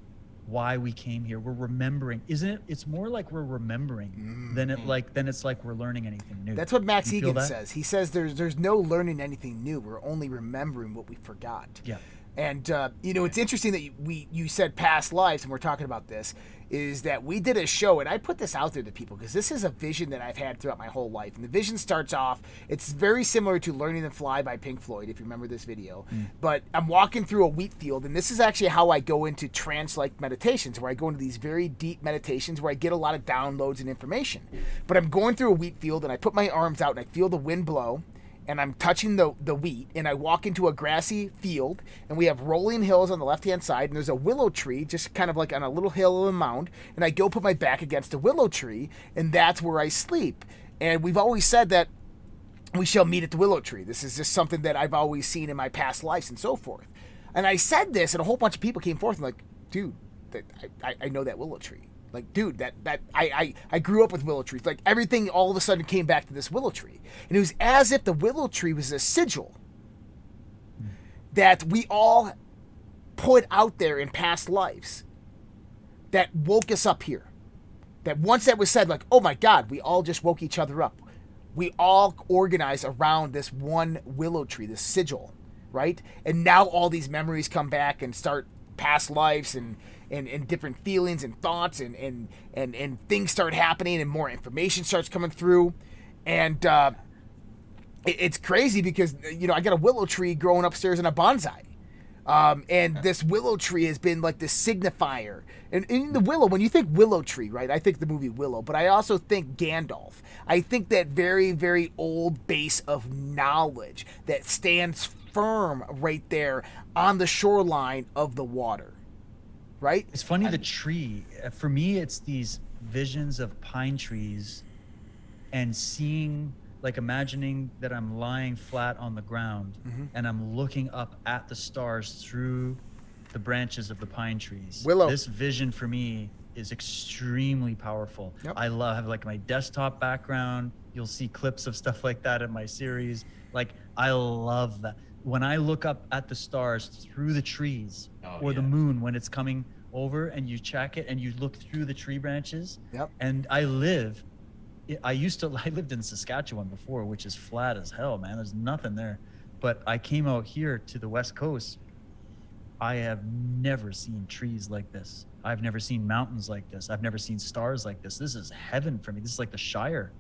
why we came here. We're remembering, isn't it? It's more like we're remembering than it's like we're learning anything new. That's what Max Egan says. He says there's no learning anything new. We're only remembering what we forgot. Yeah. And it's interesting that you said past lives, and we're talking about this, is that we did a show, and I put this out there to people because this is a vision that I've had throughout my whole life. And the vision starts off, it's very similar to Learning to Fly by Pink Floyd, if you remember this video. But I'm walking through a wheat field, and this is actually how I go into trance-like meditations, where I go into these very deep meditations where I get a lot of downloads and information. But I'm going through a wheat field, and I put my arms out, and I feel the wind blow, and I'm touching the wheat, and I walk into a grassy field, and we have rolling hills on the left-hand side, and there's a willow tree just kind of like on a little hill of a mound, and I go put my back against a willow tree, and that's where I sleep. And we've always said that we shall meet at the willow tree. This is just something that I've always seen in my past lives and so forth. And I said this, and a whole bunch of people came forth and like, dude, I know that willow tree. Like, dude, that I grew up with willow trees. Like, everything all of a sudden came back to this willow tree. And it was as if the willow tree was a sigil that we all put out there in past lives that woke us up here. That once that was said, like, oh my God, we all just woke each other up. We all organized around this one willow tree, this sigil, right? And now all these memories come back and start past lives and different feelings and thoughts and things start happening and more information starts coming through. And it's crazy because, I got a willow tree growing upstairs in a bonsai. And this willow tree has been like this signifier. And in the willow, when you think willow tree, right, I think the movie Willow, but I also think Gandalf. I think that very, very old base of knowledge that stands firm right there on the shoreline of the water. Right? It's funny, the tree, for me, it's these visions of pine trees and seeing, like, imagining that I'm lying flat on the ground and I'm looking up at the stars through the branches of the pine trees. Willow. This vision for me is extremely powerful. Yep. I have like my desktop background. You'll see clips of stuff like that in my series. Like, I love that. When I look up at the stars through the trees, or the moon when it's coming over, and you check it and you look through the tree branches. Yep. And I lived in Saskatchewan before, which is flat as hell, man. There's nothing there. But I came out here to the West Coast. I have never seen trees like this. I've never seen mountains like this. I've never seen stars like this. This is heaven for me. This is like the Shire.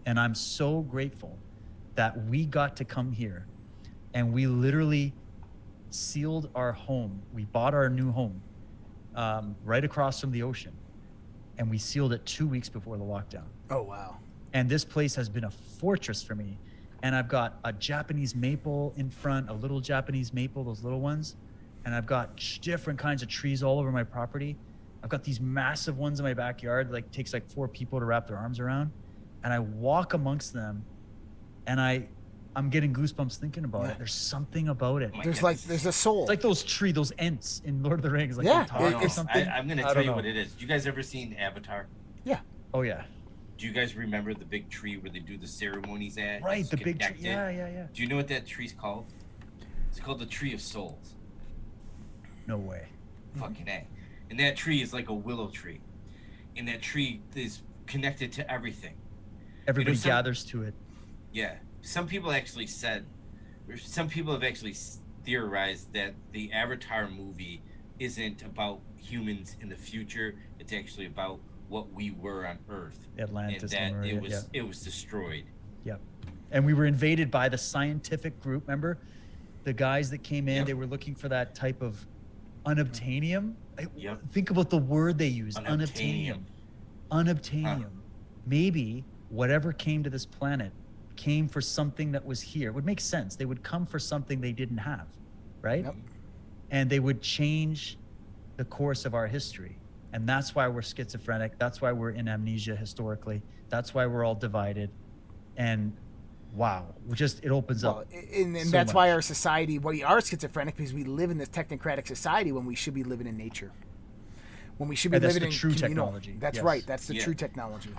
And I'm so grateful that we got to come here, and we literally sealed our home. We bought our new home right across from the ocean, and we sealed it 2 weeks before the lockdown. Oh, wow. And this place has been a fortress for me. And I've got a Japanese maple in front, a little Japanese maple, those little ones. And I've got different kinds of trees all over my property. I've got these massive ones in my backyard, like takes like 4 people to wrap their arms around. And I walk amongst them, and I'm getting goosebumps thinking about it. There's something about it. There's a soul. It's like those Ents in Lord of the Rings. Like Yeah, they talk or something. I'm going to tell you what it is. You guys ever seen Avatar? Yeah. Oh, yeah. Do you guys remember the big tree where they do the ceremonies at? Right, It's the big tree. connected? Yeah. Do you know what that tree's called? It's called the Tree of Souls. No way. Fucking A. And that tree is like a willow tree. And that tree is connected to everything. Everybody gathers to it. Yeah. Some people have actually theorized that the Avatar movie isn't about humans in the future. It's actually about what we were on Earth. Atlantis. And that it was destroyed. Yep. And we were invaded by the scientific group. Remember? The guys that came in, they were looking for that type of unobtainium. Yep. Think about the word they use. Unobtainium. Huh. Maybe whatever came to this planet came for something that was here. It would make sense. They would come for something they didn't have, right? Yep. And they would change the course of our history. And that's why we're schizophrenic. That's why we're in amnesia historically. That's why we're all divided. And wow, it opens up. And so that's much. why our society, we are schizophrenic, because we live in this technocratic society when we should be living in nature. When we should be living in true technology. That's Yes. right. That's the true technology.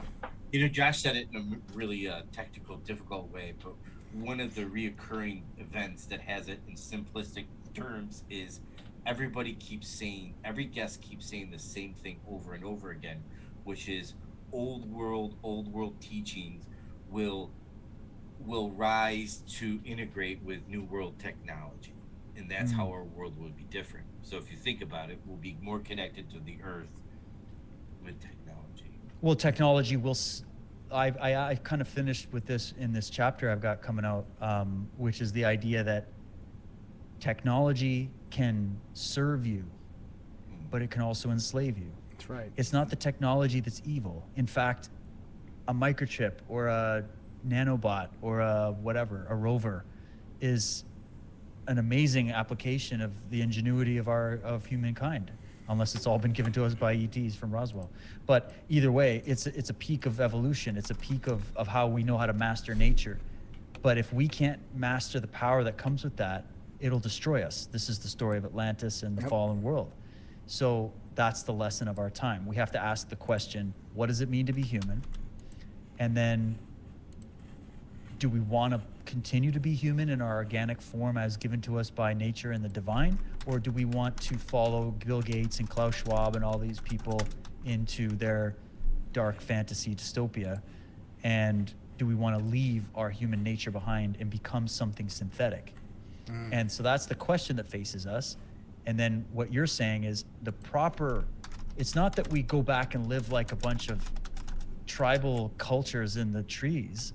You know, Josh said it in a really technical, difficult way, but one of the reoccurring events that has it in simplistic terms is every guest keeps saying the same thing over and over again, which is old world teachings will rise to integrate with new world technology. And that's how our world would be different. So if you think about it, we'll be more connected to the earth with technology. Well, technology will. I kind of finished with this in this chapter I've got coming out, which is the idea that technology can serve you, but it can also enslave you. That's right. It's not the technology that's evil. In fact, a microchip or a nanobot or a rover is an amazing application of the ingenuity of humankind, unless it's all been given to us by ETs from Roswell. But either way, it's a peak of evolution. It's a peak of how we know how to master nature. But if we can't master the power that comes with that, it'll destroy us. This is the story of Atlantis and the fallen world. So that's the lesson of our time. We have to ask the question, what does it mean to be human? And then, do we want to continue to be human in our organic form as given to us by nature and the divine? Or do we want to follow Bill Gates and Klaus Schwab and all these people into their dark fantasy dystopia? And do we want to leave our human nature behind and become something synthetic? And so that's the question that faces us. And then what you're saying is it's not that we go back and live like a bunch of tribal cultures in the trees.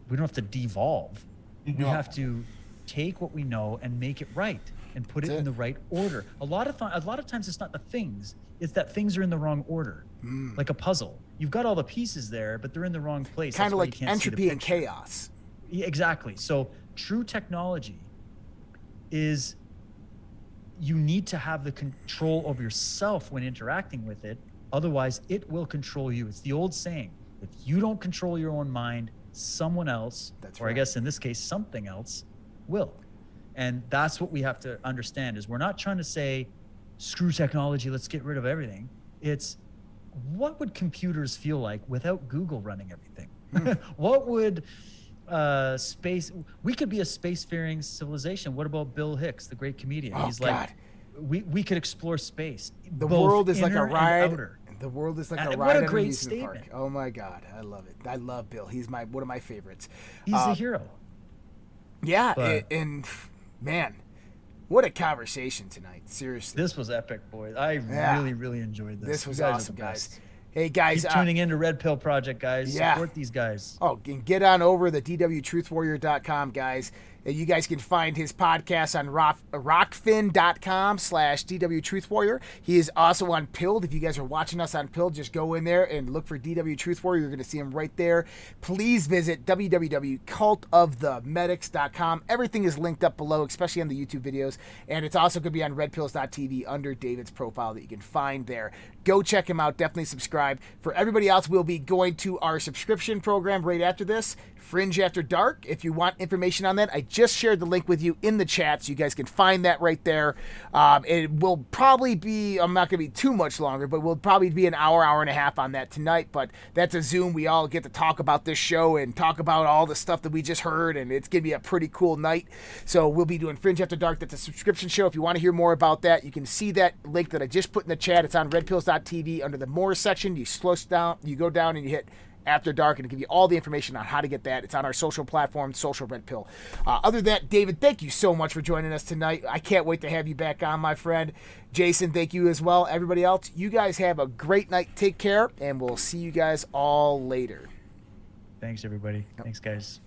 We don't have to devolve. We have to take what we know and make it right and put it in the right order. A lot of times it's not the things, it's that things are in the wrong order. Like a puzzle. You've got all the pieces there, but they're in the wrong place. Kind of like entropy and chaos. Yeah, exactly. So true technology is, you need to have the control over yourself when interacting with it. Otherwise, it will control you. It's the old saying, if you don't control your own mind, someone else, I guess in this case, something else will. And that's what we have to understand, is we're not trying to say, screw technology, let's get rid of everything. It's, what would computers feel like without Google running everything? What would space? We could be a spacefaring civilization. What about Bill Hicks, the great comedian? Oh, He's God. like, we could explore space. The both world is like a inner and ride. outer. The world is like a What ride a at an great amusement park. statement. Oh my God, I love it. I love Bill. He's one of my favorites. He's a hero. Yeah, But- and man, what a conversation tonight. Seriously, This was epic, boys. I Yeah. really, really enjoyed this. this You was guys are awesome, the guys. best. Hey guys, Keep tuning into Red Pill Project, guys. Yeah. Support these guys. oh, and get on over to dwtruthwarrior.com, guys. You guys can find his podcast on rockfin.com/DW He is also on Pilled. If you guys are watching us on Pilled, just go in there and look for DW Truth Warrior. You're going to see him right there. Please visit www.cultofthemedics.com. Everything is linked up below, especially on the YouTube videos. And it's also going to be on redpills.tv under David's profile that you can find there. Go check him out. Definitely subscribe. For everybody else, we'll be going to our subscription program right after this, Fringe After Dark. If you want information on that, I just shared the link with you in the chat, so you guys can find that right there. It will probably be, I'm not going to be too much longer, but we'll probably be an hour and a half on that tonight. But that's a Zoom. We all get to talk about this show and talk about all the stuff that we just heard, and it's going to be a pretty cool night. So we'll be doing Fringe After Dark. That's a subscription show. If you want to hear more about that, you can see that link that I just put in the chat. It's on redpills.tv under the More section. You go down and you hit After Dark, and it'll give you all the information on how to get that. It's on our social platform, Social Red Pill. Other than that, David, thank you so much for joining us tonight. I can't wait to have you back on, my friend. Jason, thank you as well. Everybody else, you guys have a great night. Take care, and we'll see you guys all later. Thanks, everybody. Thanks, guys.